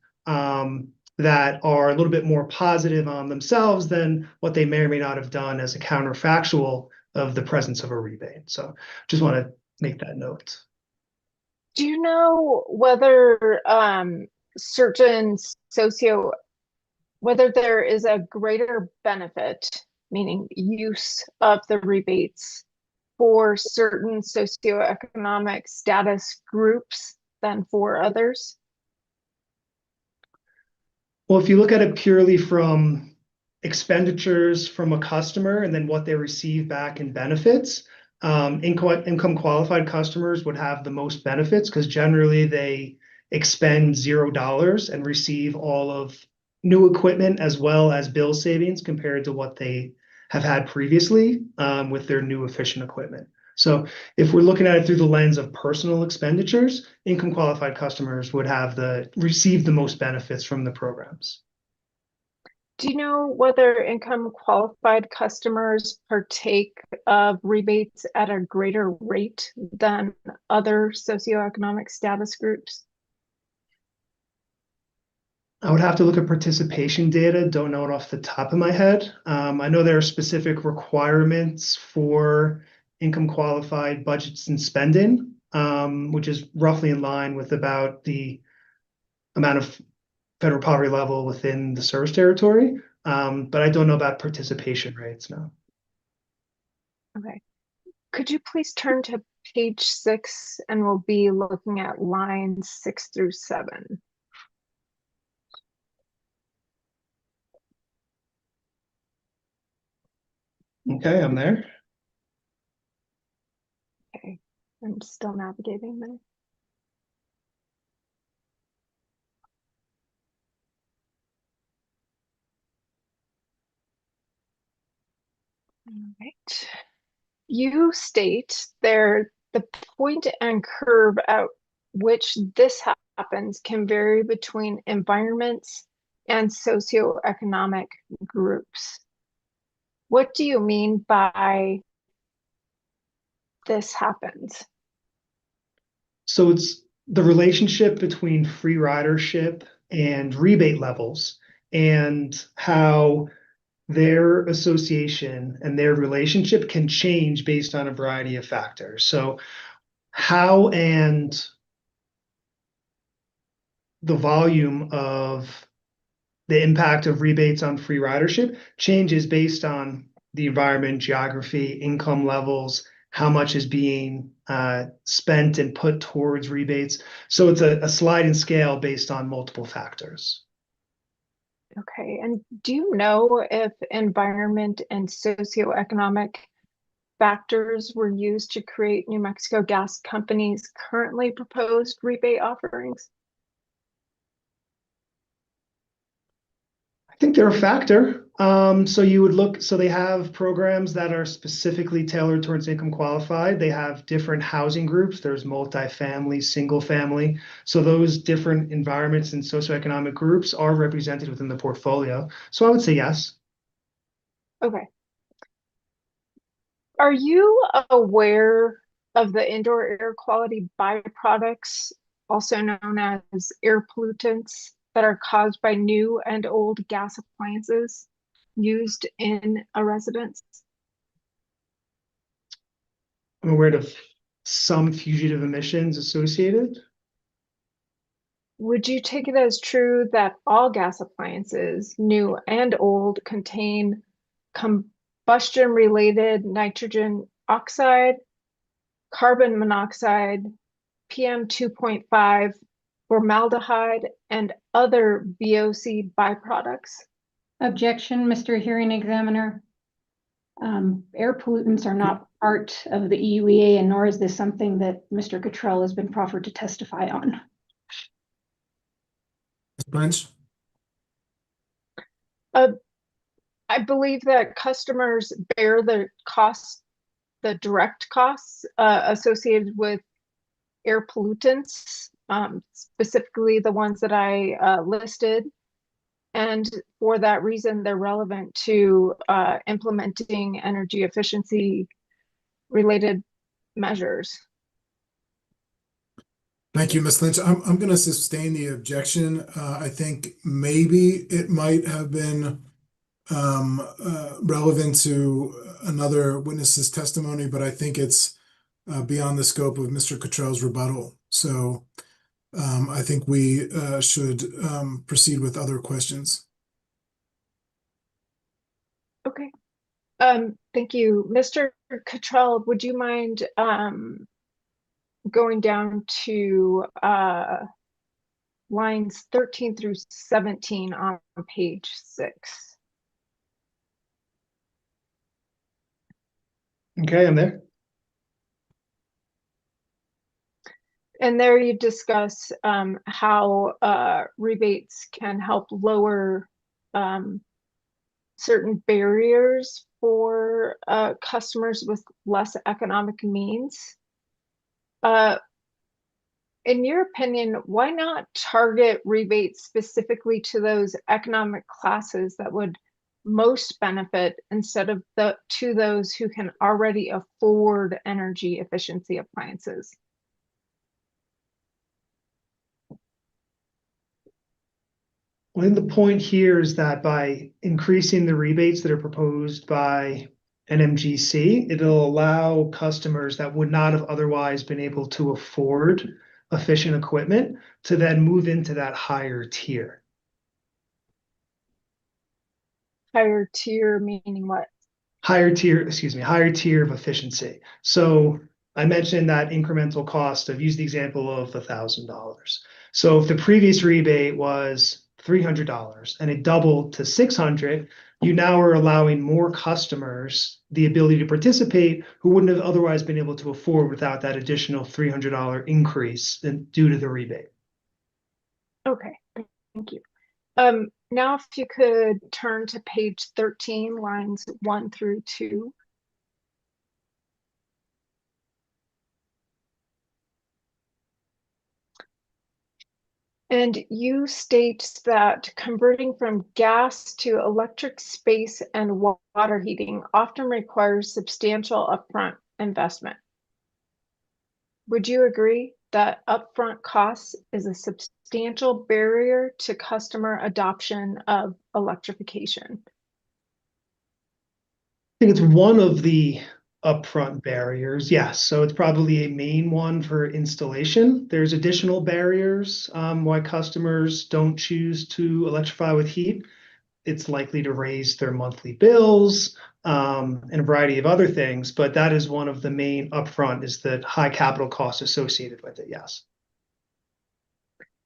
that are a little bit more positive on themselves than what they may or may not have done as a counterfactual of the presence of a rebate. So just want to make that note. Do you know whether certain whether there is a greater benefit, meaning use of the rebates for certain socioeconomic status groups than for others? Well, if you look at it purely from expenditures from a customer and then what they receive back in benefits, income qualified customers would have the most benefits because generally they expend $0 and receive all of new equipment as well as bill savings compared to what they have had previously with their new efficient equipment. So if we're looking at it through the lens of personal expenditures, income qualified customers would have receive the most benefits from the programs. Do you know whether income qualified customers partake of rebates at a greater rate than other socioeconomic status groups? I would have to look at participation data. Don't know it off the top of my head. I know there are specific requirements for income qualified budgets and spending, which is roughly in line with about the amount of federal poverty level within the service territory. But I don't know about participation rates now. Okay. Could you please turn to page 6 and we'll be looking at lines 6 through 7. Okay, I'm there. Okay, I'm still navigating there. All right. You state there the point and curve at which this happens can vary between environments and socioeconomic groups. What do you mean by this happens? So it's the relationship between free ridership and rebate levels and how their association and their relationship can change based on a variety of factors. So how and the volume of the impact of rebates on free ridership changes based on the environment, geography, income levels, how much is being spent and put towards rebates. So it's a sliding scale based on multiple factors. Okay, and do you know if environment and socioeconomic factors were used to create New Mexico Gas Company's currently proposed rebate offerings? I think they're a factor. So you would look, so they have programs that are specifically tailored towards income qualified. They have different housing groups. There's multifamily, single family. So those different environments and socioeconomic groups are represented within the portfolio. So I would say yes. Okay. Are you aware of the indoor air quality byproducts, also known as air pollutants, that are caused by new and old gas appliances used in a residence? I'm aware of some fugitive emissions associated. Would you take it as true that all gas appliances, new and old, contain combustion-related nitrogen oxide, carbon monoxide, PM 2.5, formaldehyde, and other VOC byproducts? Objection, Mr. Hearing Examiner. Air pollutants are not part of the EUEA, and nor is this something that Mr. Cottrell has been proffered to testify on. Ms. Branch? I believe that customers bear the costs, the direct costs associated with air pollutants, specifically the ones that I listed. And for that reason, they're relevant to implementing energy efficiency related measures. Thank you, Ms. Lynch. I'm going to sustain the objection. I think maybe it might have been relevant to another witness's testimony, but I think it's beyond the scope of Mr. Cottrell's rebuttal. So I think we should proceed with other questions. Okay. Thank you. Mr. Cottrell, would you mind going down to lines 13 through 17 on page 6? Okay, I'm there. And there you discuss how rebates can help lower certain barriers for customers with less economic means. In your opinion, why not target rebates specifically to those economic classes that would most benefit instead of to those who can already afford energy efficiency appliances? I think the point here is that by increasing the rebates that are proposed by NMGC, it'll allow customers that would not have otherwise been able to afford efficient equipment to then move into that higher tier. Higher tier meaning what? Higher tier of efficiency. So I mentioned that incremental cost of, use the example of $1,000. So if the previous rebate was $300 and it doubled to $600, you now are allowing more customers the ability to participate who wouldn't have otherwise been able to afford without that additional $300 increase due to the rebate. Okay, thank you. Now if you could turn to page 13, lines 1 through 2. And you state that converting from gas to electric space and water heating often requires substantial upfront investment. Would you agree that upfront costs is a substantial barrier to customer adoption of electrification? I think it's one of the upfront barriers, yes. So it's probably a main one for installation. There's additional barriers why customers don't choose to electrify with heat. It's likely to raise their monthly bills and a variety of other things, but that is one of the main upfront, is the high capital costs associated with it, yes.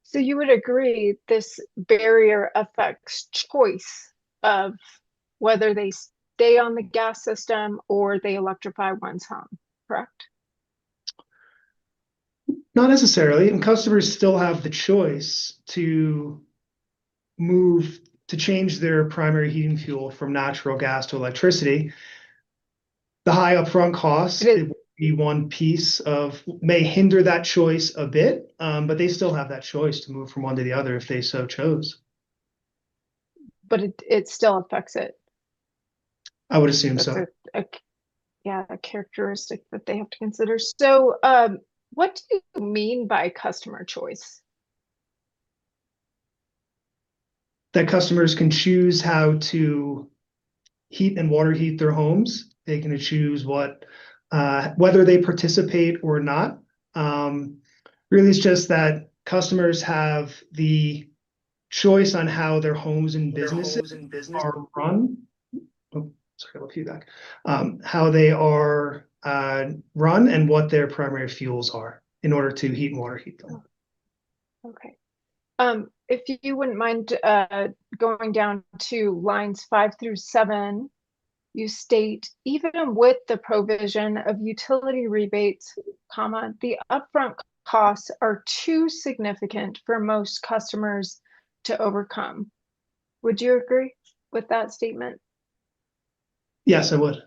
So you would agree this barrier affects choice of whether they stay on the gas system or they electrify one's home, correct? Not necessarily, and customers still have the choice to change their primary heating fuel from natural gas to electricity. The high upfront cost would be one piece of, may hinder that choice a bit, but they still have that choice to move from one to the other if they so chose. But it still affects it. I would assume That's so. a characteristic that they have to consider. So what do you mean by customer choice? that customers can choose how to heat and water heat their homes. They can choose whether they participate or not. Really, it's just that customers have the choice on how their homes and businesses are run. Oh, sorry, a little feedback. How they are run and what their primary fuels are in order to heat and water heat them. Okay. If you wouldn't mind going down to lines 5 through 7, you state, even with the provision of utility rebates, comma, the upfront costs are too significant for most customers to overcome. Would you agree with that statement? Yes, I would.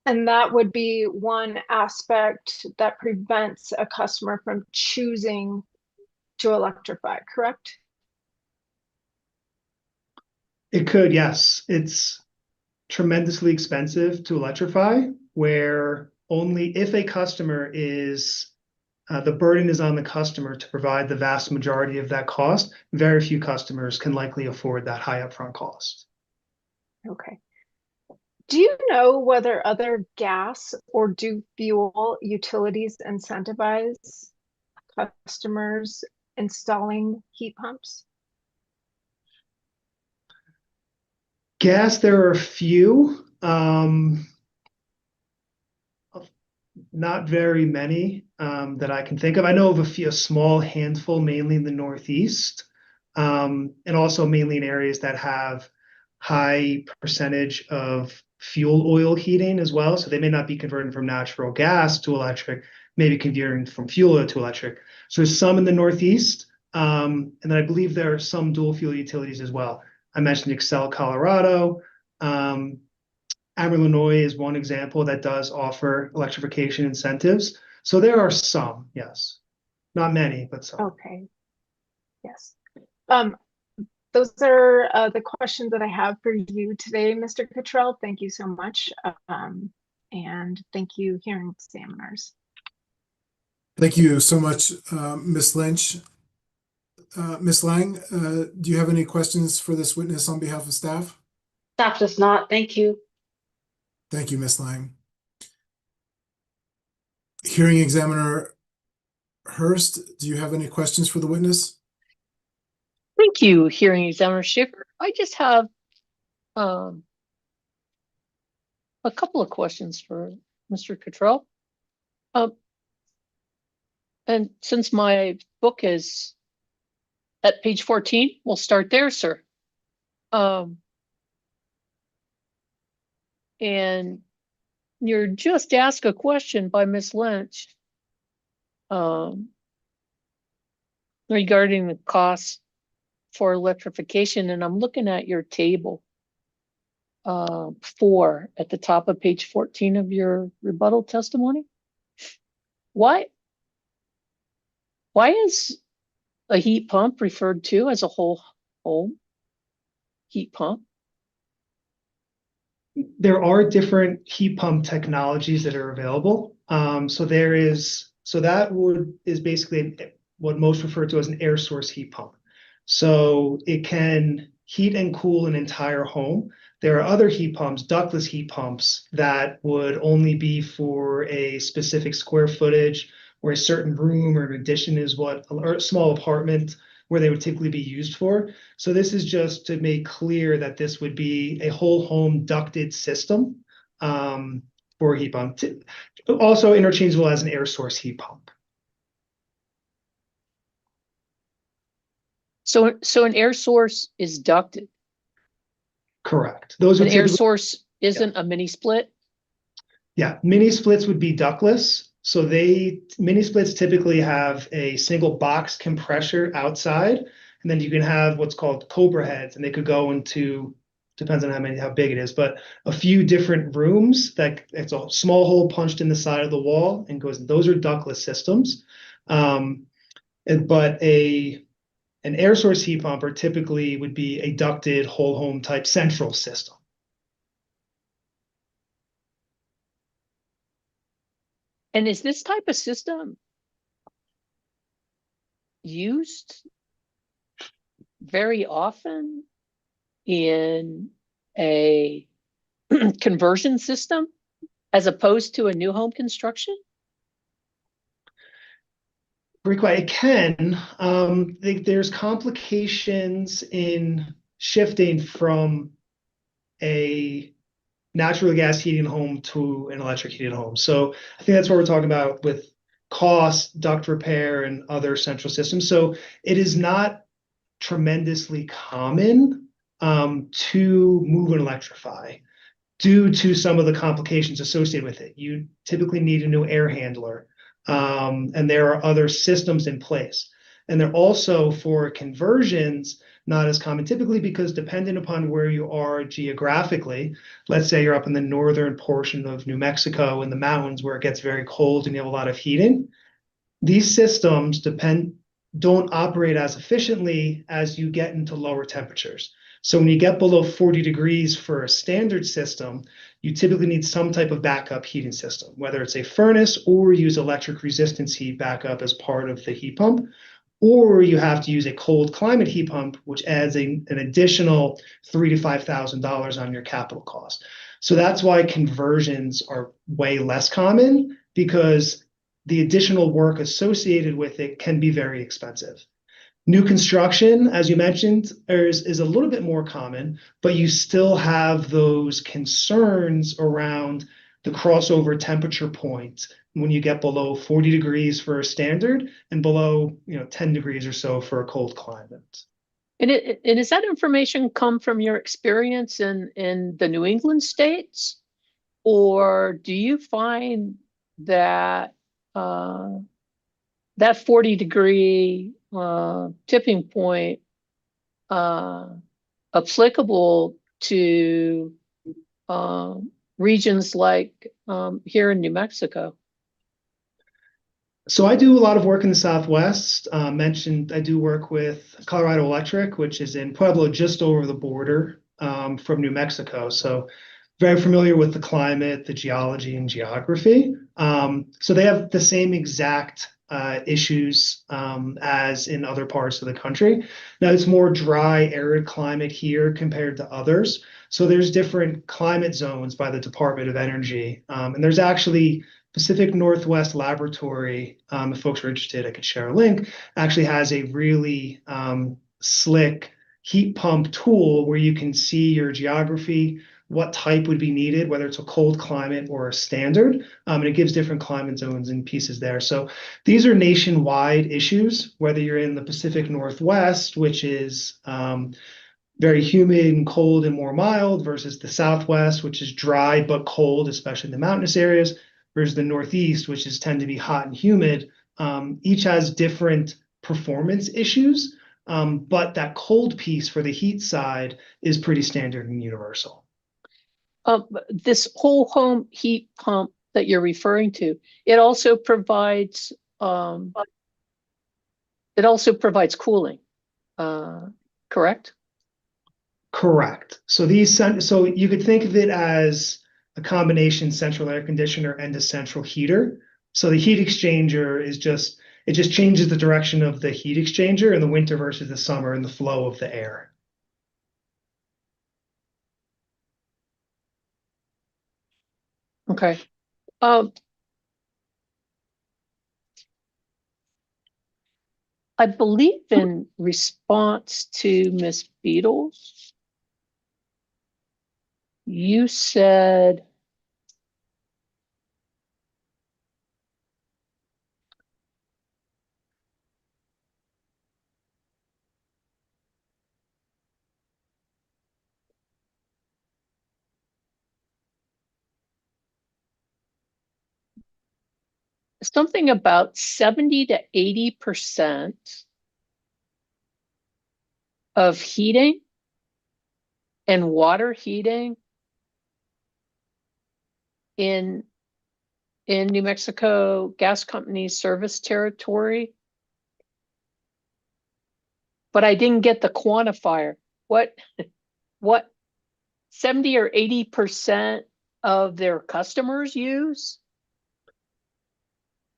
And that would be one aspect that prevents a customer from choosing to electrify, correct? It could, yes. It's tremendously expensive to electrify, where only if a customer is, the burden is on the customer to provide the vast majority of that cost. Very few customers can likely afford that high upfront cost. Okay. Do you know whether other gas or do fuel utilities incentivize customers installing heat pumps? Gas, there are a few, not very many that I can think of. I know of a small handful, mainly in the Northeast, and also mainly in areas that have high percentage of fuel oil heating as well. So they may not be converting from natural gas to electric, maybe converting from fuel oil to electric. So there's some in the Northeast, and then I believe there are some dual fuel utilities as well. I mentioned Excel, Colorado. Illinois is one example that does offer electrification incentives. So there are some, yes. Not many, but some. Okay. Yes. Those are the questions that I have for you today, Mr. Cottrell. Thank you so much. And thank you, hearing examiners. Thank you so much, Ms. Lynch. Ms. Lang, do you have any questions for this witness on behalf of staff? Staff does not, thank you. Thank you, Ms. Lang. Hearing examiner Hurst, do you have any questions for the witness? Thank you, hearing examiner Schaefer. I just have a couple of questions for Mr. Cottrell. And since my book is at page 14, we'll start there, sir. And you're just asked a question by Ms. Lynch regarding the costs for electrification, and I'm looking at your table 4 at the top of page 14 of your rebuttal testimony. Why is a heat pump referred to as a whole home heat pump? There are different heat pump technologies that are available. So that is basically what most refer to as an air source heat pump. So it can heat and cool an entire home. There are other heat pumps, ductless heat pumps, that would only be for a specific square footage or a certain room, or an addition or a small apartment where they would typically be used for. So this is just to make clear that this would be a whole home ducted system for a heat pump. Also interchangeable as an air source heat pump. So an air source is ducted. Correct. Those An would air source isn't yeah. a mini split. Yeah, mini splits would be ductless. So mini splits typically have a single box compressor outside, and then you can have what's called Cobra heads, and they could go into, depends on how big it is, but a few different rooms that it's a small hole punched in the side of the wall and goes. Those are ductless systems. But an air source heat pump typically would be a ducted whole home type central system. And is this type of system used very often in a conversion system as opposed to a new home construction? It can. There's complications in shifting from a natural gas heating home to an electric heating home. So I think that's what we're talking about with cost, duct repair, and other central systems. So it is not tremendously common to move and electrify due to some of the complications associated with it. You typically need a new air handler, and there are other systems in place. And they're also for conversions not as common, typically because depending upon where you are geographically, let's say you're up in the northern portion of New Mexico in the mountains where it gets very cold and you have a lot of heating, these systems don't operate as efficiently as you get into lower temperatures. So when you get below 40 degrees for a standard system, you typically need some type of backup heating system, whether it's a furnace or use electric resistance heat backup as part of the heat pump, or you have to use a cold climate heat pump, which adds an additional $3,000 to $5,000 on your capital cost. So that's why conversions are way less common, because the additional work associated with it can be very expensive. New construction, as you mentioned, is a little bit more common, but you still have those concerns around the crossover temperature point when you get below 40 degrees for a standard and below 10 degrees or so for a cold climate. And is that information come from your experience in the New England states? Or do you find that that 40-degree tipping point applicable to regions like here in New Mexico? So I do a lot of work in the Southwest. I do work with Colorado Electric, which is in Pueblo, just over the border from New Mexico. So very familiar with the climate, the geology, and geography. So they have the same exact issues as in other parts of the country. Now it's more dry, arid climate here compared to others. So there's different climate zones by the Department of Energy. And there's actually Pacific Northwest Laboratory, if folks are interested, I could share a link, actually has a really slick heat pump tool where you can see your geography, what type would be needed, whether it's a cold climate or a standard, and it gives different climate zones and pieces there. So these are nationwide issues, whether you're in the Pacific Northwest, which is very humid and cold and more mild, versus the Southwest, which is dry but cold, especially in the mountainous areas, versus the Northeast, which tend to be hot and humid. Each has different performance issues, but that cold piece for the heat side is pretty standard and universal. This whole home heat pump that you're referring to, it also provides cooling, correct? Correct. So so you could think of it as a combination central air conditioner and a central heater. So the heat exchanger it just changes the direction of the heat exchanger in the winter versus the summer and the flow of the air. Okay. I believe in response to Miss Beatles, you said something about 70 to 80% of heating and water heating in New Mexico gas company service territory, but I didn't get the quantifier. What 70 or 80% of their customers use?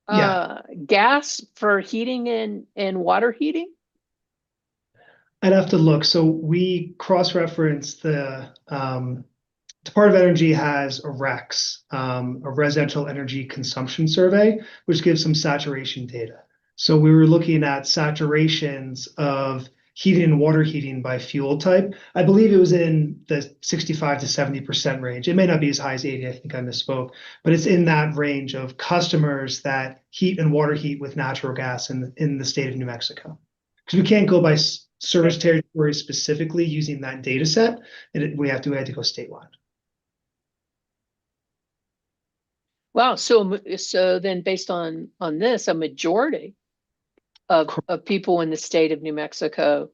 gas for heating and water heating? I'd have to look. So we cross-reference the Department of Energy has a REX, a residential energy consumption survey, which gives some saturation data. So we were looking at saturations of heating and water heating by fuel type. I believe it was in the 65 to 70% range. It may not be as high as 80, I think I misspoke, but it's in that range of customers that heat and water heat with natural gas in the state of New Mexico. Because we can't go by service territory specifically using that data set, and we had to go statewide. Wow, so then based on this, a majority of people in the state of New Mexico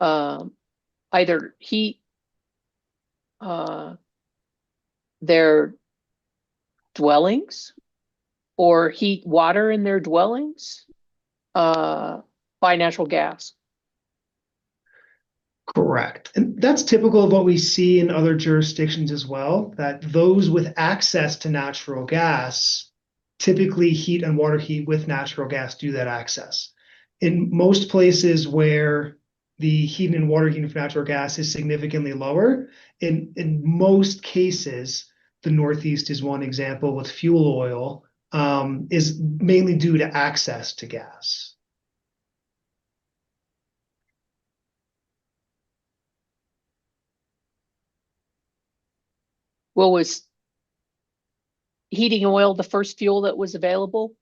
either heat their dwellings or heat water in their dwellings by natural gas. Correct. And that's typical of what we see in other jurisdictions as well, that those with access to natural gas typically heat and water heat with natural gas due to that access. In most places where the heating and water heating for natural gas is significantly lower, in most cases, the Northeast is one example with fuel oil, is mainly due to access to gas. Well, was heating oil the first fuel that was available?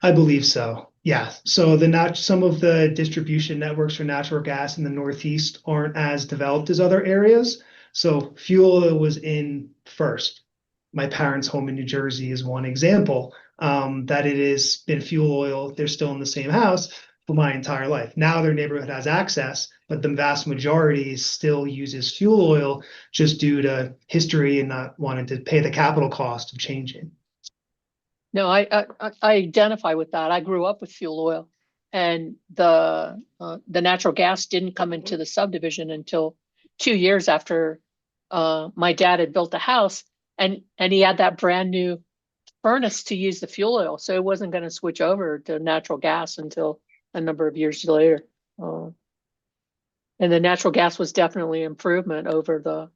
I believe so. Yeah. So some of the distribution networks for natural gas in the Northeast aren't as developed as other areas. So fuel oil was in first. My parents' home in New Jersey is one example that it has been fuel oil. They're still in the same house for my entire life. Now their neighborhood has access, but the vast majority still uses fuel oil just due to history and not wanting to pay the capital cost of changing. No, I identify with that. I grew up with fuel oil, and the natural gas didn't come into the subdivision until 2 years after my dad had built a house, and he had that brand new furnace to use the fuel oil, so it wasn't going to switch over to natural gas until a number of years later. And the natural gas was definitely an improvement over the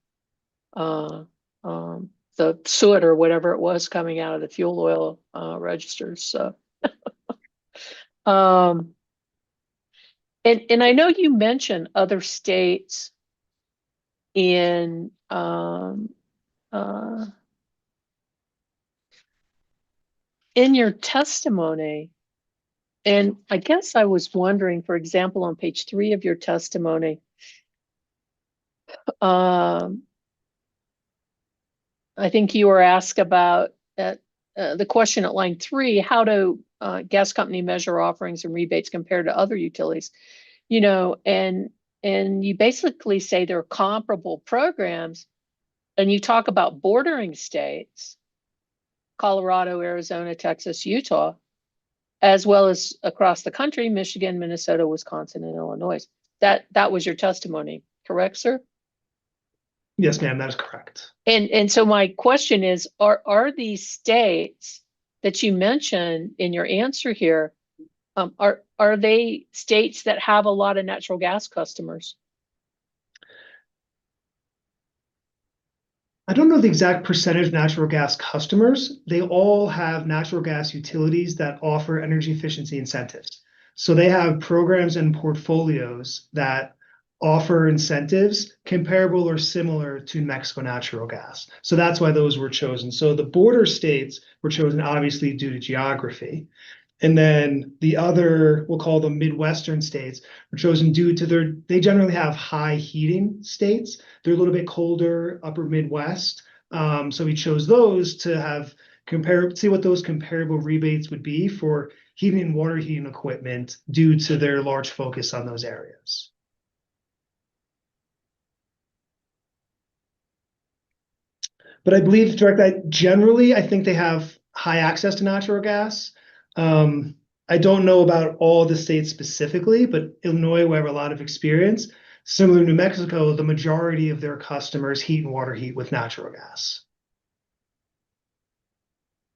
soot or whatever it was coming out of the fuel oil registers. So, and I know you mentioned other states in your testimony, and I guess I was wondering, for example, on page 3 of your testimony, I think you were asked about the question at line 3, how do gas company measure offerings and rebates compared to other utilities? You know, and you basically say they're comparable programs, and you talk about bordering states, Colorado, Arizona, Texas, Utah, as well as across the country, Michigan, Minnesota, Wisconsin, and Illinois. That was your testimony, correct, sir? Yes, ma'am, that is correct. And so my question is, are these states that you mentioned in your answer here, are they states that have a lot of natural gas customers? I don't know the exact percentage of natural gas customers. They all have natural gas utilities that offer energy efficiency incentives. So they have programs and portfolios that offer incentives comparable or similar to New Mexico natural gas. So that's why those were chosen. So the border states were chosen obviously due to geography. And then the other, we'll call them Midwestern states, were chosen due to they generally have high heating states. They're a little bit colder, upper Midwest. So we chose those to have see what those comparable rebates would be for heating and water heating equipment due to their large focus on those areas. But I believe, Direct, generally, I think they have high access to natural gas. I don't know about all the states specifically, but Illinois, we have a lot of experience. Similar to New Mexico, the majority of their customers heat and water heat with natural gas.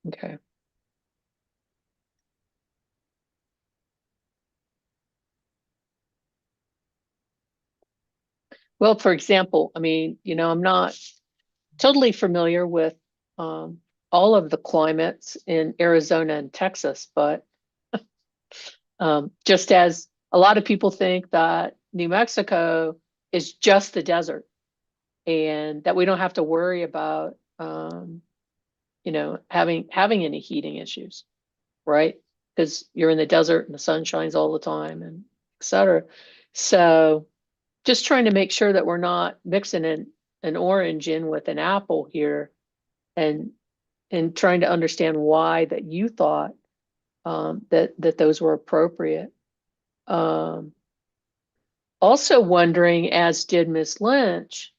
Okay. Well, for example, I mean, I'm not totally familiar with all of the climates in Arizona and Texas, but just as a lot of people think that New Mexico is just the desert and that we don't have to worry about, having any heating issues, right? Because you're in the desert and the sun shines all the time and et cetera. So just trying to make sure that we're not mixing an orange in with an apple here and trying to understand why that you thought that those were appropriate. Also wondering, as did Ms. Lynch,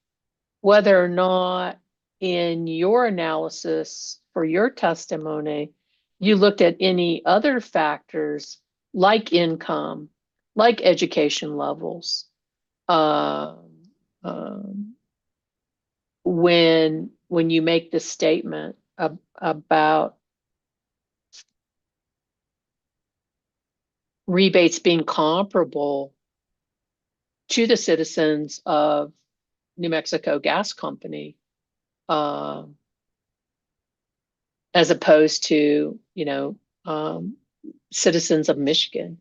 whether or not in your analysis for your testimony, you looked at any other factors like income, like education levels, when you make the statement about rebates being comparable to the citizens of New Mexico Gas Company, as opposed to, citizens of Michigan.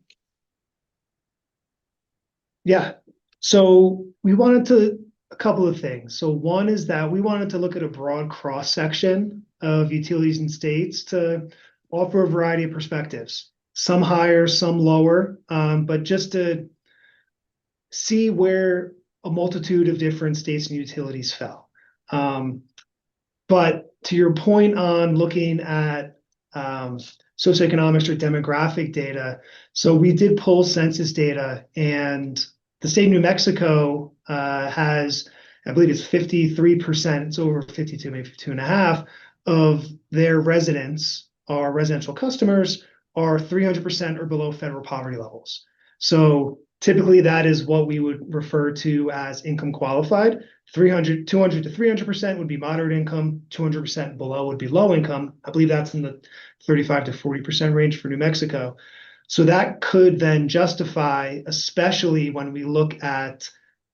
Yeah, so we wanted a couple of things. So one is that we wanted to look at a broad cross-section of utilities and states to offer a variety of perspectives, some higher, some lower, but just to see where a multitude of different states and utilities fell. But to your point on looking at socioeconomics or demographic data, so we did pull census data, and the state of New Mexico has, I believe it's 53%, it's over 52, maybe 52.5% of their residents, our residential customers, are 300% or below federal poverty levels. So typically that is what we would refer to as income qualified. 200 to 300% would be moderate income, 200% below would be low income. I believe that's in the 35 to 40% range for New Mexico. So that could then justify, especially when we look at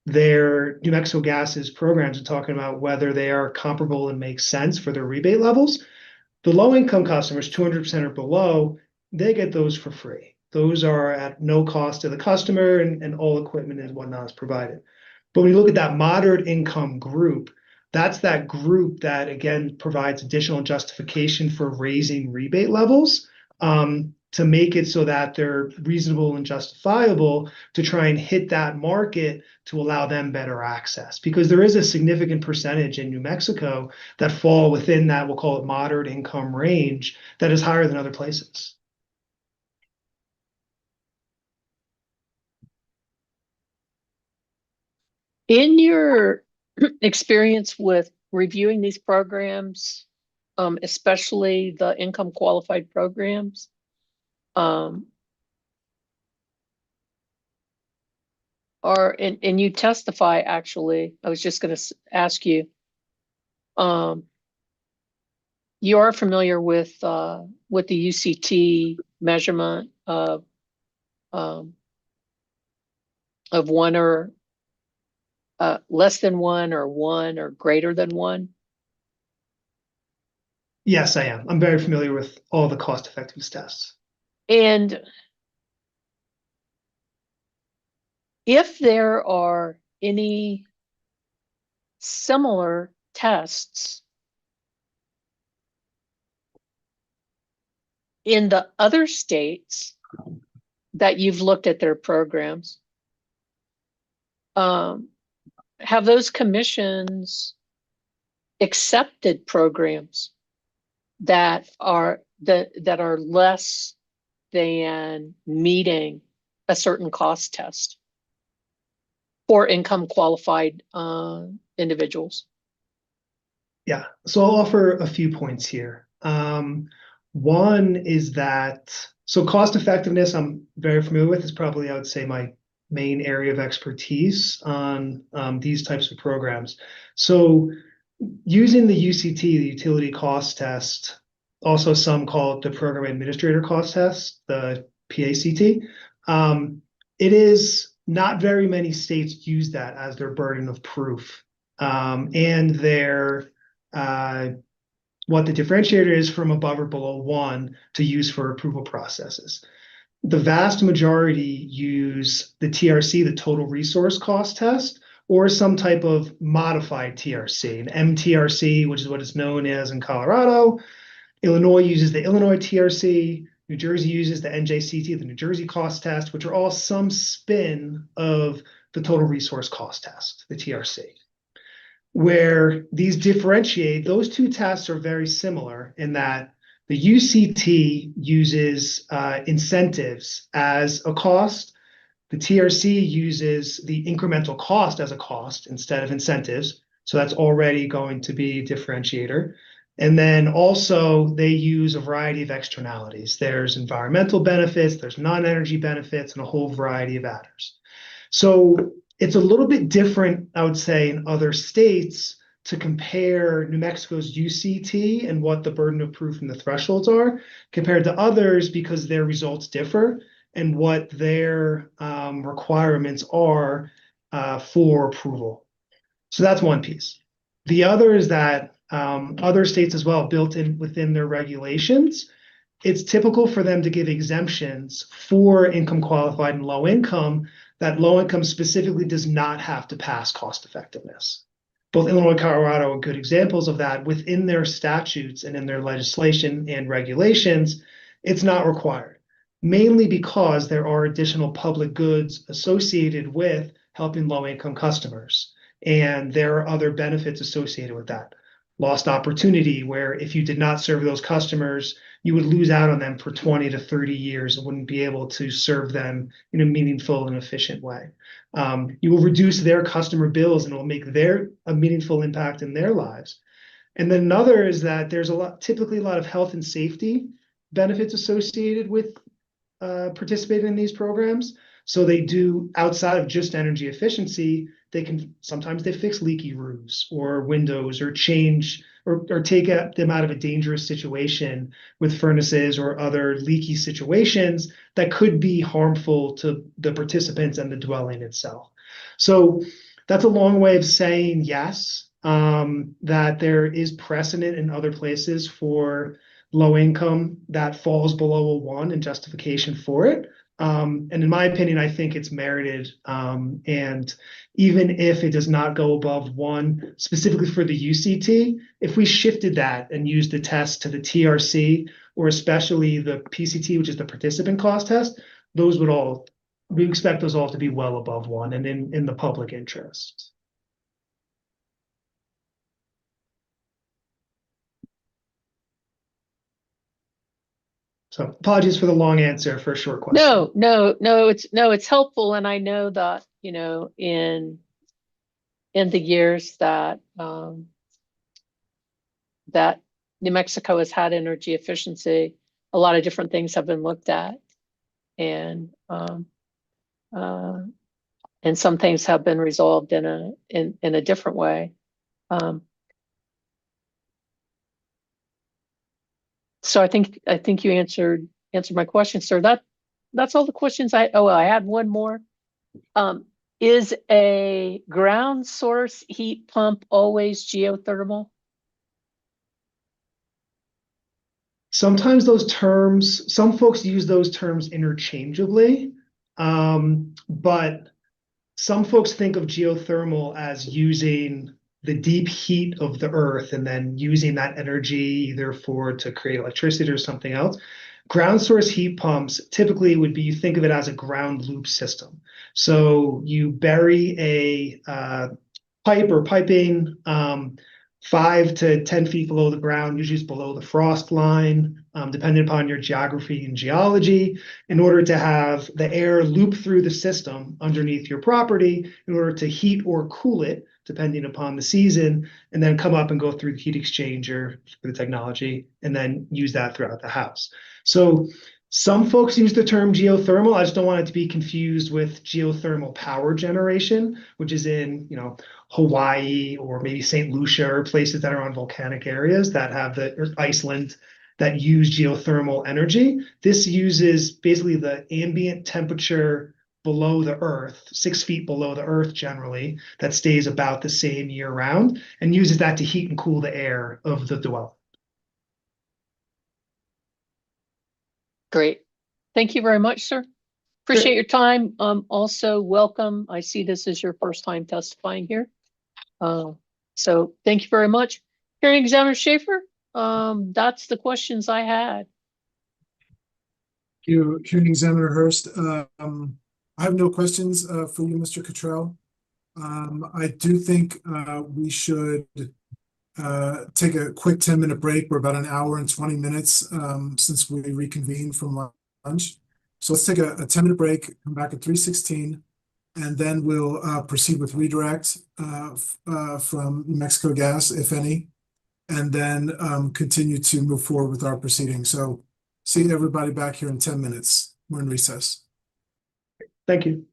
their New Mexico Gas's programs and talking about whether they are comparable and make sense for their rebate levels. The low income customers, 200% or below, they get those for free. Those are at no cost to the customer, and all equipment and whatnot is provided. But when you look at that moderate income group, that's that group that, again, provides additional justification for raising rebate levels to make it so that they're reasonable and justifiable to try and hit that market to allow them better access. Because there is a significant percentage in New Mexico that fall within that, we'll call it moderate income range, that is higher than other places. In your experience with reviewing these programs, especially the income qualified programs, and you testify, actually, I was just going to ask you, you are familiar with the UCT measurement of one or less than one or greater than one? Yes, I am. I'm very familiar with all the cost effectiveness tests. And if there are any similar tests in the other states that you've looked at their programs, have those commissions accepted programs that are less than meeting a certain cost test for income qualified individuals? Yeah, so I'll offer a few points here. One is that, so cost effectiveness, I'm very familiar with, is probably, I would say, my main area of expertise on these types of programs. So using the UCT, the utility cost test, also some call it the program administrator cost test, the PACT, it is not very many states use that as their burden of proof. And their what the differentiator is from above or below 1 to use for approval processes. The vast majority use the TRC, the total resource cost test, or some type of modified TRC, an MTRC, which is what it's known as in Colorado. Illinois uses the Illinois TRC. New Jersey uses the NJCT, the New Jersey cost test, which are all some spin of the total resource cost test, the TRC. Where these differentiate, those two tests are very similar in that the UCT uses incentives as a cost. The TRC uses the incremental cost as a cost instead of incentives. So that's already going to be a differentiator. And then also they use a variety of externalities. There's environmental benefits, there's non-energy benefits, and a whole variety of adders. So it's a little bit different, I would say, in other states to compare New Mexico's UCT and what the burden of proof and the thresholds are compared to others because their results differ and what their requirements are for approval. So that's one piece. The other is that other states as well, built in within their regulations, it's typical for them to give exemptions for income qualified and low income, that low income specifically does not have to pass cost effectiveness. Both Illinois and Colorado are good examples of that within their statutes and in their legislation and regulations. It's not required, mainly because there are additional public goods associated with helping low income customers. And there are other benefits associated with that. Lost opportunity, where if you did not serve those customers, you would lose out on them for 20 to 30 years and wouldn't be able to serve them in a meaningful and efficient way. You will reduce their customer bills and it will make a meaningful impact in their lives. And then another is that there's typically a lot of health and safety benefits associated with participating in these programs. So they do, outside of just energy efficiency, sometimes they fix leaky roofs or windows or change or take them out of a dangerous situation with furnaces or other leaky situations that could be harmful to the participants and the dwelling itself. So that's a long way of saying yes, that there is precedent in other places for low income that falls below a 1 and justification for it. And in my opinion, I think it's merited. And even if it does not go above 1, specifically for the UCT, if we shifted that and used the test to the TRC, or especially the PCT, which is the participant cost test, we expect those all to be well above 1 and in the public interest. So apologies for the long answer for a short question. No, it's helpful. And I know that, in the years that that New Mexico has had energy efficiency, a lot of different things have been looked at, and some things have been resolved in a different way. So I think you answered my question, sir. That's all the questions I had one more. Is a ground source heat pump always geothermal? Sometimes some folks use those terms interchangeably, but some folks think of geothermal as using the deep heat of the earth and then using that energy either to create electricity or something else. Ground source heat pumps typically would be, you think of it as a ground loop system. So you bury a pipe or piping 5 to 10 feet below the ground, usually it's below the frost line, depending upon your geography and geology, in order to have the air loop through the system underneath your property in order to heat or cool it, depending upon the season, and then come up and go through the heat exchanger for the technology, and then use that throughout the house. So some folks use the term geothermal. I just don't want it to be confused with geothermal power generation, which is in, Hawaii or maybe St. Lucia or places that are on volcanic areas that have or Iceland that use geothermal energy. This uses basically the ambient temperature below the earth, 6 feet below the earth generally, that stays about the same year round, and uses that to heat and cool the air of the dwelling. Great. Thank you very much, sir. Appreciate your time. Also welcome. I see this is your first time testifying here. So thank you very much. Hearing Examiner Schaefer, that's the questions I had. You, Hearing Examiner Hurst, I have no questions for you, Mr. Cottrell. I do think we should take a quick 10-minute break. We're about an hour and 20 minutes since we reconvened from lunch. So let's take a 10-minute break, come back at 3:16, and then we'll proceed with redirect from New Mexico Gas, if any, and then continue to move forward with our proceedings. So see everybody back here in 10 minutes. We're in recess. Thank you.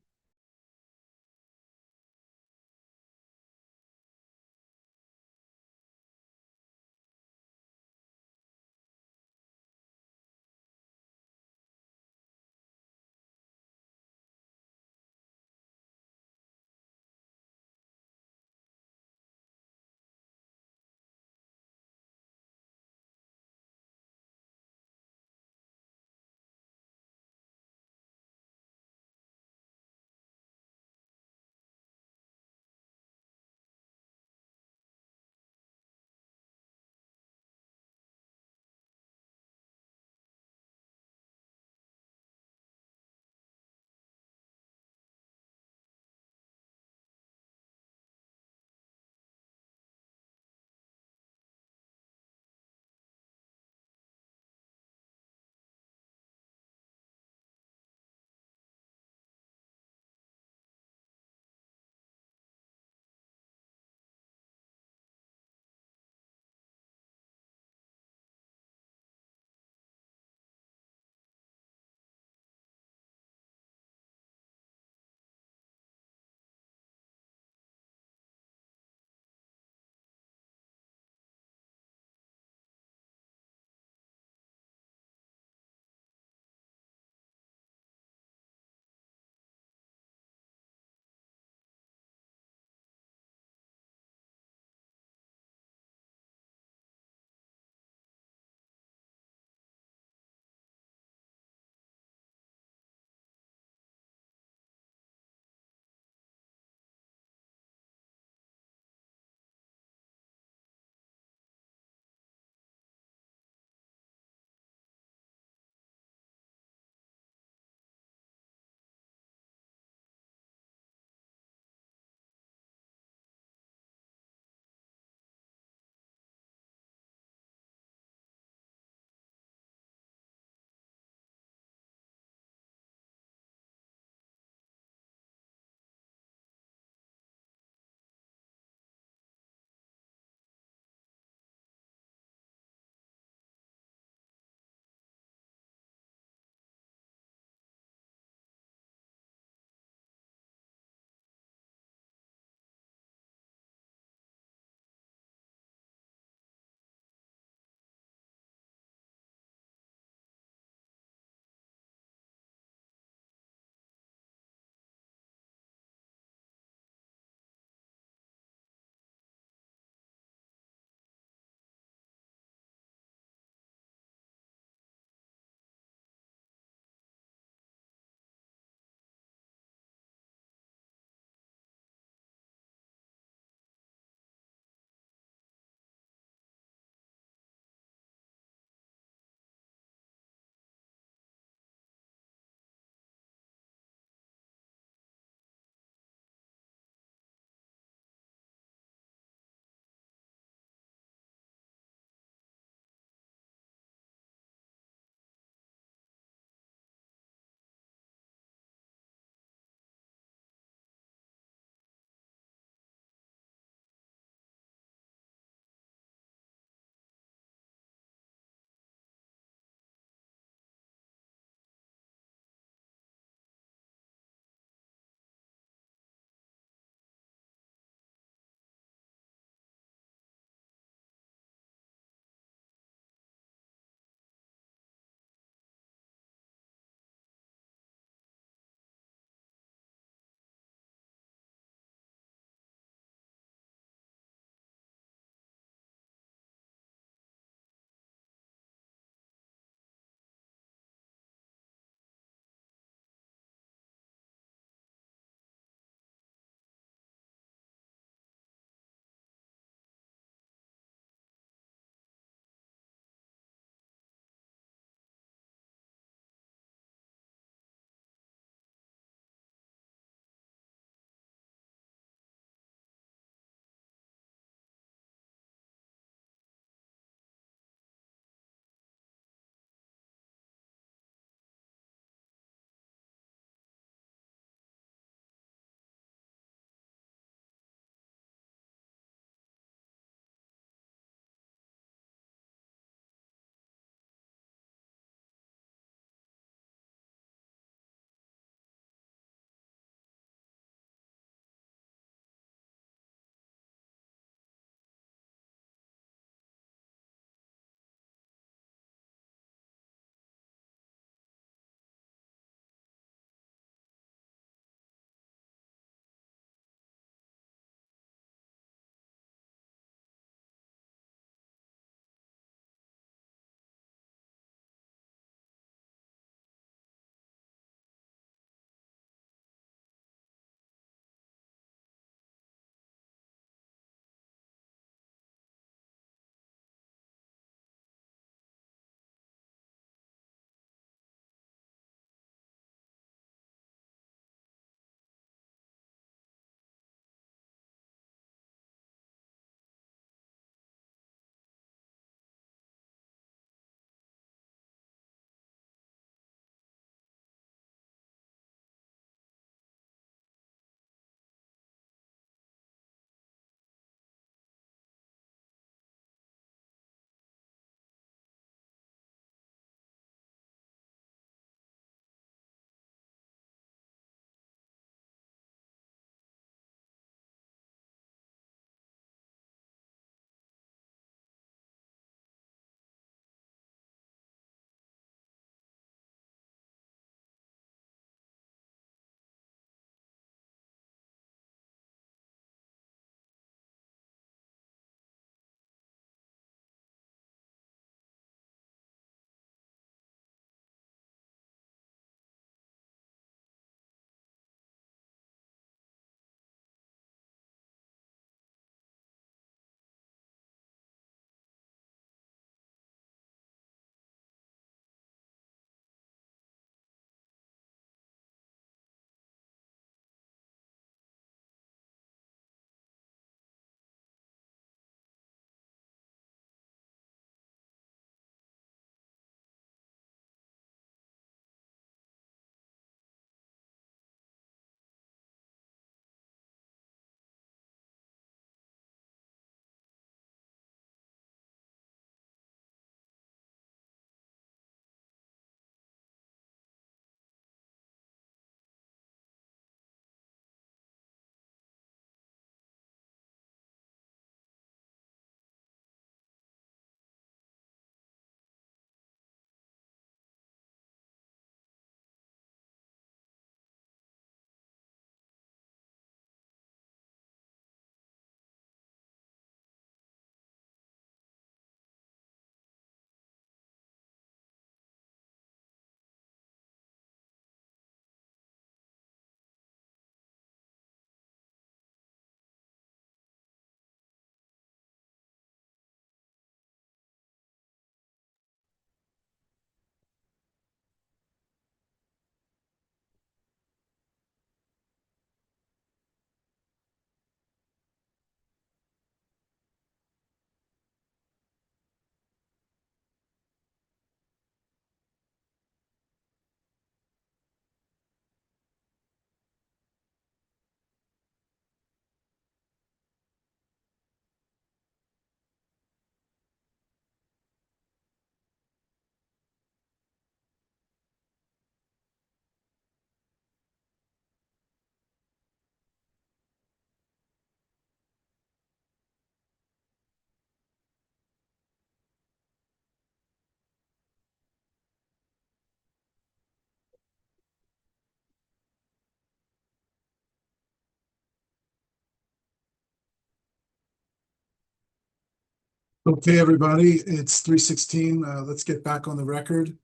Okay, everybody, it's 3:16. Let's get back on the record.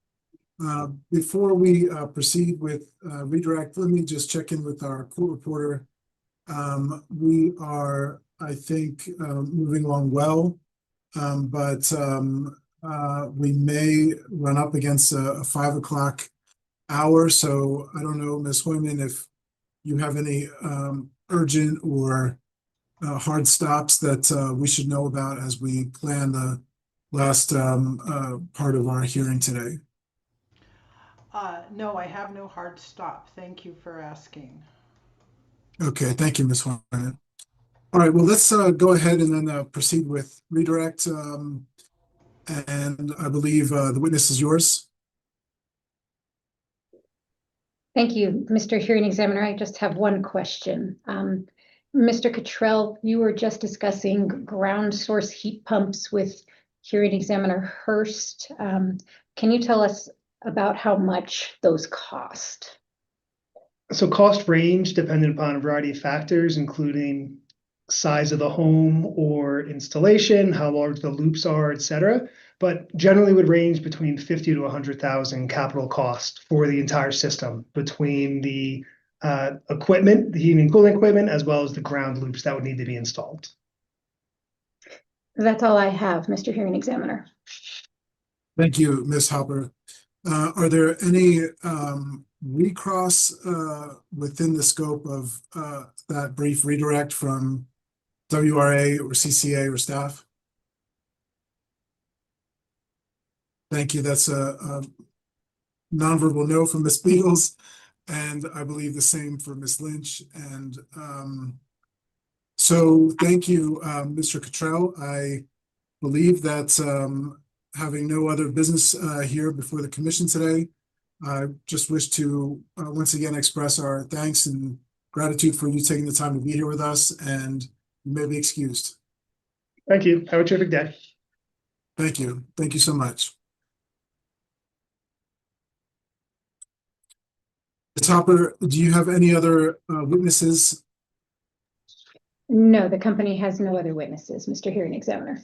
Before we proceed with redirect, let me just check in with our court reporter. We are, I think, moving along well, but we may run up against a 5 o'clock hour. So I don't know, Ms. Hoyman, if you have any urgent or hard stops that we should know about as we plan the last part of our hearing today. No, I have no hard stop. Thank you for asking. Okay, thank you, Ms. Hornan. All right, well, let's go ahead and then proceed with redirect. And I believe the witness is yours. Thank you, Mr. Hearing Examiner. I just have one question. Mr. Cottrell, you were just discussing ground source heat pumps with Hearing Examiner Hurst. Can you tell us about how much those cost? So cost range dependent upon a variety of factors, including size of the home or installation, how large the loops are, et cetera. But generally would range between 50 to 100,000 capital cost for the entire system between the equipment, the heating and cooling equipment, as well as the ground loops that would need to be installed. That's all I have, Mr. Hearing Examiner. Thank you, Ms. Hopper. Are there any recross within the scope of that brief redirect from WRA or CCA or staff? Thank you. That's a nonverbal no from Ms. Beatles, and I believe the same for Ms. Lynch. And so thank you, Mr. Cottrell. I believe that having no other business here before the commission today, I just wish to once again express our thanks and gratitude for you taking the time to be here with us, and you may be excused. Thank you. Have a terrific day. Thank you. Thank you so much. Ms. Hopper, do you have any other witnesses? No, the company has no other witnesses, Mr. Hearing Examiner.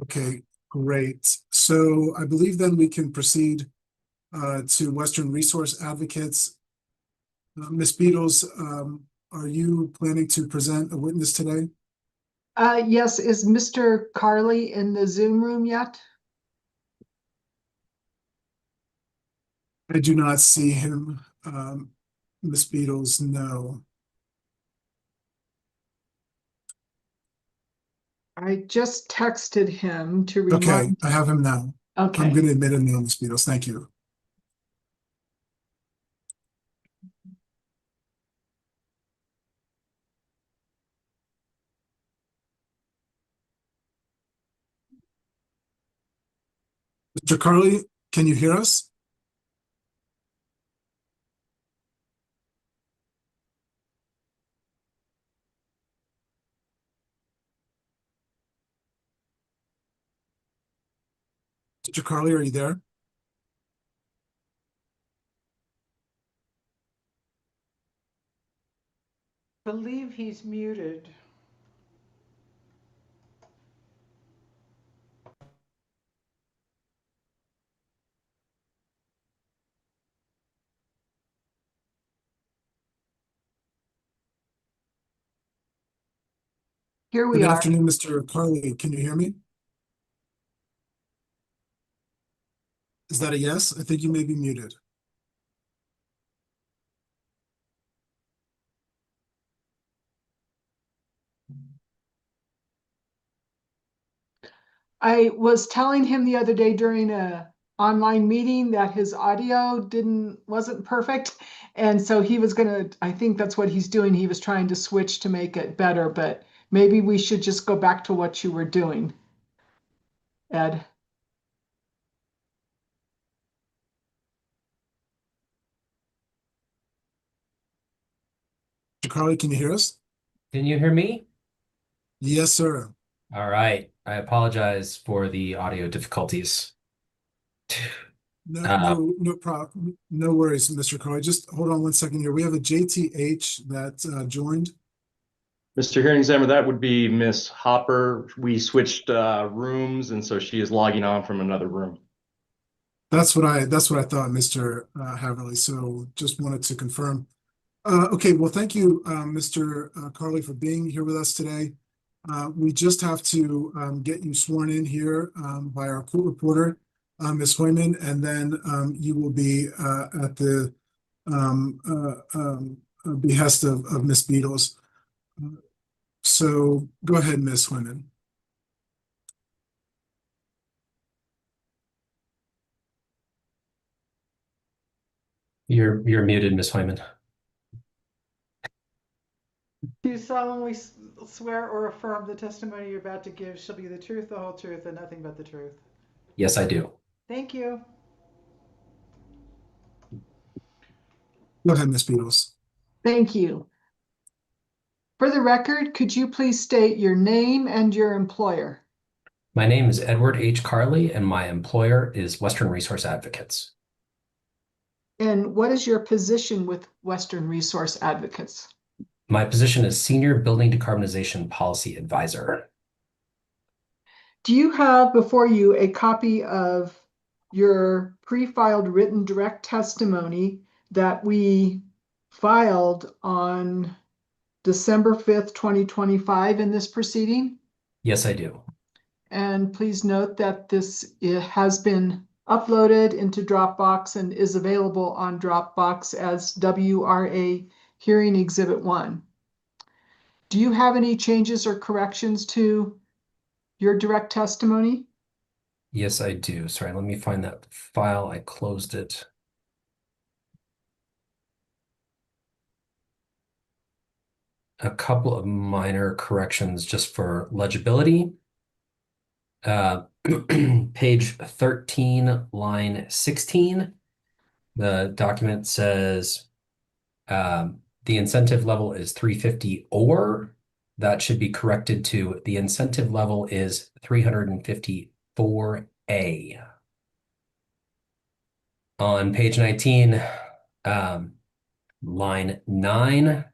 Okay, great. So I believe then we can proceed to Western Resource Advocates. Ms. Beatles, are you planning to present a witness today? Yes, is Mr. Carley in the Zoom room yet? I do not see him. Ms. Beatles, no. I just texted him to Okay, remind. I have him now. Okay. I'm going to admit him now, Ms. Beatles. Thank you. Mr. Carley, can you hear us? Mr. Carley, are you there? I believe he's muted. Here we Good are. afternoon, Mr. Carley. Can you hear me? Is that a yes? I think you may be muted. I was telling him the other day during a online meeting that his audio wasn't perfect. And so he was gonna, I think that's what he's doing. He was trying to switch to make it better, but maybe we should just go back to what you were doing, Ed. Mr. Carley, can you hear us? Can you hear me? Yes, sir. All right. I apologize for the audio difficulties. No problem. No worries, Mr. Carley. Just hold on one second here. We have a JTH that joined. Mr. Hearing Examiner, that would be Miss Hopper. We switched rooms, and so she is logging on from another room. That's what I thought, Mr. Haverly. So just wanted to confirm. Okay, well, thank you, Mr. Carley, for being here with us today. We just have to get you sworn in here by our court reporter, Ms. Hoyman, and then you will be at the behest of Ms. Beatles. So go ahead, Ms. Hoyman. You're muted, Ms. Hoyman. Do you solemnly swear or affirm the testimony you're about to give shall be the truth, the whole truth, and nothing but the truth? Yes, I do. Thank you. Go ahead, Ms. Beatles. Thank you. For the record, could you please state your name and your employer? My name is Edward H. Carley, and my employer is Western Resource Advocates. And what is your position with Western Resource Advocates? My position is Senior Building Decarbonization Policy Advisor. Do you have before you a copy of your pre-filed written direct testimony that we filed on December 5th, 2025 in this proceeding? Yes, I do. And please note that it has been uploaded into Dropbox and is available on Dropbox as WRA Hearing Exhibit 1. Do you have any changes or corrections to your direct testimony? Yes, I do. Sorry, let me find that file. I closed it. A couple of minor corrections just for legibility. Page 13, line 16. The document says the incentive level is 350 or. That should be corrected to the incentive level is 354A. On page 19, line 9,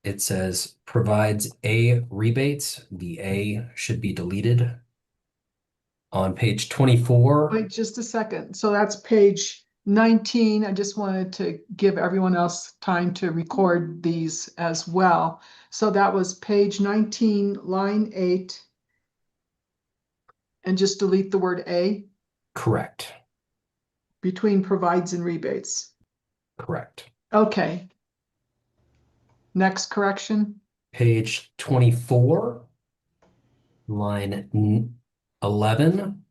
it says provides A rebates. The A should be deleted. On page 24. Wait just a second. So that's page 19. I just wanted to give everyone else time to record these as well. So that was page 19, line 8. And just delete the word A Correct. between provides and rebates. Correct. Okay. Next correction. Page 24, line 11.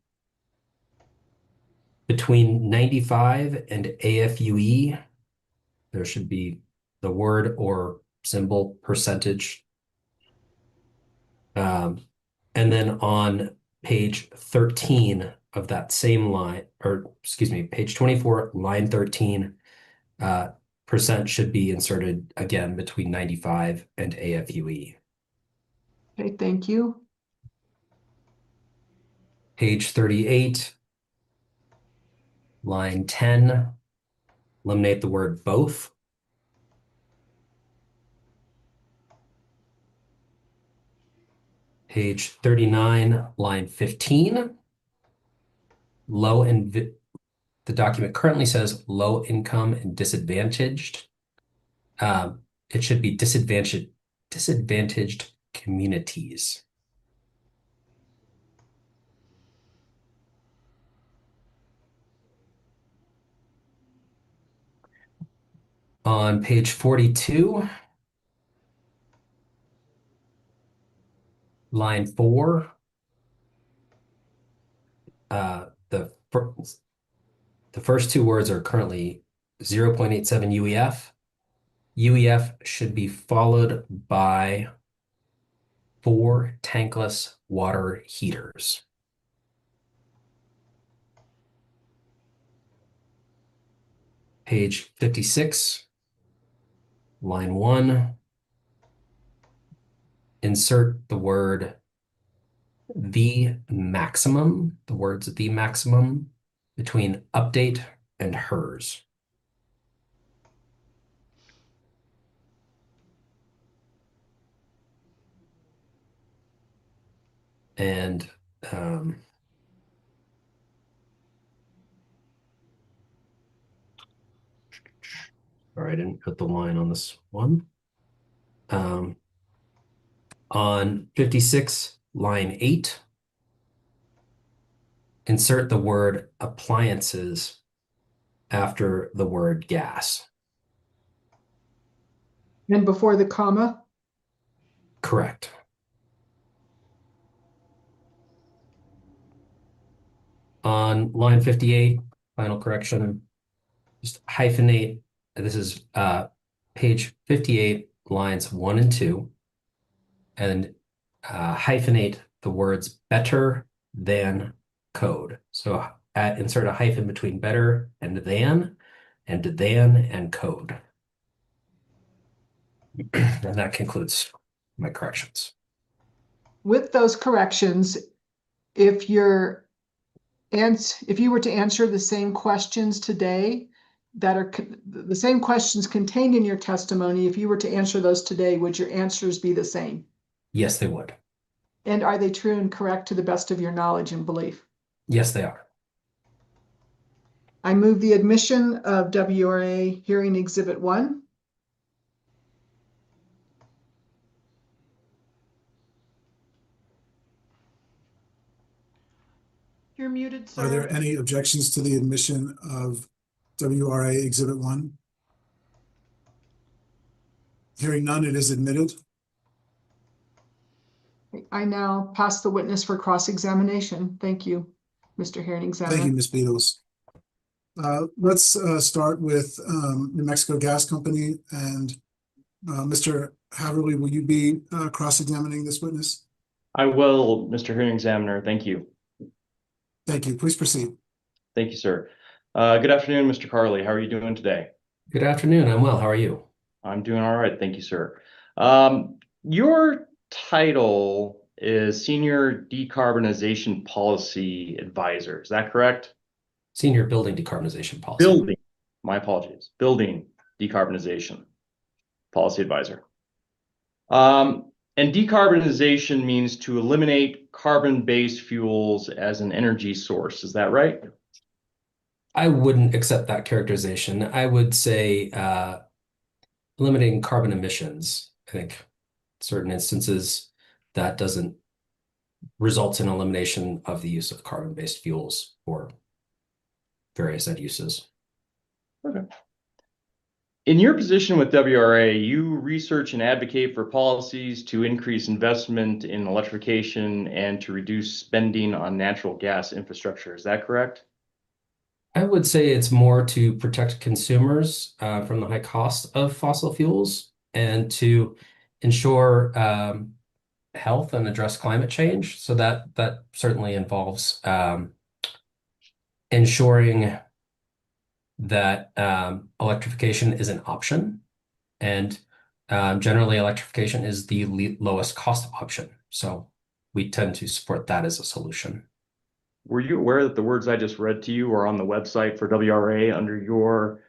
Between 95 and AFUE, there should be the word or symbol percentage. And then on page 13 of that same line, or excuse me, page 24, line 13, percent should be inserted again between 95 and AFUE. Okay, thank you. Page 38, line 10, eliminate the word both. Page 39, line 15, the document currently says low income and disadvantaged. It should be disadvantaged communities. On page 42, line 4, the first two words are currently 0.87 UEF. UEF should be followed by 4 tankless water heaters. Page 56, line 1, insert the word the maximum, the words the maximum, between update and hers. And sorry, I didn't put the line on this one. On 56, line 8, insert the word appliances after the word gas. And before the comma? Correct. On line 58, final correction, just hyphenate. This is page 58, lines 1 and 2, and hyphenate the words better than code. So insert a hyphen between better and than and code. And that concludes my corrections. With those corrections, if you were to answer the same questions today that are the same questions contained in your testimony, if you were to answer those today, would your answers be the same? Yes, they would. And are they true and correct to the best of your knowledge and belief? Yes, they are. I move the admission of WRA Hearing Exhibit 1. You're muted, sir. Are there any objections to the admission of WRA Exhibit 1? Hearing none, it is admitted. I now pass the witness for cross-examination. Thank you, Mr. Hearing Examiner. Thank you, Ms. Beatles. Let's start with New Mexico Gas Company, and Mr. Haverly, will you be cross-examining this witness? I will, Mr. Hearing Examiner. Thank you. Thank you. Please proceed. Thank you, sir. Good afternoon, Mr. Carley. How are you doing today? Good afternoon. I'm well. How are you? I'm doing all right. Thank you, sir. Your title is Senior Decarbonization Policy Advisor. Is that correct? Senior Building Decarbonization Policy. Building, my apologies. Building Decarbonization Policy Advisor. And decarbonization means to eliminate carbon-based fuels as an energy source. Is that right? I wouldn't accept that characterization. I would say limiting carbon emissions. I think certain instances that doesn't result in elimination of the use of carbon-based fuels for various end uses. Okay. In your position with WRA, you research and advocate for policies to increase investment in electrification and to reduce spending on natural gas infrastructure. Is that correct? I would say it's more to protect consumers from the high cost of fossil fuels and to ensure health and address climate change. So that certainly involves ensuring that electrification is an option, and generally electrification is the lowest cost option. So we tend to support that as a solution. Were you aware that the words I just read to you are on the website for WRA under your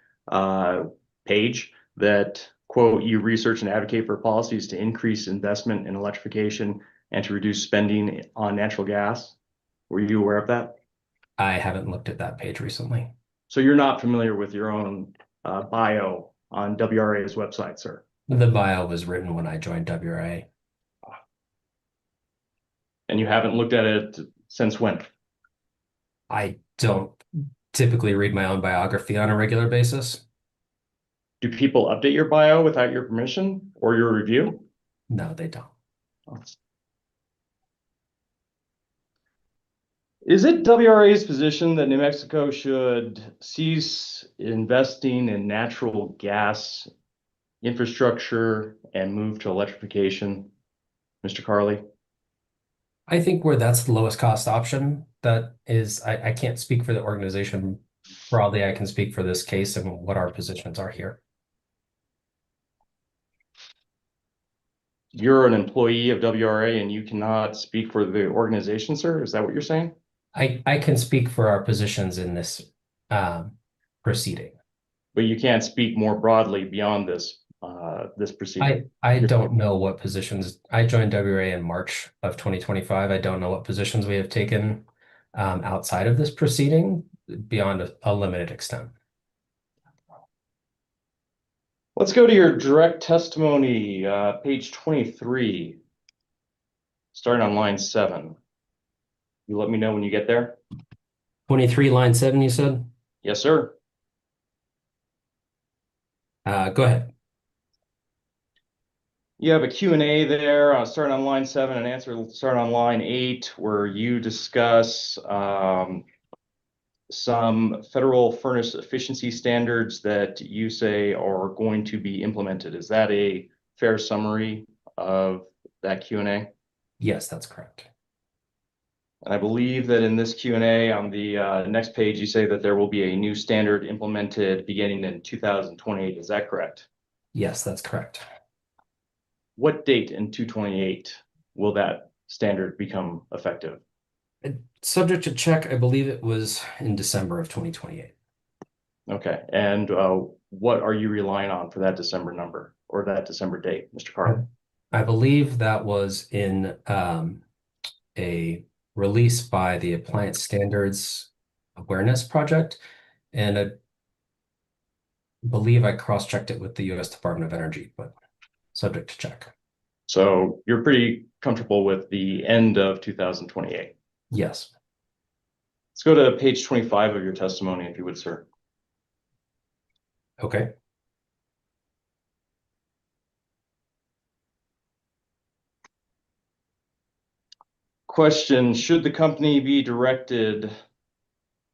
page that, quote, you research and advocate for policies to increase investment in electrification and to reduce spending on natural gas? Were you aware of that? I haven't looked at that page recently. So you're not familiar with your own bio on WRA's website, sir? The bio was written when I joined WRA. And you haven't looked at it since when? I don't typically read my own biography on a regular basis. Do people update your bio without your permission or your review? No, they don't. Is it WRA's position that New Mexico should cease investing in natural gas infrastructure and move to electrification, Mr. Carley? I think where that's the lowest cost option, that is, I can't speak for the organization broadly. I can speak for this case and what our positions are here. You're an employee of WRA and you cannot speak for the organization, sir? Is that what you're saying? I can speak for our positions in this proceeding. But you can't speak more broadly beyond this this proceeding? I don't know what positions. I joined WRA in March of 2025. I don't know what positions we have taken outside of this proceeding beyond a limited extent. Let's go to your direct testimony, page 23, starting on line 7. You let me know when you get there. 23 line 7, you said? Yes, sir. Go ahead. You have a Q&A there, starting on line 7 and answer starting on line 8, where you discuss some federal furnace efficiency standards that you say are going to be implemented. Is that a fair summary of that Q&A? Yes, that's correct. And I believe that in this Q&A on the next page, you say that there will be a new standard implemented beginning in 2028. Is that correct? Yes, that's correct. What date in 2028 will that standard become effective? Subject to check, I believe it was in December of 2028. Okay, and what are you relying on for that December number or that December date, Mr. Carl? I believe that was in a release by the Appliance Standards Awareness Project, and I believe I cross-checked it with the U.S. Department of Energy, but subject to check. So you're pretty comfortable with the end of 2028? Yes. Let's go to page 25 of your testimony, if you would, sir. Okay. Question, should the company be directed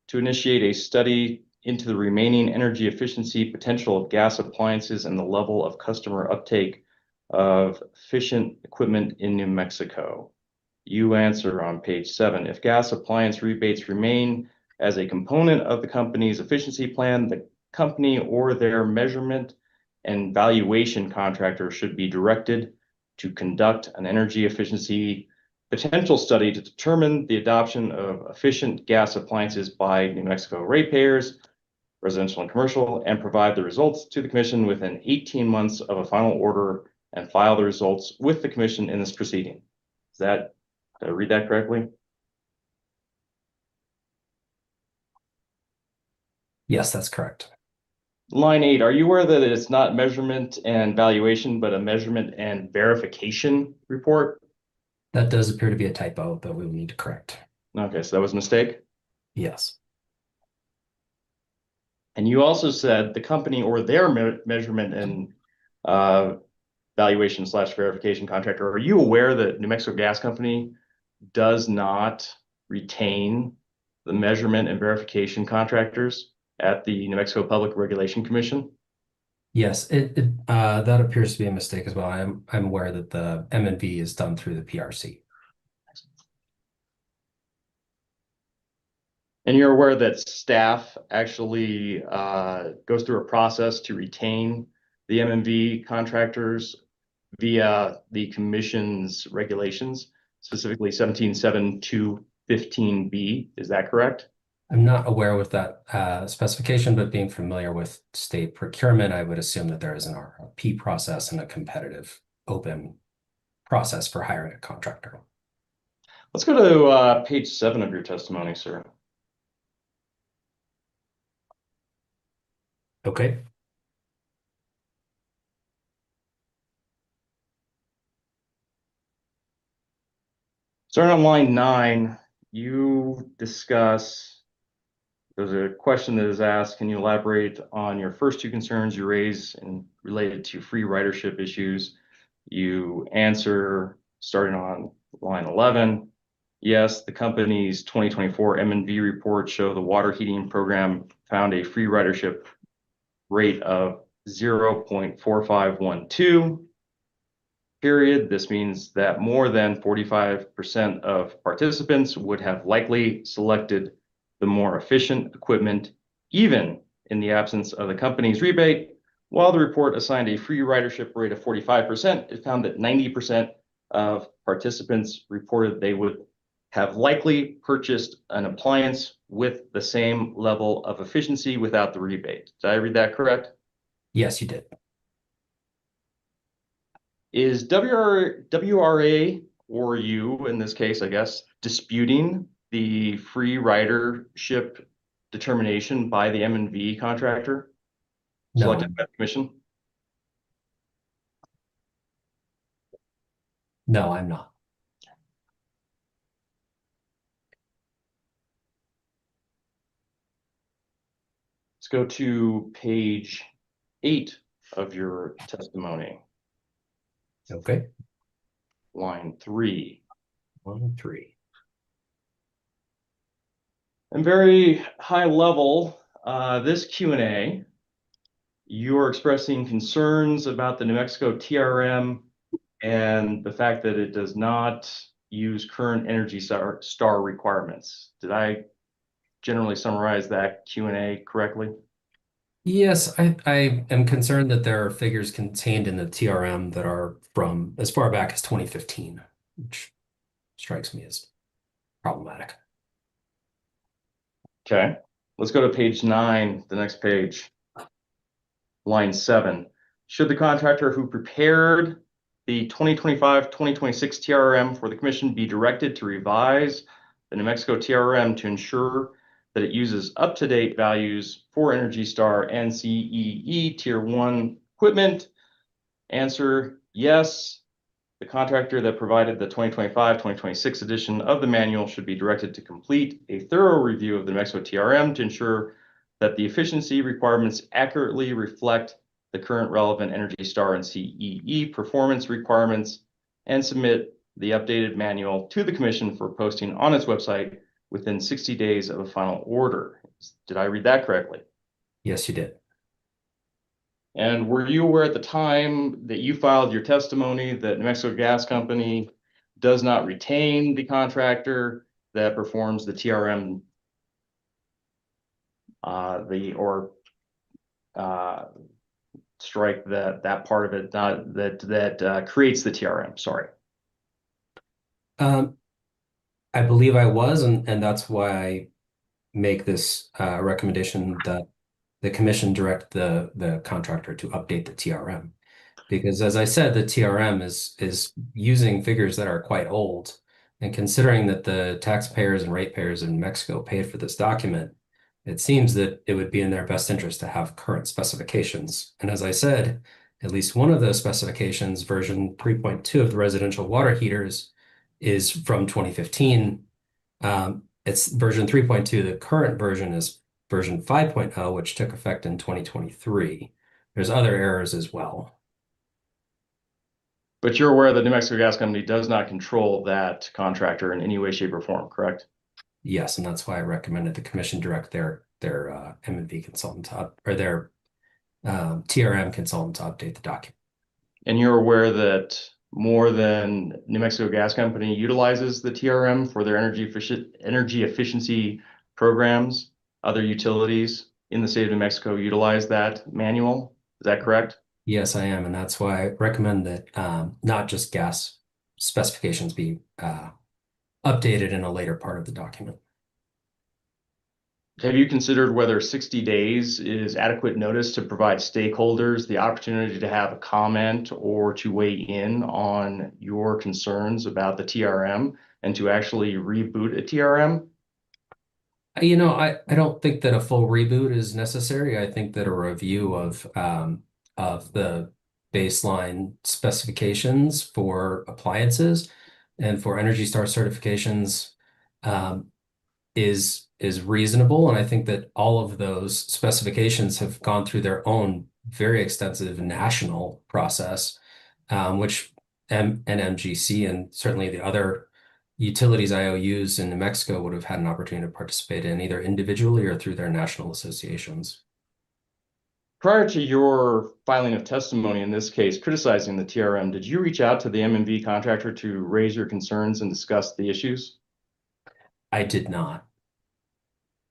to initiate a study into the remaining energy efficiency potential of gas appliances and the level of customer uptake of efficient equipment in New Mexico? You answer on page 7. If gas appliance rebates remain as a component of the company's efficiency plan, the company or their measurement and valuation contractor should be directed to conduct an energy efficiency potential study to determine the adoption of efficient gas appliances by New Mexico ratepayers, residential and commercial, and provide the results to the commission within 18 months of a final order and file the results with the commission in this proceeding. Did I read that correctly? Yes, that's correct. Line 8, are you aware that it's not measurement and valuation, but a measurement and verification report? That does appear to be a typo that we will need to correct. Okay, so that was a mistake? Yes. And you also said the company or their measurement and valuation / verification contractor. Are you aware that New Mexico Gas Company does not retain the measurement and verification contractors at the New Mexico Public Regulation Commission? Yes, that appears to be a mistake as well. I'm aware that the M&V is done through the PRC. And you're aware that staff actually goes through a process to retain the M&V contractors via the commission's regulations, specifically 17.7.2.15b. Is that correct? I'm not aware with that specification, but being familiar with state procurement, I would assume that there is an RFP process and a competitive open process for hiring a contractor. Let's go to page 7 of your testimony, sir. Okay. Starting on line 9, you discuss, there's a question that is asked, can you elaborate on your first 2 concerns you raise and related to free ridership issues? You answer starting on line 11. Yes, the company's 2024 M&V report show the water heating program found a free ridership rate of 0.4512. Period. This means that more than 45% of participants would have likely selected the more efficient equipment, even in the absence of the company's rebate. While the report assigned a free ridership rate of 45%, it found that 90% of participants reported they would have likely purchased an appliance with the same level of efficiency without the rebate. Did I read that correct? Yes, you did. Is WRA or you, in this case, I guess, disputing the free ridership determination by the M&V contractor No, selected by the commission? no, I'm not. Let's go to page 8 of your testimony, Okay. line 3. 1, 3. And very high level, this Q&A, you're expressing concerns about the New Mexico TRM and the fact that it does not use current Energy Star requirements. Did I generally summarize that Q&A correctly? Yes, I am concerned that there are figures contained in the TRM that are from as far back as 2015, which strikes me as problematic. Okay, let's go to page 9, the next page, line 7. Should the contractor who prepared the 2025-2026 TRM for the commission be directed to revise the New Mexico TRM to ensure that it uses up-to-date values for Energy Star and CEE Tier 1 equipment? Answer, yes. The contractor that provided the 2025-2026 edition of the manual should be directed to complete a thorough review of the New Mexico TRM to ensure that the efficiency requirements accurately reflect the current relevant Energy Star and CEE performance requirements, and submit the updated manual to the commission for posting on its website within 60 days of a final order. Did I read that correctly? Yes, you did. And were you aware at the time that you filed your testimony that New Mexico Gas Company does not retain the contractor that performs the TRM, strike that part of it, not that creates the TRM, sorry. I believe I was, and that's why I make this recommendation that the commission direct the contractor to update the TRM. Because as I said, the TRM is using figures that are quite old. And considering that the taxpayers and ratepayers in Mexico paid for this document, it seems that it would be in their best interest to have current specifications. And as I said, at least one of those specifications, version 3.2 of the residential water heaters, is from 2015. It's version 3.2. The current version is version 5.0, which took effect in 2023. There's other errors as well. But you're aware that New Mexico Gas Company does not control that contractor in any way, shape, or form, correct? Yes, and that's why I recommended the commission direct their M&V consultant or their TRM consultant to update the document. And you're aware that more than New Mexico Gas Company utilizes the TRM for their energy efficiency programs, other utilities in the state of New Mexico utilize that manual. Is that correct? Yes, I am, and that's why I recommend that not just gas specifications be updated in a later part of the document. Have you considered whether 60 days is adequate notice to provide stakeholders the opportunity to have a comment or to weigh in on your concerns about the TRM and to actually reboot a TRM? You know, I don't think that a full reboot is necessary. I think that a review of the baseline specifications for appliances and for Energy Star certifications is reasonable. And I think that all of those specifications have gone through their own very extensive national process, which NMGC and certainly the other utilities IOUs in New Mexico would have had an opportunity to participate in either individually or through their national associations. Prior to your filing of testimony in this case, criticizing the TRM, did you reach out to the M&V contractor to raise your concerns and discuss the issues? I did not.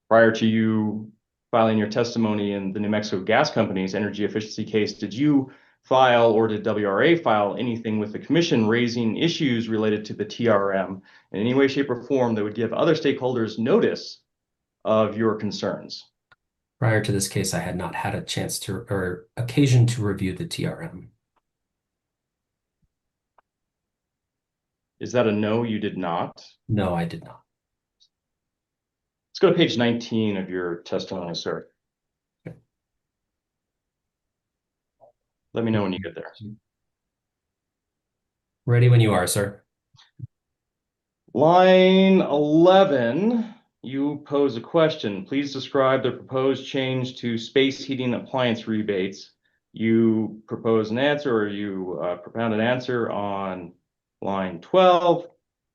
Prior to you filing your testimony in the New Mexico Gas Company's energy efficiency case, did you file or did WRA file anything with the commission raising issues related to the TRM in any way, shape, or form that would give other stakeholders notice of your concerns? Prior to this case, I had not had a chance to or occasion to review the TRM. Is that a no, you did not? No, I did not. Let's go to page 19 of your testimony, sir. Okay. Let me know when you get there. Ready when you are, sir. Line 11, you pose a question. Please describe the proposed change to space heating appliance rebates. You propose an answer, or you propound an answer on line 12.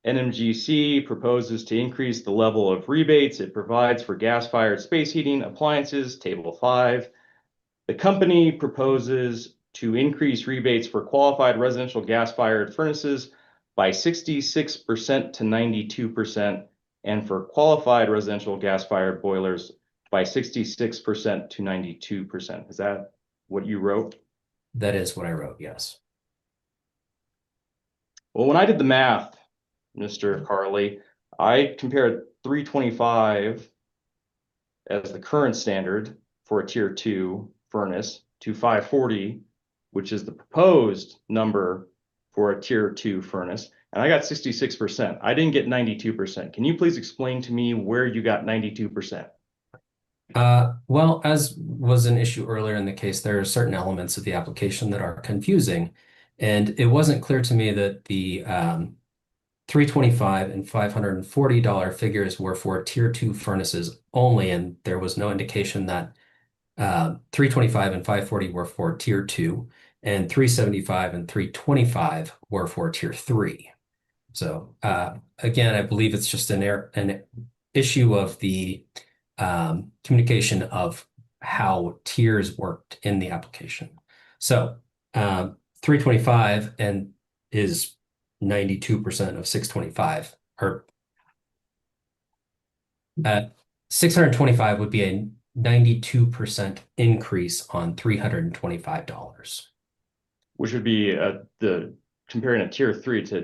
NMGC proposes to increase the level of rebates it provides for gas-fired space heating appliances, table 5. The company proposes to increase rebates for qualified residential gas-fired furnaces by 66% to 92%, and for qualified residential gas-fired boilers by 66% to 92%. Is that what you wrote? That is what I wrote, yes. Well, when I did the math, Mr. Carley, I compared 325 as the current standard for a tier 2 furnace to 540, which is the proposed number for a tier 2 furnace, and I got 66%. I didn't get 92%. Can you please explain to me where you got 92%? Well, as was an issue earlier in the case, there are certain elements of the application that are confusing, and it wasn't clear to me that the $325 and $540 figures were for tier 2 furnaces only, and there was no indication that $325 and $540 were for tier 2, and $375 and $325 were for tier 3. So again, I believe it's just an issue of the communication of how tiers worked in the application. So 325 and is 92% of 625, or 625 would be a 92% increase on $325. Which would be the comparing a tier 3 to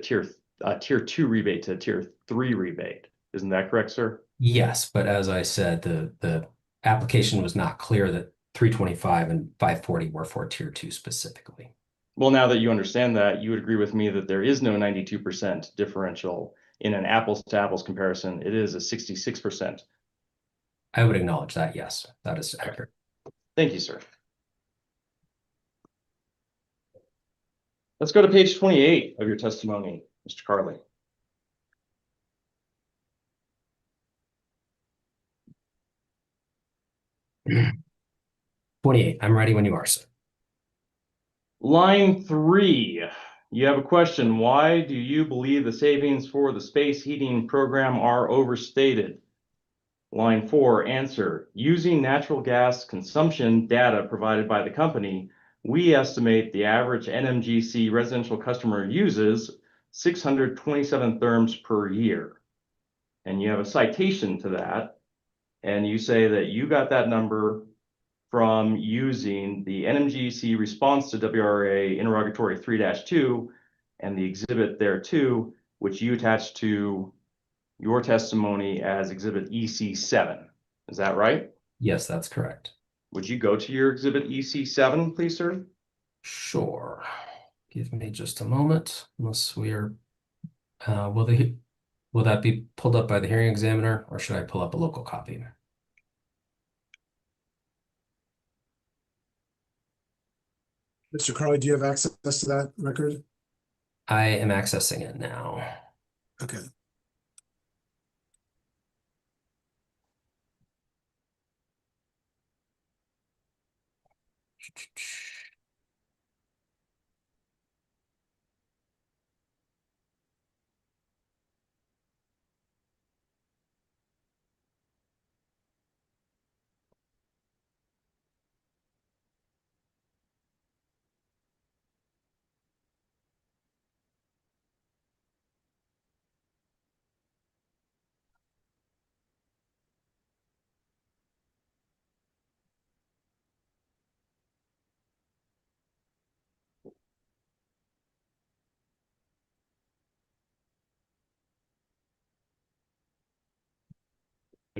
a tier 2 rebate to a tier 3 rebate. Isn't that correct, sir? Yes, but as I said, the application was not clear that 325 and 540 were for tier 2 specifically. Well, now that you understand that, you would agree with me that there is no 92% differential in an apples to apples comparison. It is a 66%. I would acknowledge that, yes, that is accurate. Thank you, sir. Let's go to page 28 of your testimony, Mr. Carley. $28, I'm ready when you are, sir. Line 3, you have a question. Why do you believe the savings for the space heating program are overstated? Line 4, answer. Using natural gas consumption data provided by the company, we estimate the average NMGC residential customer uses 627 therms per year. And you have a citation to that, and you say that you got that number from using the NMGC response to WRA interrogatory 3-2 and the exhibit there too, which you attached to your testimony as exhibit EC7. Is that right? Yes, that's correct. Would you go to your exhibit EC7, please, sir? Sure. Give me just a moment, unless we are, will that be pulled up by the hearing examiner, or should I pull up a local copy? Mr. Carley, do you have access to that record? I am accessing it now. Okay.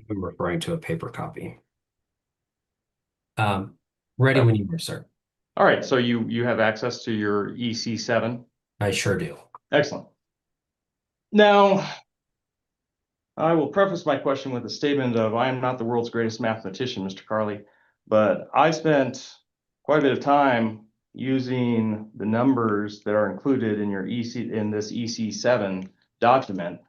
I'm referring to a paper copy. Ready when you are, sir. All right, so you have access to your EC7? I sure do. Excellent. Now, I will preface my question with a statement of I am not the world's greatest mathematician, Mr. Carley, but I spent quite a bit of time using the numbers that are included in your this EC7 document,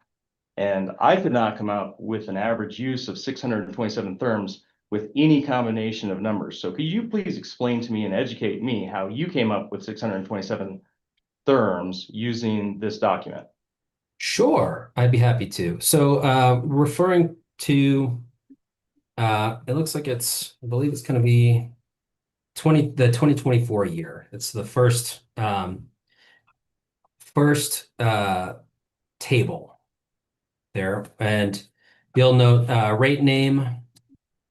and I could not come up with an average use of 627 therms with any combination of numbers. So could you please explain to me and educate me how you came up with 627 therms using this document? Sure, I'd be happy to. So referring to it looks like I believe it's going to be the 2024 year. It's the first table there, and you'll note rate name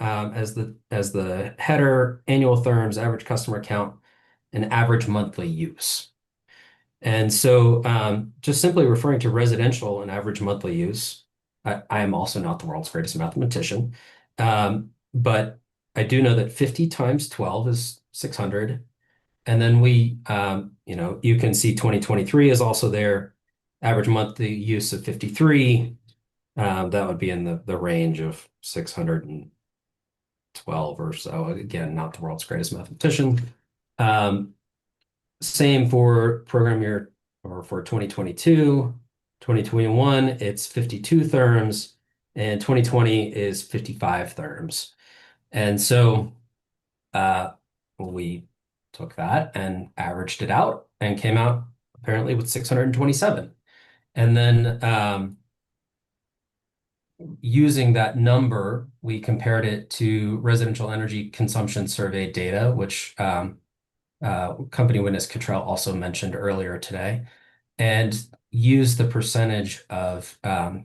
as the header, annual therms, average customer count, and average monthly use. And so just simply referring to residential and average monthly use, I am also not the world's greatest mathematician, but I do know that 50 times 12 is 600. And then you can see 2023 is also there, average monthly use of 53. That would be in the range of 612 or so. Again, not the world's greatest mathematician. Same for program year or for 2022, 2021, it's 52 therms, and 2020 is 55 therms. And so we took that and averaged it out and came out apparently with 627. And then using that number, we compared it to residential energy consumption survey data, which company witness Cottrell also mentioned earlier today, and use the percentage of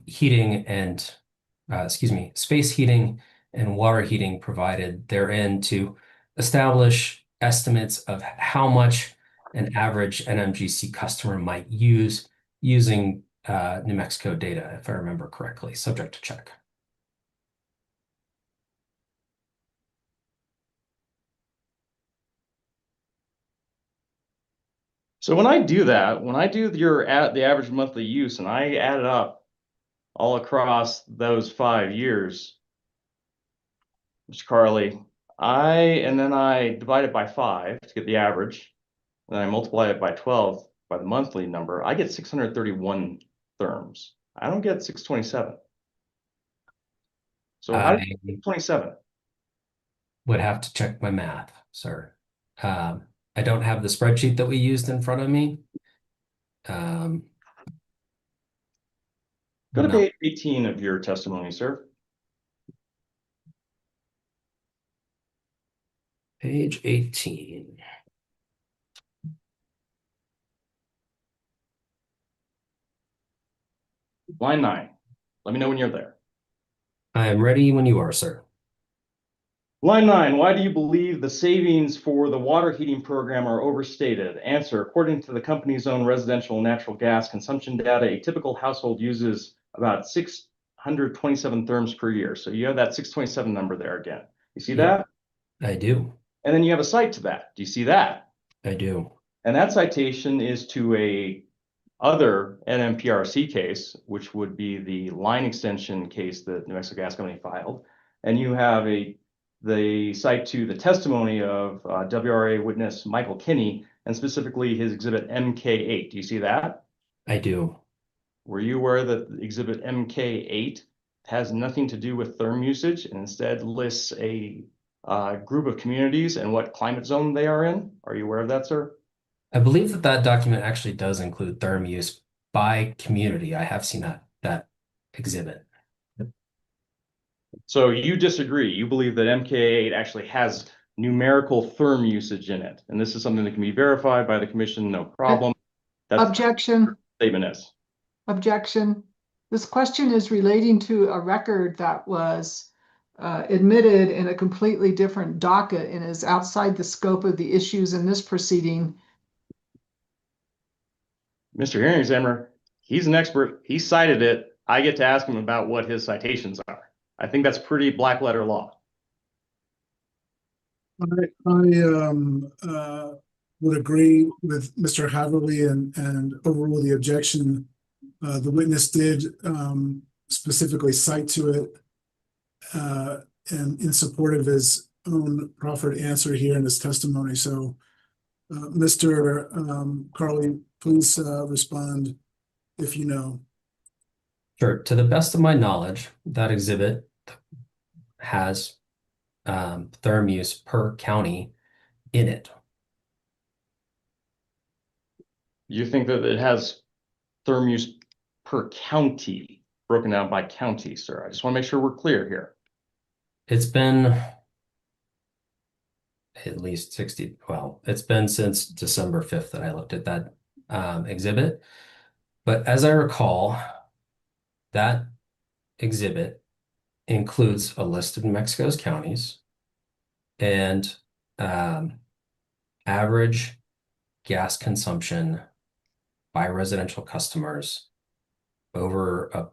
heating and space heating and water heating provided therein to establish estimates of how much an average NMGC customer might use using New Mexico data, if I remember correctly, subject to check. So when I do that, when I do the average monthly use and I add it up all across those 5 years, Mr. Carley, and then I divide it by 5 to get the average, and then I multiply it by 12 by the monthly number, I get 631 therms. I don't get 627. So how do you get 27? Would have to check my math, sir. I don't have the spreadsheet that we used in front of me. Go to page 18 of your testimony, sir. Page 18. Line 9. Let me know when you're there. I am ready when you are, sir. Line 9, why do you believe the savings for the water heating program are overstated? Answer, according to the company's own residential natural gas consumption data, a typical household uses about 627 therms per year. So you have that 627 number there again. You see that? I do. And then you have a cite to that. Do you see that? I do. And that citation is to a other NMPRC case, which would be the line extension case that New Mexico Gas Company filed. And you have the cite to the testimony of WRA witness Michael Kinney, and specifically his exhibit MK8. Do you see that? I do. Were you aware that exhibit MK8 has nothing to do with therm usage and instead lists a group of communities and what climate zone they are in? Are you aware of that, sir? I believe that document actually does include therm use by community. I have seen that exhibit. So you disagree. You believe that MK8 actually has numerical therm usage in it. And this is something that can be verified by the commission, no problem. That's Objection. what the statement is. Objection. This question is relating to a record that was admitted in a completely different docket and is outside the scope of the issues in this proceeding. Mr. Hearing Examiner, he's an expert. He cited it. I get to ask him about what his citations are. I think that's pretty black letter law. I would agree with Mr. Haverly and overrule the objection The witness did specifically cite to it and in support of his own proffered answer here in his testimony. So, Mr. Carley, please respond if you know. Sure. To the best of my knowledge, that exhibit has therm use per county in it. You think that it has therm use per county, broken down by county, sir? I just want to make sure we're clear here. It's been at least 60, well, it's been since December 5th that I looked at that exhibit. But as I recall, that exhibit includes a list of New Mexico's counties and average gas consumption by residential customers over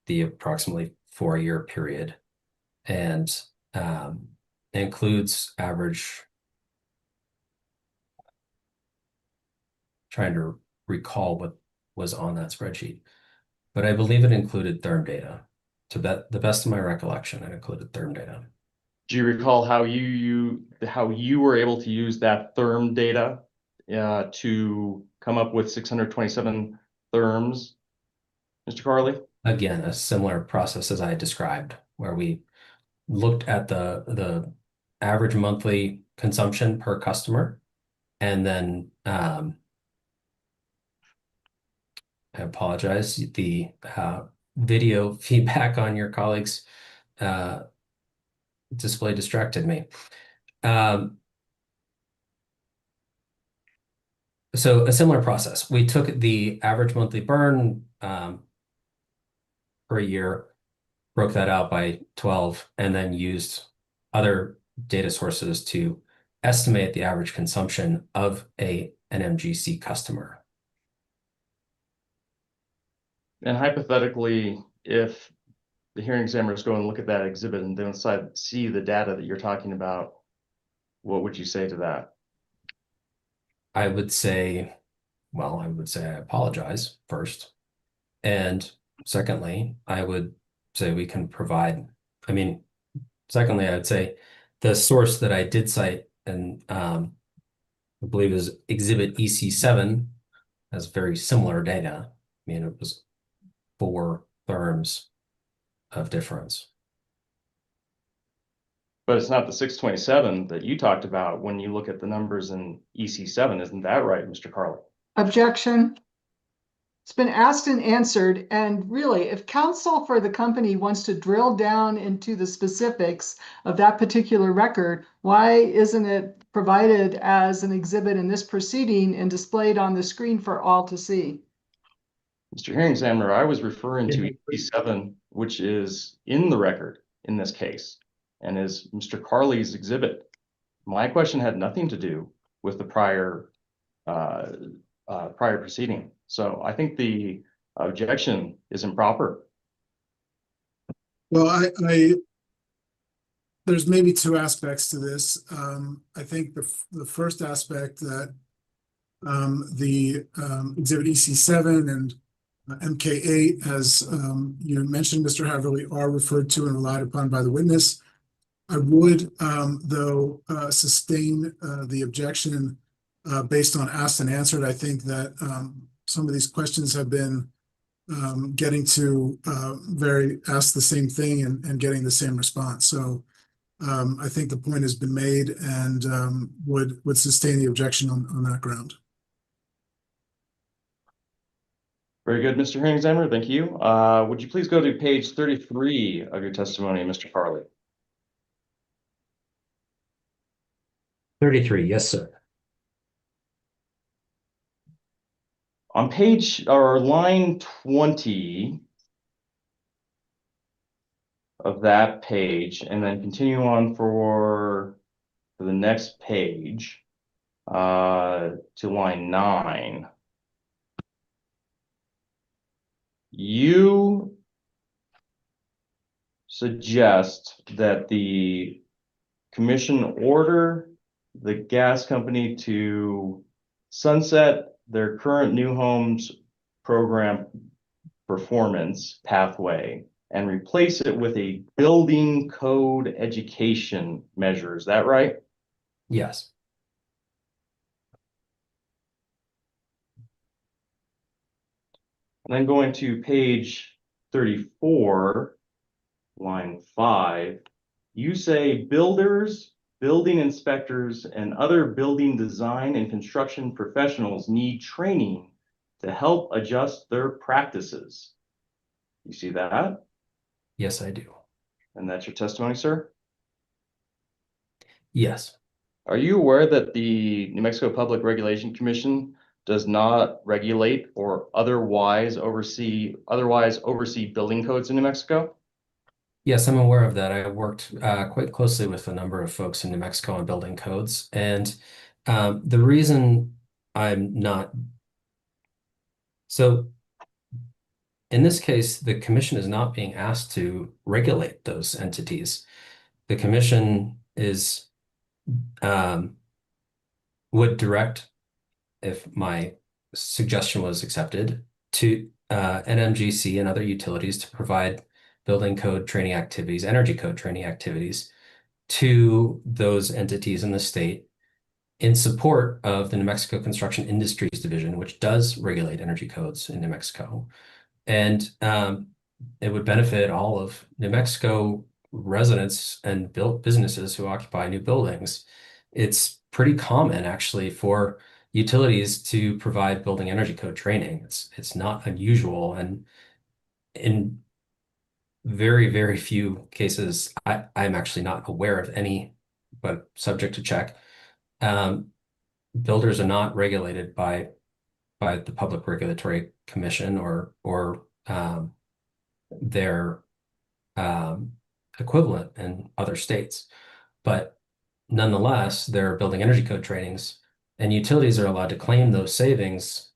the approximately 4-year period, and includes average, trying to recall what was on that spreadsheet, but I believe it included therm data. To the best of my recollection, it included therm data. Do you recall how you were able to use that therm data to come up with 627 therms, Mr. Carley? Again, a similar process as I described, where we looked at the average monthly consumption per customer, and then I apologize, the video feedback on your colleagues display distracted me. So a similar process. We took the average monthly burn per year, broke that out by 12, and then used other data sources to estimate the average consumption of an MGC customer. And hypothetically, if the hearing examiners go and look at that exhibit and then see the data that you're talking about, what would you say to that? I would say I apologize first. And secondly, I would say we can provide, secondly, I would say the source that I did cite, and I believe is Exhibit EC7, has very similar data. It was 4 therms of difference. But it's not the 627 that you talked about when you look at the numbers in EC7, isn't that right, Mr. Carley? Objection. It's been asked and answered, and really, if counsel for the company wants to drill down into the specifics of that particular record, why isn't it provided as an exhibit in this proceeding and displayed on the screen for all to see? Mr. Hearing Examiner, I was referring to EC7, which is in the record in this case, and is Mr. Carley's exhibit. My question had nothing to do with the prior proceeding. So I think the objection is improper. Well, there's maybe 2 aspects to this. I think the first aspect that the exhibit EC7 and MK8, as you mentioned, Mr. Haverly, are referred to and relied upon by the witness. I would, though, sustain the objection based on asked and answered. I think that some of these questions have been getting to ask the same thing and getting the same response. So I think the point has been made, and would sustain the objection on that ground. Very good, Mr. Hearing Examiner. Thank you. Would you please go to page 33 of your testimony, Mr. Carley? 33, yes, sir. On page or line 20 of that page, and then continue on for the next page to line 9. You suggest that the commission order the gas company to sunset their current new homes program performance pathway and replace it with a building code education measure. Is that right? Yes. And then going to page 34, line 5, you say builders, building inspectors, and other building design and construction professionals need training to help adjust their practices. You see that? Yes, I do. And that's your testimony, sir? Yes. Are you aware that the New Mexico Public Regulation Commission does not regulate or otherwise oversee building codes in New Mexico? Yes, I'm aware of that. I worked quite closely with a number of folks in New Mexico on building codes. And the reason I'm not... So in this case, the commission is not being asked to regulate those entities. The commission is would direct, if my suggestion was accepted, to NMGC and other utilities to provide building code training activities, energy code training activities to those entities in the state in support of the New Mexico Construction Industries Division, which does regulate energy codes in New Mexico. And it would benefit all of New Mexico residents and built businesses who occupy new buildings. It's pretty common actually for utilities to provide building energy code training. It's not unusual, and in very, very few cases, I'm actually not aware of any, but subject to check. Builders are not regulated by the Public Regulatory Commission or their equivalent in other states. But nonetheless, there are building energy code trainings, and utilities are allowed to claim those savings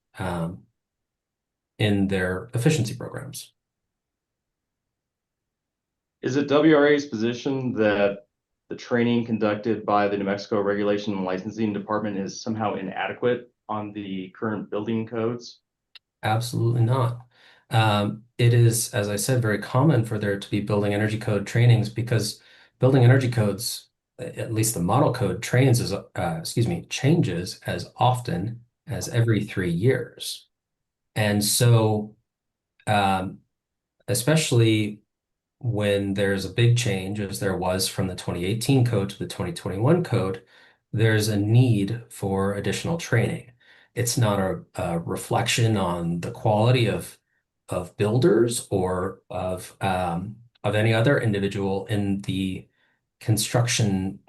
in their efficiency programs. Is it WRA's position that the training conducted by the New Mexico Regulation and Licensing Department is somehow inadequate on the current building codes? Absolutely not. It is, as I said, very common for there to be building energy code trainings because building energy codes, at least the model code, changes as often as every 3 years. And so, especially when there's a big change, as there was from the 2018 code to the 2021 code, there's a need for additional training. It's not a reflection on the quality of builders or of any other individual in the construction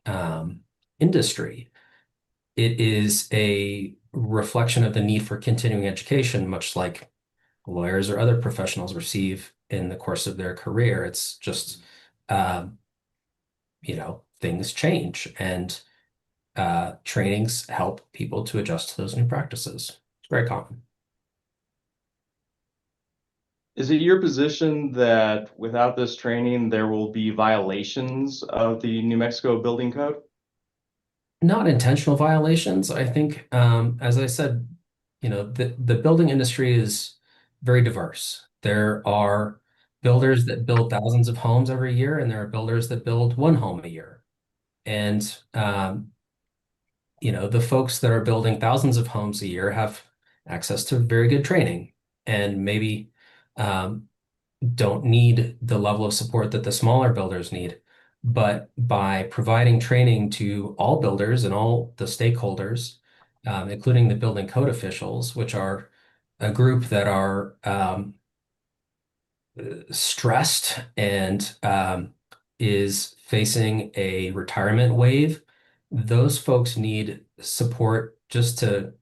industry. It is a reflection of the need for continuing education, much like lawyers or other professionals receive in the course of their career. It's just, things change, and trainings help people to adjust to those new practices. It's very common. Is it your position that without this training, there will be violations of the New Mexico Building Code? Not intentional violations. I think, as I said, the building industry is very diverse. There are builders that build thousands of homes every year, and there are builders that build one home a year. And, the folks that are building thousands of homes a year have access to very good training and maybe don't need the level of support that the smaller builders need. But by providing training to all builders and all the stakeholders, including the building code officials, which are a group that are stressed and is facing a retirement wave, those folks need support just to,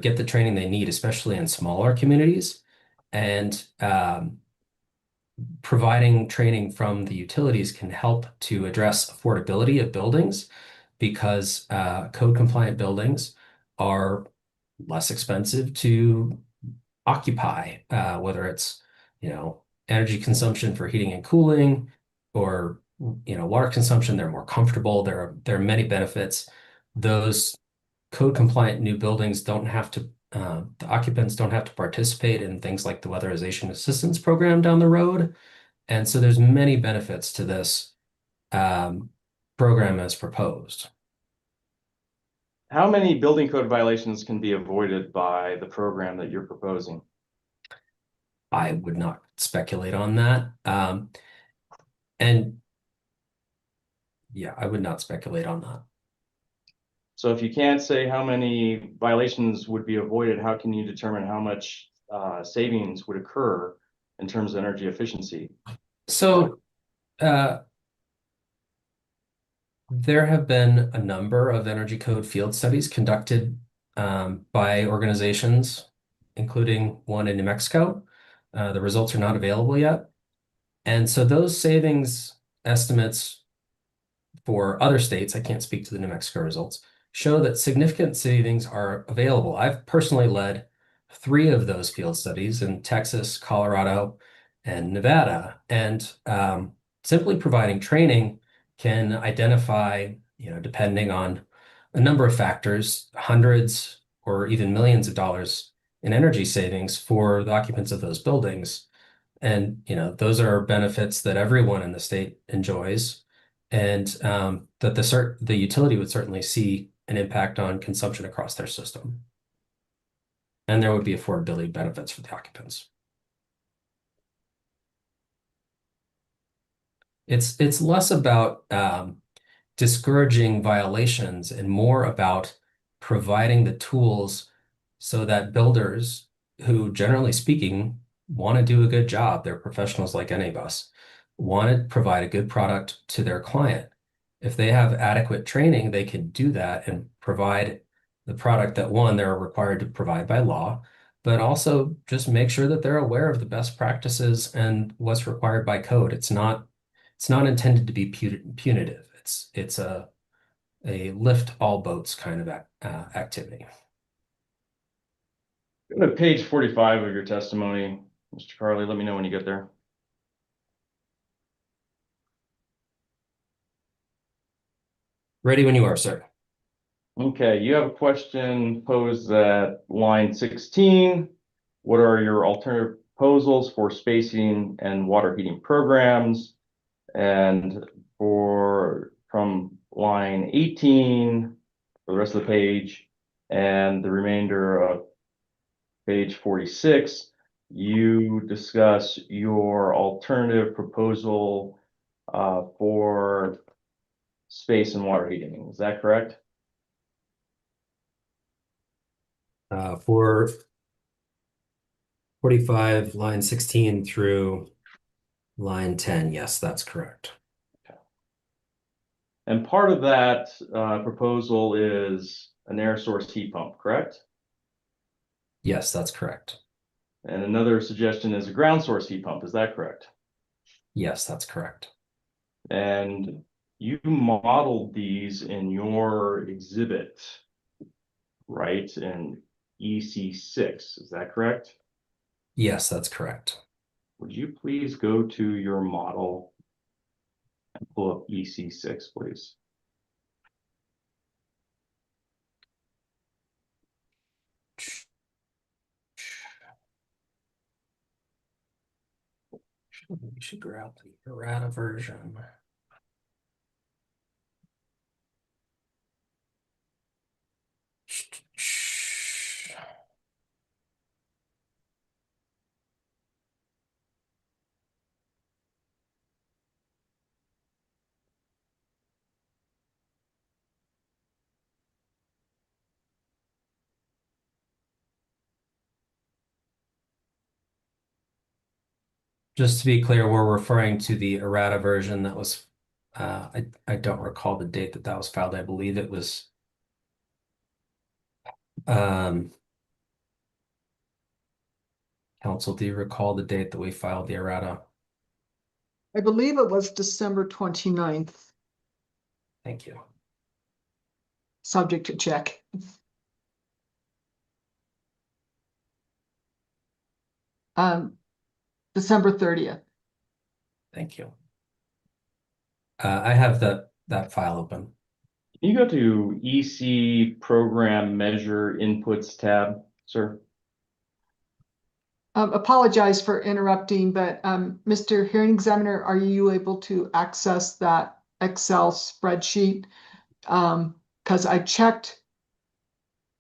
get the training they need, especially in smaller communities. And providing training from the utilities can help to address affordability of buildings because code compliant buildings are less expensive to occupy, whether it's, energy consumption for heating and cooling or, water consumption. They're more comfortable. There are many benefits. Those code compliant new buildings don't have to The occupants don't have to participate in things like the weatherization assistance program down the road. And so there's many benefits to this program as proposed. How many building code violations can be avoided by the program that you're proposing? I would not speculate on that. And yeah, I would not speculate on that. So if you can't say how many violations would be avoided, how can you determine how much savings would occur in terms of energy efficiency? So there have been a number of energy code field studies conducted by organizations, including one in New Mexico. The results are not available yet. And so those savings estimates for other states, I can't speak to the New Mexico results, show that significant savings are available. I've personally led 3 of those field studies in Texas, Colorado, and Nevada. And simply providing training can identify, depending on a number of factors, hundreds or even millions of dollars in energy savings for the occupants of those buildings. And, those are benefits that everyone in the state enjoys, and that the utility would certainly see an impact on consumption across their system. And there would be affordability benefits for the occupants. It's less about discouraging violations and more about providing the tools so that builders who, generally speaking, want to do a good job, they're professionals like any of us, want to provide a good product to their client. If they have adequate training, they can do that and provide the product that, one, they're required to provide by law, but also just make sure that they're aware of the best practices and what's required by code. It's not intended to be punitive. It's a lift all boats kind of activity. Go to page 45 of your testimony, Mr. Carley. Let me know when you get there. Ready when you are, sir. Okay, you have a question posed at line 16. What are your alternative proposals for spacing and water heating programs? And from line 18, for the rest of the page, and the remainder of page 46, you discuss your alternative proposal for space and water heating. Is that correct? For 45, line 16 through line 10, yes, that's correct. Okay. And part of that proposal is an air source heat pump, correct? Yes, that's correct. And another suggestion is a ground source heat pump. Is that correct? Yes, that's correct. And you modeled these in your exhibit, right? In EC6, is that correct? Yes, that's correct. Would you please go to your model and pull up EC6, please? We should grab the errata version. Just to be clear, we're referring to the errata version that was, I don't recall the date that was filed. I believe it was, council, do you recall the date that we filed the errata? I believe it was December 29th, Thank you. subject to check. December 30th. Thank you. I have that file open. Can you go to EC Program Measure Inputs tab? Sir? Apologize for interrupting, but Mr. Hearing Examiner, are you able to access that Excel spreadsheet? Because I checked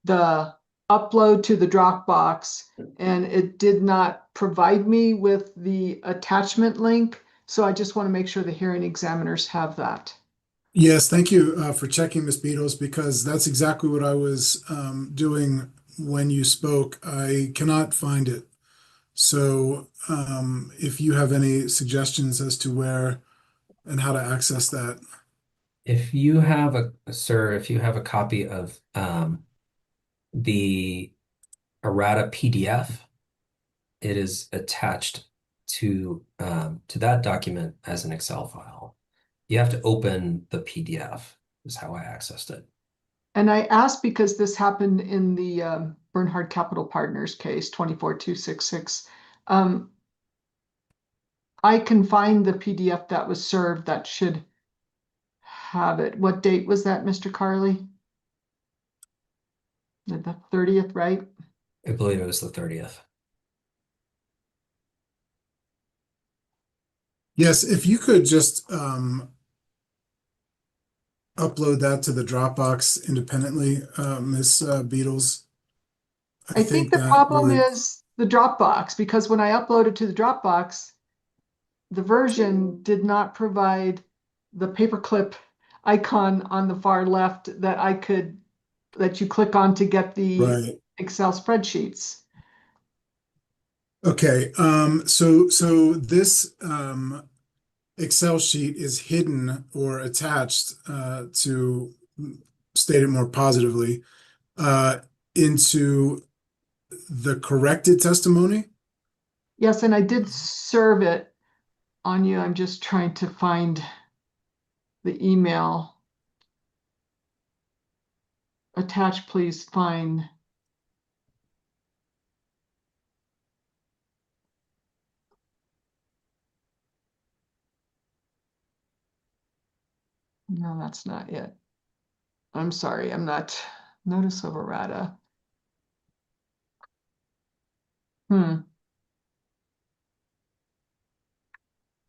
the upload to the Dropbox and it did not provide me with the attachment link. So I just want to make sure the hearing examiners have that. Yes, thank you for checking, Ms. Beatles, because that's exactly what I was doing when you spoke. I cannot find it. So if you have any suggestions as to where and how to access that. If you have if you have a copy of the errata PDF, it is attached to that document as an Excel file. You have to open the PDF, is how I accessed it. And I asked because this happened in the Bernhard Capital Partners case 24266. I can find the PDF that was served that should have it. What date was that, Mr. Carley? The 30th, right? I believe it was the 30th. Yes, if you could just upload that to the Dropbox independently, Ms. Beatles. I think the that problem would, is the Dropbox, because when I uploaded to the Dropbox, the version did not provide the paperclip icon on the far left that you click on to get the right. Excel spreadsheets. Okay, so this Excel sheet is hidden or attached to state it more positively into the corrected testimony. Yes, and I did serve it on you. I'm just trying to find the email. Attach, please find. No, that's not it. I'm sorry, I'm not. Notice of errata.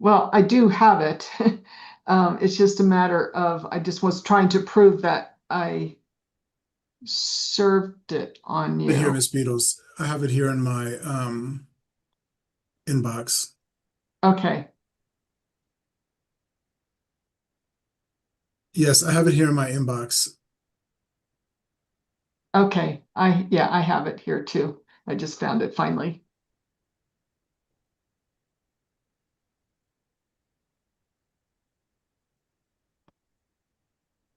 Well, I do have it. It's just a matter of, I just was trying to prove that I served it on Here, you. Ms. Beatles, I have it here in my inbox. Okay, Yes, I have it here in my inbox. okay. I have it here too. I just found it finally.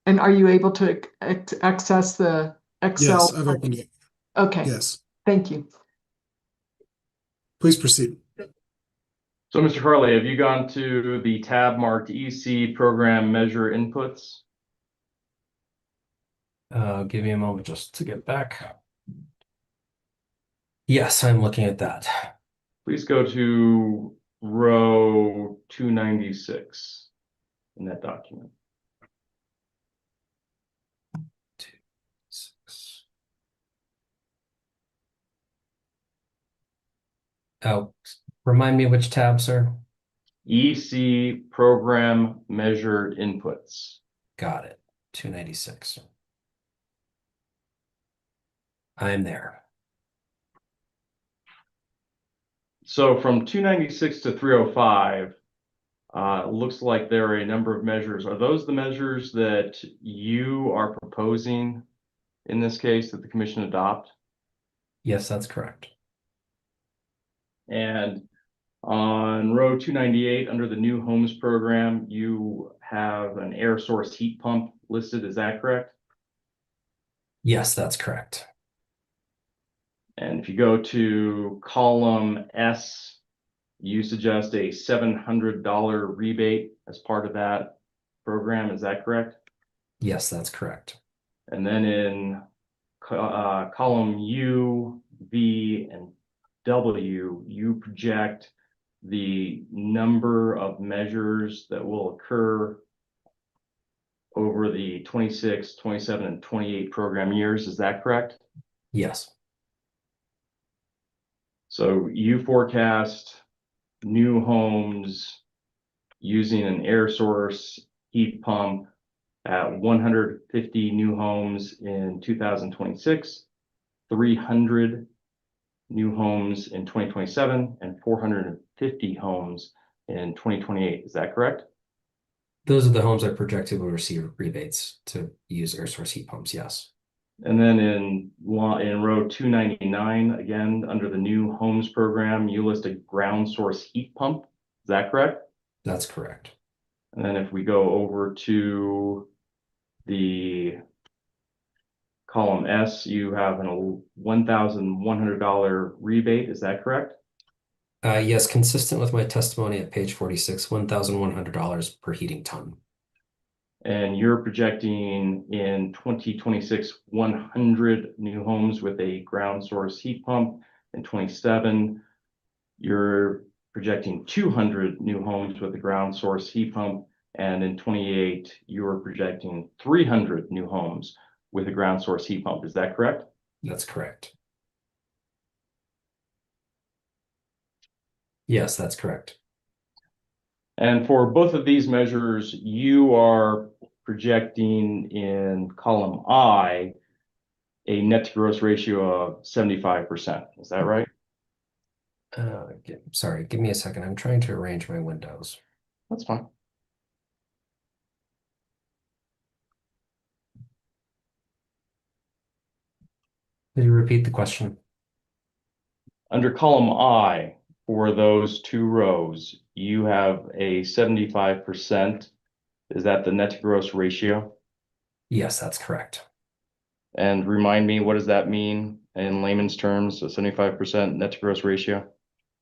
And are you able to access the Excel? Yes, I've opened it. Okay, Yes, thank you. please proceed. So, Mr. Carley, have you gone to the tab marked EC Program Measure Inputs? Give me a moment just to get back. Yes, I'm looking at that. Please go to row 296 in that document. 2, 6. Oh, remind me which tab, sir? EC Program Measured Inputs. Got it. 296. I'm there. So from 296 to 305, looks like there are a number of measures. Are those the measures that you are proposing in this case that the commission adopt? Yes, that's correct. And on row 298, under the new homes program, you have an air source heat pump listed. Is that correct? Yes, that's correct. And if you go to column S, you suggest a $700 rebate as part of that program. Is that correct? Yes, that's correct. And then in column U, V, and W, you project the number of measures that will occur over the 26, 27, and 28 program years. Is that correct? Yes. So you forecast new homes using an air source heat pump at 150 new homes in 2026, 300 new homes in 2027, and 450 homes in 2028. Is that correct? Those are the homes I projected will receive rebates to use air source heat pumps, yes. And then in row 299, again, under the new homes program, you list a ground source heat pump. Is that correct? That's correct. And then if we go over to the column S, you have a $1,100 rebate. Is that correct? Yes, consistent with my testimony at page 46, $1,100 per heating ton. And you're projecting in 2026, 100 new homes with a ground source heat pump. In 27, you're projecting 200 new homes with a ground source heat pump. And in 28, you're projecting 300 new homes with a ground source heat pump. Is that correct? That's correct. Yes, that's correct. And for both of these measures, you are projecting in column I a net to gross ratio of 75%. Is that right? Sorry, give me a second. I'm trying to arrange my windows. That's fine. Could you repeat the question? Under column I, for those two rows, you have a 75%. Is that the net to gross ratio? Yes, that's correct. And remind me, what does that mean in layman's terms, a 75% net to gross ratio?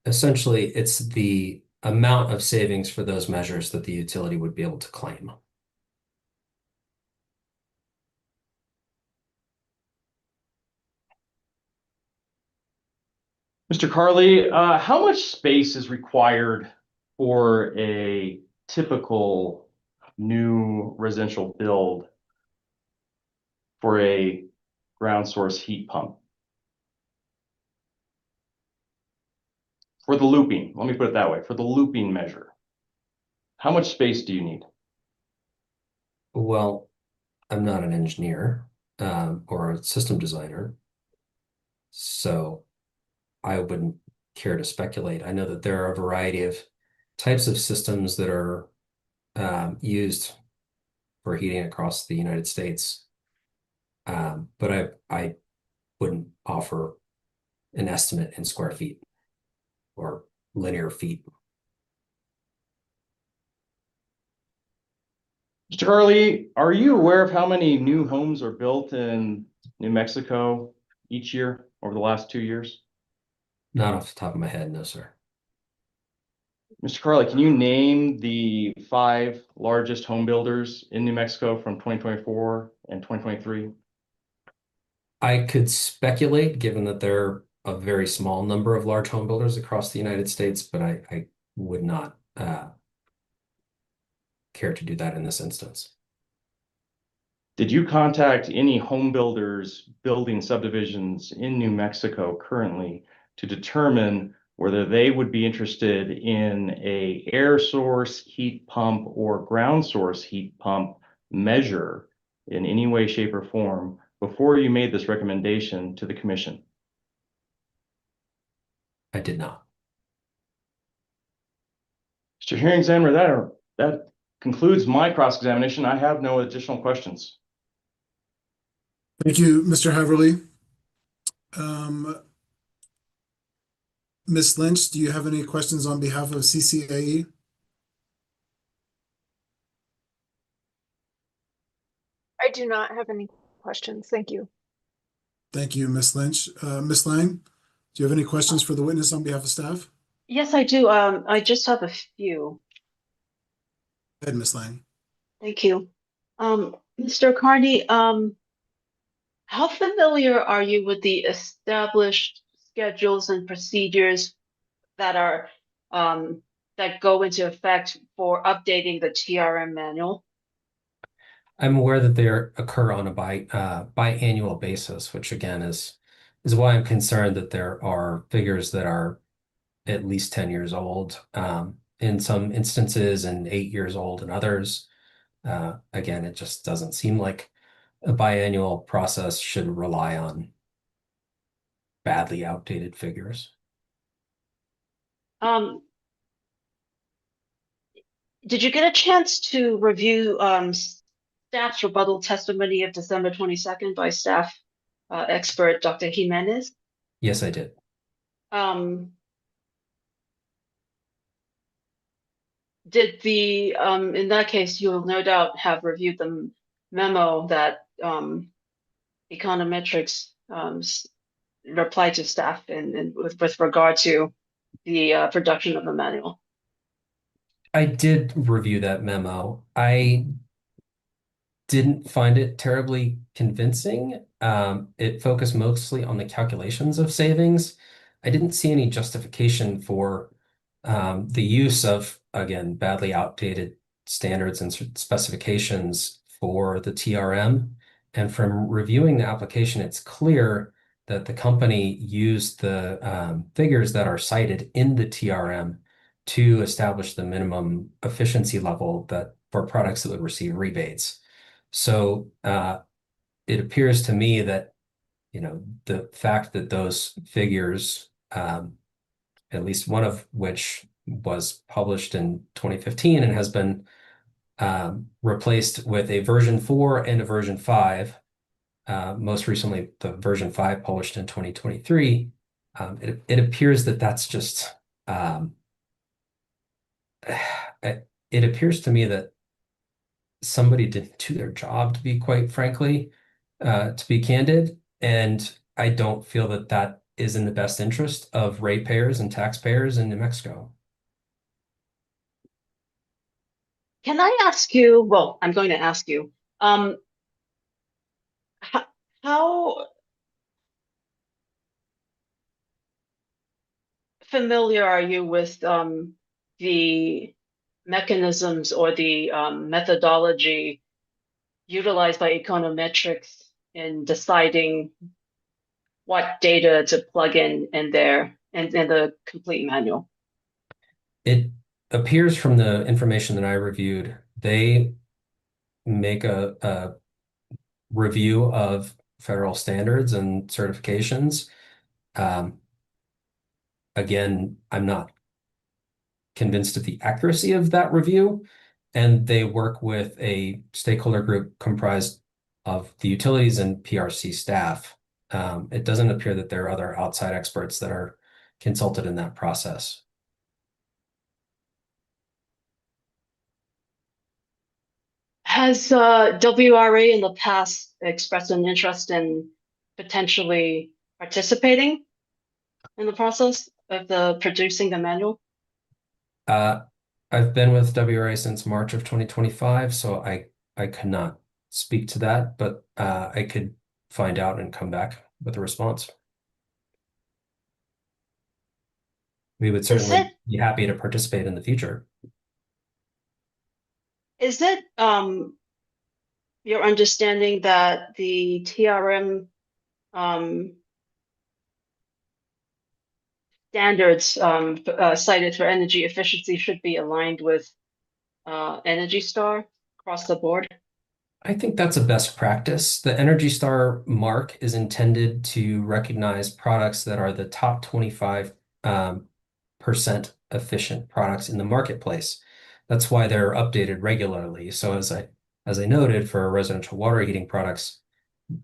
Essentially, it's the amount of savings for those measures that the utility would be able to claim. Mr. Carley, how much space is required for a typical new residential build for a ground source heat pump? For the looping, let me put it that way, for the looping measure, how much space do you need? Well, I'm not an engineer or a system designer, so I wouldn't care to speculate. I know that there are a variety of types of systems that are used for heating across the United States, but I wouldn't offer an estimate in square feet or linear feet. Mr. Carley, are you aware of how many new homes are built in New Mexico each year over the last 2 years? Not off the top of my head, no, sir. Mr. Carley, can you name the 5 largest home builders in New Mexico from 2024 and 2023? I could speculate, given that there are a very small number of large home builders across the United States, but I would not care to do that in this instance. Did you contact any home builders building subdivisions in New Mexico currently to determine whether they would be interested in a air source heat pump or ground source heat pump measure in any way, shape, or form before you made this recommendation to the commission? I did not. Mr. Hearing Examiner, that concludes my cross-examination. I have no additional questions. Thank you, Mr. Haverly. Ms. Lynch, do you have any questions on behalf of CCAE? I do not have any questions. Thank you. Thank you, Ms. Lynch. Ms. Lang, do you have any questions for the witness on behalf of staff? Yes, I do. I just have a few. Go ahead, Ms. Lang. Thank you. Mr. Carney, how familiar are you with the established schedules and procedures that are that go into effect for updating the TRM manual? I'm aware that they occur on a biannual basis, which again is is why I'm concerned that there are figures that are at least 10 years old, in some instances, and 8 years old in others. Again, it just doesn't seem like a biannual process should rely on badly outdated figures. Did you get a chance to review staff's rebuttal testimony of December 22nd by staff expert Dr. Jimenez? Yes, I did. Did the in that case, you'll no doubt have reviewed the memo that Econometrics replied to staff and with regard to the production of the manual. I did review that memo. I didn't find it terribly convincing. It focused mostly on the calculations of savings. I didn't see any justification for the use of, again, badly outdated standards and specifications for the TRM. And from reviewing the application, it's clear that the company used the figures that are cited in the TRM to establish the minimum efficiency level that for products that would receive rebates. So it appears to me that, the fact that those figures, at least one of which was published in 2015 and has been replaced with a version 4 and a version 5, most recently the version 5 published in 2023, it appears that that's just, it appears to me that somebody didn't do their job, to be quite frankly, to be candid. And I don't feel that that is in the best interest of ratepayers and taxpayers in New Mexico. Can I ask you, well, I'm going to ask you, how familiar are you with the mechanisms or the methodology utilized by econometrics in deciding what data to plug in there and the complete manual? It appears from the information that I reviewed, they make a review of federal standards and certifications. Again, I'm not convinced of the accuracy of that review, and they work with a stakeholder group comprised of the utilities and PRC staff. It doesn't appear that there are other outside experts that are consulted in that process. Has WRA in the past expressed an interest in potentially participating in the process of producing the manual? I've been with WRA since March of 2025, so I could not speak to that, but I could find out and come back with a response. We would certainly be happy to participate in the future. Is it your understanding that the TRM standards cited for energy efficiency should be aligned with Energy Star across the board? I think that's a best practice. The Energy Star mark is intended to recognize products that are the top 25% efficient products in the marketplace. That's why they're updated regularly. So as I noted, for residential water heating products,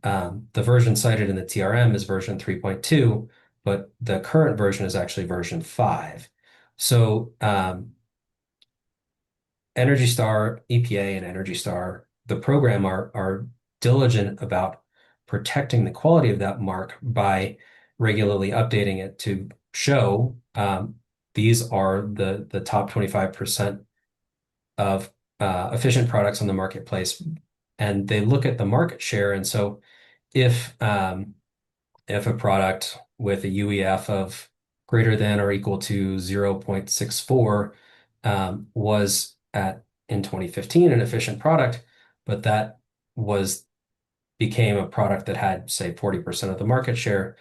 the version cited in the TRM is version 3.2, but the current version is actually version 5. So Energy Star, EPA, and Energy Star, the program are diligent about protecting the quality of that mark by regularly updating it to show these are the top 25% of efficient products on the marketplace, and they look at the market share. And so if a product with a UEF of greater than or equal to 0.64 was in 2015 an efficient product, but that became a product that had, say, 40% of the market share,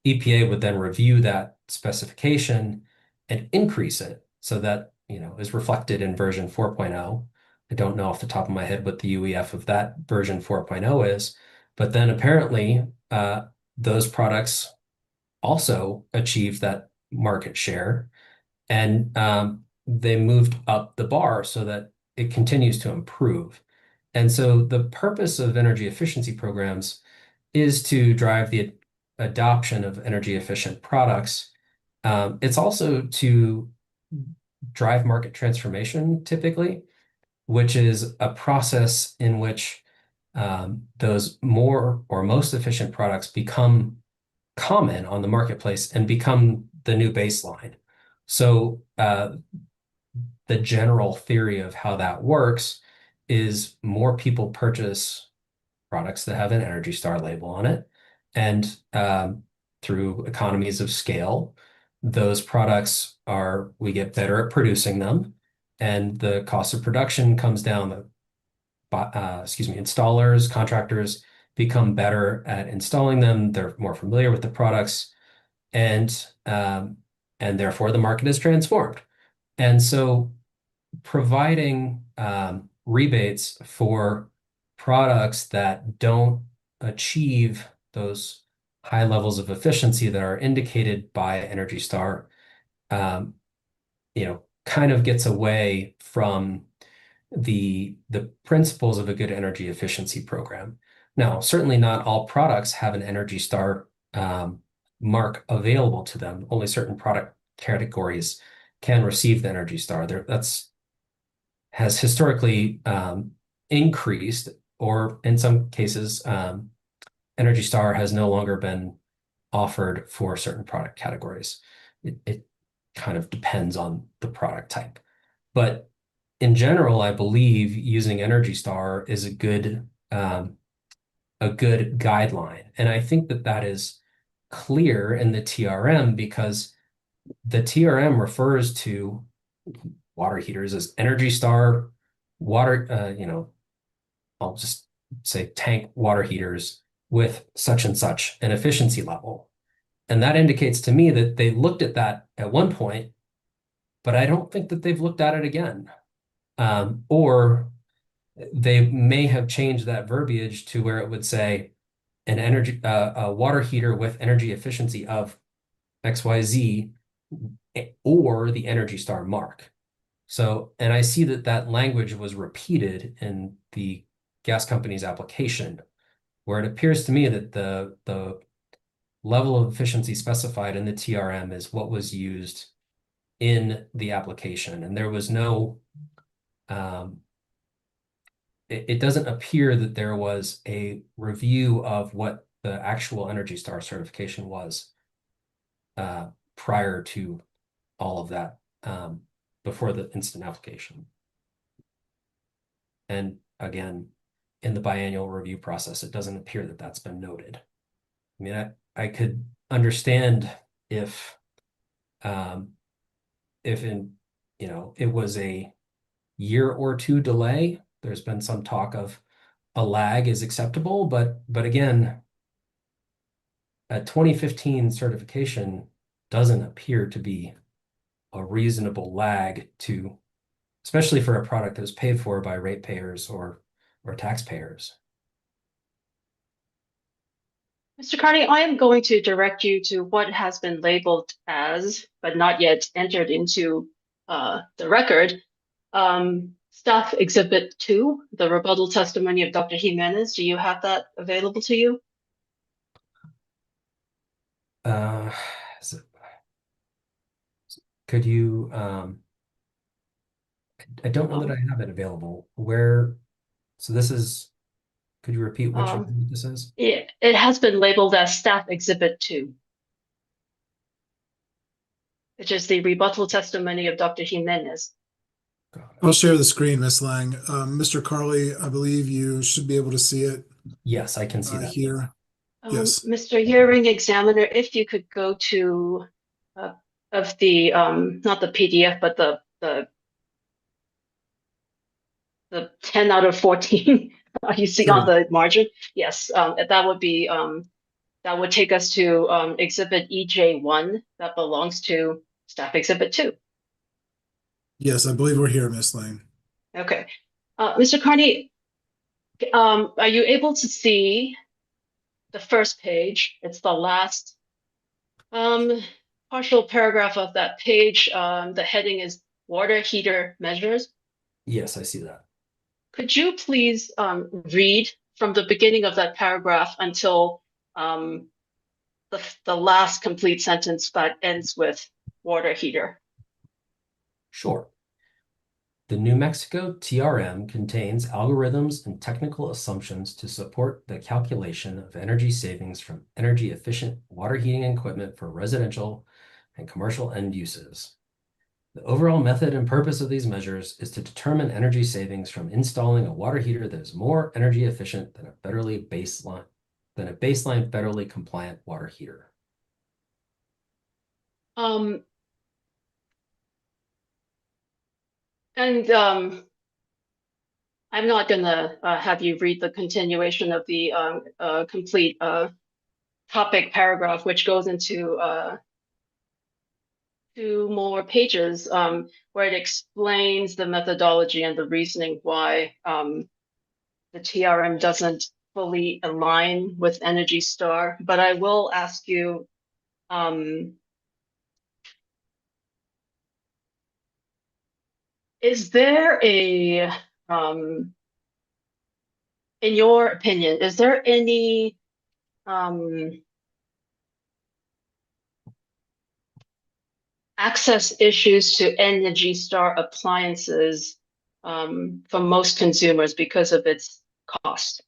EPA would then review that specification and increase it so that, is reflected in version 4.0. I don't know off the top of my head what the UEF of that version 4.0 is, but then apparently those products also achieved that market share, and they moved up the bar so that it continues to improve. And so the purpose of energy efficiency programs is to drive the adoption of energy efficient products. It's also to drive market transformation typically, which is a process in which those more or most efficient products become common on the marketplace and become the new baseline. So the general theory of how that works is more people purchase products that have an Energy Star label on it. And through economies of scale, those products we get better at producing them, and the cost of production comes down. Installers, contractors become better at installing them. They're more familiar with the products, and therefore the market is transformed. And so providing rebates for products that don't achieve those high levels of efficiency that are indicated by Energy Star, kind of gets away from the principles of a good energy efficiency program. Now, certainly not all products have an Energy Star mark available to them. Only certain product categories can receive the Energy Star. Has historically increased, or in some cases, Energy Star has no longer been offered for certain product categories. It kind of depends on the product type. But in general, I believe using Energy Star is a good guideline. And I think that is clear in the TRM, because the TRM refers to water heaters as Energy Star water, I'll just say tank water heaters with such and such an efficiency level. And that indicates to me that they looked at that at one point, but I don't think that they've looked at it again. Or they may have changed that verbiage to where it would say a water heater with energy efficiency of XYZ, or the Energy Star mark. So, and I see that language was repeated in the gas company's application, where it appears to me that the level of efficiency specified in the TRM is what was used in the application. And there was no, it doesn't appear that there was a review of what the actual Energy Star certification was prior to all of that, before the instant application. And again, in the biannual review process, it doesn't appear that that's been noted. I mean, I could understand if it was a year or two delay. There's been some talk of a lag is acceptable, but again, a 2015 certification doesn't appear to be a reasonable lag to, especially for a product that was paid for by ratepayers or taxpayers. Mr. Carney, I am going to direct you to what has been labeled as, but not yet entered into the record. Staff Exhibit 2, the rebuttal testimony of Dr. Jimenez. Do you have that available to you? Could you, I don't know that I have it available. So this is, could you repeat which exhibit this is? It has been labeled as Staff Exhibit 2, which is the rebuttal testimony of Dr. Jimenez. I'll share the screen, Ms. Lang. Mr. Carley, I believe you should be able to see it. Yes, I can see that here. Yes. Mr. Hearing Examiner, if you could go to of the not the PDF, but the 10 out of 14 you see on the margin. Yes, that would be that would take us to exhibit EJ1 that belongs to staff exhibit 2. Yes, I believe we're here, Miss Lang. Okay. Mr. Carney, are you able to see the first page? It's the last partial paragraph of that page. The heading is water heater measures. Yes, I see that. Could you please read from the beginning of that paragraph until the last complete sentence that ends with water heater? Sure. The New Mexico TRM contains algorithms and technical assumptions to support the calculation of energy savings from energy efficient water heating equipment for residential and commercial end uses. The overall method and purpose of these measures is to determine energy savings from installing a water heater that is more energy efficient than a baseline federally compliant water heater. I'm not gonna have you read the continuation of the complete topic paragraph, which goes into 2 more pages where it explains the methodology and the reasoning why the TRM doesn't fully align with Energy Star. But I will ask you, is there a, in your opinion, is there any access issues to Energy Star appliances for most consumers because of its cost?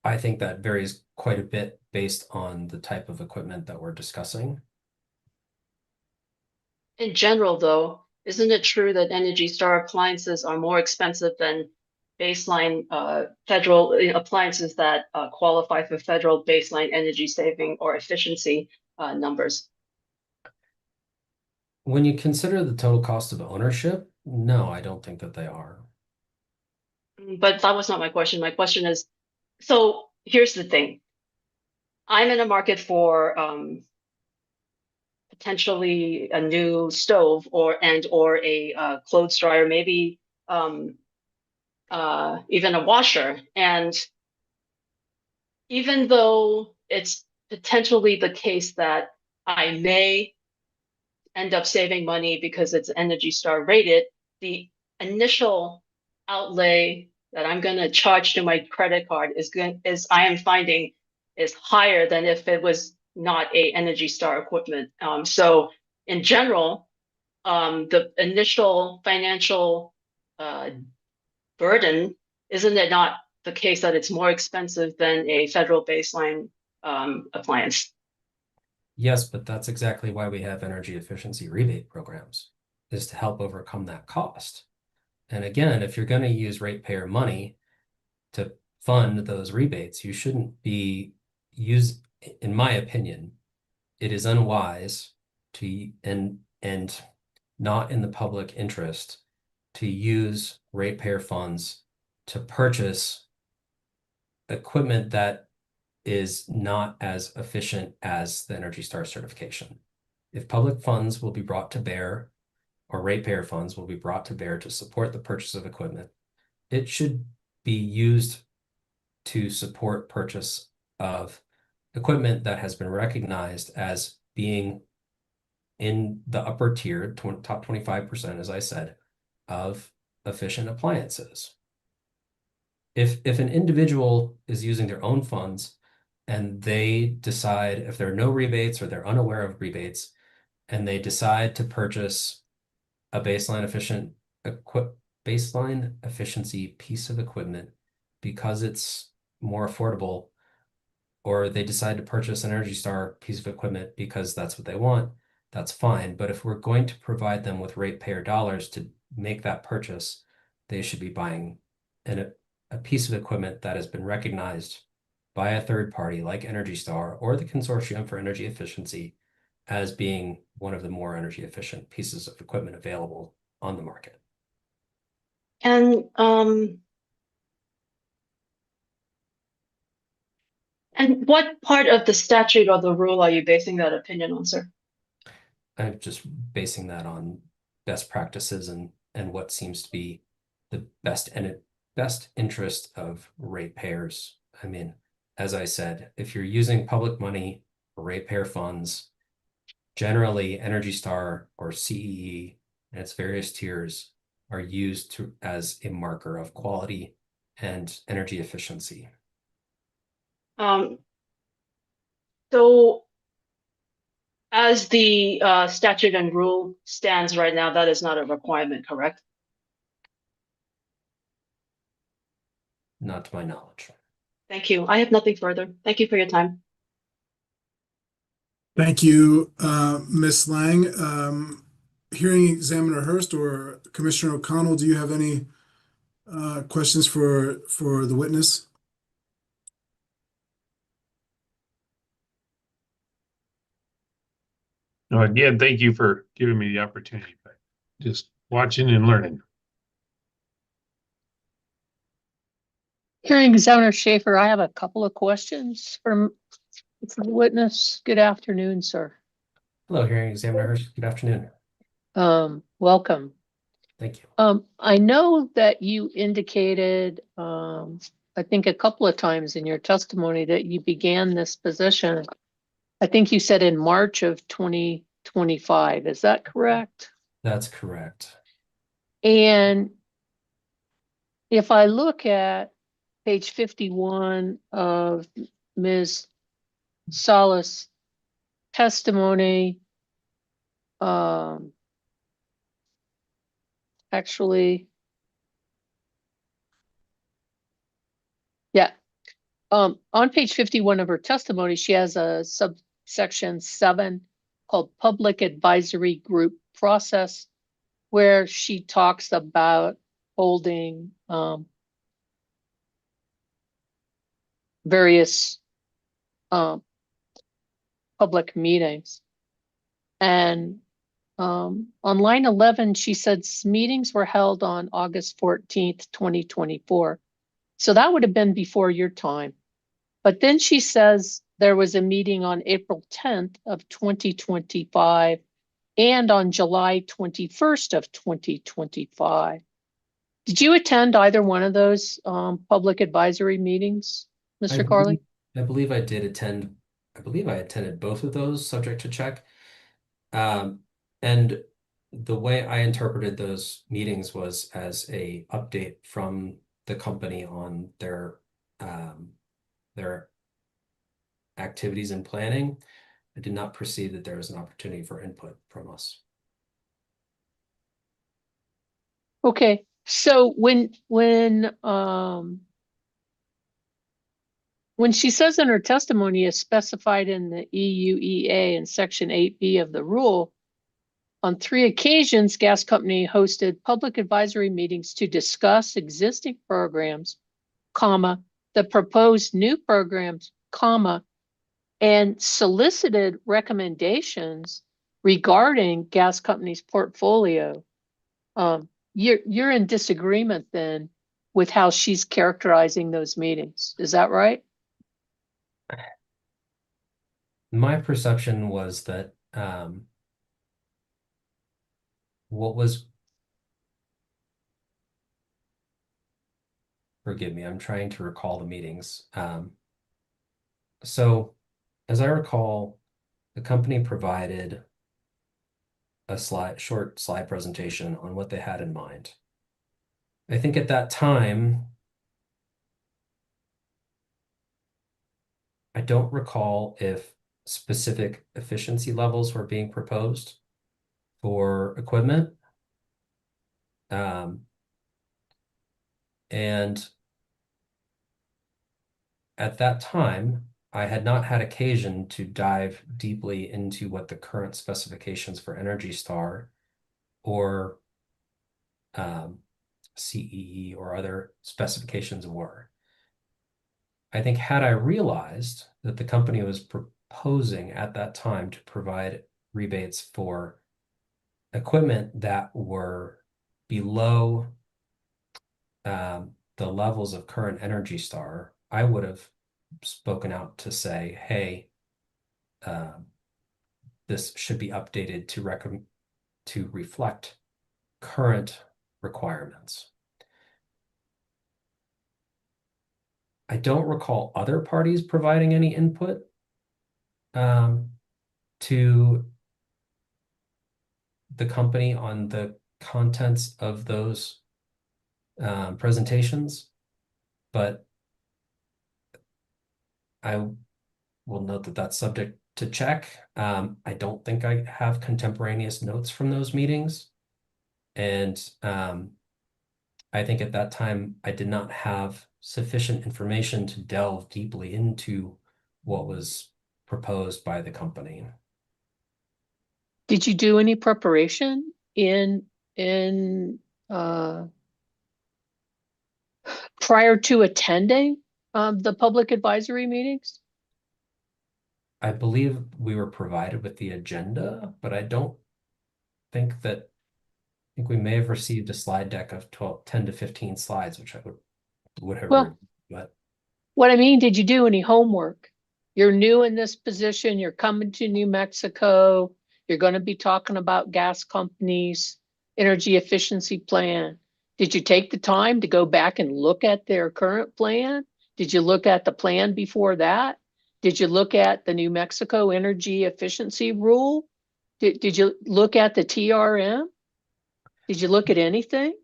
I think that varies quite a bit based on the type of equipment that we're discussing. In general, though, isn't it true that Energy Star appliances are more expensive than baseline federal appliances that qualify for federal baseline energy saving or efficiency numbers? When you consider the total cost of ownership, no, I don't think that they are. But that was not my question. My question is, so here's the thing. I'm in a market for potentially a new stove or a clothes dryer, maybe even a washer. And even though it's potentially the case that I may end up saving money because it's Energy Star rated, the initial outlay that I'm going to charge to my credit card is I am finding is higher than if it was not a Energy Star equipment. So in general, the initial financial burden, isn't it not the case that it's more expensive than a federal baseline appliance? Yes, but that's exactly why we have energy efficiency rebate programs, is to help overcome that cost. And again, if you're going to use ratepayer money to fund those rebates, you shouldn't be in my opinion, it is unwise to and not in the public interest to use ratepayer funds to purchase equipment that is not as efficient as the Energy Star certification. If public funds will be brought to bear, or ratepayer funds will be brought to bear to support the purchase of equipment, it should be used to support purchase of equipment that has been recognized as being in the upper tier, top 25%, as I said, of efficient appliances. If an individual is using their own funds and they decide, if there are no rebates or they're unaware of rebates, and they decide to purchase a baseline efficiency piece of equipment because it's more affordable, or they decide to purchase an Energy Star piece of equipment because that's what they want, that's fine. But if we're going to provide them with ratepayer dollars to make that purchase, they should be buying a piece of equipment that has been recognized by a third party like Energy Star or the Consortium for Energy Efficiency as being one of the more energy efficient pieces of equipment available on the market. And what part of the statute or the rule are you basing that opinion on, sir? I'm just basing that on best practices and what seems to be the best interest of ratepayers. I mean, as I said, if you're using public money for ratepayer funds, generally Energy Star or CEE and its various tiers are used as a marker of quality and energy efficiency. So as the statute and rule stands right now, that is not a requirement, correct? Not to my knowledge. Thank you. I have nothing further. Thank you for your time. Thank you, Ms. Lang. Hearing Examiner Hurst or Commissioner O'Connell, do you have any questions for the witness? No, again, thank you for giving me the opportunity, but just watching and learning. Hearing Examiner Schaefer, I have a couple of questions for the witness. Good afternoon, sir. Hello, Hearing Examiner Hurst. Good afternoon. Welcome. Thank you. I know that you indicated, I think a couple of times in your testimony that you began this position, I think you said in March of 2025. Is that correct? That's correct. And if I look at page 51 of Ms. Salas' testimony, actually, yeah. On page 51 of her testimony, she has a subsection 7 called Public Advisory Group Process, where she talks about holding various public meetings. And on line 11, she said meetings were held on August 14th, 2024. So that would have been before your time. But then she says there was a meeting on April 10th of 2025 and on July 21st of 2025. Did you attend either one of those public advisory meetings, Mr. Carley? I believe I did attend. I believe I attended both of those, subject to check. And the way I interpreted those meetings was as a update from the company on their activities and planning. I did not perceive that there was an opportunity for input from us. Okay, so when she says in her testimony as specified in the EUEA in section 8B of the rule, on 3 occasions, gas company hosted public advisory meetings to discuss existing programs, comma, the proposed new programs, comma, and solicited recommendations regarding gas company's portfolio. You're in disagreement then with how she's characterizing those meetings. Is that right? My perception was that forgive me, I'm trying to recall the meetings. So as I recall, the company provided a short slide presentation on what they had in mind. I think at that time, I don't recall if specific efficiency levels were being proposed for equipment. And at that time, I had not had occasion to dive deeply into what the current specifications for Energy Star or CEE or other specifications were. I think had I realized that the company was proposing at that time to provide rebates for equipment that were below the levels of current Energy Star, I would have spoken out to say, hey, this should be updated to reflect current requirements. I don't recall other parties providing any input to the company on the contents of those presentations, but I will note that that's subject to check. I don't think I have contemporaneous notes from those meetings. And I think at that time, I did not have sufficient information to delve deeply into what was proposed by the company. Did you do any preparation in prior to attending the public advisory meetings? I believe we were provided with the agenda, but I don't think that, I think we may have received a slide deck of 10 to 15 slides, which I would have Well, read, but what I mean, did you do any homework? You're new in this position, you're coming to New Mexico, you're going to be talking about gas companies, energy efficiency plan. Did you take the time to go back and look at their current plan? Did you look at the plan before that? Did you look at the New Mexico energy efficiency rule? Did you look at the TRM? Did you look at anything?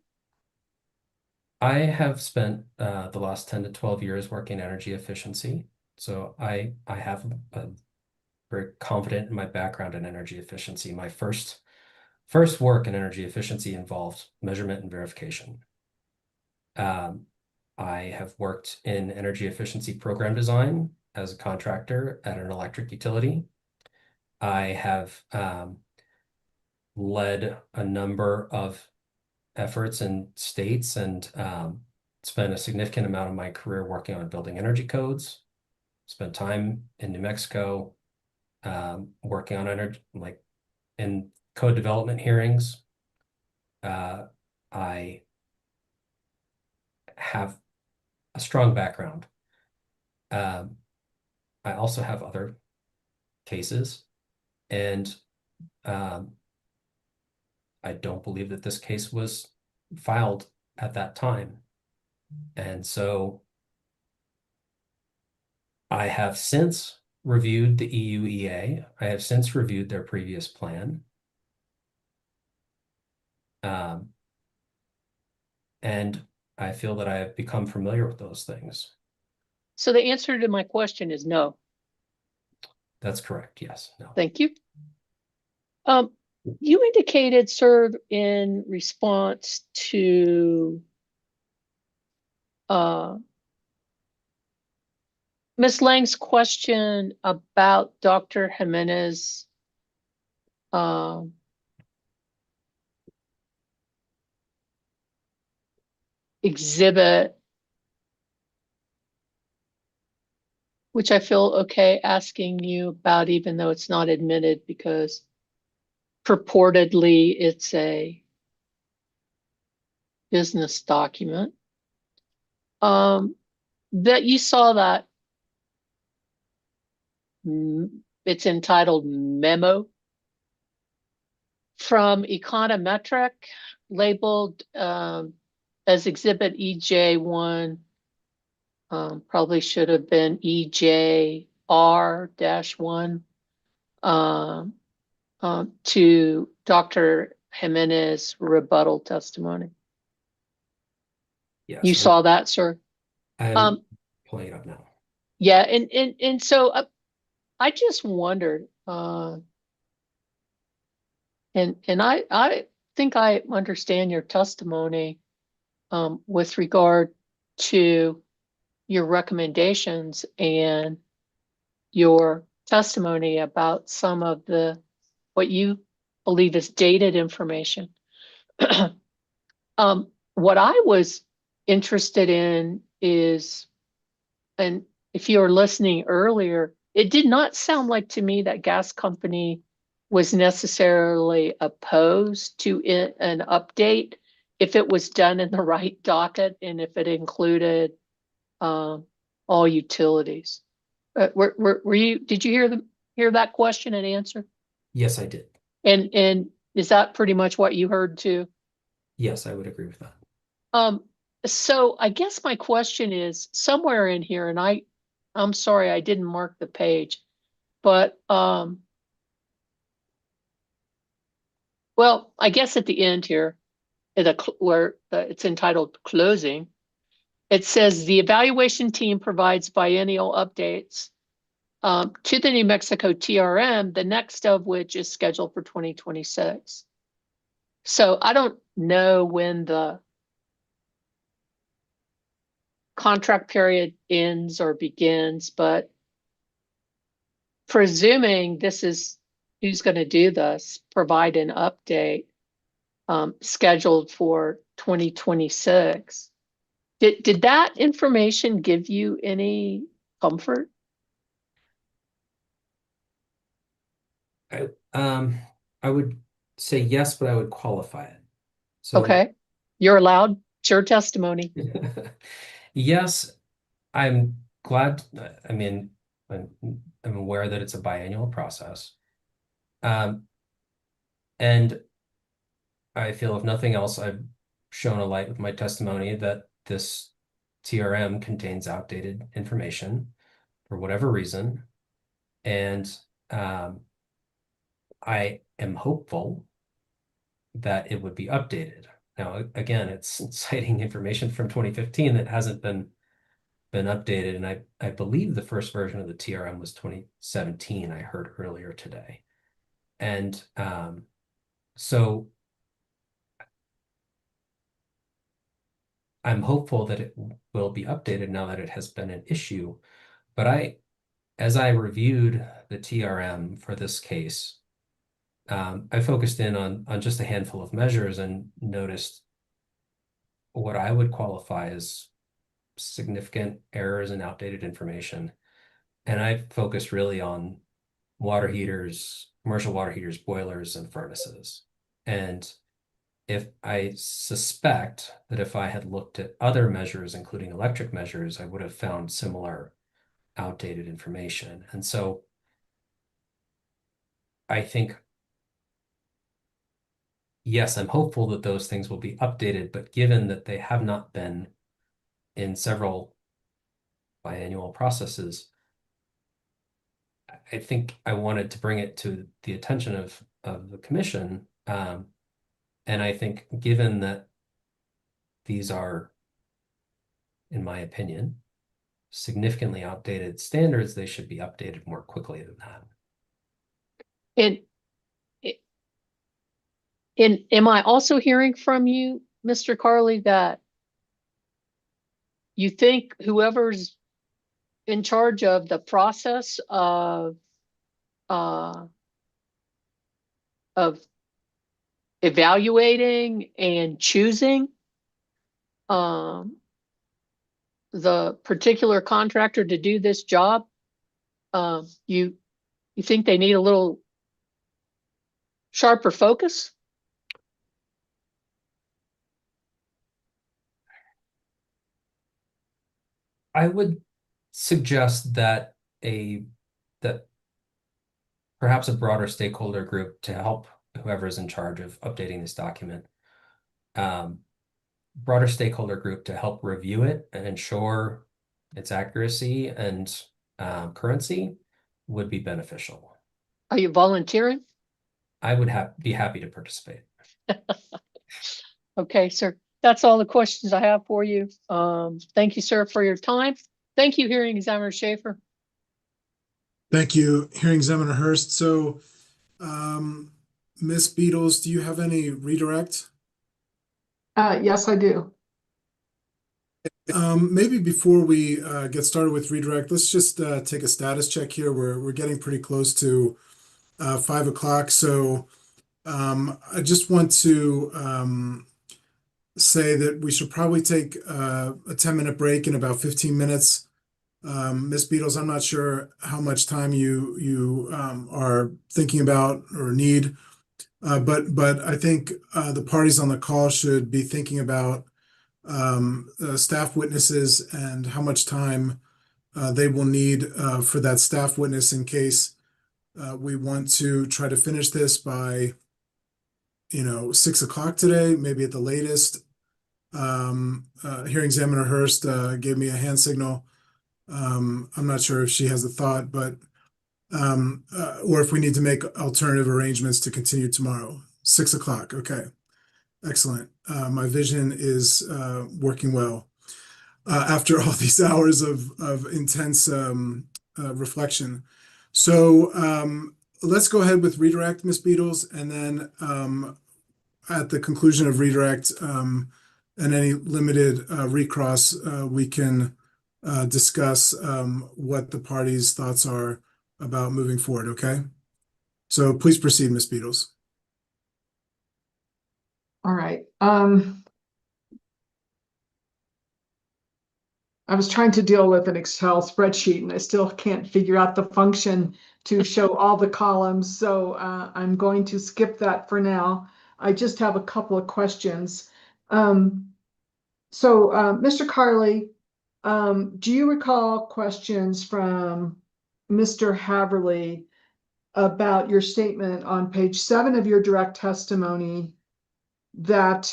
I have spent the last 10 to 12 years working energy efficiency. So I have very confident in my background in energy efficiency. My first work in energy efficiency involved measurement and verification. I have worked in energy efficiency program design as a contractor at an electric utility. I have led a number of efforts in states and spent a significant amount of my career working on building energy codes. Spent time in New Mexico working on energy, like in code development hearings. I have a strong background. I also have other cases, and I don't believe that this case was filed at that time. And so I have since reviewed the EUEA. I have since reviewed their previous plan. And I feel that I have become familiar with those things. So the answer to my question is no. That's correct. Yes. No. Thank you. You indicated, sir, in response to Ms. Lang's question about Dr. Jimenez exhibit, which I feel okay asking you about, even though it's not admitted, because purportedly it's a business document. That you saw that it's entitled Memo from Econometric, labeled as Exhibit EJ1, probably should have been EJR-1, to Dr. Jimenez rebuttal testimony. Yes. You saw that, sir? I'm pulling it up now. Yeah, and so I just wondered, and I think I understand your testimony with regard to your recommendations and your testimony about some of what you believe is dated information. What I was interested in is, and if you were listening earlier, it did not sound like to me that gas company was necessarily opposed to an update if it was done in the right docket and if it included all utilities. Were you, did you hear that question and answer? Yes, I did. And is that pretty much what you heard too? Yes, I would agree with that. So I guess my question is somewhere in here, and I'm sorry I didn't mark the page, but well, I guess at the end here, where it's entitled closing, it says the evaluation team provides biennial updates to the New Mexico TRM, the next of which is scheduled for 2026. So I don't know when the contract period ends or begins, but presuming this is who's going to do this, provide an update scheduled for 2026. Did that information give you any comfort? I would say yes, but I would qualify it. So Okay, you're allowed. It's your testimony. yes, I'm glad. I mean, I'm aware that it's a biannual process. And I feel if nothing else, I've shown a light with my testimony that this TRM contains outdated information for whatever reason. And I am hopeful that it would be updated. Now, again, it's citing information from 2015 that hasn't been updated. And I believe the first version of the TRM was 2017, I heard earlier today. And so I'm hopeful that it will be updated now that it has been an issue. But as I reviewed the TRM for this case, I focused in on just a handful of measures and noticed what I would qualify as significant errors and outdated information. And I focused really on water heaters, commercial water heaters, boilers, and furnaces. And if I suspect that if I had looked at other measures, including electric measures, I would have found similar outdated information. And so I think, yes, I'm hopeful that those things will be updated, but given that they have not been in several biannual processes, I think I wanted to bring it to the attention of the commission. And I think given that these are, in my opinion, significantly outdated standards, they should be updated more quickly than that. And am I also hearing from you, Mr. Carley, that you think whoever's in charge of the process of evaluating and choosing the particular contractor to do this job, you think they need a little sharper focus? I would suggest that perhaps a broader stakeholder group to help whoever is in charge of updating this document, broader stakeholder group to help review it and ensure its accuracy and currency would be beneficial. Are you volunteering? I would be happy to participate. Okay, sir. That's all the questions I have for you. Thank you, sir, for your time. Thank you, Hearing Examiner Schaefer. Thank you, Hearing Examiner Hurst. So, Ms. Beatles, do you have any redirect? Yes, I do. Maybe before we get started with redirect, let's just take a status check here. We're getting pretty close to 5 o'clock. So I just want to say that we should probably take a 10-minute break in about 15 minutes. Ms. Beatles, I'm not sure how much time you are thinking about or need. But I think the parties on the call should be thinking about staff witnesses and how much time they will need for that staff witness in case we want to try to finish this by 6 o'clock today, maybe at the latest. Hearing examiner Hurst gave me a hand signal. I'm not sure if she has a thought, but or if we need to make alternative arrangements to continue tomorrow. 6 o'clock. Okay. Excellent. My vision is working well after all these hours of intense reflection. So let's go ahead with redirect, Ms. Beatles, and then at the conclusion of redirect and any limited recross, we can discuss what the party's thoughts are about moving forward, okay? So please proceed, Ms. Beatles. All right. I was trying to deal with an Excel spreadsheet and I still can't figure out the function to show all the columns. So I'm going to skip that for now. I just have a couple of questions. Mr. Carley, do you recall questions from Mr. Haverly about your statement on page 7 of your direct testimony that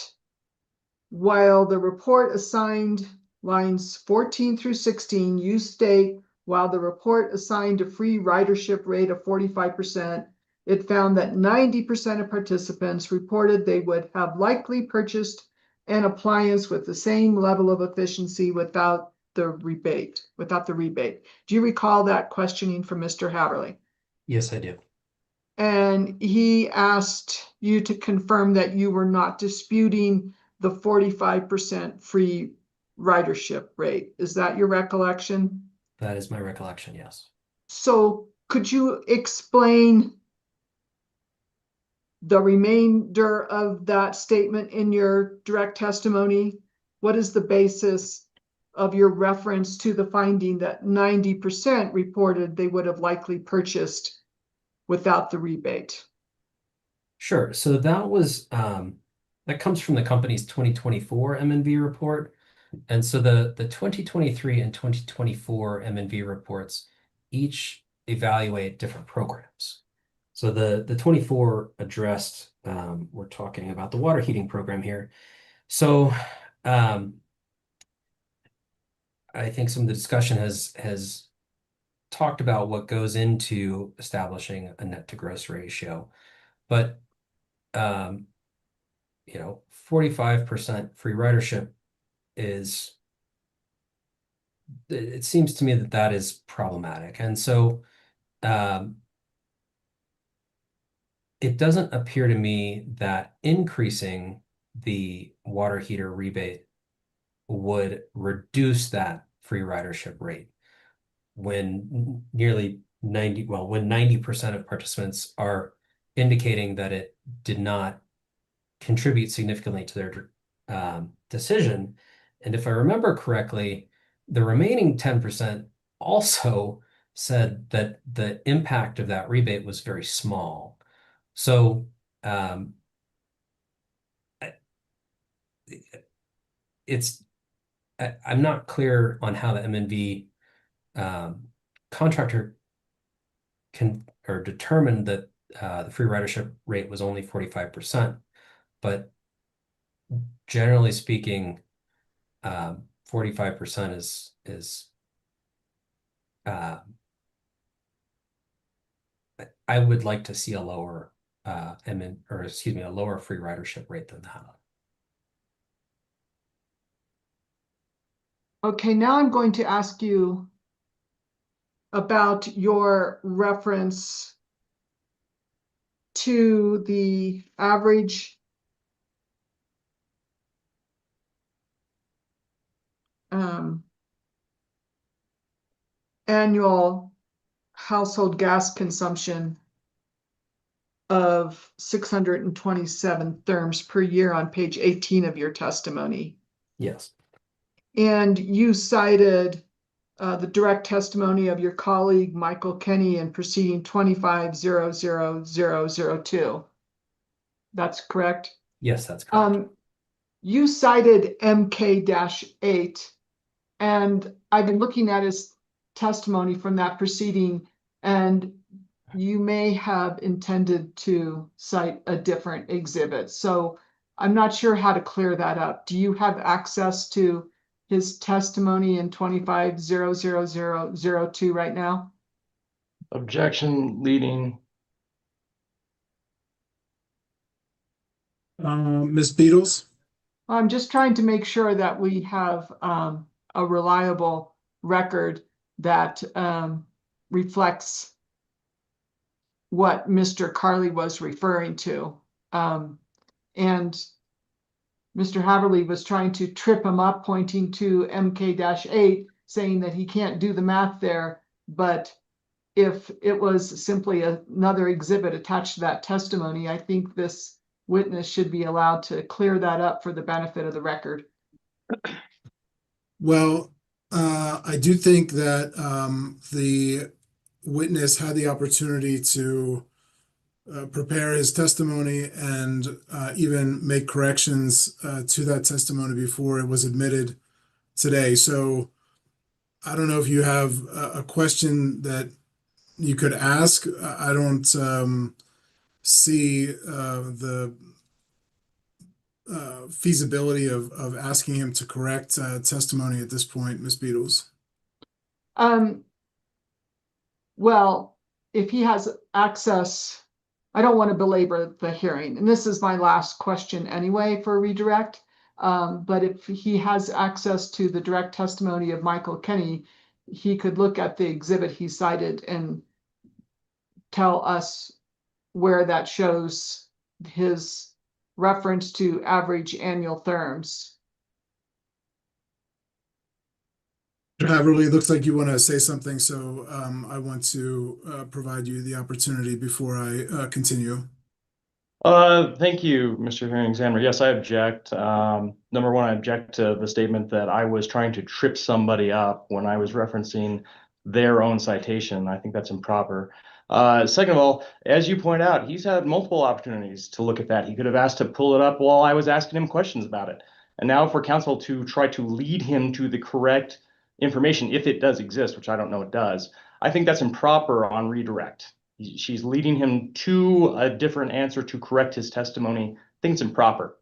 while the report assigned lines 14 through 16, you state, while the report assigned a free ridership rate of 45%, it found that 90% of participants reported they would have likely purchased an appliance with the same level of efficiency without the rebate. Do you recall that questioning from Mr. Haverly? Yes, I do. And he asked you to confirm that you were not disputing the 45% free ridership rate. Is that your recollection? That is my recollection, yes. So could you explain the remainder of that statement in your direct testimony? What is the basis of your reference to the finding that 90% reported they would have likely purchased without the rebate? Sure. So that was that comes from the company's 2024 M&V report. And so the 2023 and 2024 M&V reports each evaluate different programs. So the 24 addressed, we're talking about the water heating program here. So I think some of the discussion has talked about what goes into establishing a net to gross ratio, but 45% free ridership is, it seems to me that that is problematic. And so it doesn't appear to me that increasing the water heater rebate would reduce that free ridership rate when nearly 90% of participants are indicating that it did not contribute significantly to their decision. And if I remember correctly, the remaining 10% also said that the impact of that rebate was very small. So I'm not clear on how the M&V contractor can or determined that the free ridership rate was only 45%, but generally speaking, 45% is I would like to see a lower a lower free ridership rate than that. Okay, now I'm going to ask you about your reference to the average annual household gas consumption of 627 therms per year on page 18 of your testimony. Yes. And you cited the direct testimony of your colleague, Michael Kenny, in proceeding 25-00002. That's correct. Yes, that's correct. You cited MK-8, and I've been looking at his testimony from that proceeding, and you may have intended to cite a different exhibit. So I'm not sure how to clear that up. Do you have access to his testimony in 25-00002 right now? Objection leading. Ms. Beatles? I'm just trying to make sure that we have a reliable record that reflects what Mr. Carley was referring to. And Mr. Haverly was trying to trip him up, pointing to MK-8, saying that he can't do the math there. But if it was simply another exhibit attached to that testimony, I think this witness should be allowed to clear that up for the benefit of the record. Well, I do think that the witness had the opportunity to prepare his testimony and even make corrections to that testimony before it was admitted today. So I don't know if you have a question that you could ask. I don't see the feasibility of asking him to correct testimony at this point, Ms. Beatles. Well, if he has access, I don't want to belabor the hearing, and this is my last question anyway for redirect. But if he has access to the direct testimony of Michael Kenny, he could look at the exhibit he cited and tell us where that shows his reference to average annual therms. Mr. Haverly, it looks like you want to say something, so I want to provide you the opportunity before I continue. Thank you, Mr. Hearing Examiner. Yes, I object. Number one, I object to the statement that I was trying to trip somebody up when I was referencing their own citation. I think that's improper. Second of all, as you point out, he's had multiple opportunities to look at that. He could have asked to pull it up while I was asking him questions about it. And now for counsel to try to lead him to the correct information, if it does exist, which I don't know it does, I think that's improper on redirect. She's leading him to a different answer to correct his testimony. I think it's improper.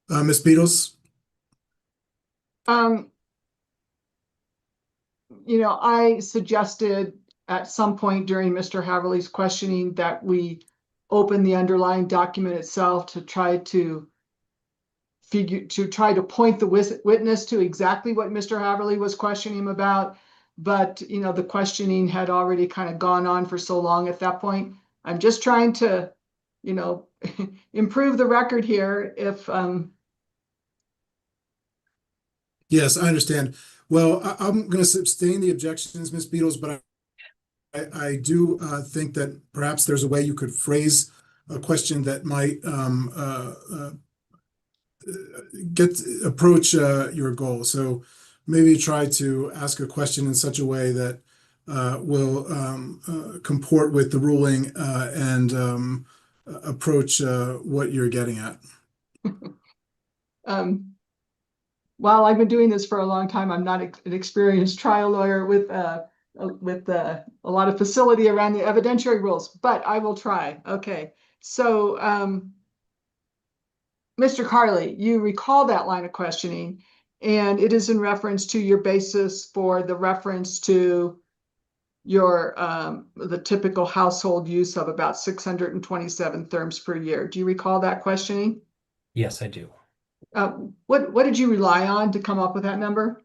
Ms. Beatles? I suggested at some point during Mr. Haverly's questioning that we open the underlying document itself to try to point the witness to exactly what Mr. Haverly was questioning him about. But, the questioning had already kind of gone on for so long at that point. I'm just trying to, improve the record here if, Yes, I understand. Well, I'm going to sustain the objections, Ms. Beatles, but I do think that perhaps there's a way you could phrase a question that might approach your goal. So maybe try to ask a question in such a way that will comport with the ruling and approach what you're getting at. while I've been doing this for a long time, I'm not an experienced trial lawyer with a lot of facility around the evidentiary rules, but I will try. Okay, so Mr. Carley, you recall that line of questioning, and it is in reference to your basis for the reference to your the typical household use of about 627 therms per year. Do you recall that questioning? Yes, I do. What did you rely on to come up with that number?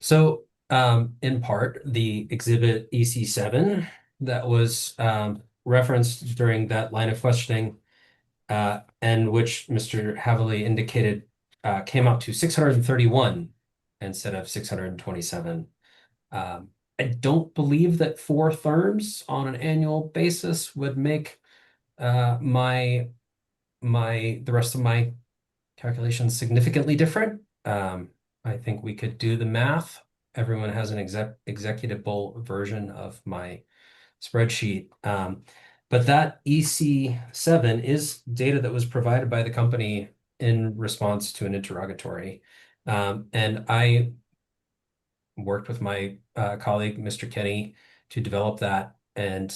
So, in part, the exhibit EC7 that was referenced during that line of questioning, and which Mr. Haverly indicated came out to 631 instead of 627. I don't believe that 4 therms on an annual basis would make the rest of my calculations significantly different. I think we could do the math. Everyone has an executable version of my spreadsheet. But that EC7 is data that was provided by the company in response to an interrogatory. And I worked with my colleague, Mr. Kenny, to develop that. And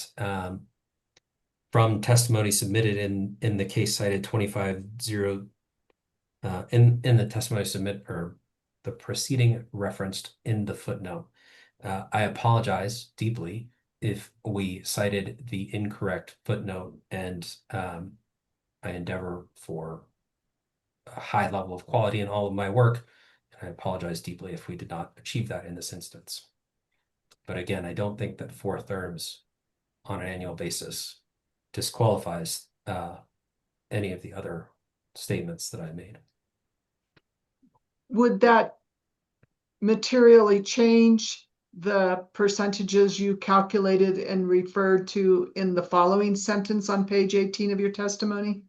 from testimony submitted in the case cited 250, in the testimony submit or the proceeding referenced in the footnote, I apologize deeply if we cited the incorrect footnote, and I endeavor for a high level of quality in all of my work. And I apologize deeply if we did not achieve that in this instance. But again, I don't think that 4 therms on an annual basis disqualifies any of the other statements that I made. Would that materially change the percentages you calculated and referred to in the following sentence on page 18 of your testimony?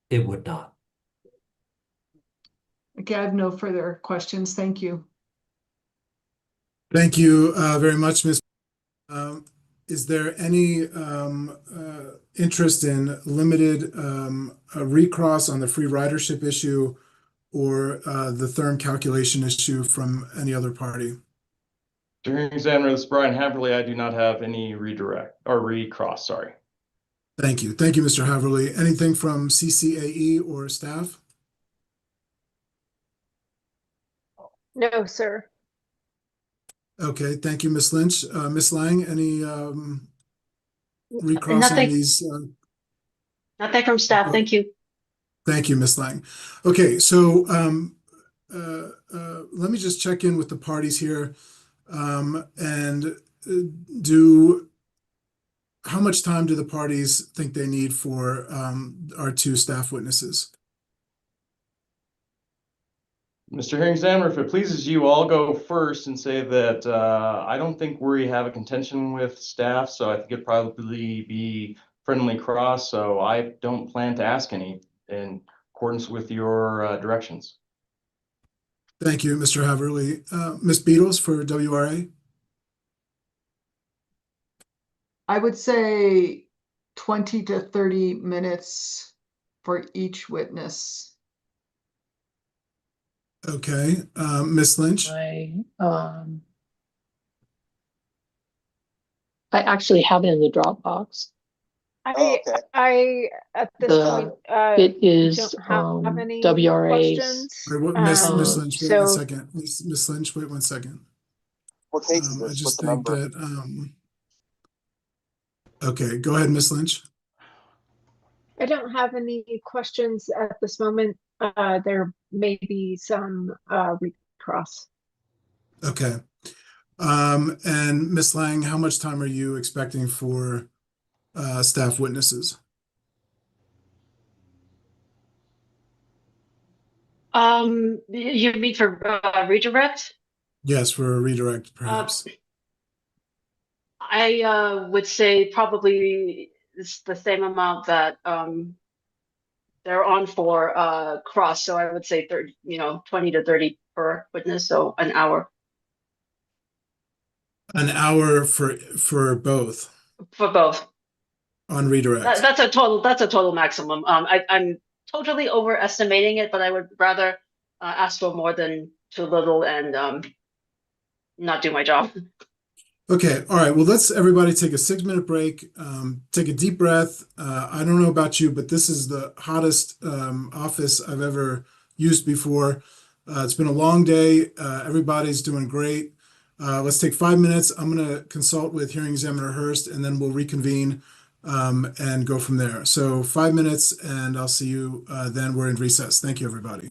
It would not. Okay, I have no further questions. Thank you. Thank you very much, Ms. Is there any interest in limited recross on the free ridership issue or the therm calculation issue from any other party? Hearing examiner, this is Brian Haverly. I do not have any redirect or recross, sorry. Thank you. Thank you, Mr. Haverly. Anything from CCAE or staff? No, sir. Okay, thank you, Ms. Lynch. Ms. Lang, any recross on Nothing. these? Nothing from staff. Thank you. Thank you, Ms. Lang. Okay, so let me just check in with the parties here and how much time do the parties think they need for our 2 staff witnesses? Mr. Hearing examiner, if it pleases you, I'll go first and say that I don't think we have a contention with staff, so I think it'd probably be friendly cross, so I don't plan to ask any in accordance with your directions. Thank you, Mr. Haverly. Ms. Beatles for WRA? I would say 20 to 30 minutes for each witness. Okay, Ms. Lynch? I actually have it in the Dropbox. I at this point It is don't have any WRA's. questions. Wait, what, Ms. Lynch, wait one So second. Ms. Lynch, wait one second. What case is I this? just What's the think number? that, okay, go ahead, Ms. Lynch. I don't have any questions at this moment. There may be some recross. Okay. And Ms. Lang, how much time are you expecting for staff witnesses? You mean for redirect? Yes, for a redirect, perhaps. I would say probably it's the same amount that they're on for cross. So I would say 30, 20 to 30 per witness, so an hour. An hour for both For both. on redirect. That's a total maximum. I'm totally overestimating it, but I would rather ask for more than too little and not do my job. Okay, all right. Well, let's everybody take a 6-minute break. Take a deep breath. I don't know about you, but this is the hottest office I've ever used before. It's been a long day. Everybody's doing great. Let's take 5 minutes. I'm going to consult with Hearing Examiner Hurst, and then we'll reconvene and go from there. So 5 minutes, and I'll see you then. We're in recess. Thank you, everybody.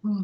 Hmm.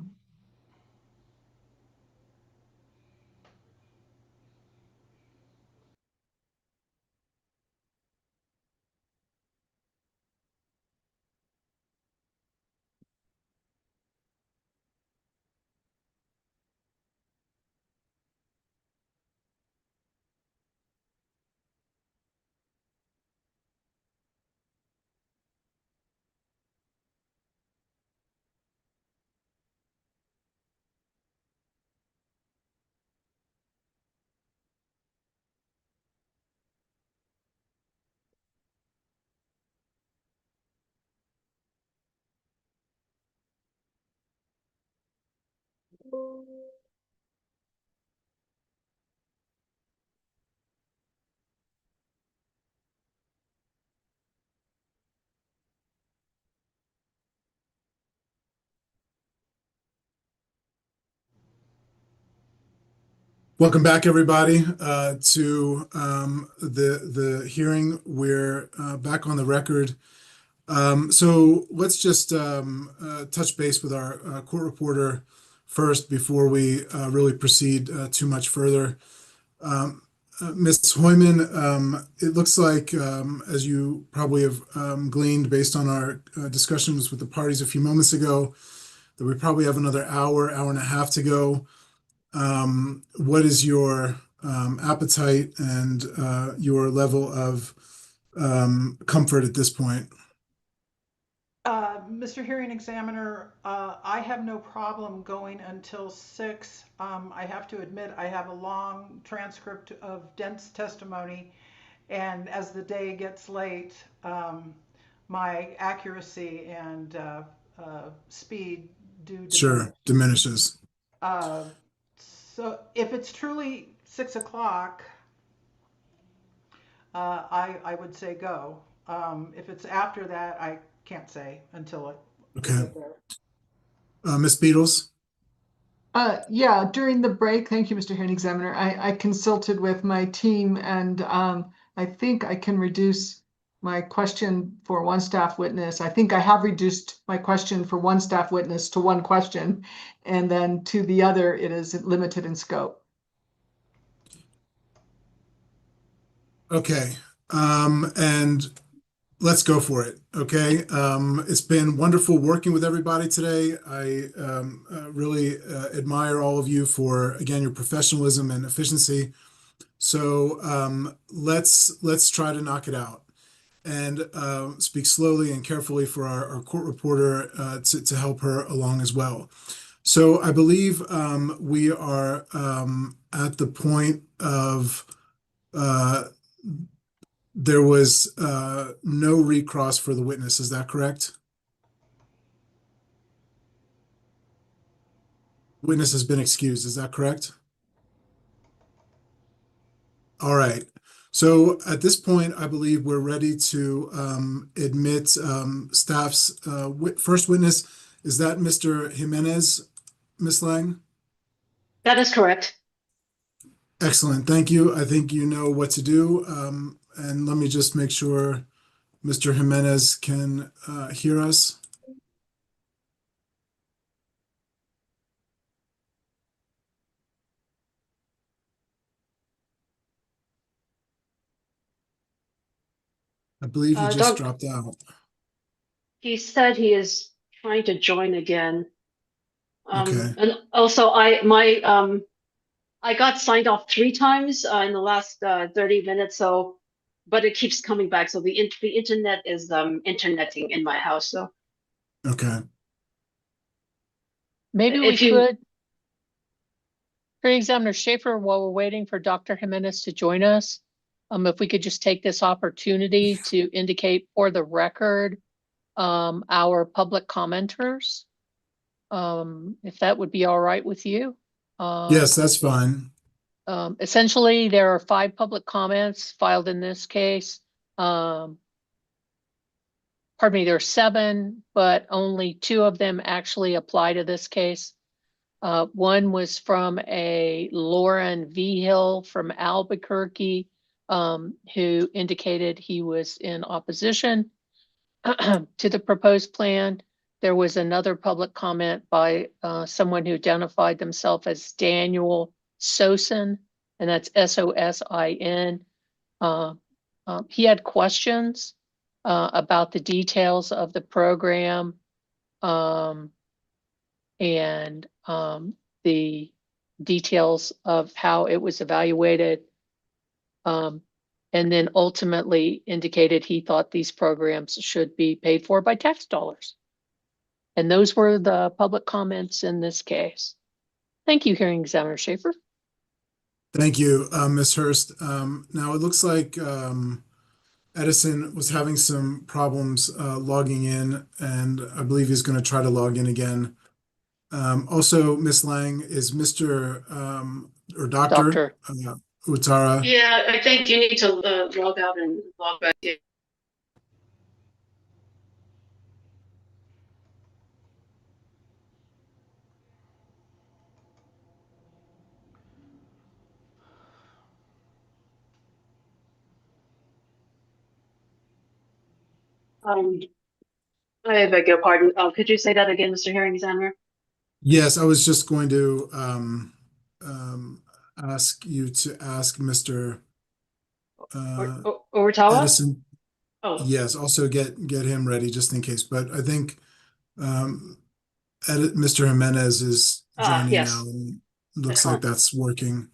Welcome back, everybody, to the hearing. We're back on the record. So let's just touch base with our court reporter first before we really proceed too much further. Ms. Hoyman, it looks like, as you probably have gleaned based on our discussions with the parties a few moments ago, that we probably have another hour, hour and a half to go. What is your appetite and your level of comfort at this point? Mr. Hearing Examiner, I have no problem going until 6. I have to admit, I have a long transcript of dense testimony, and as the day gets late, my accuracy and speed do diminish. Sure, diminishes. So if it's truly 6 o'clock, I would say go. If it's after that, I can't say until it. Okay. Ms. Beatles? Yeah, during the break, thank you, Mr. Hearing Examiner. I consulted with my team and I think I can reduce my question for one staff witness. I think I have reduced my question for one staff witness to one question, and then to the other, it is limited in scope. Okay. And let's go for it. Okay. It's been wonderful working with everybody today. I really admire all of you for, again, your professionalism and efficiency. So let's try to knock it out and speak slowly and carefully for our court reporter to help her along as well. So I believe we are at the point of there was no recross for the witness. Is that correct? Witness has been excused. Is that correct? All right. So at this point, I believe we're ready to admit staff's first witness. Is that Mr. Jimenez, Ms. Lang? That is correct. Excellent. Thank you. I think you know what to do. And let me just make sure Mr. Jimenez can hear us. I believe he just dropped out. He said he is trying to join again. Okay. And also I got signed off 3 times in the last 30 minutes, so but it keeps coming back. So the internet is interneting in my house. So Okay. Maybe we if you could, Hearing Examiner Schaefer, while we're waiting for Dr. Jimenez to join us, if we could just take this opportunity to indicate for the record our public commenters, if that would be all right with you. Yes, that's fine. Essentially, there are 5 public comments filed in this case. Pardon me, there are 7, but only 2 of them actually apply to this case. One was from a Lauren Vigil from Albuquerque, who indicated he was in opposition to the proposed plan. there was another public comment by someone who identified themselves as Daniel Sosin, and that's Sosin. He had questions about the details of the program and the details of how it was evaluated. And then ultimately indicated he thought these programs should be paid for by tax dollars. And those were the public comments in this case. Thank you, Hearing Examiner Schaefer. Thank you, Ms. Hurst. Now it looks like Edison was having some problems logging in, and I believe he's going to try to log in again. Also, Ms. Lang, is Mr. Or Dr. Utara? Yeah, I think you need to log out and log back in. I beg your pardon. Could you say that again, Mr. Hearing Examiner? Yes, I was just going to ask you to ask Mr. Urutawa? Edison. Oh, Yes, also get him ready just in case. But I think Mr. Jimenez is joining yes. now, and looks like that's working.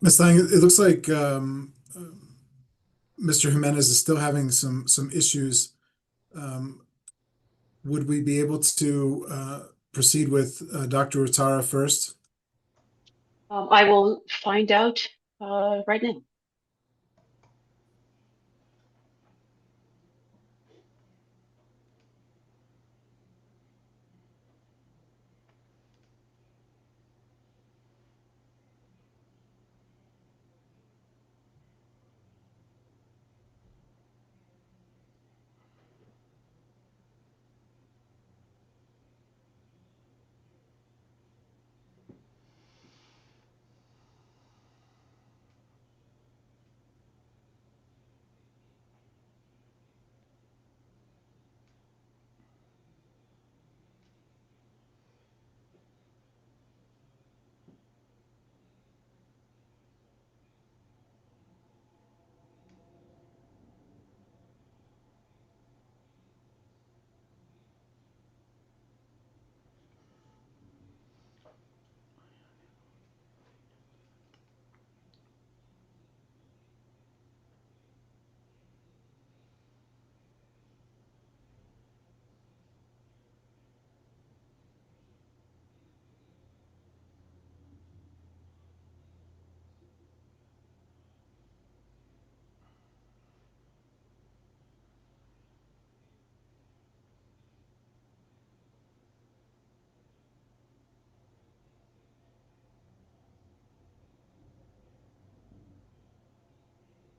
Ms. Lang, it looks like Mr. Jimenez is still having some issues. Would we be able to proceed with Dr. Utara first? I will find out right now.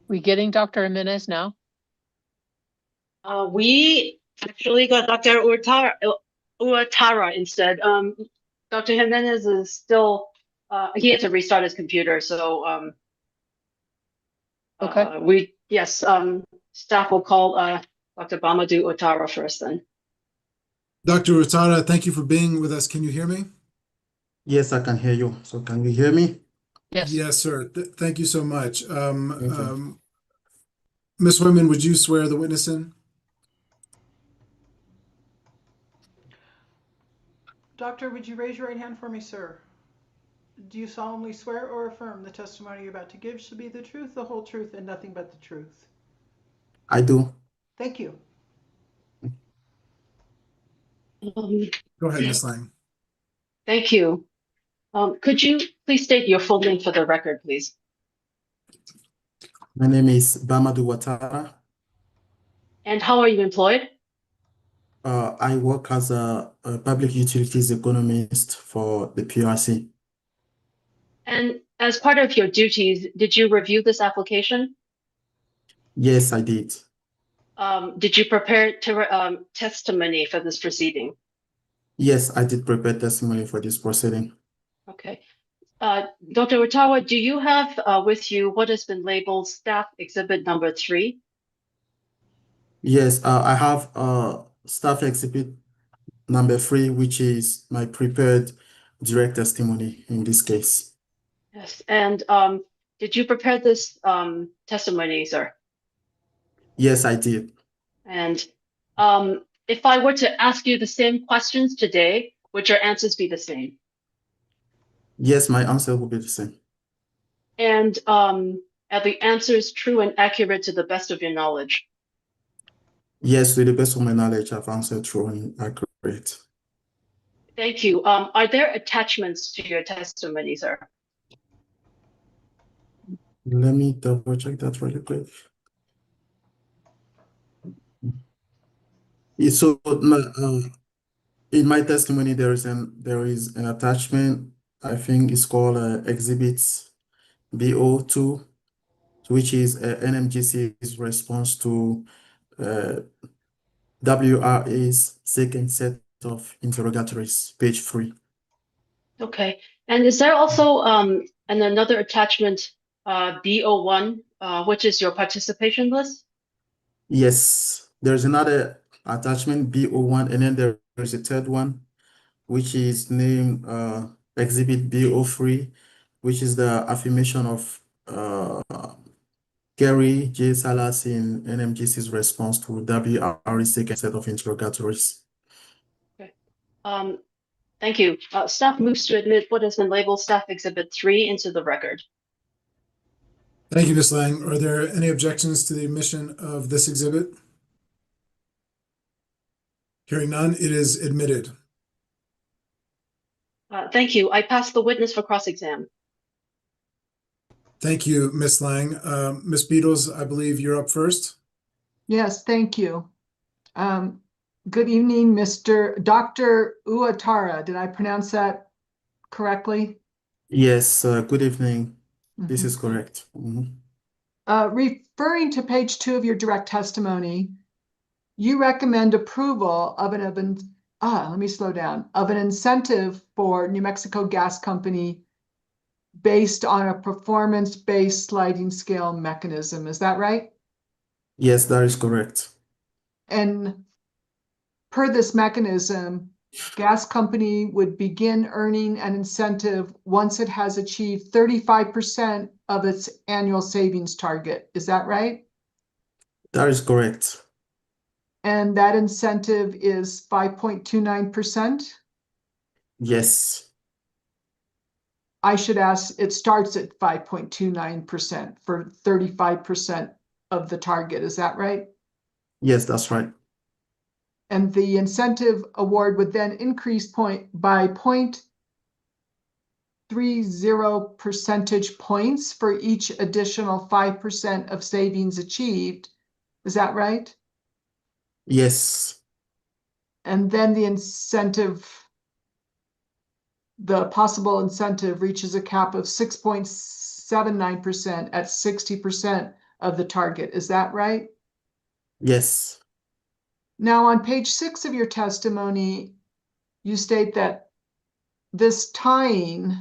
We getting Dr. Jimenez now? We actually got Dr. Uatara instead. Dr. Jimenez is still, he had to restart his computer, so Okay. staff will call Dr. Bamadou Utara first then. Dr. Utara, thank you for being with us. Can you hear me? Yes, I can hear you. So can you hear me? Yes. Yes, sir. Thank you so much. Thank you. Ms. Hoyman, would you swear the witness in? Doctor, would you raise your right hand for me, sir? Do you solemnly swear or affirm the testimony you're about to give should be the truth, the whole truth, and nothing but the truth? I do. Thank you. Go ahead, Ms. Lang. Thank you. Could you please state your full name for the record, please? My name is Bamadou Ouattara. And how are you employed? I work as a public utilities economist for the PRC. And as part of your duties, did you review this application? Yes, I did. Did you prepare testimony for this proceeding? Yes, I did prepare testimony for this proceeding. Okay. Dr. Otawa, do you have with you what has been labeled staff exhibit number 3? Yes, I have staff exhibit number 3, which is my prepared direct testimony in this case. Yes. And did you prepare this testimony, sir? Yes, I did. And if I were to ask you the same questions today, would your answers be the same? Yes, my answer will be the same. And are the answers true and accurate to the best of your knowledge? Yes, to the best of my knowledge, I've answered true and accurate. Thank you. Are there attachments to your testimony, sir? Let me double check that really quick. So in my testimony, there is an attachment. I think it's called Exhibit BO2, which is NMGC's response to WRA's second set of interrogatories, page 3. Okay. And is there also another attachment, BO1, which is your participation list? Yes, there's another attachment, BO1, and then there is a third one, which is named Exhibit BO3, which is the affirmation of Gary J. Salas in NMGC's response to WR's second set of interrogatories. Okay. Thank you. Staff moves to admit what has been labeled staff exhibit 3 into the record. Thank you, Ms. Lang. Are there any objections to the admission of this exhibit? Hearing none, it is admitted. Thank you. I pass the witness for cross-exam. Thank you, Ms. Lang. Ms. Beatles, I believe you're up first. Yes, thank you. Good evening, Dr. Uatara. Did I pronounce that correctly? Yes, good evening. This is correct. Mhm. Referring to page 2 of your direct testimony, you recommend approval of let me slow down, of an incentive for New Mexico Gas Company based on a performance-based sliding scale mechanism. Is that right? Yes, that is correct. And per this mechanism, gas company would begin earning an incentive once it has achieved 35% of its annual savings target. Is that right? That is correct. And that incentive is 5.29%. Yes. I should ask, it starts at 5.29% for 35% of the target. Is that right? Yes, that's right. And the incentive award would then increase by 0.30 percentage points for each additional 5% of savings achieved. Is that right? Yes. And then the possible incentive reaches a cap of 6.79% at 60% of the target. Is that right? Yes. Now, on page 6 of your testimony, you state that this tying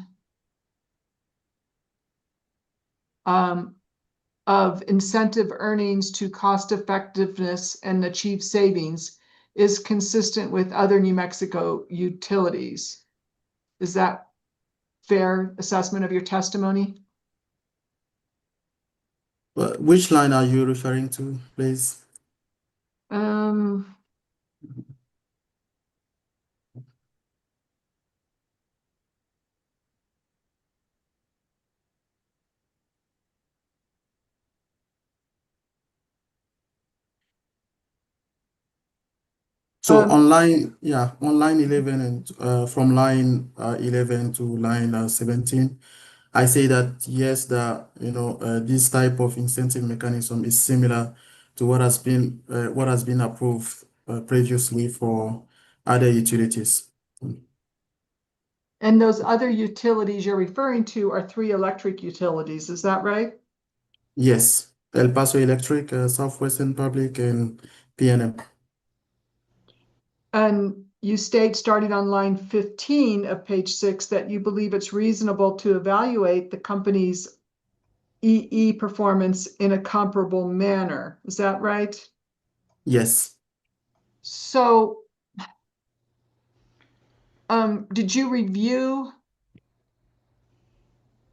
of incentive earnings to cost effectiveness and achieve savings is consistent with other New Mexico utilities. Is that fair assessment of your testimony? Which line are you referring to, please? So Um, on line, yeah, on line 11 and from line 11 to line 17, I say that yes, this type of incentive mechanism is similar to what has been approved previously for other utilities. and those other utilities you're referring to are 3 electric utilities, is that right? Yes, El Paso Electric, Southwestern Public, and PNM. And you state, starting on line 15 of page 6, that you believe it's reasonable to evaluate the company's EE performance in a comparable manner. Is that right? Yes. So, did you review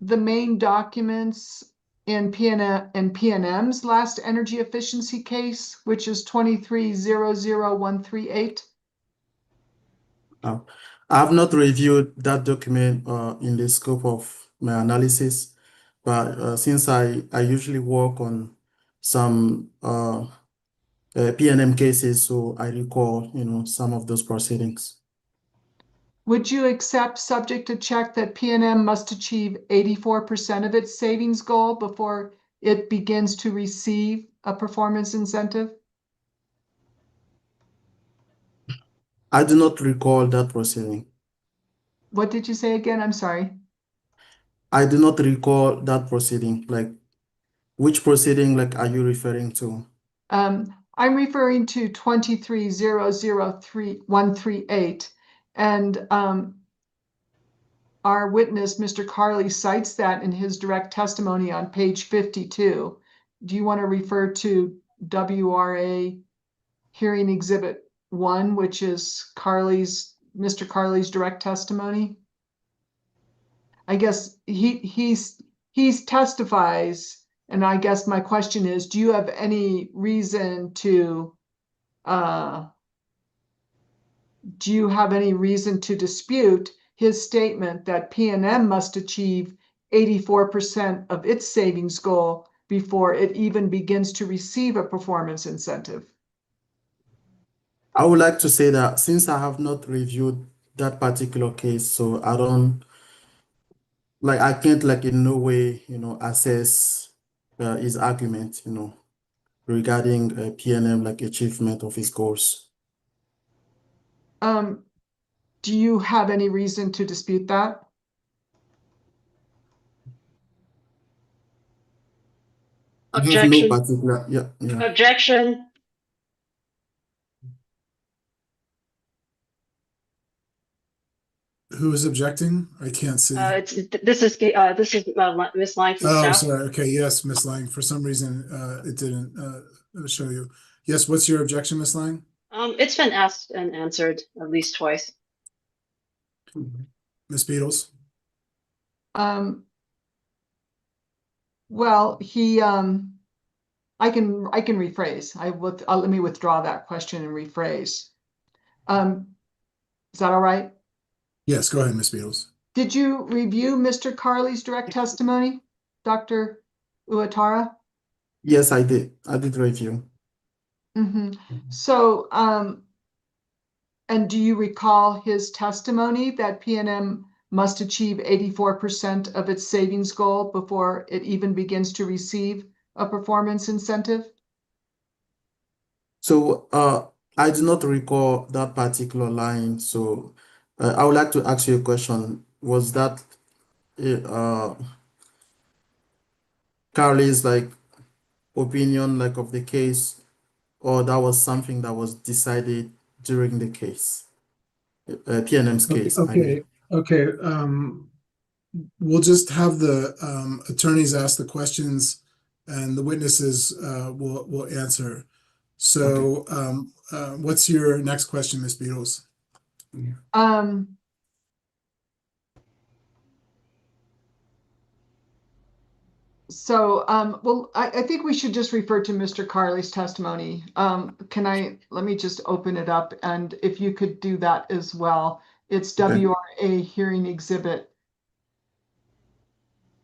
the main documents in PNM's last energy efficiency case, which is 23-00138? I have not reviewed that document in the scope of my analysis, but since I usually work on some PNM cases, so I recall, some of those proceedings. Would you accept, subject to check, that PNM must achieve 84% of its savings goal before it begins to receive a performance incentive? I do not recall that proceeding. What did you say again? I'm sorry. I do not recall that proceeding. Like, which proceeding, like, are you referring to? I'm referring to 23-003-138, and our witness, Mr. Carley, cites that in his direct testimony on page 52. Do you want to refer to WRA Hearing Exhibit 1, which is Mr. Carley's direct testimony? I guess he's testifies, and I guess my question is, do you have any reason to dispute his statement that PNM must achieve 84% of its savings goal before it even begins to receive a performance incentive? I would like to say that since I have not reviewed that particular case, so I can't, like, in no way, assess his argument, regarding PNM, like, achievement of his goals. Do you have any reason to dispute that? I have no Objection. particular, yeah. Objection. Who is objecting? I can't see. This is Ms. Lang from Oh, staff. sorry. Okay, yes, Miss Lang. For some reason, it didn't show you. Yes, what's your objection, Miss Lang? It's been asked and answered at least twice. Miss Beatles? Well, I can rephrase. Let me withdraw that question and rephrase. Is that all right? Yes, go ahead, Miss Beatles. Did you review Mr. Carley's direct testimony, Dr. Uatara? Yes, I did. I did review. So, and do you recall his testimony that PNM must achieve 84% of its savings goal before it even begins to receive a performance incentive? So I do not recall that particular line. So I would like to ask you a question. Was that Carly's, like, opinion, like, of the case, or that was something that was decided during the case? PNM's case, I mean. Okay. We'll just have the attorneys ask the questions and the witnesses will answer. So what's your next question, Miss Beatles? So, well, I think we should just refer to Mr. Carley's testimony. Let me just open it up, and if you could do that as well. It's Okay. WRA Hearing Exhibit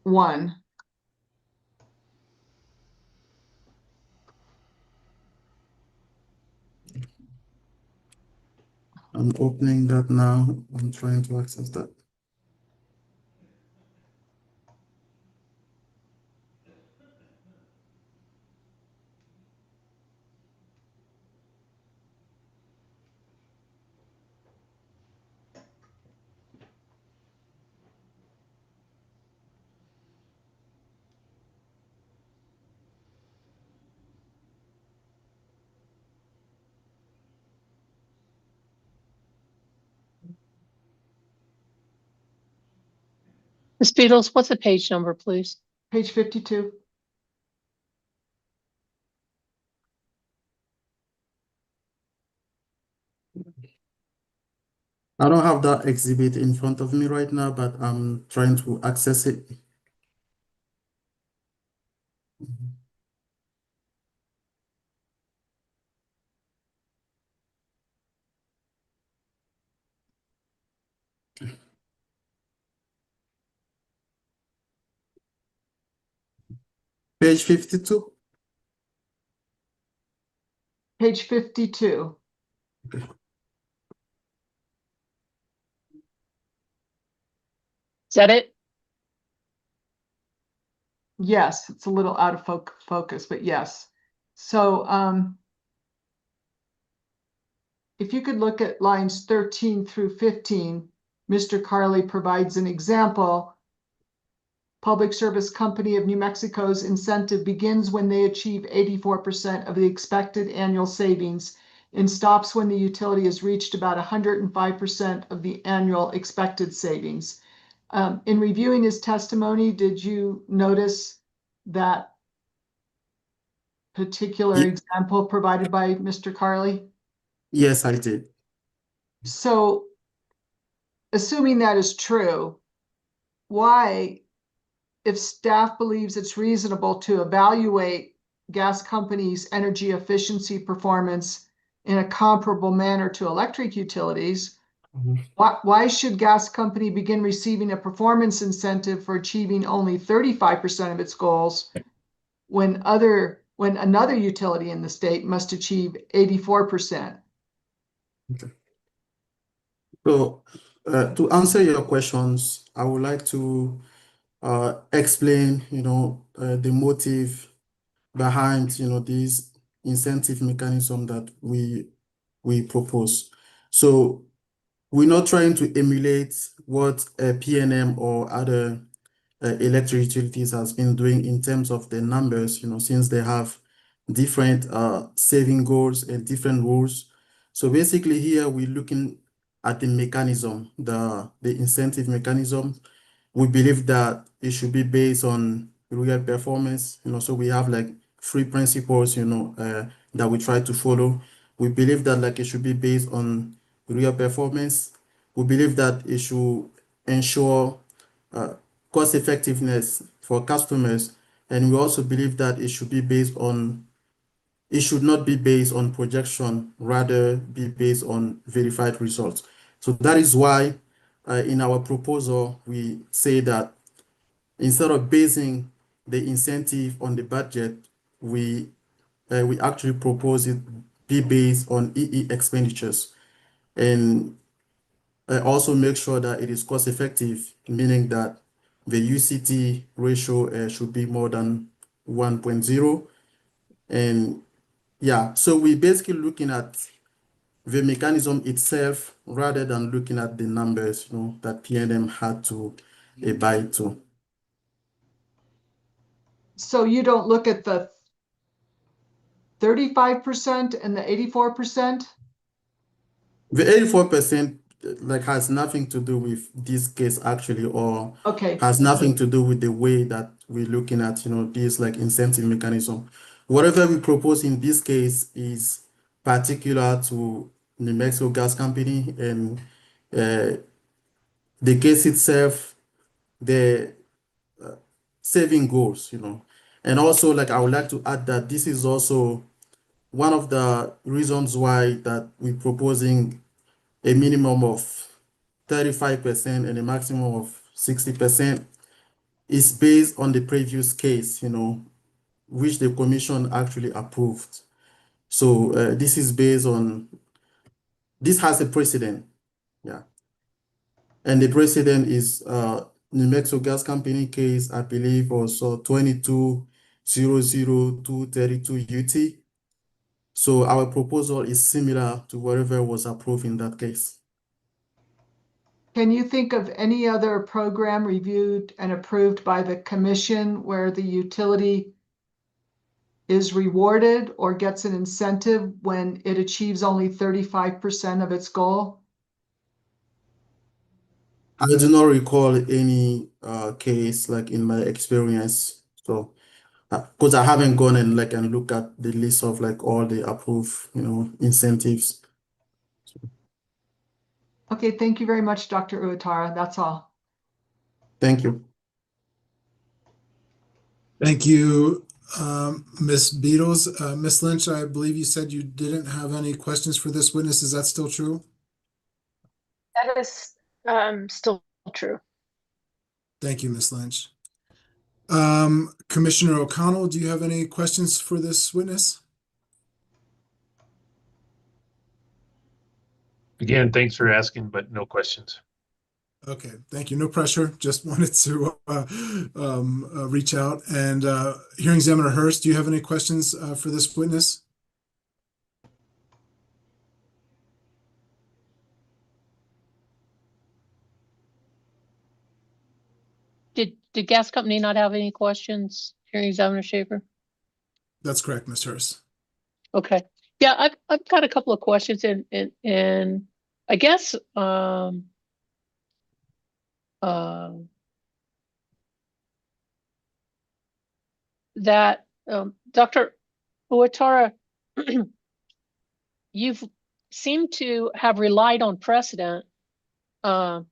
1. I'm opening that now. I'm trying to access that. Ms. Beatles, what's the page number, please? Page 52. I don't have that exhibit in front of me right now, but I'm trying to access it. Page 52. Page 52. Is that it? Yes, it's a little out of focus, but yes. So if you could look at lines 13 through 15, Mr. Carley provides an example. Public Service Company of New Mexico's incentive begins when they achieve 84% of the expected annual savings and stops when the utility has reached about 105% of the annual expected savings. In reviewing his testimony, did you notice that particular example provided by Mr. Carley? Yes, I did. So, assuming that is true, why, if staff believes it's reasonable to evaluate gas companies' energy efficiency performance in a comparable manner to electric utilities, why should gas company begin receiving a performance incentive for achieving only 35% of its goals when another utility in the state must achieve 84%? So, to answer your questions, I would like to explain, the motive behind, this incentive mechanism that we propose. So, we're not trying to emulate what PNM or other electric utilities has been doing in terms of the numbers, since they have different saving goals and different rules. So basically here we're looking at the mechanism, the incentive mechanism. We believe that it should be based on real performance, so we have like three principles, that we try to follow. We believe that like it should be based on real performance. We believe that it should ensure cost effectiveness for customers. And we also believe that it should not be based on projection, rather be based on verified results. So that is why in our proposal, we say that instead of basing the incentive on the budget, we actually propose it be based on EE expenditures, and also make sure that it is cost effective, meaning that the UCT ratio should be more than 1.0. And yeah, so we're basically looking at the mechanism itself rather than looking at the numbers, that PNM had to abide to. So you don't look at the 35% and the 84%? The 84% like has nothing to do with this case actually, or Okay, has nothing to do with the way that we're looking at, this like incentive mechanism. Whatever we propose in this case is particular to New Mexico Gas Company, and the case itself, the saving goals, And also, like, I would like to add that this is also one of the reasons why that we're proposing a minimum of 35% and a maximum of 60% is based on the previous case, which the commission actually approved. So this is based on this has a precedent. Yeah. And the precedent is New Mexico Gas Company case, I believe, also 22-00232 UT. So our proposal is similar to whatever was approved in that case. Can you think of any other program reviewed and approved by the commission where the utility is rewarded or gets an incentive when it achieves only 35% of its goal? I do not recall any case like in my experience. So because I haven't gone and looked at the list of like all the approved, incentives. Okay, thank you very much, Dr. Uetara. That's all. Thank you. Thank you, Ms. Beatles. Ms. Lynch, I believe you said you didn't have any questions for this witness. Is that still true? That is still true. Thank you, Ms. Lynch. Commissioner O'Connell, do you have any questions for this witness? Again, thanks for asking, but no questions. Okay, thank you. No pressure. Just wanted to reach out. And Hearing Examiner Hurst, do you have any questions for this witness? Did gas company not have any questions? Hearing Examiner Schaefer? That's correct, Ms. Hurst. Okay. Yeah, I've got a couple of questions and I guess that Dr. Uetara, you've seemed to have relied on precedent. Do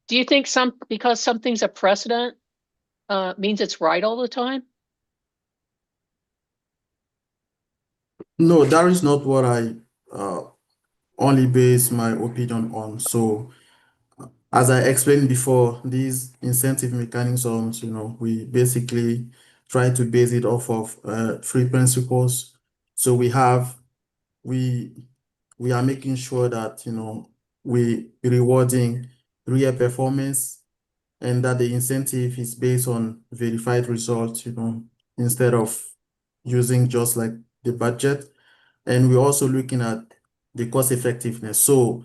you think because something's a precedent means it's right all the time? No, that is not what I only base my opinion on. So as I explained before, these incentive mechanisms, we basically try to base it off of three principles. So we are making sure that, we rewarding real performance and that the incentive is based on verified results, instead of using just like the budget. And we're also looking at the cost effectiveness. So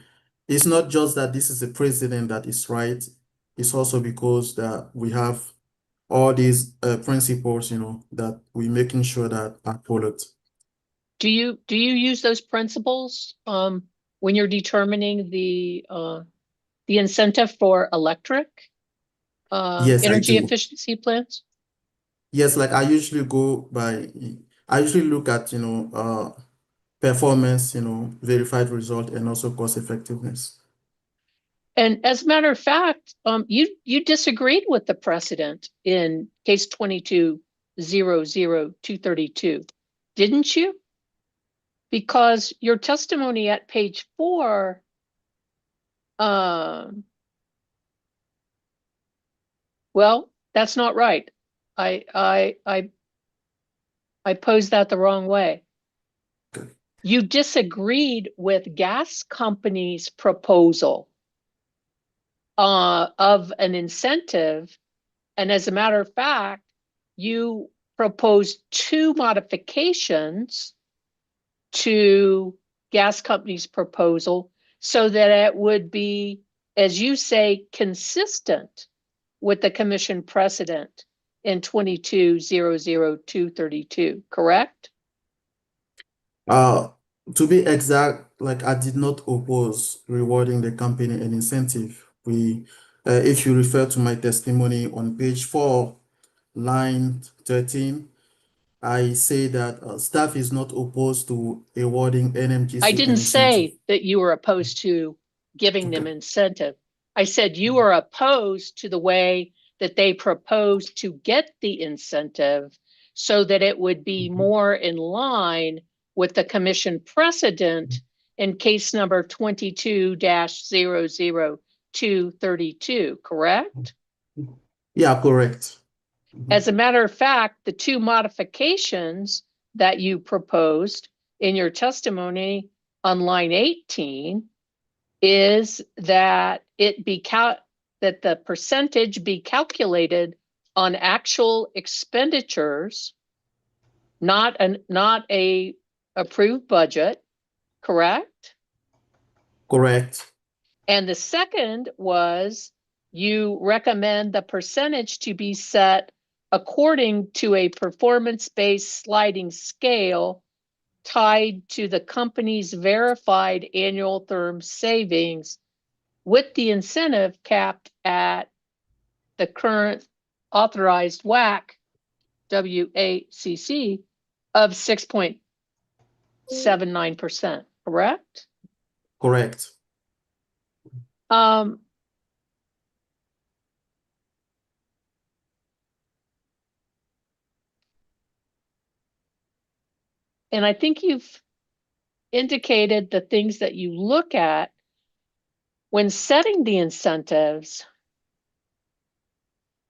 it's not just that this is a precedent that is right. It's also because that we have all these principles, that we're making sure that are followed. Do you use those principles when you're determining the incentive for electric Yes, I energy do. efficiency plans? Yes, like I usually look at, performance, verified result, and also cost effectiveness. And as a matter of fact, you disagreed with the precedent in case 22-00232, didn't you? Because your testimony at page 4 well, that's not right. I posed that the wrong way. You disagreed with gas company's proposal of an incentive, and as a matter of fact, you proposed 2 modifications to gas company's proposal so that it would be, as you say, consistent with the commission precedent in 22-00232, correct? To be exact, like I did not oppose rewarding the company an incentive. If you refer to my testimony on page 4, line 13, I say that staff is not opposed to awarding NMGC I an didn't incentive. say that you were opposed to giving them Okay. incentive. I said you were opposed to the way that they proposed to get the incentive so that it would be more in line with the commission precedent in case number 22-00232, correct? Yeah, correct. As a matter of fact, the 2 modifications that you proposed in your testimony on line 18 is that that the percentage be calculated on actual expenditures, not a approved budget, correct? Correct. And the second was you recommend the percentage to be set according to a performance-based sliding scale tied to the company's verified annual term savings, with the incentive capped at the current authorized WACC of 6.79%, correct? Correct. Um, and I think you've indicated the things that you look at when setting the incentives,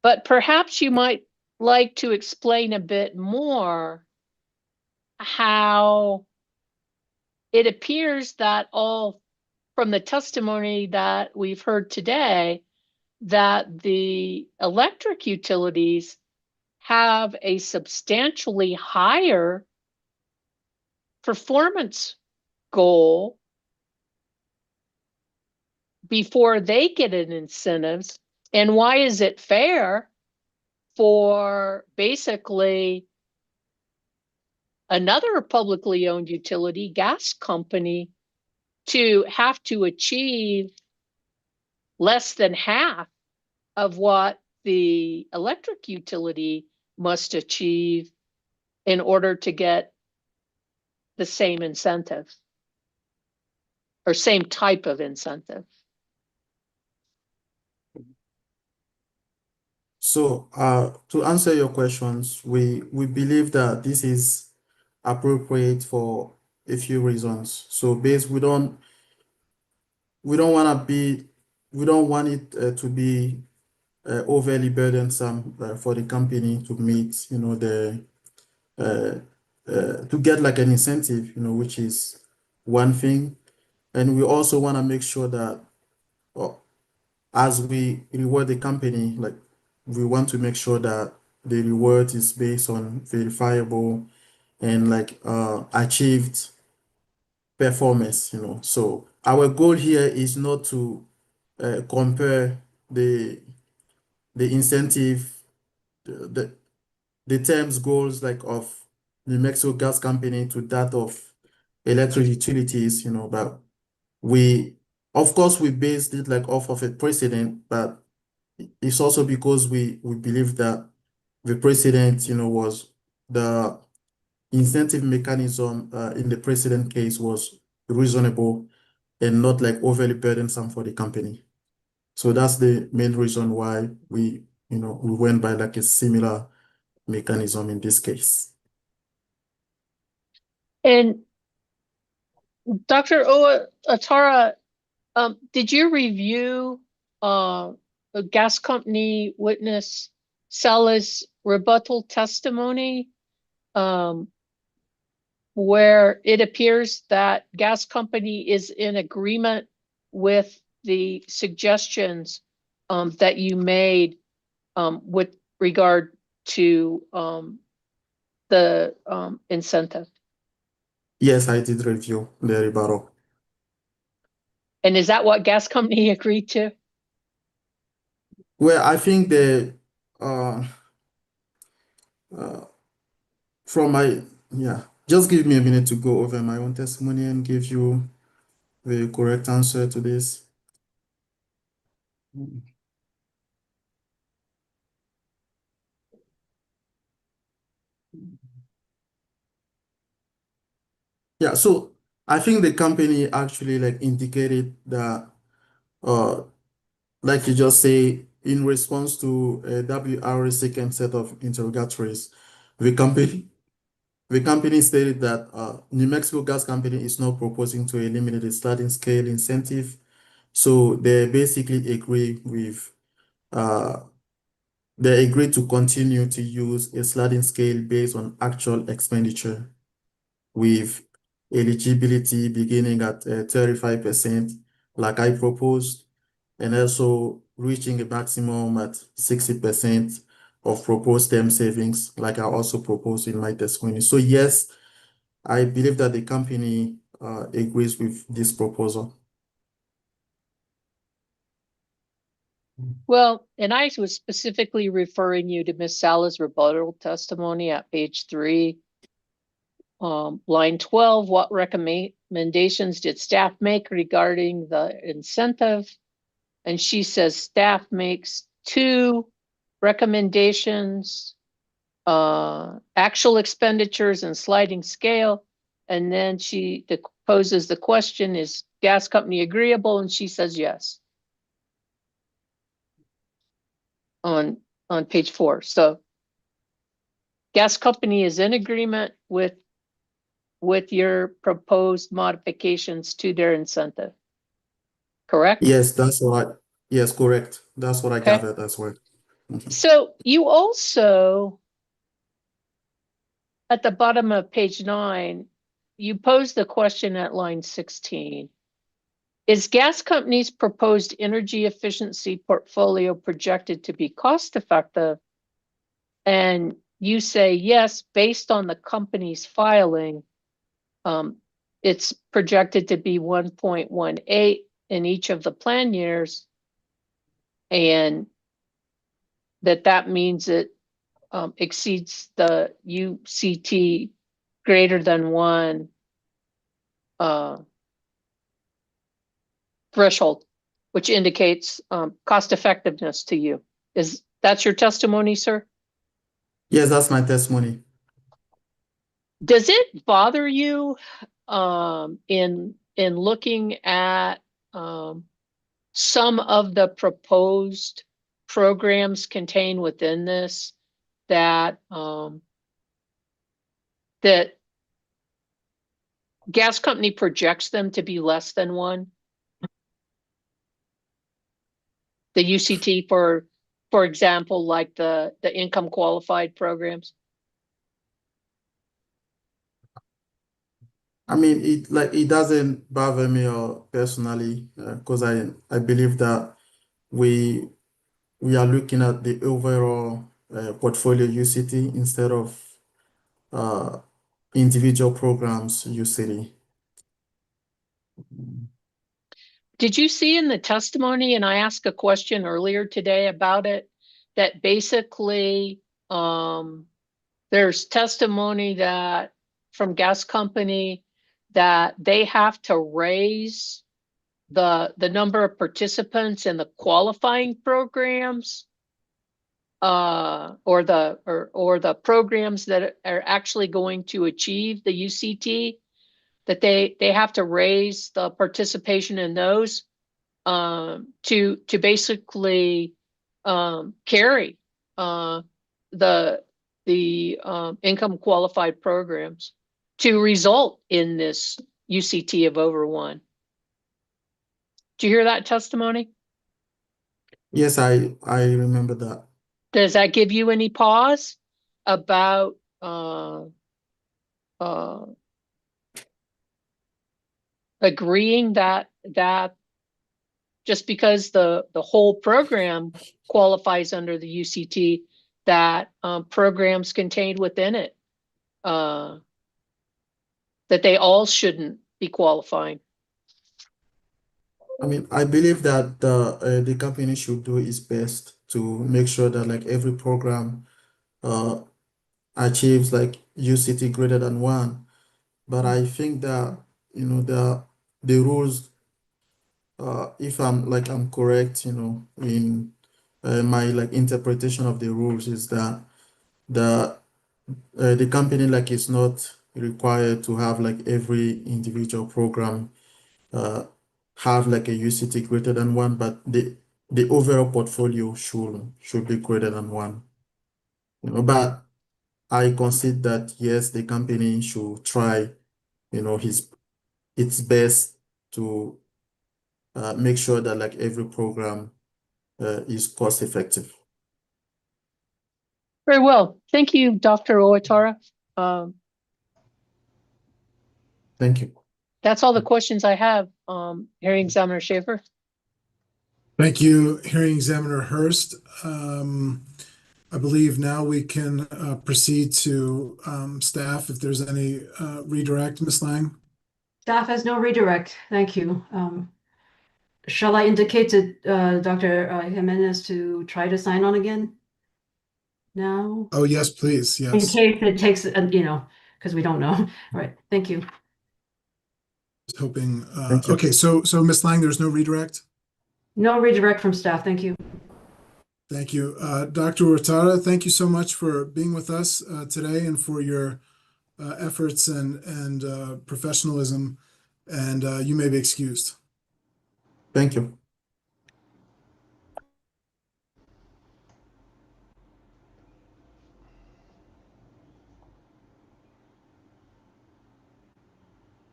but perhaps you might like to explain a bit more how it appears that all from the testimony that we've heard today, that the electric utilities have a substantially higher performance goal before they get an incentives. And why is it fair for basically another publicly owned utility, gas company, to have to achieve less than half of what the electric utility must achieve in order to get the same incentive or same type of incentive? So, to answer your questions, we believe that this is appropriate for a few reasons. So, we don't want it to be overly burdensome for the company to meet, to get like an incentive, which is one thing. And we also want to make sure that as we reward the company, like we want to make sure that the reward is based on verifiable and like achieved performance, So our goal here is not to compare the incentive, the the terms goals like of New Mexico Gas Company to that of electric utilities, but of course we based it like off of a precedent, but it's also because we believe that the precedent, was the incentive mechanism in the precedent case was reasonable and not like overly burdensome for the company. So that's the main reason why we went by like a similar mechanism in this case. And Dr. Atara, did you review a gas company witness Sala's rebuttal testimony, where it appears that gas company is in agreement with the suggestions that you made with regard to the incentive? Yes, I did review the rebuttal. And is that what gas company agreed to? Well, I think uh, uh, just give me a minute to go over my own testimony and give you the correct answer to this. Yeah, so I think the company actually like indicated that, like you just say, in response to WR's second set of interrogatories, the company stated that New Mexico Gas Company is not proposing to eliminate the sliding scale incentive. So they basically they agreed to continue to use a sliding scale based on actual expenditure, with eligibility beginning at 35% like I proposed, and also reaching a maximum at 60% of proposed term savings, like I also proposed in my testimony. So yes, I believe that the company agrees with this proposal. Well, and I was specifically referring you to Miss Sala's rebuttal testimony at page 3. Line 12, what recommendations did staff make regarding the incentive? And she says staff makes 2 recommendations, actual expenditures and sliding scale. And then she poses the question, is gas company agreeable? And she says yes. On page 4. So gas company is in agreement with your proposed modifications to their incentive. Correct? Yes, that's what yes, correct. That's what I Okay. gathered as well. Mhm. So you also, at the bottom of page 9, you pose the question at line 16. Is gas company's proposed energy efficiency portfolio projected to be cost effective? And you say yes, based on the company's filing, it's projected to be 1.18 in each of the plan years, and that means it exceeds the UCT greater than 1 threshold, which indicates cost effectiveness to you. Is that's your testimony, sir? Yes, that's my testimony. Does it bother you in looking at some of the proposed programs contained within this that that gas company projects them to be less than 1? The UCT, for example, like the income qualified programs. I mean, it doesn't bother me personally because I believe that we are looking at the overall portfolio UCT instead of uh, individual programs UCT. Did you see in the testimony, and I asked a question earlier today about it, that basically there's testimony that from gas company that they have to raise the number of participants in the qualifying programs or the programs that are actually going to achieve the UCT, that they have to raise the participation in those to basically carry the income qualified programs to result in this UCT of over 1. Do you hear that testimony? Yes, I remember that. Does that give you any pause about agreeing that just because the whole program qualifies under the UCT, that programs contained within it, that they all shouldn't be qualifying? I mean, I believe that the company should do its best to make sure that like every program achieves like UCT greater than 1. But I think that the rules, if I'm correct, in my like interpretation of the rules is that the company like is not required to have like every individual program have like a UCT greater than 1, but the overall portfolio should be greater than 1. But I consider that yes, the company should try, its best to make sure that like every program is cost effective. Very well. Thank you, Dr. Oatara. Thank you. That's all the questions I have. Hearing Examiner Schaefer. Thank you, Hearing Examiner Hurst. I believe now we can proceed to staff if there's any redirect, Ms. Lang. Staff has no redirect. Thank you. Shall I indicate to Dr. Jimenez to try to sign on again? No? Oh, yes, please. In Yes. case it takes, because we don't know. All right, thank you. Just hoping. Thank you. Okay, so Ms. Lang, there's no redirect? No redirect from staff, thank you. Thank you. Dr. Hurtado, thank you so much for being with us today and for your efforts and professionalism. And you may be excused. Thank you.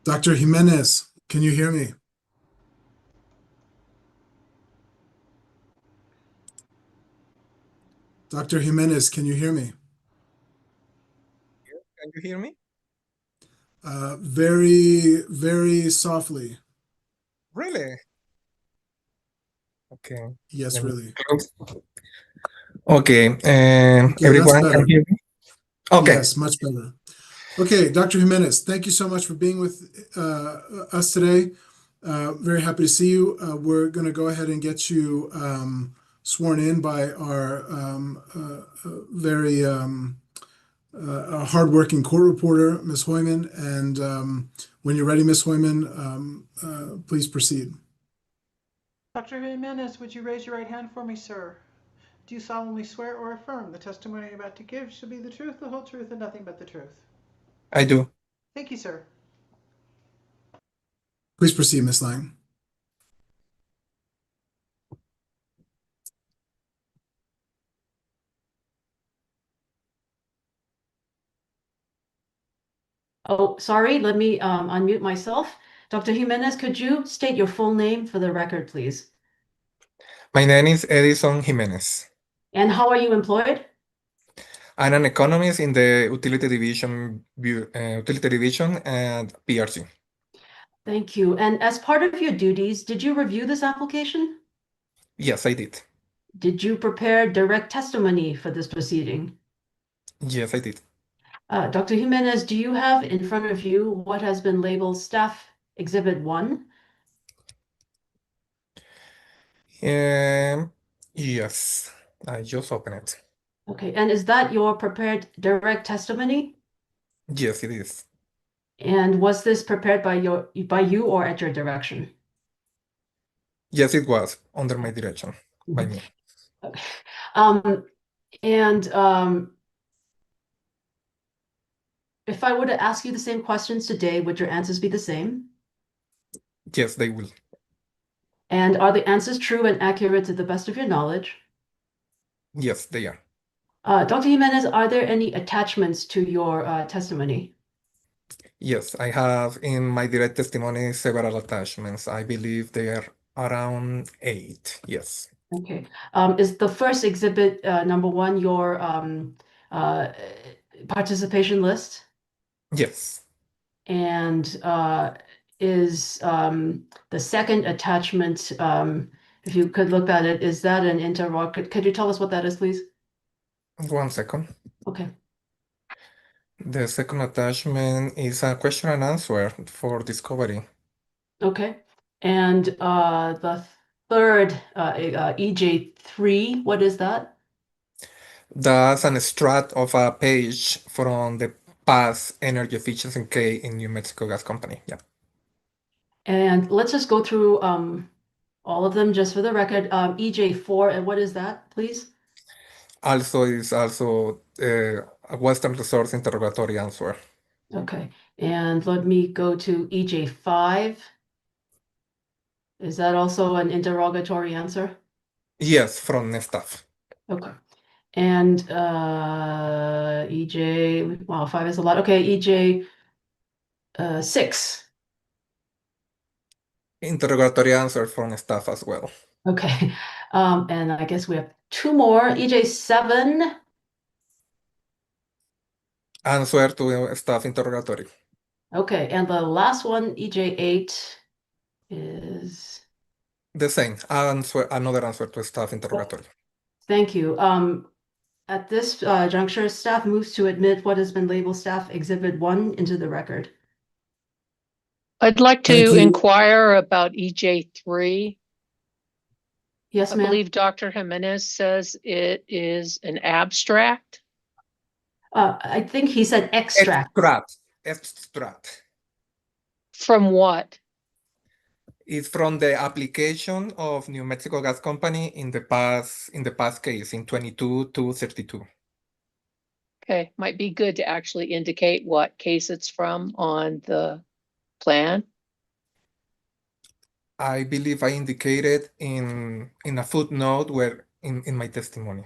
Dr. Jimenez, can you hear me? Dr. Jimenez, can you hear me? Can you hear me? Very, very softly. Really? Okay. Yes, Let me really. close. Okay. Okay, that's Everyone better. can hear me? Okay. Yes, much better. Okay, Dr. Jimenez, thank you so much for being with us today. Very happy to see you. We're going to go ahead and get you sworn in by our very hardworking court reporter, Ms. Hoyman. And when you're ready, Ms. Hoyman, please proceed. Dr. Jimenez, would you raise your right hand for me, sir? Do you solemnly swear or affirm the testimony you're about to give shall be the truth, the whole truth, and nothing but the truth? I do. Thank you, sir. Please proceed, Ms. Lang. Oh, sorry, let me unmute myself. Dr. Jimenez, could you state your full name for the record, please? My name is Edison Jimenez. And how are you employed? I'm an economist in the utility division, and PRC. Thank you. And as part of your duties, did you review this application? Yes, I did. Did you prepare direct testimony for this proceeding? Yes, I did. Dr. Jimenez, do you have in front of you what has been labeled Staff Exhibit 1? Yes, I just opened it. Okay, and is that your prepared direct testimony? Yes, it is. And was this prepared by you or at your direction? Yes, it was under my direction, by me. Okay. And if I were to ask you the same questions today, would your answers be the same? Yes, they will. And are the answers true and accurate to the best of your knowledge? Yes, they are. Dr. Jimenez, are there any attachments to your testimony? Yes, I have in my direct testimony several attachments. I believe they are around 8. Yes. Okay. Is the first exhibit number 1 your participation list? Yes. And is the second attachment, if you could look at it, is that an interrog? Could you tell us what that is, please? 1 second. Okay. The second attachment is a question and answer for discovery. Okay. And the third, EJ3, what is that? That's an extract of a page from the past energy efficiency case in New Mexico Gas Company. Yeah. And let's just go through all of them just for the record. EJ4, and what is that, please? Also is also a Western Resource interrogatory answer. Okay. And let me go to EJ5. Is that also an interrogatory answer? Yes, from the staff. Okay. And EJ, wow, 5 is a lot. Okay, EJ 6. Interrogatory answer from staff as well. Okay. And I guess we have 2 more. EJ7. Answer to staff interrogatory. Okay, and the last one, EJ8, is, The same, another answer to staff interrogatory. thank you. At this juncture, staff moves to admit what has been labeled staff exhibit 1 into the record. I'd like Thank to you. inquire about EJ3. Yes, I ma'am. believe Dr. Jimenez says it is an abstract. I think he said extract. Extract. From what? It's from the application of New Mexico Gas Company in the past case in 22-32. Okay, might be good to actually indicate what case it's from on the plan. I believe I indicated in a footnote where in my testimony.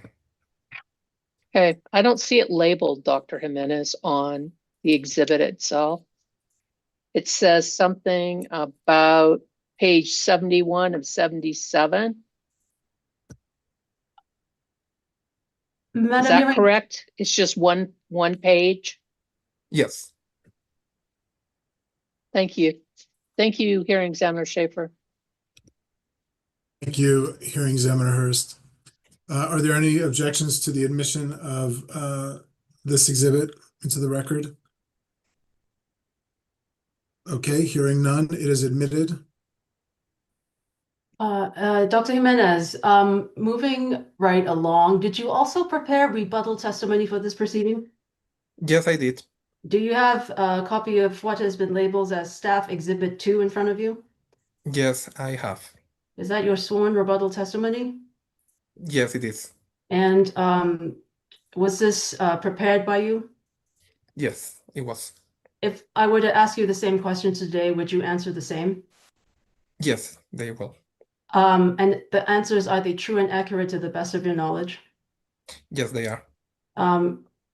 Okay, I don't see it labeled, Dr. Jimenez, on the exhibit itself. It says something about page 71 of 77. Is Madam that Hearing, correct? It's just one page? Yes. Thank you. Thank you, Hearing Examiner Schaefer. Thank you, Hearing Examiner Hurst. Are there any objections to the admission of this exhibit into the record? Okay, hearing none, it is admitted. Dr. Jimenez, moving right along, did you also prepare rebuttal testimony for this proceeding? Yes, I did. Do you have a copy of what has been labeled as Staff Exhibit 2 in front of you? Yes, I have. Is that your sworn rebuttal testimony? Yes, it is. And was this prepared by you? Yes, it was. If I were to ask you the same question today, would you answer the same? Yes, they will. And the answers, are they true and accurate to the best of your knowledge? Yes, they are.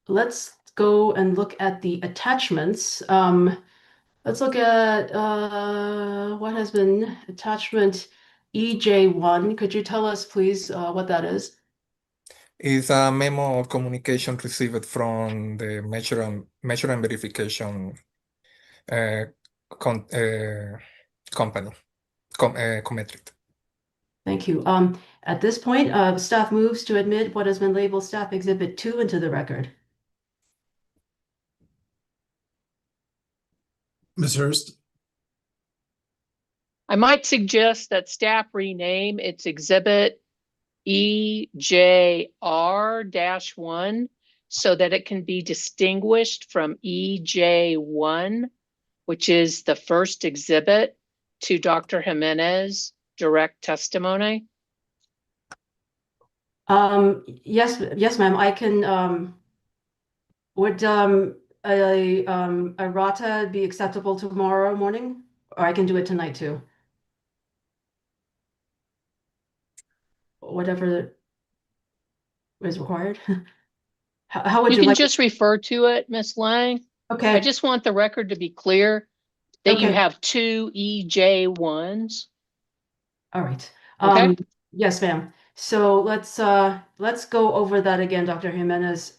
Let's go and look at the attachments. Let's look at what has been attachment EJ1. Could you tell us, please, what that is? It's a memo of communication received from the measure and verification company, Cometric. Thank you. At this point, staff moves to admit what has been labeled Staff Exhibit 2 into the record. Ms. Hurst? I might suggest that staff rename its exhibit EJR-1 so that it can be distinguished from EJ1, which is the first exhibit to Dr. Jimenez direct testimony. Yes, ma'am. I can. Would a errata be acceptable tomorrow morning, or I can do it tonight too? Whatever is required. How would You you can like? just refer to it, Ms. Lang. Okay. I just want the record to be clear that you Okay. have two EJ1s. All right. Okay. Yes, ma'am. So let's go over that again, Dr. Jimenez.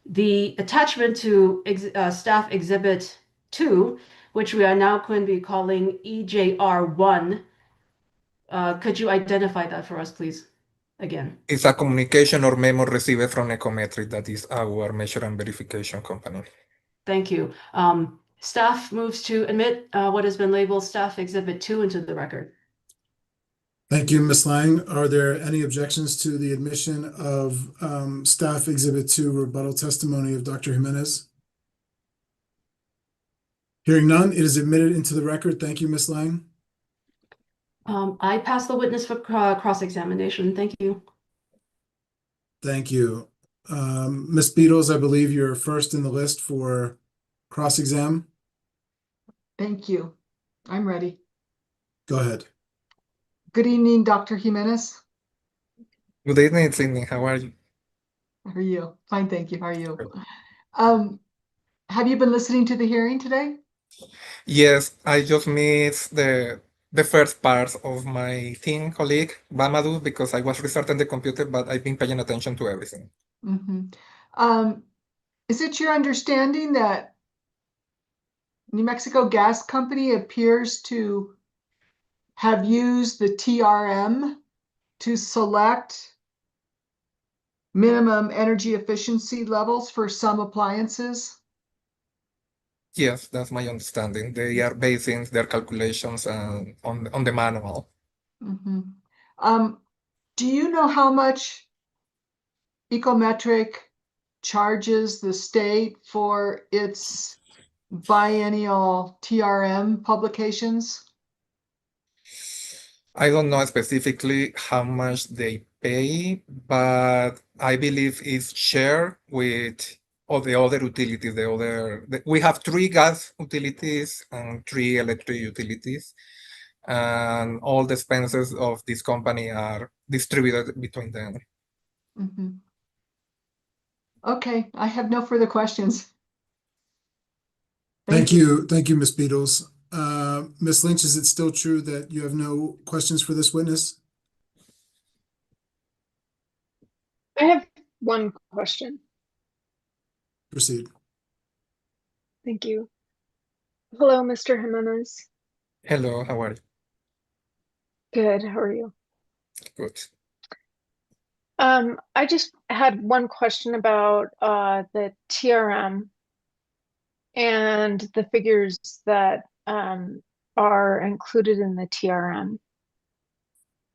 The attachment to Staff Exhibit 2, which we are now going to be calling EJR1. Could you identify that for us, please? Again. It's a communication or memo received from Ecometric, that is our measure and verification company. Thank you. Staff moves to admit what has been labeled Staff Exhibit 2 into the record. Thank you, Ms. Lang. Are there any objections to the admission of Staff Exhibit 2 rebuttal testimony of Dr. Jimenez? Hearing none, it is admitted into the record. Thank you, Ms. Lang. I pass the witness for cross-examination. Thank you. Thank you. Ms. Beatles, I believe you're first in the list for cross-exam. Thank you. I'm ready. Go ahead. Good evening, Dr. Jimenez. Good evening, Sydney. How are you? How are you? Fine, thank you. How are you? Have you been listening to the hearing today? Yes, I just missed the first part of my team colleague, Bamadou, because I was restarting the computer, but I've been paying attention to everything. Is it your understanding that New Mexico Gas Company appears to have used the TRM to select minimum energy efficiency levels for some appliances. Yes, that's my understanding. They are basing their calculations on the manual. Mhm. Do you know how much Ecometric charges the state for its biennial TRM publications? I don't know specifically how much they pay, but I believe it's shared with all the other utilities. We have 3 gas utilities and 3 electric utilities, and all the expenses of this company are distributed between them. Mhm. Okay, I have no further questions. Thank you, Ms. Beatles. Ms. Lynch, is it still true that you have no questions for this witness? I have one question. Proceed. Thank you. Hello, Mr. Jimenez. Hello, how are you? Good, how are you? Good. I just had one question about the TRM and the figures that are included in the TRM.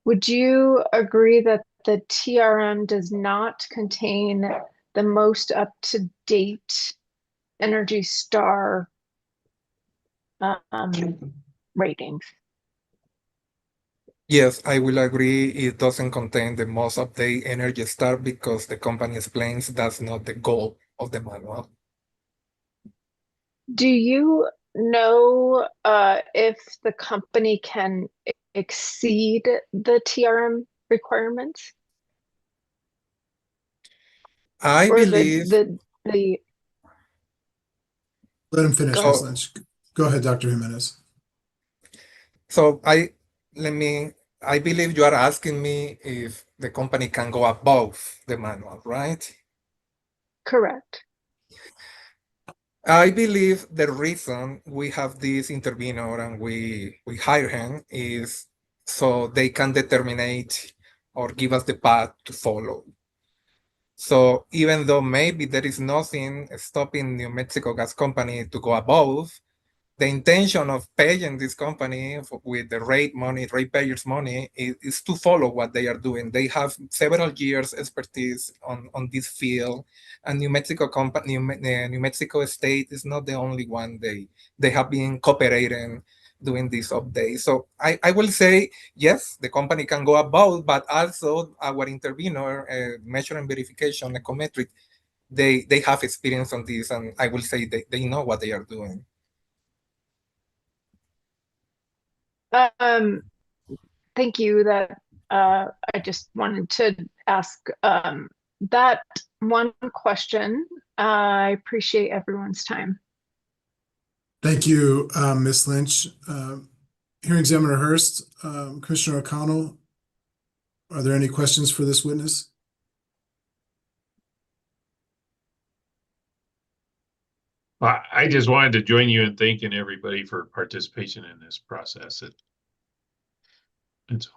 Would you agree that the TRM does not contain the most up-to-date Energy Star ratings? Yes, I will agree. It doesn't contain the most updated Energy Star because the company explains that's not the goal of the manual. Do you know if the company can exceed the TRM requirements? I Or believe. the Let him finish, Go Ms. ahead. Lynch. Go ahead, Dr. Jimenez. So I believe you are asking me if the company can go above the manual, right? Correct. I believe the reason we have this intervenor and we hire him is so they can determine or give us the path to follow. So even though maybe there is nothing stopping New Mexico Gas Company to go above, the intention of paying this company with the ratepayers' money is to follow what they are doing. They have several years expertise on this field, and New Mexico State is not the only one. They have been cooperating doing this update. So I will say, yes, the company can go above, but also our intervenor, measure and verification, ecometric, they have experience on this, and I will say they know what they are doing. Thank you. That I just wanted to ask that one question. I appreciate everyone's time. Thank you, Ms. Lynch. Hearing Examiner Hurst, Commissioner O'Connell, are there any questions for this witness? I just wanted to join you in thanking everybody for participation in this process. It's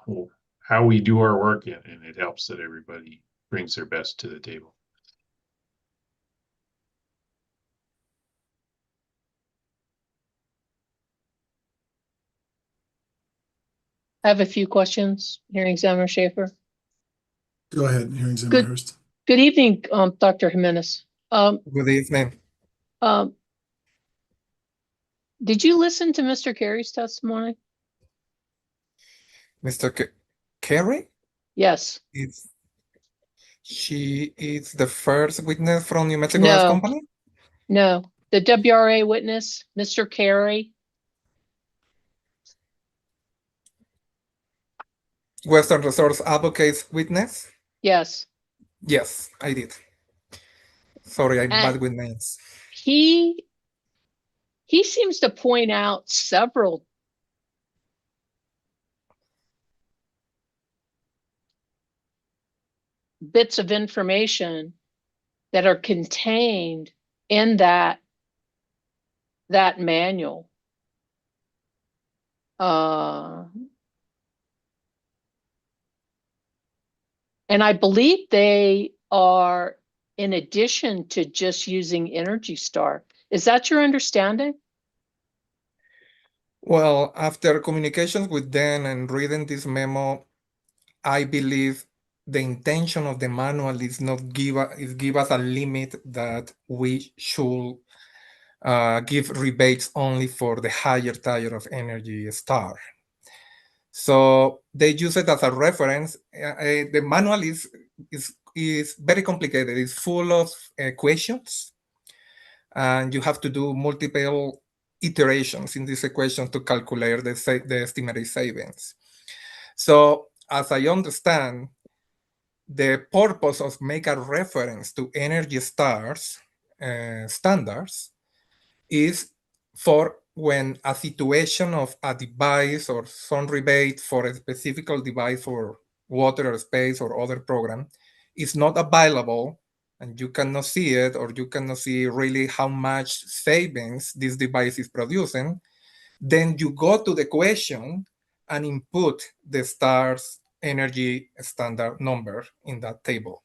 how we do our work, and it helps that everybody brings their best to the table. I have a few questions, Hearing Examiner Schaefer. Go ahead, Hearing Examiner Good, Hurst. good evening, Dr. Jimenez. Good evening. Did you listen to Mr. Carey's testimony? Mr. Carey? Yes. She is the first witness from New Mexico Gas Company? No, the WRA witness, Mr. Carey. Western Resource Advocates witness? Yes. Yes, I did. Sorry, I'm bad with names. He seems to point out several bits of information that are contained in that that manual. And I believe they are in addition to just using Energy Star. Is that your understanding? Well, after communications with them and reading this memo, I believe the intention of the manual is not give us a limit that we should give rebates only for the higher tier of Energy Star. So they use it as a reference. The manual is very complicated. It's full of equations, and you have to do multiple iterations in these equations to calculate the estimated savings. So as I understand, the purpose of make a reference to Energy Star's standards is for when a situation of a device or some rebate for a specific device for water or space or other program is not available, and you cannot see it, or you cannot see really how much savings this device is producing, then you go to the question and input the star's energy standard number in that table.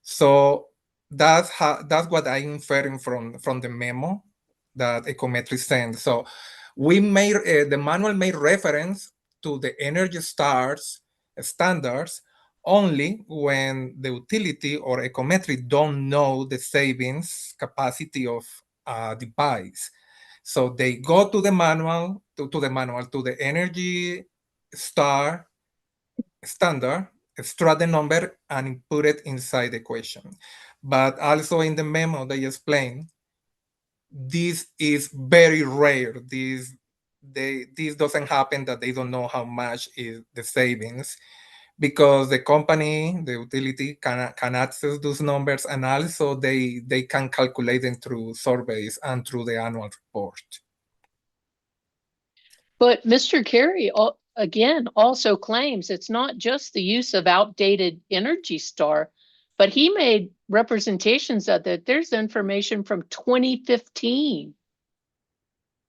So that's what I'm inferring from the memo that Ecometric sent. So we made the manual made reference to the Energy Stars standards only when the utility or Ecometric don't know the savings capacity of a device. So they go to the manual, to the Energy Star standard, extract the number and put it inside the equation. But also in the memo, they explain this is very rare. This doesn't happen that they don't know how much is the savings, because the company, the utility can access those numbers, and also they can calculate them through surveys and through the annual report. But Mr. Carey, again, also claims it's not just the use of outdated Energy Star, but he made representations that there's information from 2015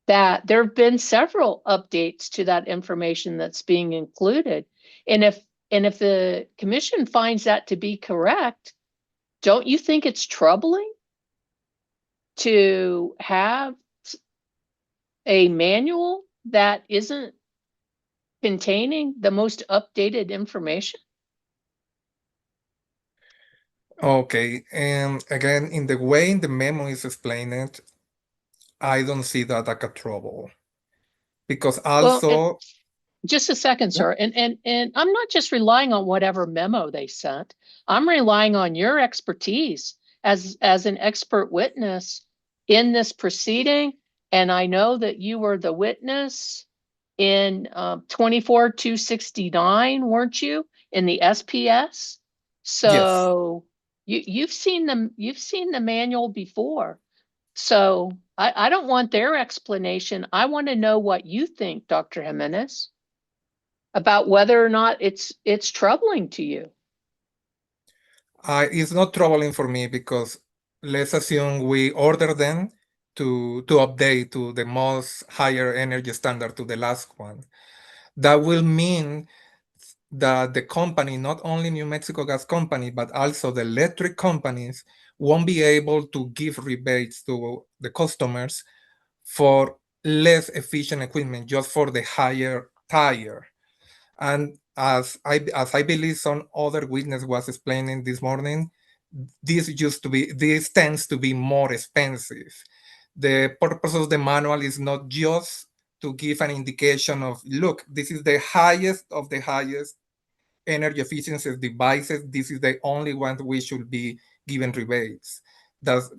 that there have been several updates to that information that's being included. And if the commission finds that to be correct, don't you think it's troubling to have a manual that isn't containing the most updated information? Okay, and again, in the way the memo is explained, I don't see that like a trouble, because also. Well, just a second, sir. And I'm not just relying on whatever memo they sent. I'm relying on your expertise as an expert witness in this proceeding. And I know that you were the witness in 24-269, weren't you, in the SPS? So you've seen the manual before. So I don't want their explanation. I want to know what you think, Dr. Jimenez, about whether or not it's troubling to you. It's not troubling for me, because let's assume we order them to update to the most higher energy standard, to the last one. That will mean that the company, not only New Mexico Gas Company, but also the electric companies, won't be able to give rebates to the customers for less efficient equipment, just for the higher tier. And as I believe some other witness was explaining this morning, this tends to be more expensive. The purpose of the manual is not just to give an indication of, look, this is the highest of the highest energy efficiency devices. This is the only one we should be given rebates.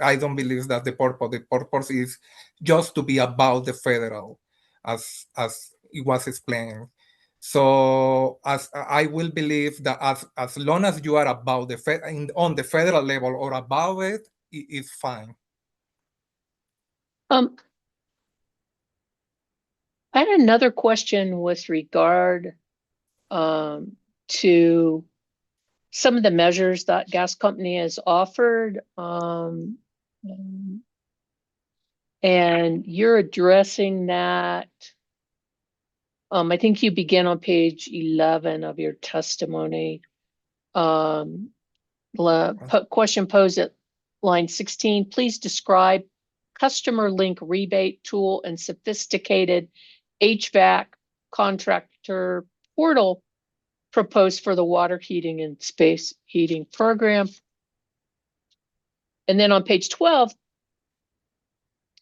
I don't believe that the purpose. The purpose is just to be about the federal, as it was explained. So as I will believe that as long as you are about on the federal level or above it, it's fine. I had another question with regard to some of the measures that gas company has offered. And you're addressing that. I think you begin on page 11 of your testimony. Question posed at line 16, please describe customer link rebate tool and sophisticated HVAC contractor portal proposed for the water heating and space heating program. And then on page 12,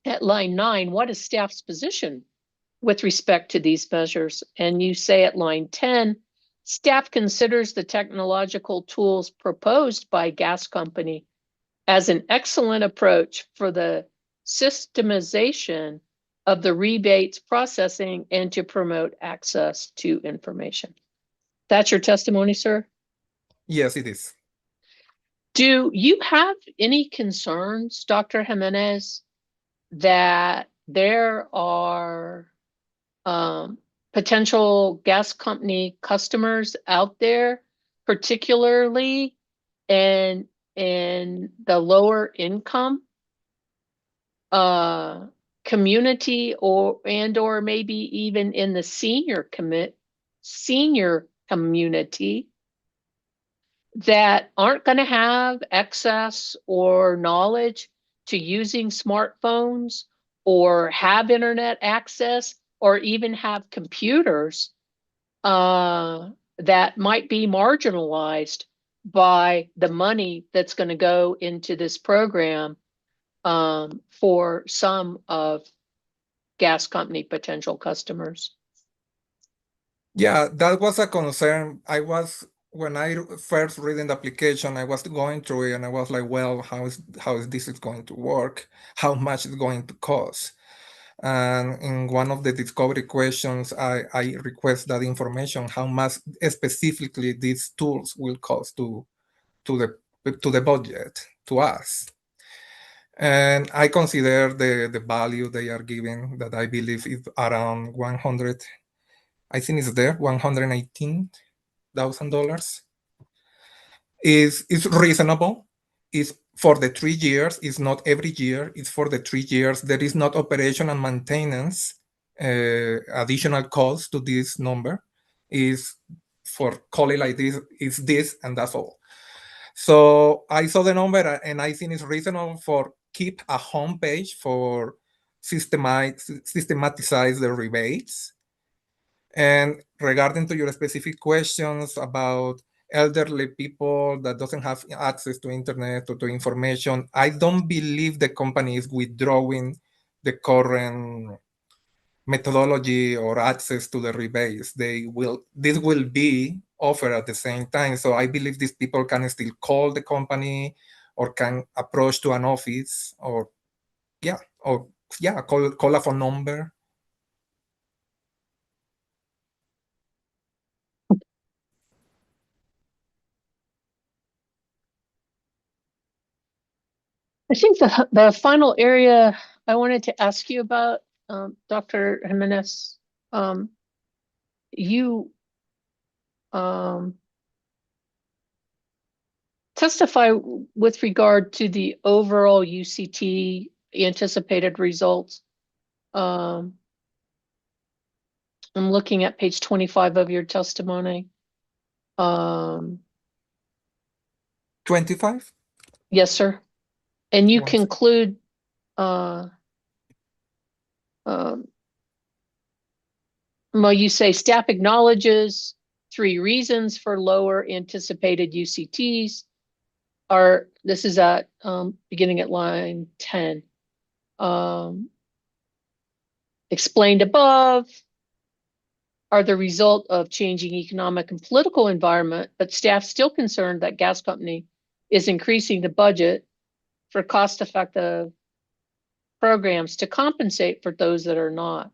at line 9, what is staff's position with respect to these measures? And you say at line 10, staff considers the technological tools proposed by gas company as an excellent approach for the systemization of the rebates processing and to promote access to information. That's your testimony, sir? Yes, it is. Do you have any concerns, Dr. Jimenez, that there are potential gas company customers out there, particularly in the lower income community, or maybe even in the senior community, that aren't going to have access or knowledge to using smartphones or have internet access or even have computers, that might be marginalized by the money that's going to go into this program for some of gas company potential customers? Yeah, that was a concern. When I first reading the application, I was going through it and I was like, well, how is this going to work? How much is going to cost? And in one of the discovery questions, I request that information, how much specifically these tools will cost to the budget, to us. And I consider the value they are giving, that I believe is around 100, I think it's there, $118,000. Is reasonable. It's for the 3 years. It's not every year. It's for the 3 years. There is not operation and maintenance additional cost to this number. Is for call it like this, is this, and that's all. So I saw the number and I think it's reasonable for keep a home page for systematize the rebates. And regarding to your specific questions about elderly people that doesn't have access to internet or to information, I don't believe the company is withdrawing the current methodology or access to the rebates. This will be offered at the same time. So I believe these people can still call the company or can approach to an office or call a phone number. I think the final area I wanted to ask you about, Dr. Jimenez, you testify with regard to the overall UCT anticipated results. I'm looking at page 25 of your testimony. 25? Yes, sir. And you conclude well, you say staff acknowledges 3 reasons for lower anticipated UCTs are, this is at beginning at line 10. Explained above are the result of changing economic and political environment, but staff still concerned that gas company is increasing the budget for cost-effective programs to compensate for those that are not.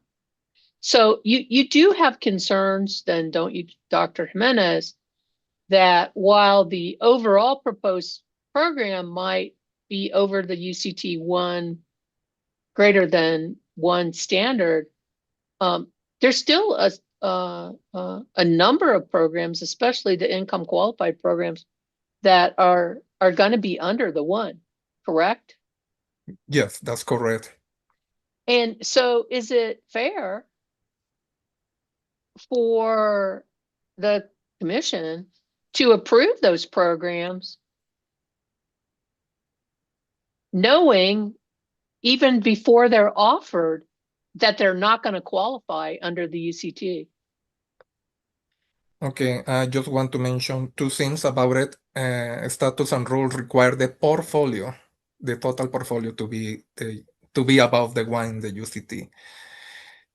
So you do have concerns then, don't you, Dr. Jimenez, that while the overall proposed program might be over the UCT 1 greater than 1 standard, there's still a number of programs, especially the income qualified programs, that are going to be under the 1, correct? Yes, that's correct. And so is it fair for the commission to approve those programs, knowing even before they're offered that they're not going to qualify under the UCT? Okay, I just want to mention two things about it. Status and rules require the portfolio, the total portfolio to be above the one in the UCT.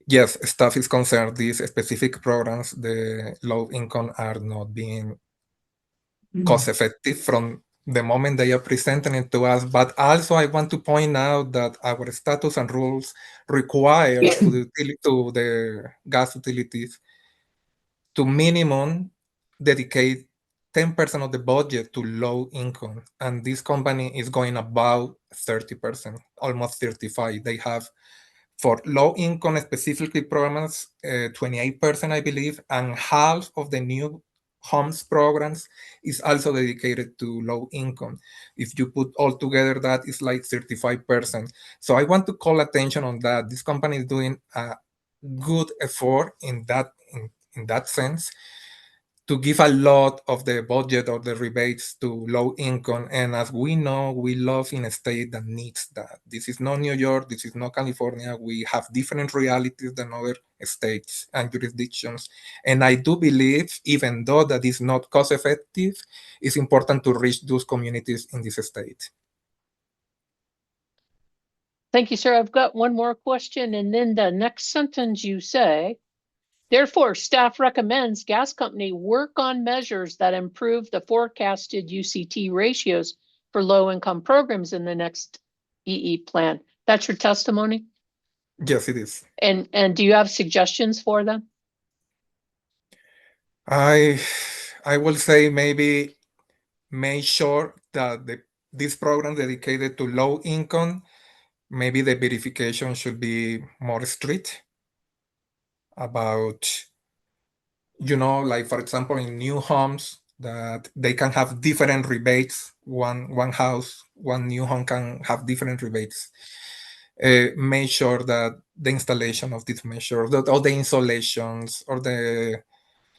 Yes, staff is concerned these specific programs, the low income are not being cost effective from the moment they are presenting it to us. But also I want to point out that our status and rules require to the gas utilities to minimum dedicate 10% of the budget to low income. And this company is going about 30%, almost 35. They have for low income specifically programs, 28%, I believe, and half of the new homes programs is also dedicated to low income. If you put all together, that is like 35%. So I want to call attention on that. This company is doing a good effort in that sense to give a lot of the budget or the rebates to low income. And as we know, we live in a state that needs that. This is not New York, this is not California. We have different realities than other states and jurisdictions. And I do believe, even though that is not cost effective, it's important to reach those communities in this state. Thank you, sir. I've got one more question. And then the next sentence you say, therefore, staff recommends gas company work on measures that improve the forecasted UCT ratios for low-income programs in the next EE plan. That's your testimony? Yes, it is. And do you have suggestions for them? I will say maybe make sure that this program dedicated to low income, maybe the verification should be more strict about, like for example, in new homes that they can have different rebates. One house, one new home can have different rebates. Make sure that the installation of these measures, or the insulations, or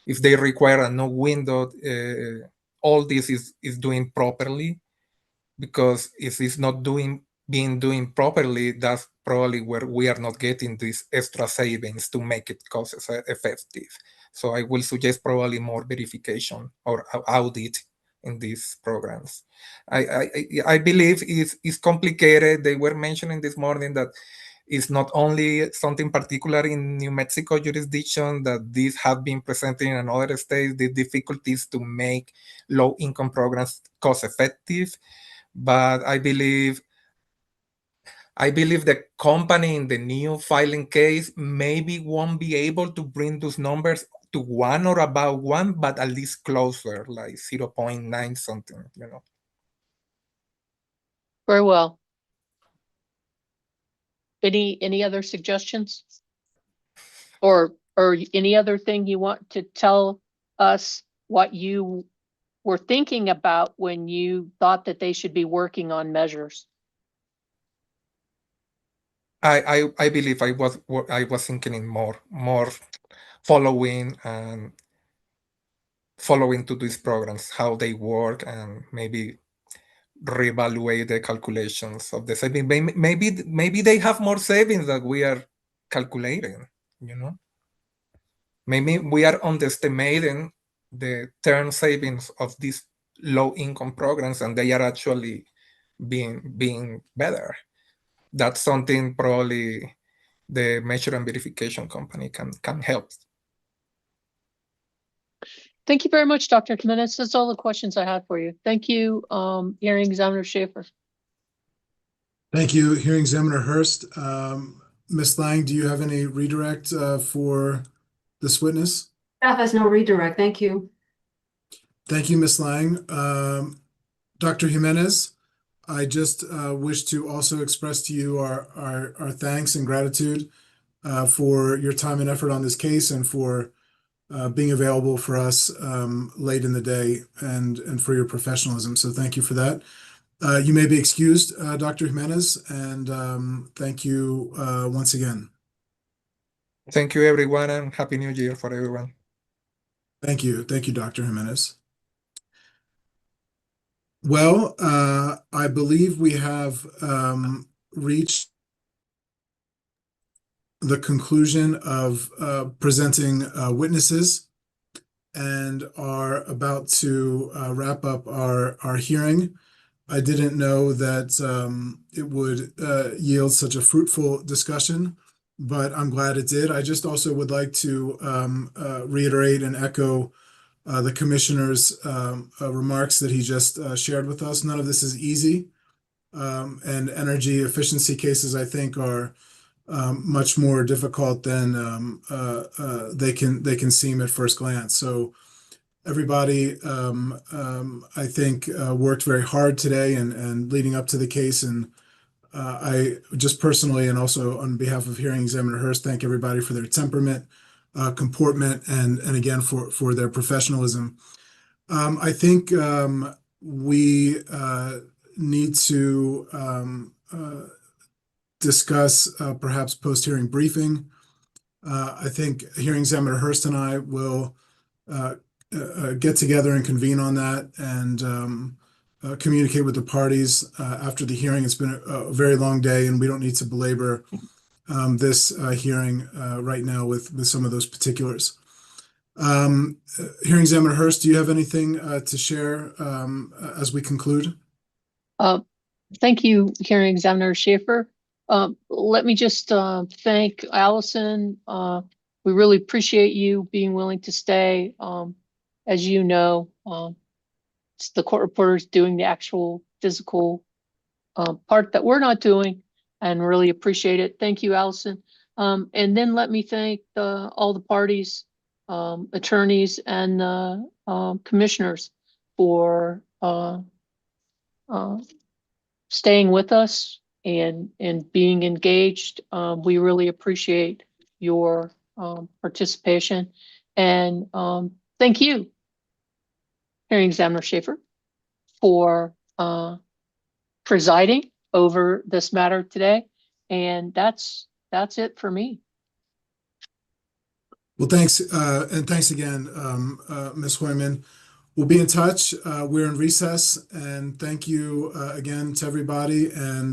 if they require a new window, all this is doing properly. Because if it's not being doing properly, that's probably where we are not getting these extra savings to make it cost effective. So I will suggest probably more verification or audit in these programs. I believe it's complicated. They were mentioning this morning that it's not only something particular in New Mexico jurisdiction, that these have been presented in other states, the difficulties to make low income programs cost effective. But I believe the company in the new filing case maybe won't be able to bring those numbers to 1 or about 1, but at least closer, like 0.9 something, Very well. Any other suggestions? Or any other thing you want to tell us what you were thinking about when you thought that they should be working on measures? I believe I was thinking in more following to these programs, how they work, and maybe reevaluate the calculations of the saving. Maybe they have more savings than we are calculating, Maybe we are underestimating the term savings of these low income programs, and they are actually being better. That's something probably the measure and verification company can help. Thank you very much, Dr. Jimenez. That's all the questions I had for you. Thank you, Hearing Examiner Schaefer. Thank you, Hearing Examiner Hurst. Ms. Lang, do you have any redirect for this witness? Staff has no redirect. Thank you. Thank you, Ms. Lang. Dr. Jimenez, I just wish to also express to you our thanks and gratitude for your time and effort on this case, and for being available for us late in the day, and for your professionalism. So thank you for that. You may be excused, Dr. Jimenez, and thank you once again. Thank you, everyone, and Happy New Year for everyone. Thank you. Thank you, Dr. Jimenez. Well, I believe we have reached the conclusion of presenting witnesses and are about to wrap up our hearing. I didn't know that it would yield such a fruitful discussion, but I'm glad it did. I just also would like to reiterate and echo the commissioner's remarks that he just shared with us. None of this is easy, and energy efficiency cases, I think, are much more difficult than they can seem at first glance. So everybody, I think, worked very hard today and leading up to the case. And I just personally, and also on behalf of Hearing Examiner Hurst, thank everybody for their temperament, comportment, and again for their professionalism. I think we need to discuss perhaps post-hearing briefing. I think Hearing Examiner Hurst and I will get together and convene on that and communicate with the parties after the hearing. It's been a very long day, and we don't need to belabor this hearing right now with some of those particulars. Hearing Examiner Hurst, do you have anything to share as we conclude? Thank you, Hearing Examiner Schaefer. Let me just thank Allison. We really appreciate you being willing to stay. As you know, it's the court reporters doing the actual physical part that we're not doing, and really appreciate it. Thank you, Allison. And then let me thank all the parties, attorneys, and commissioners for staying with us and being engaged. We really appreciate your participation. And thank you, Hearing Examiner Schaefer, for presiding over this matter today. And that's it for me. Well, thanks, and thanks again, Ms. Hoyman. We'll be in touch. We're in recess, and thank you again to everybody. And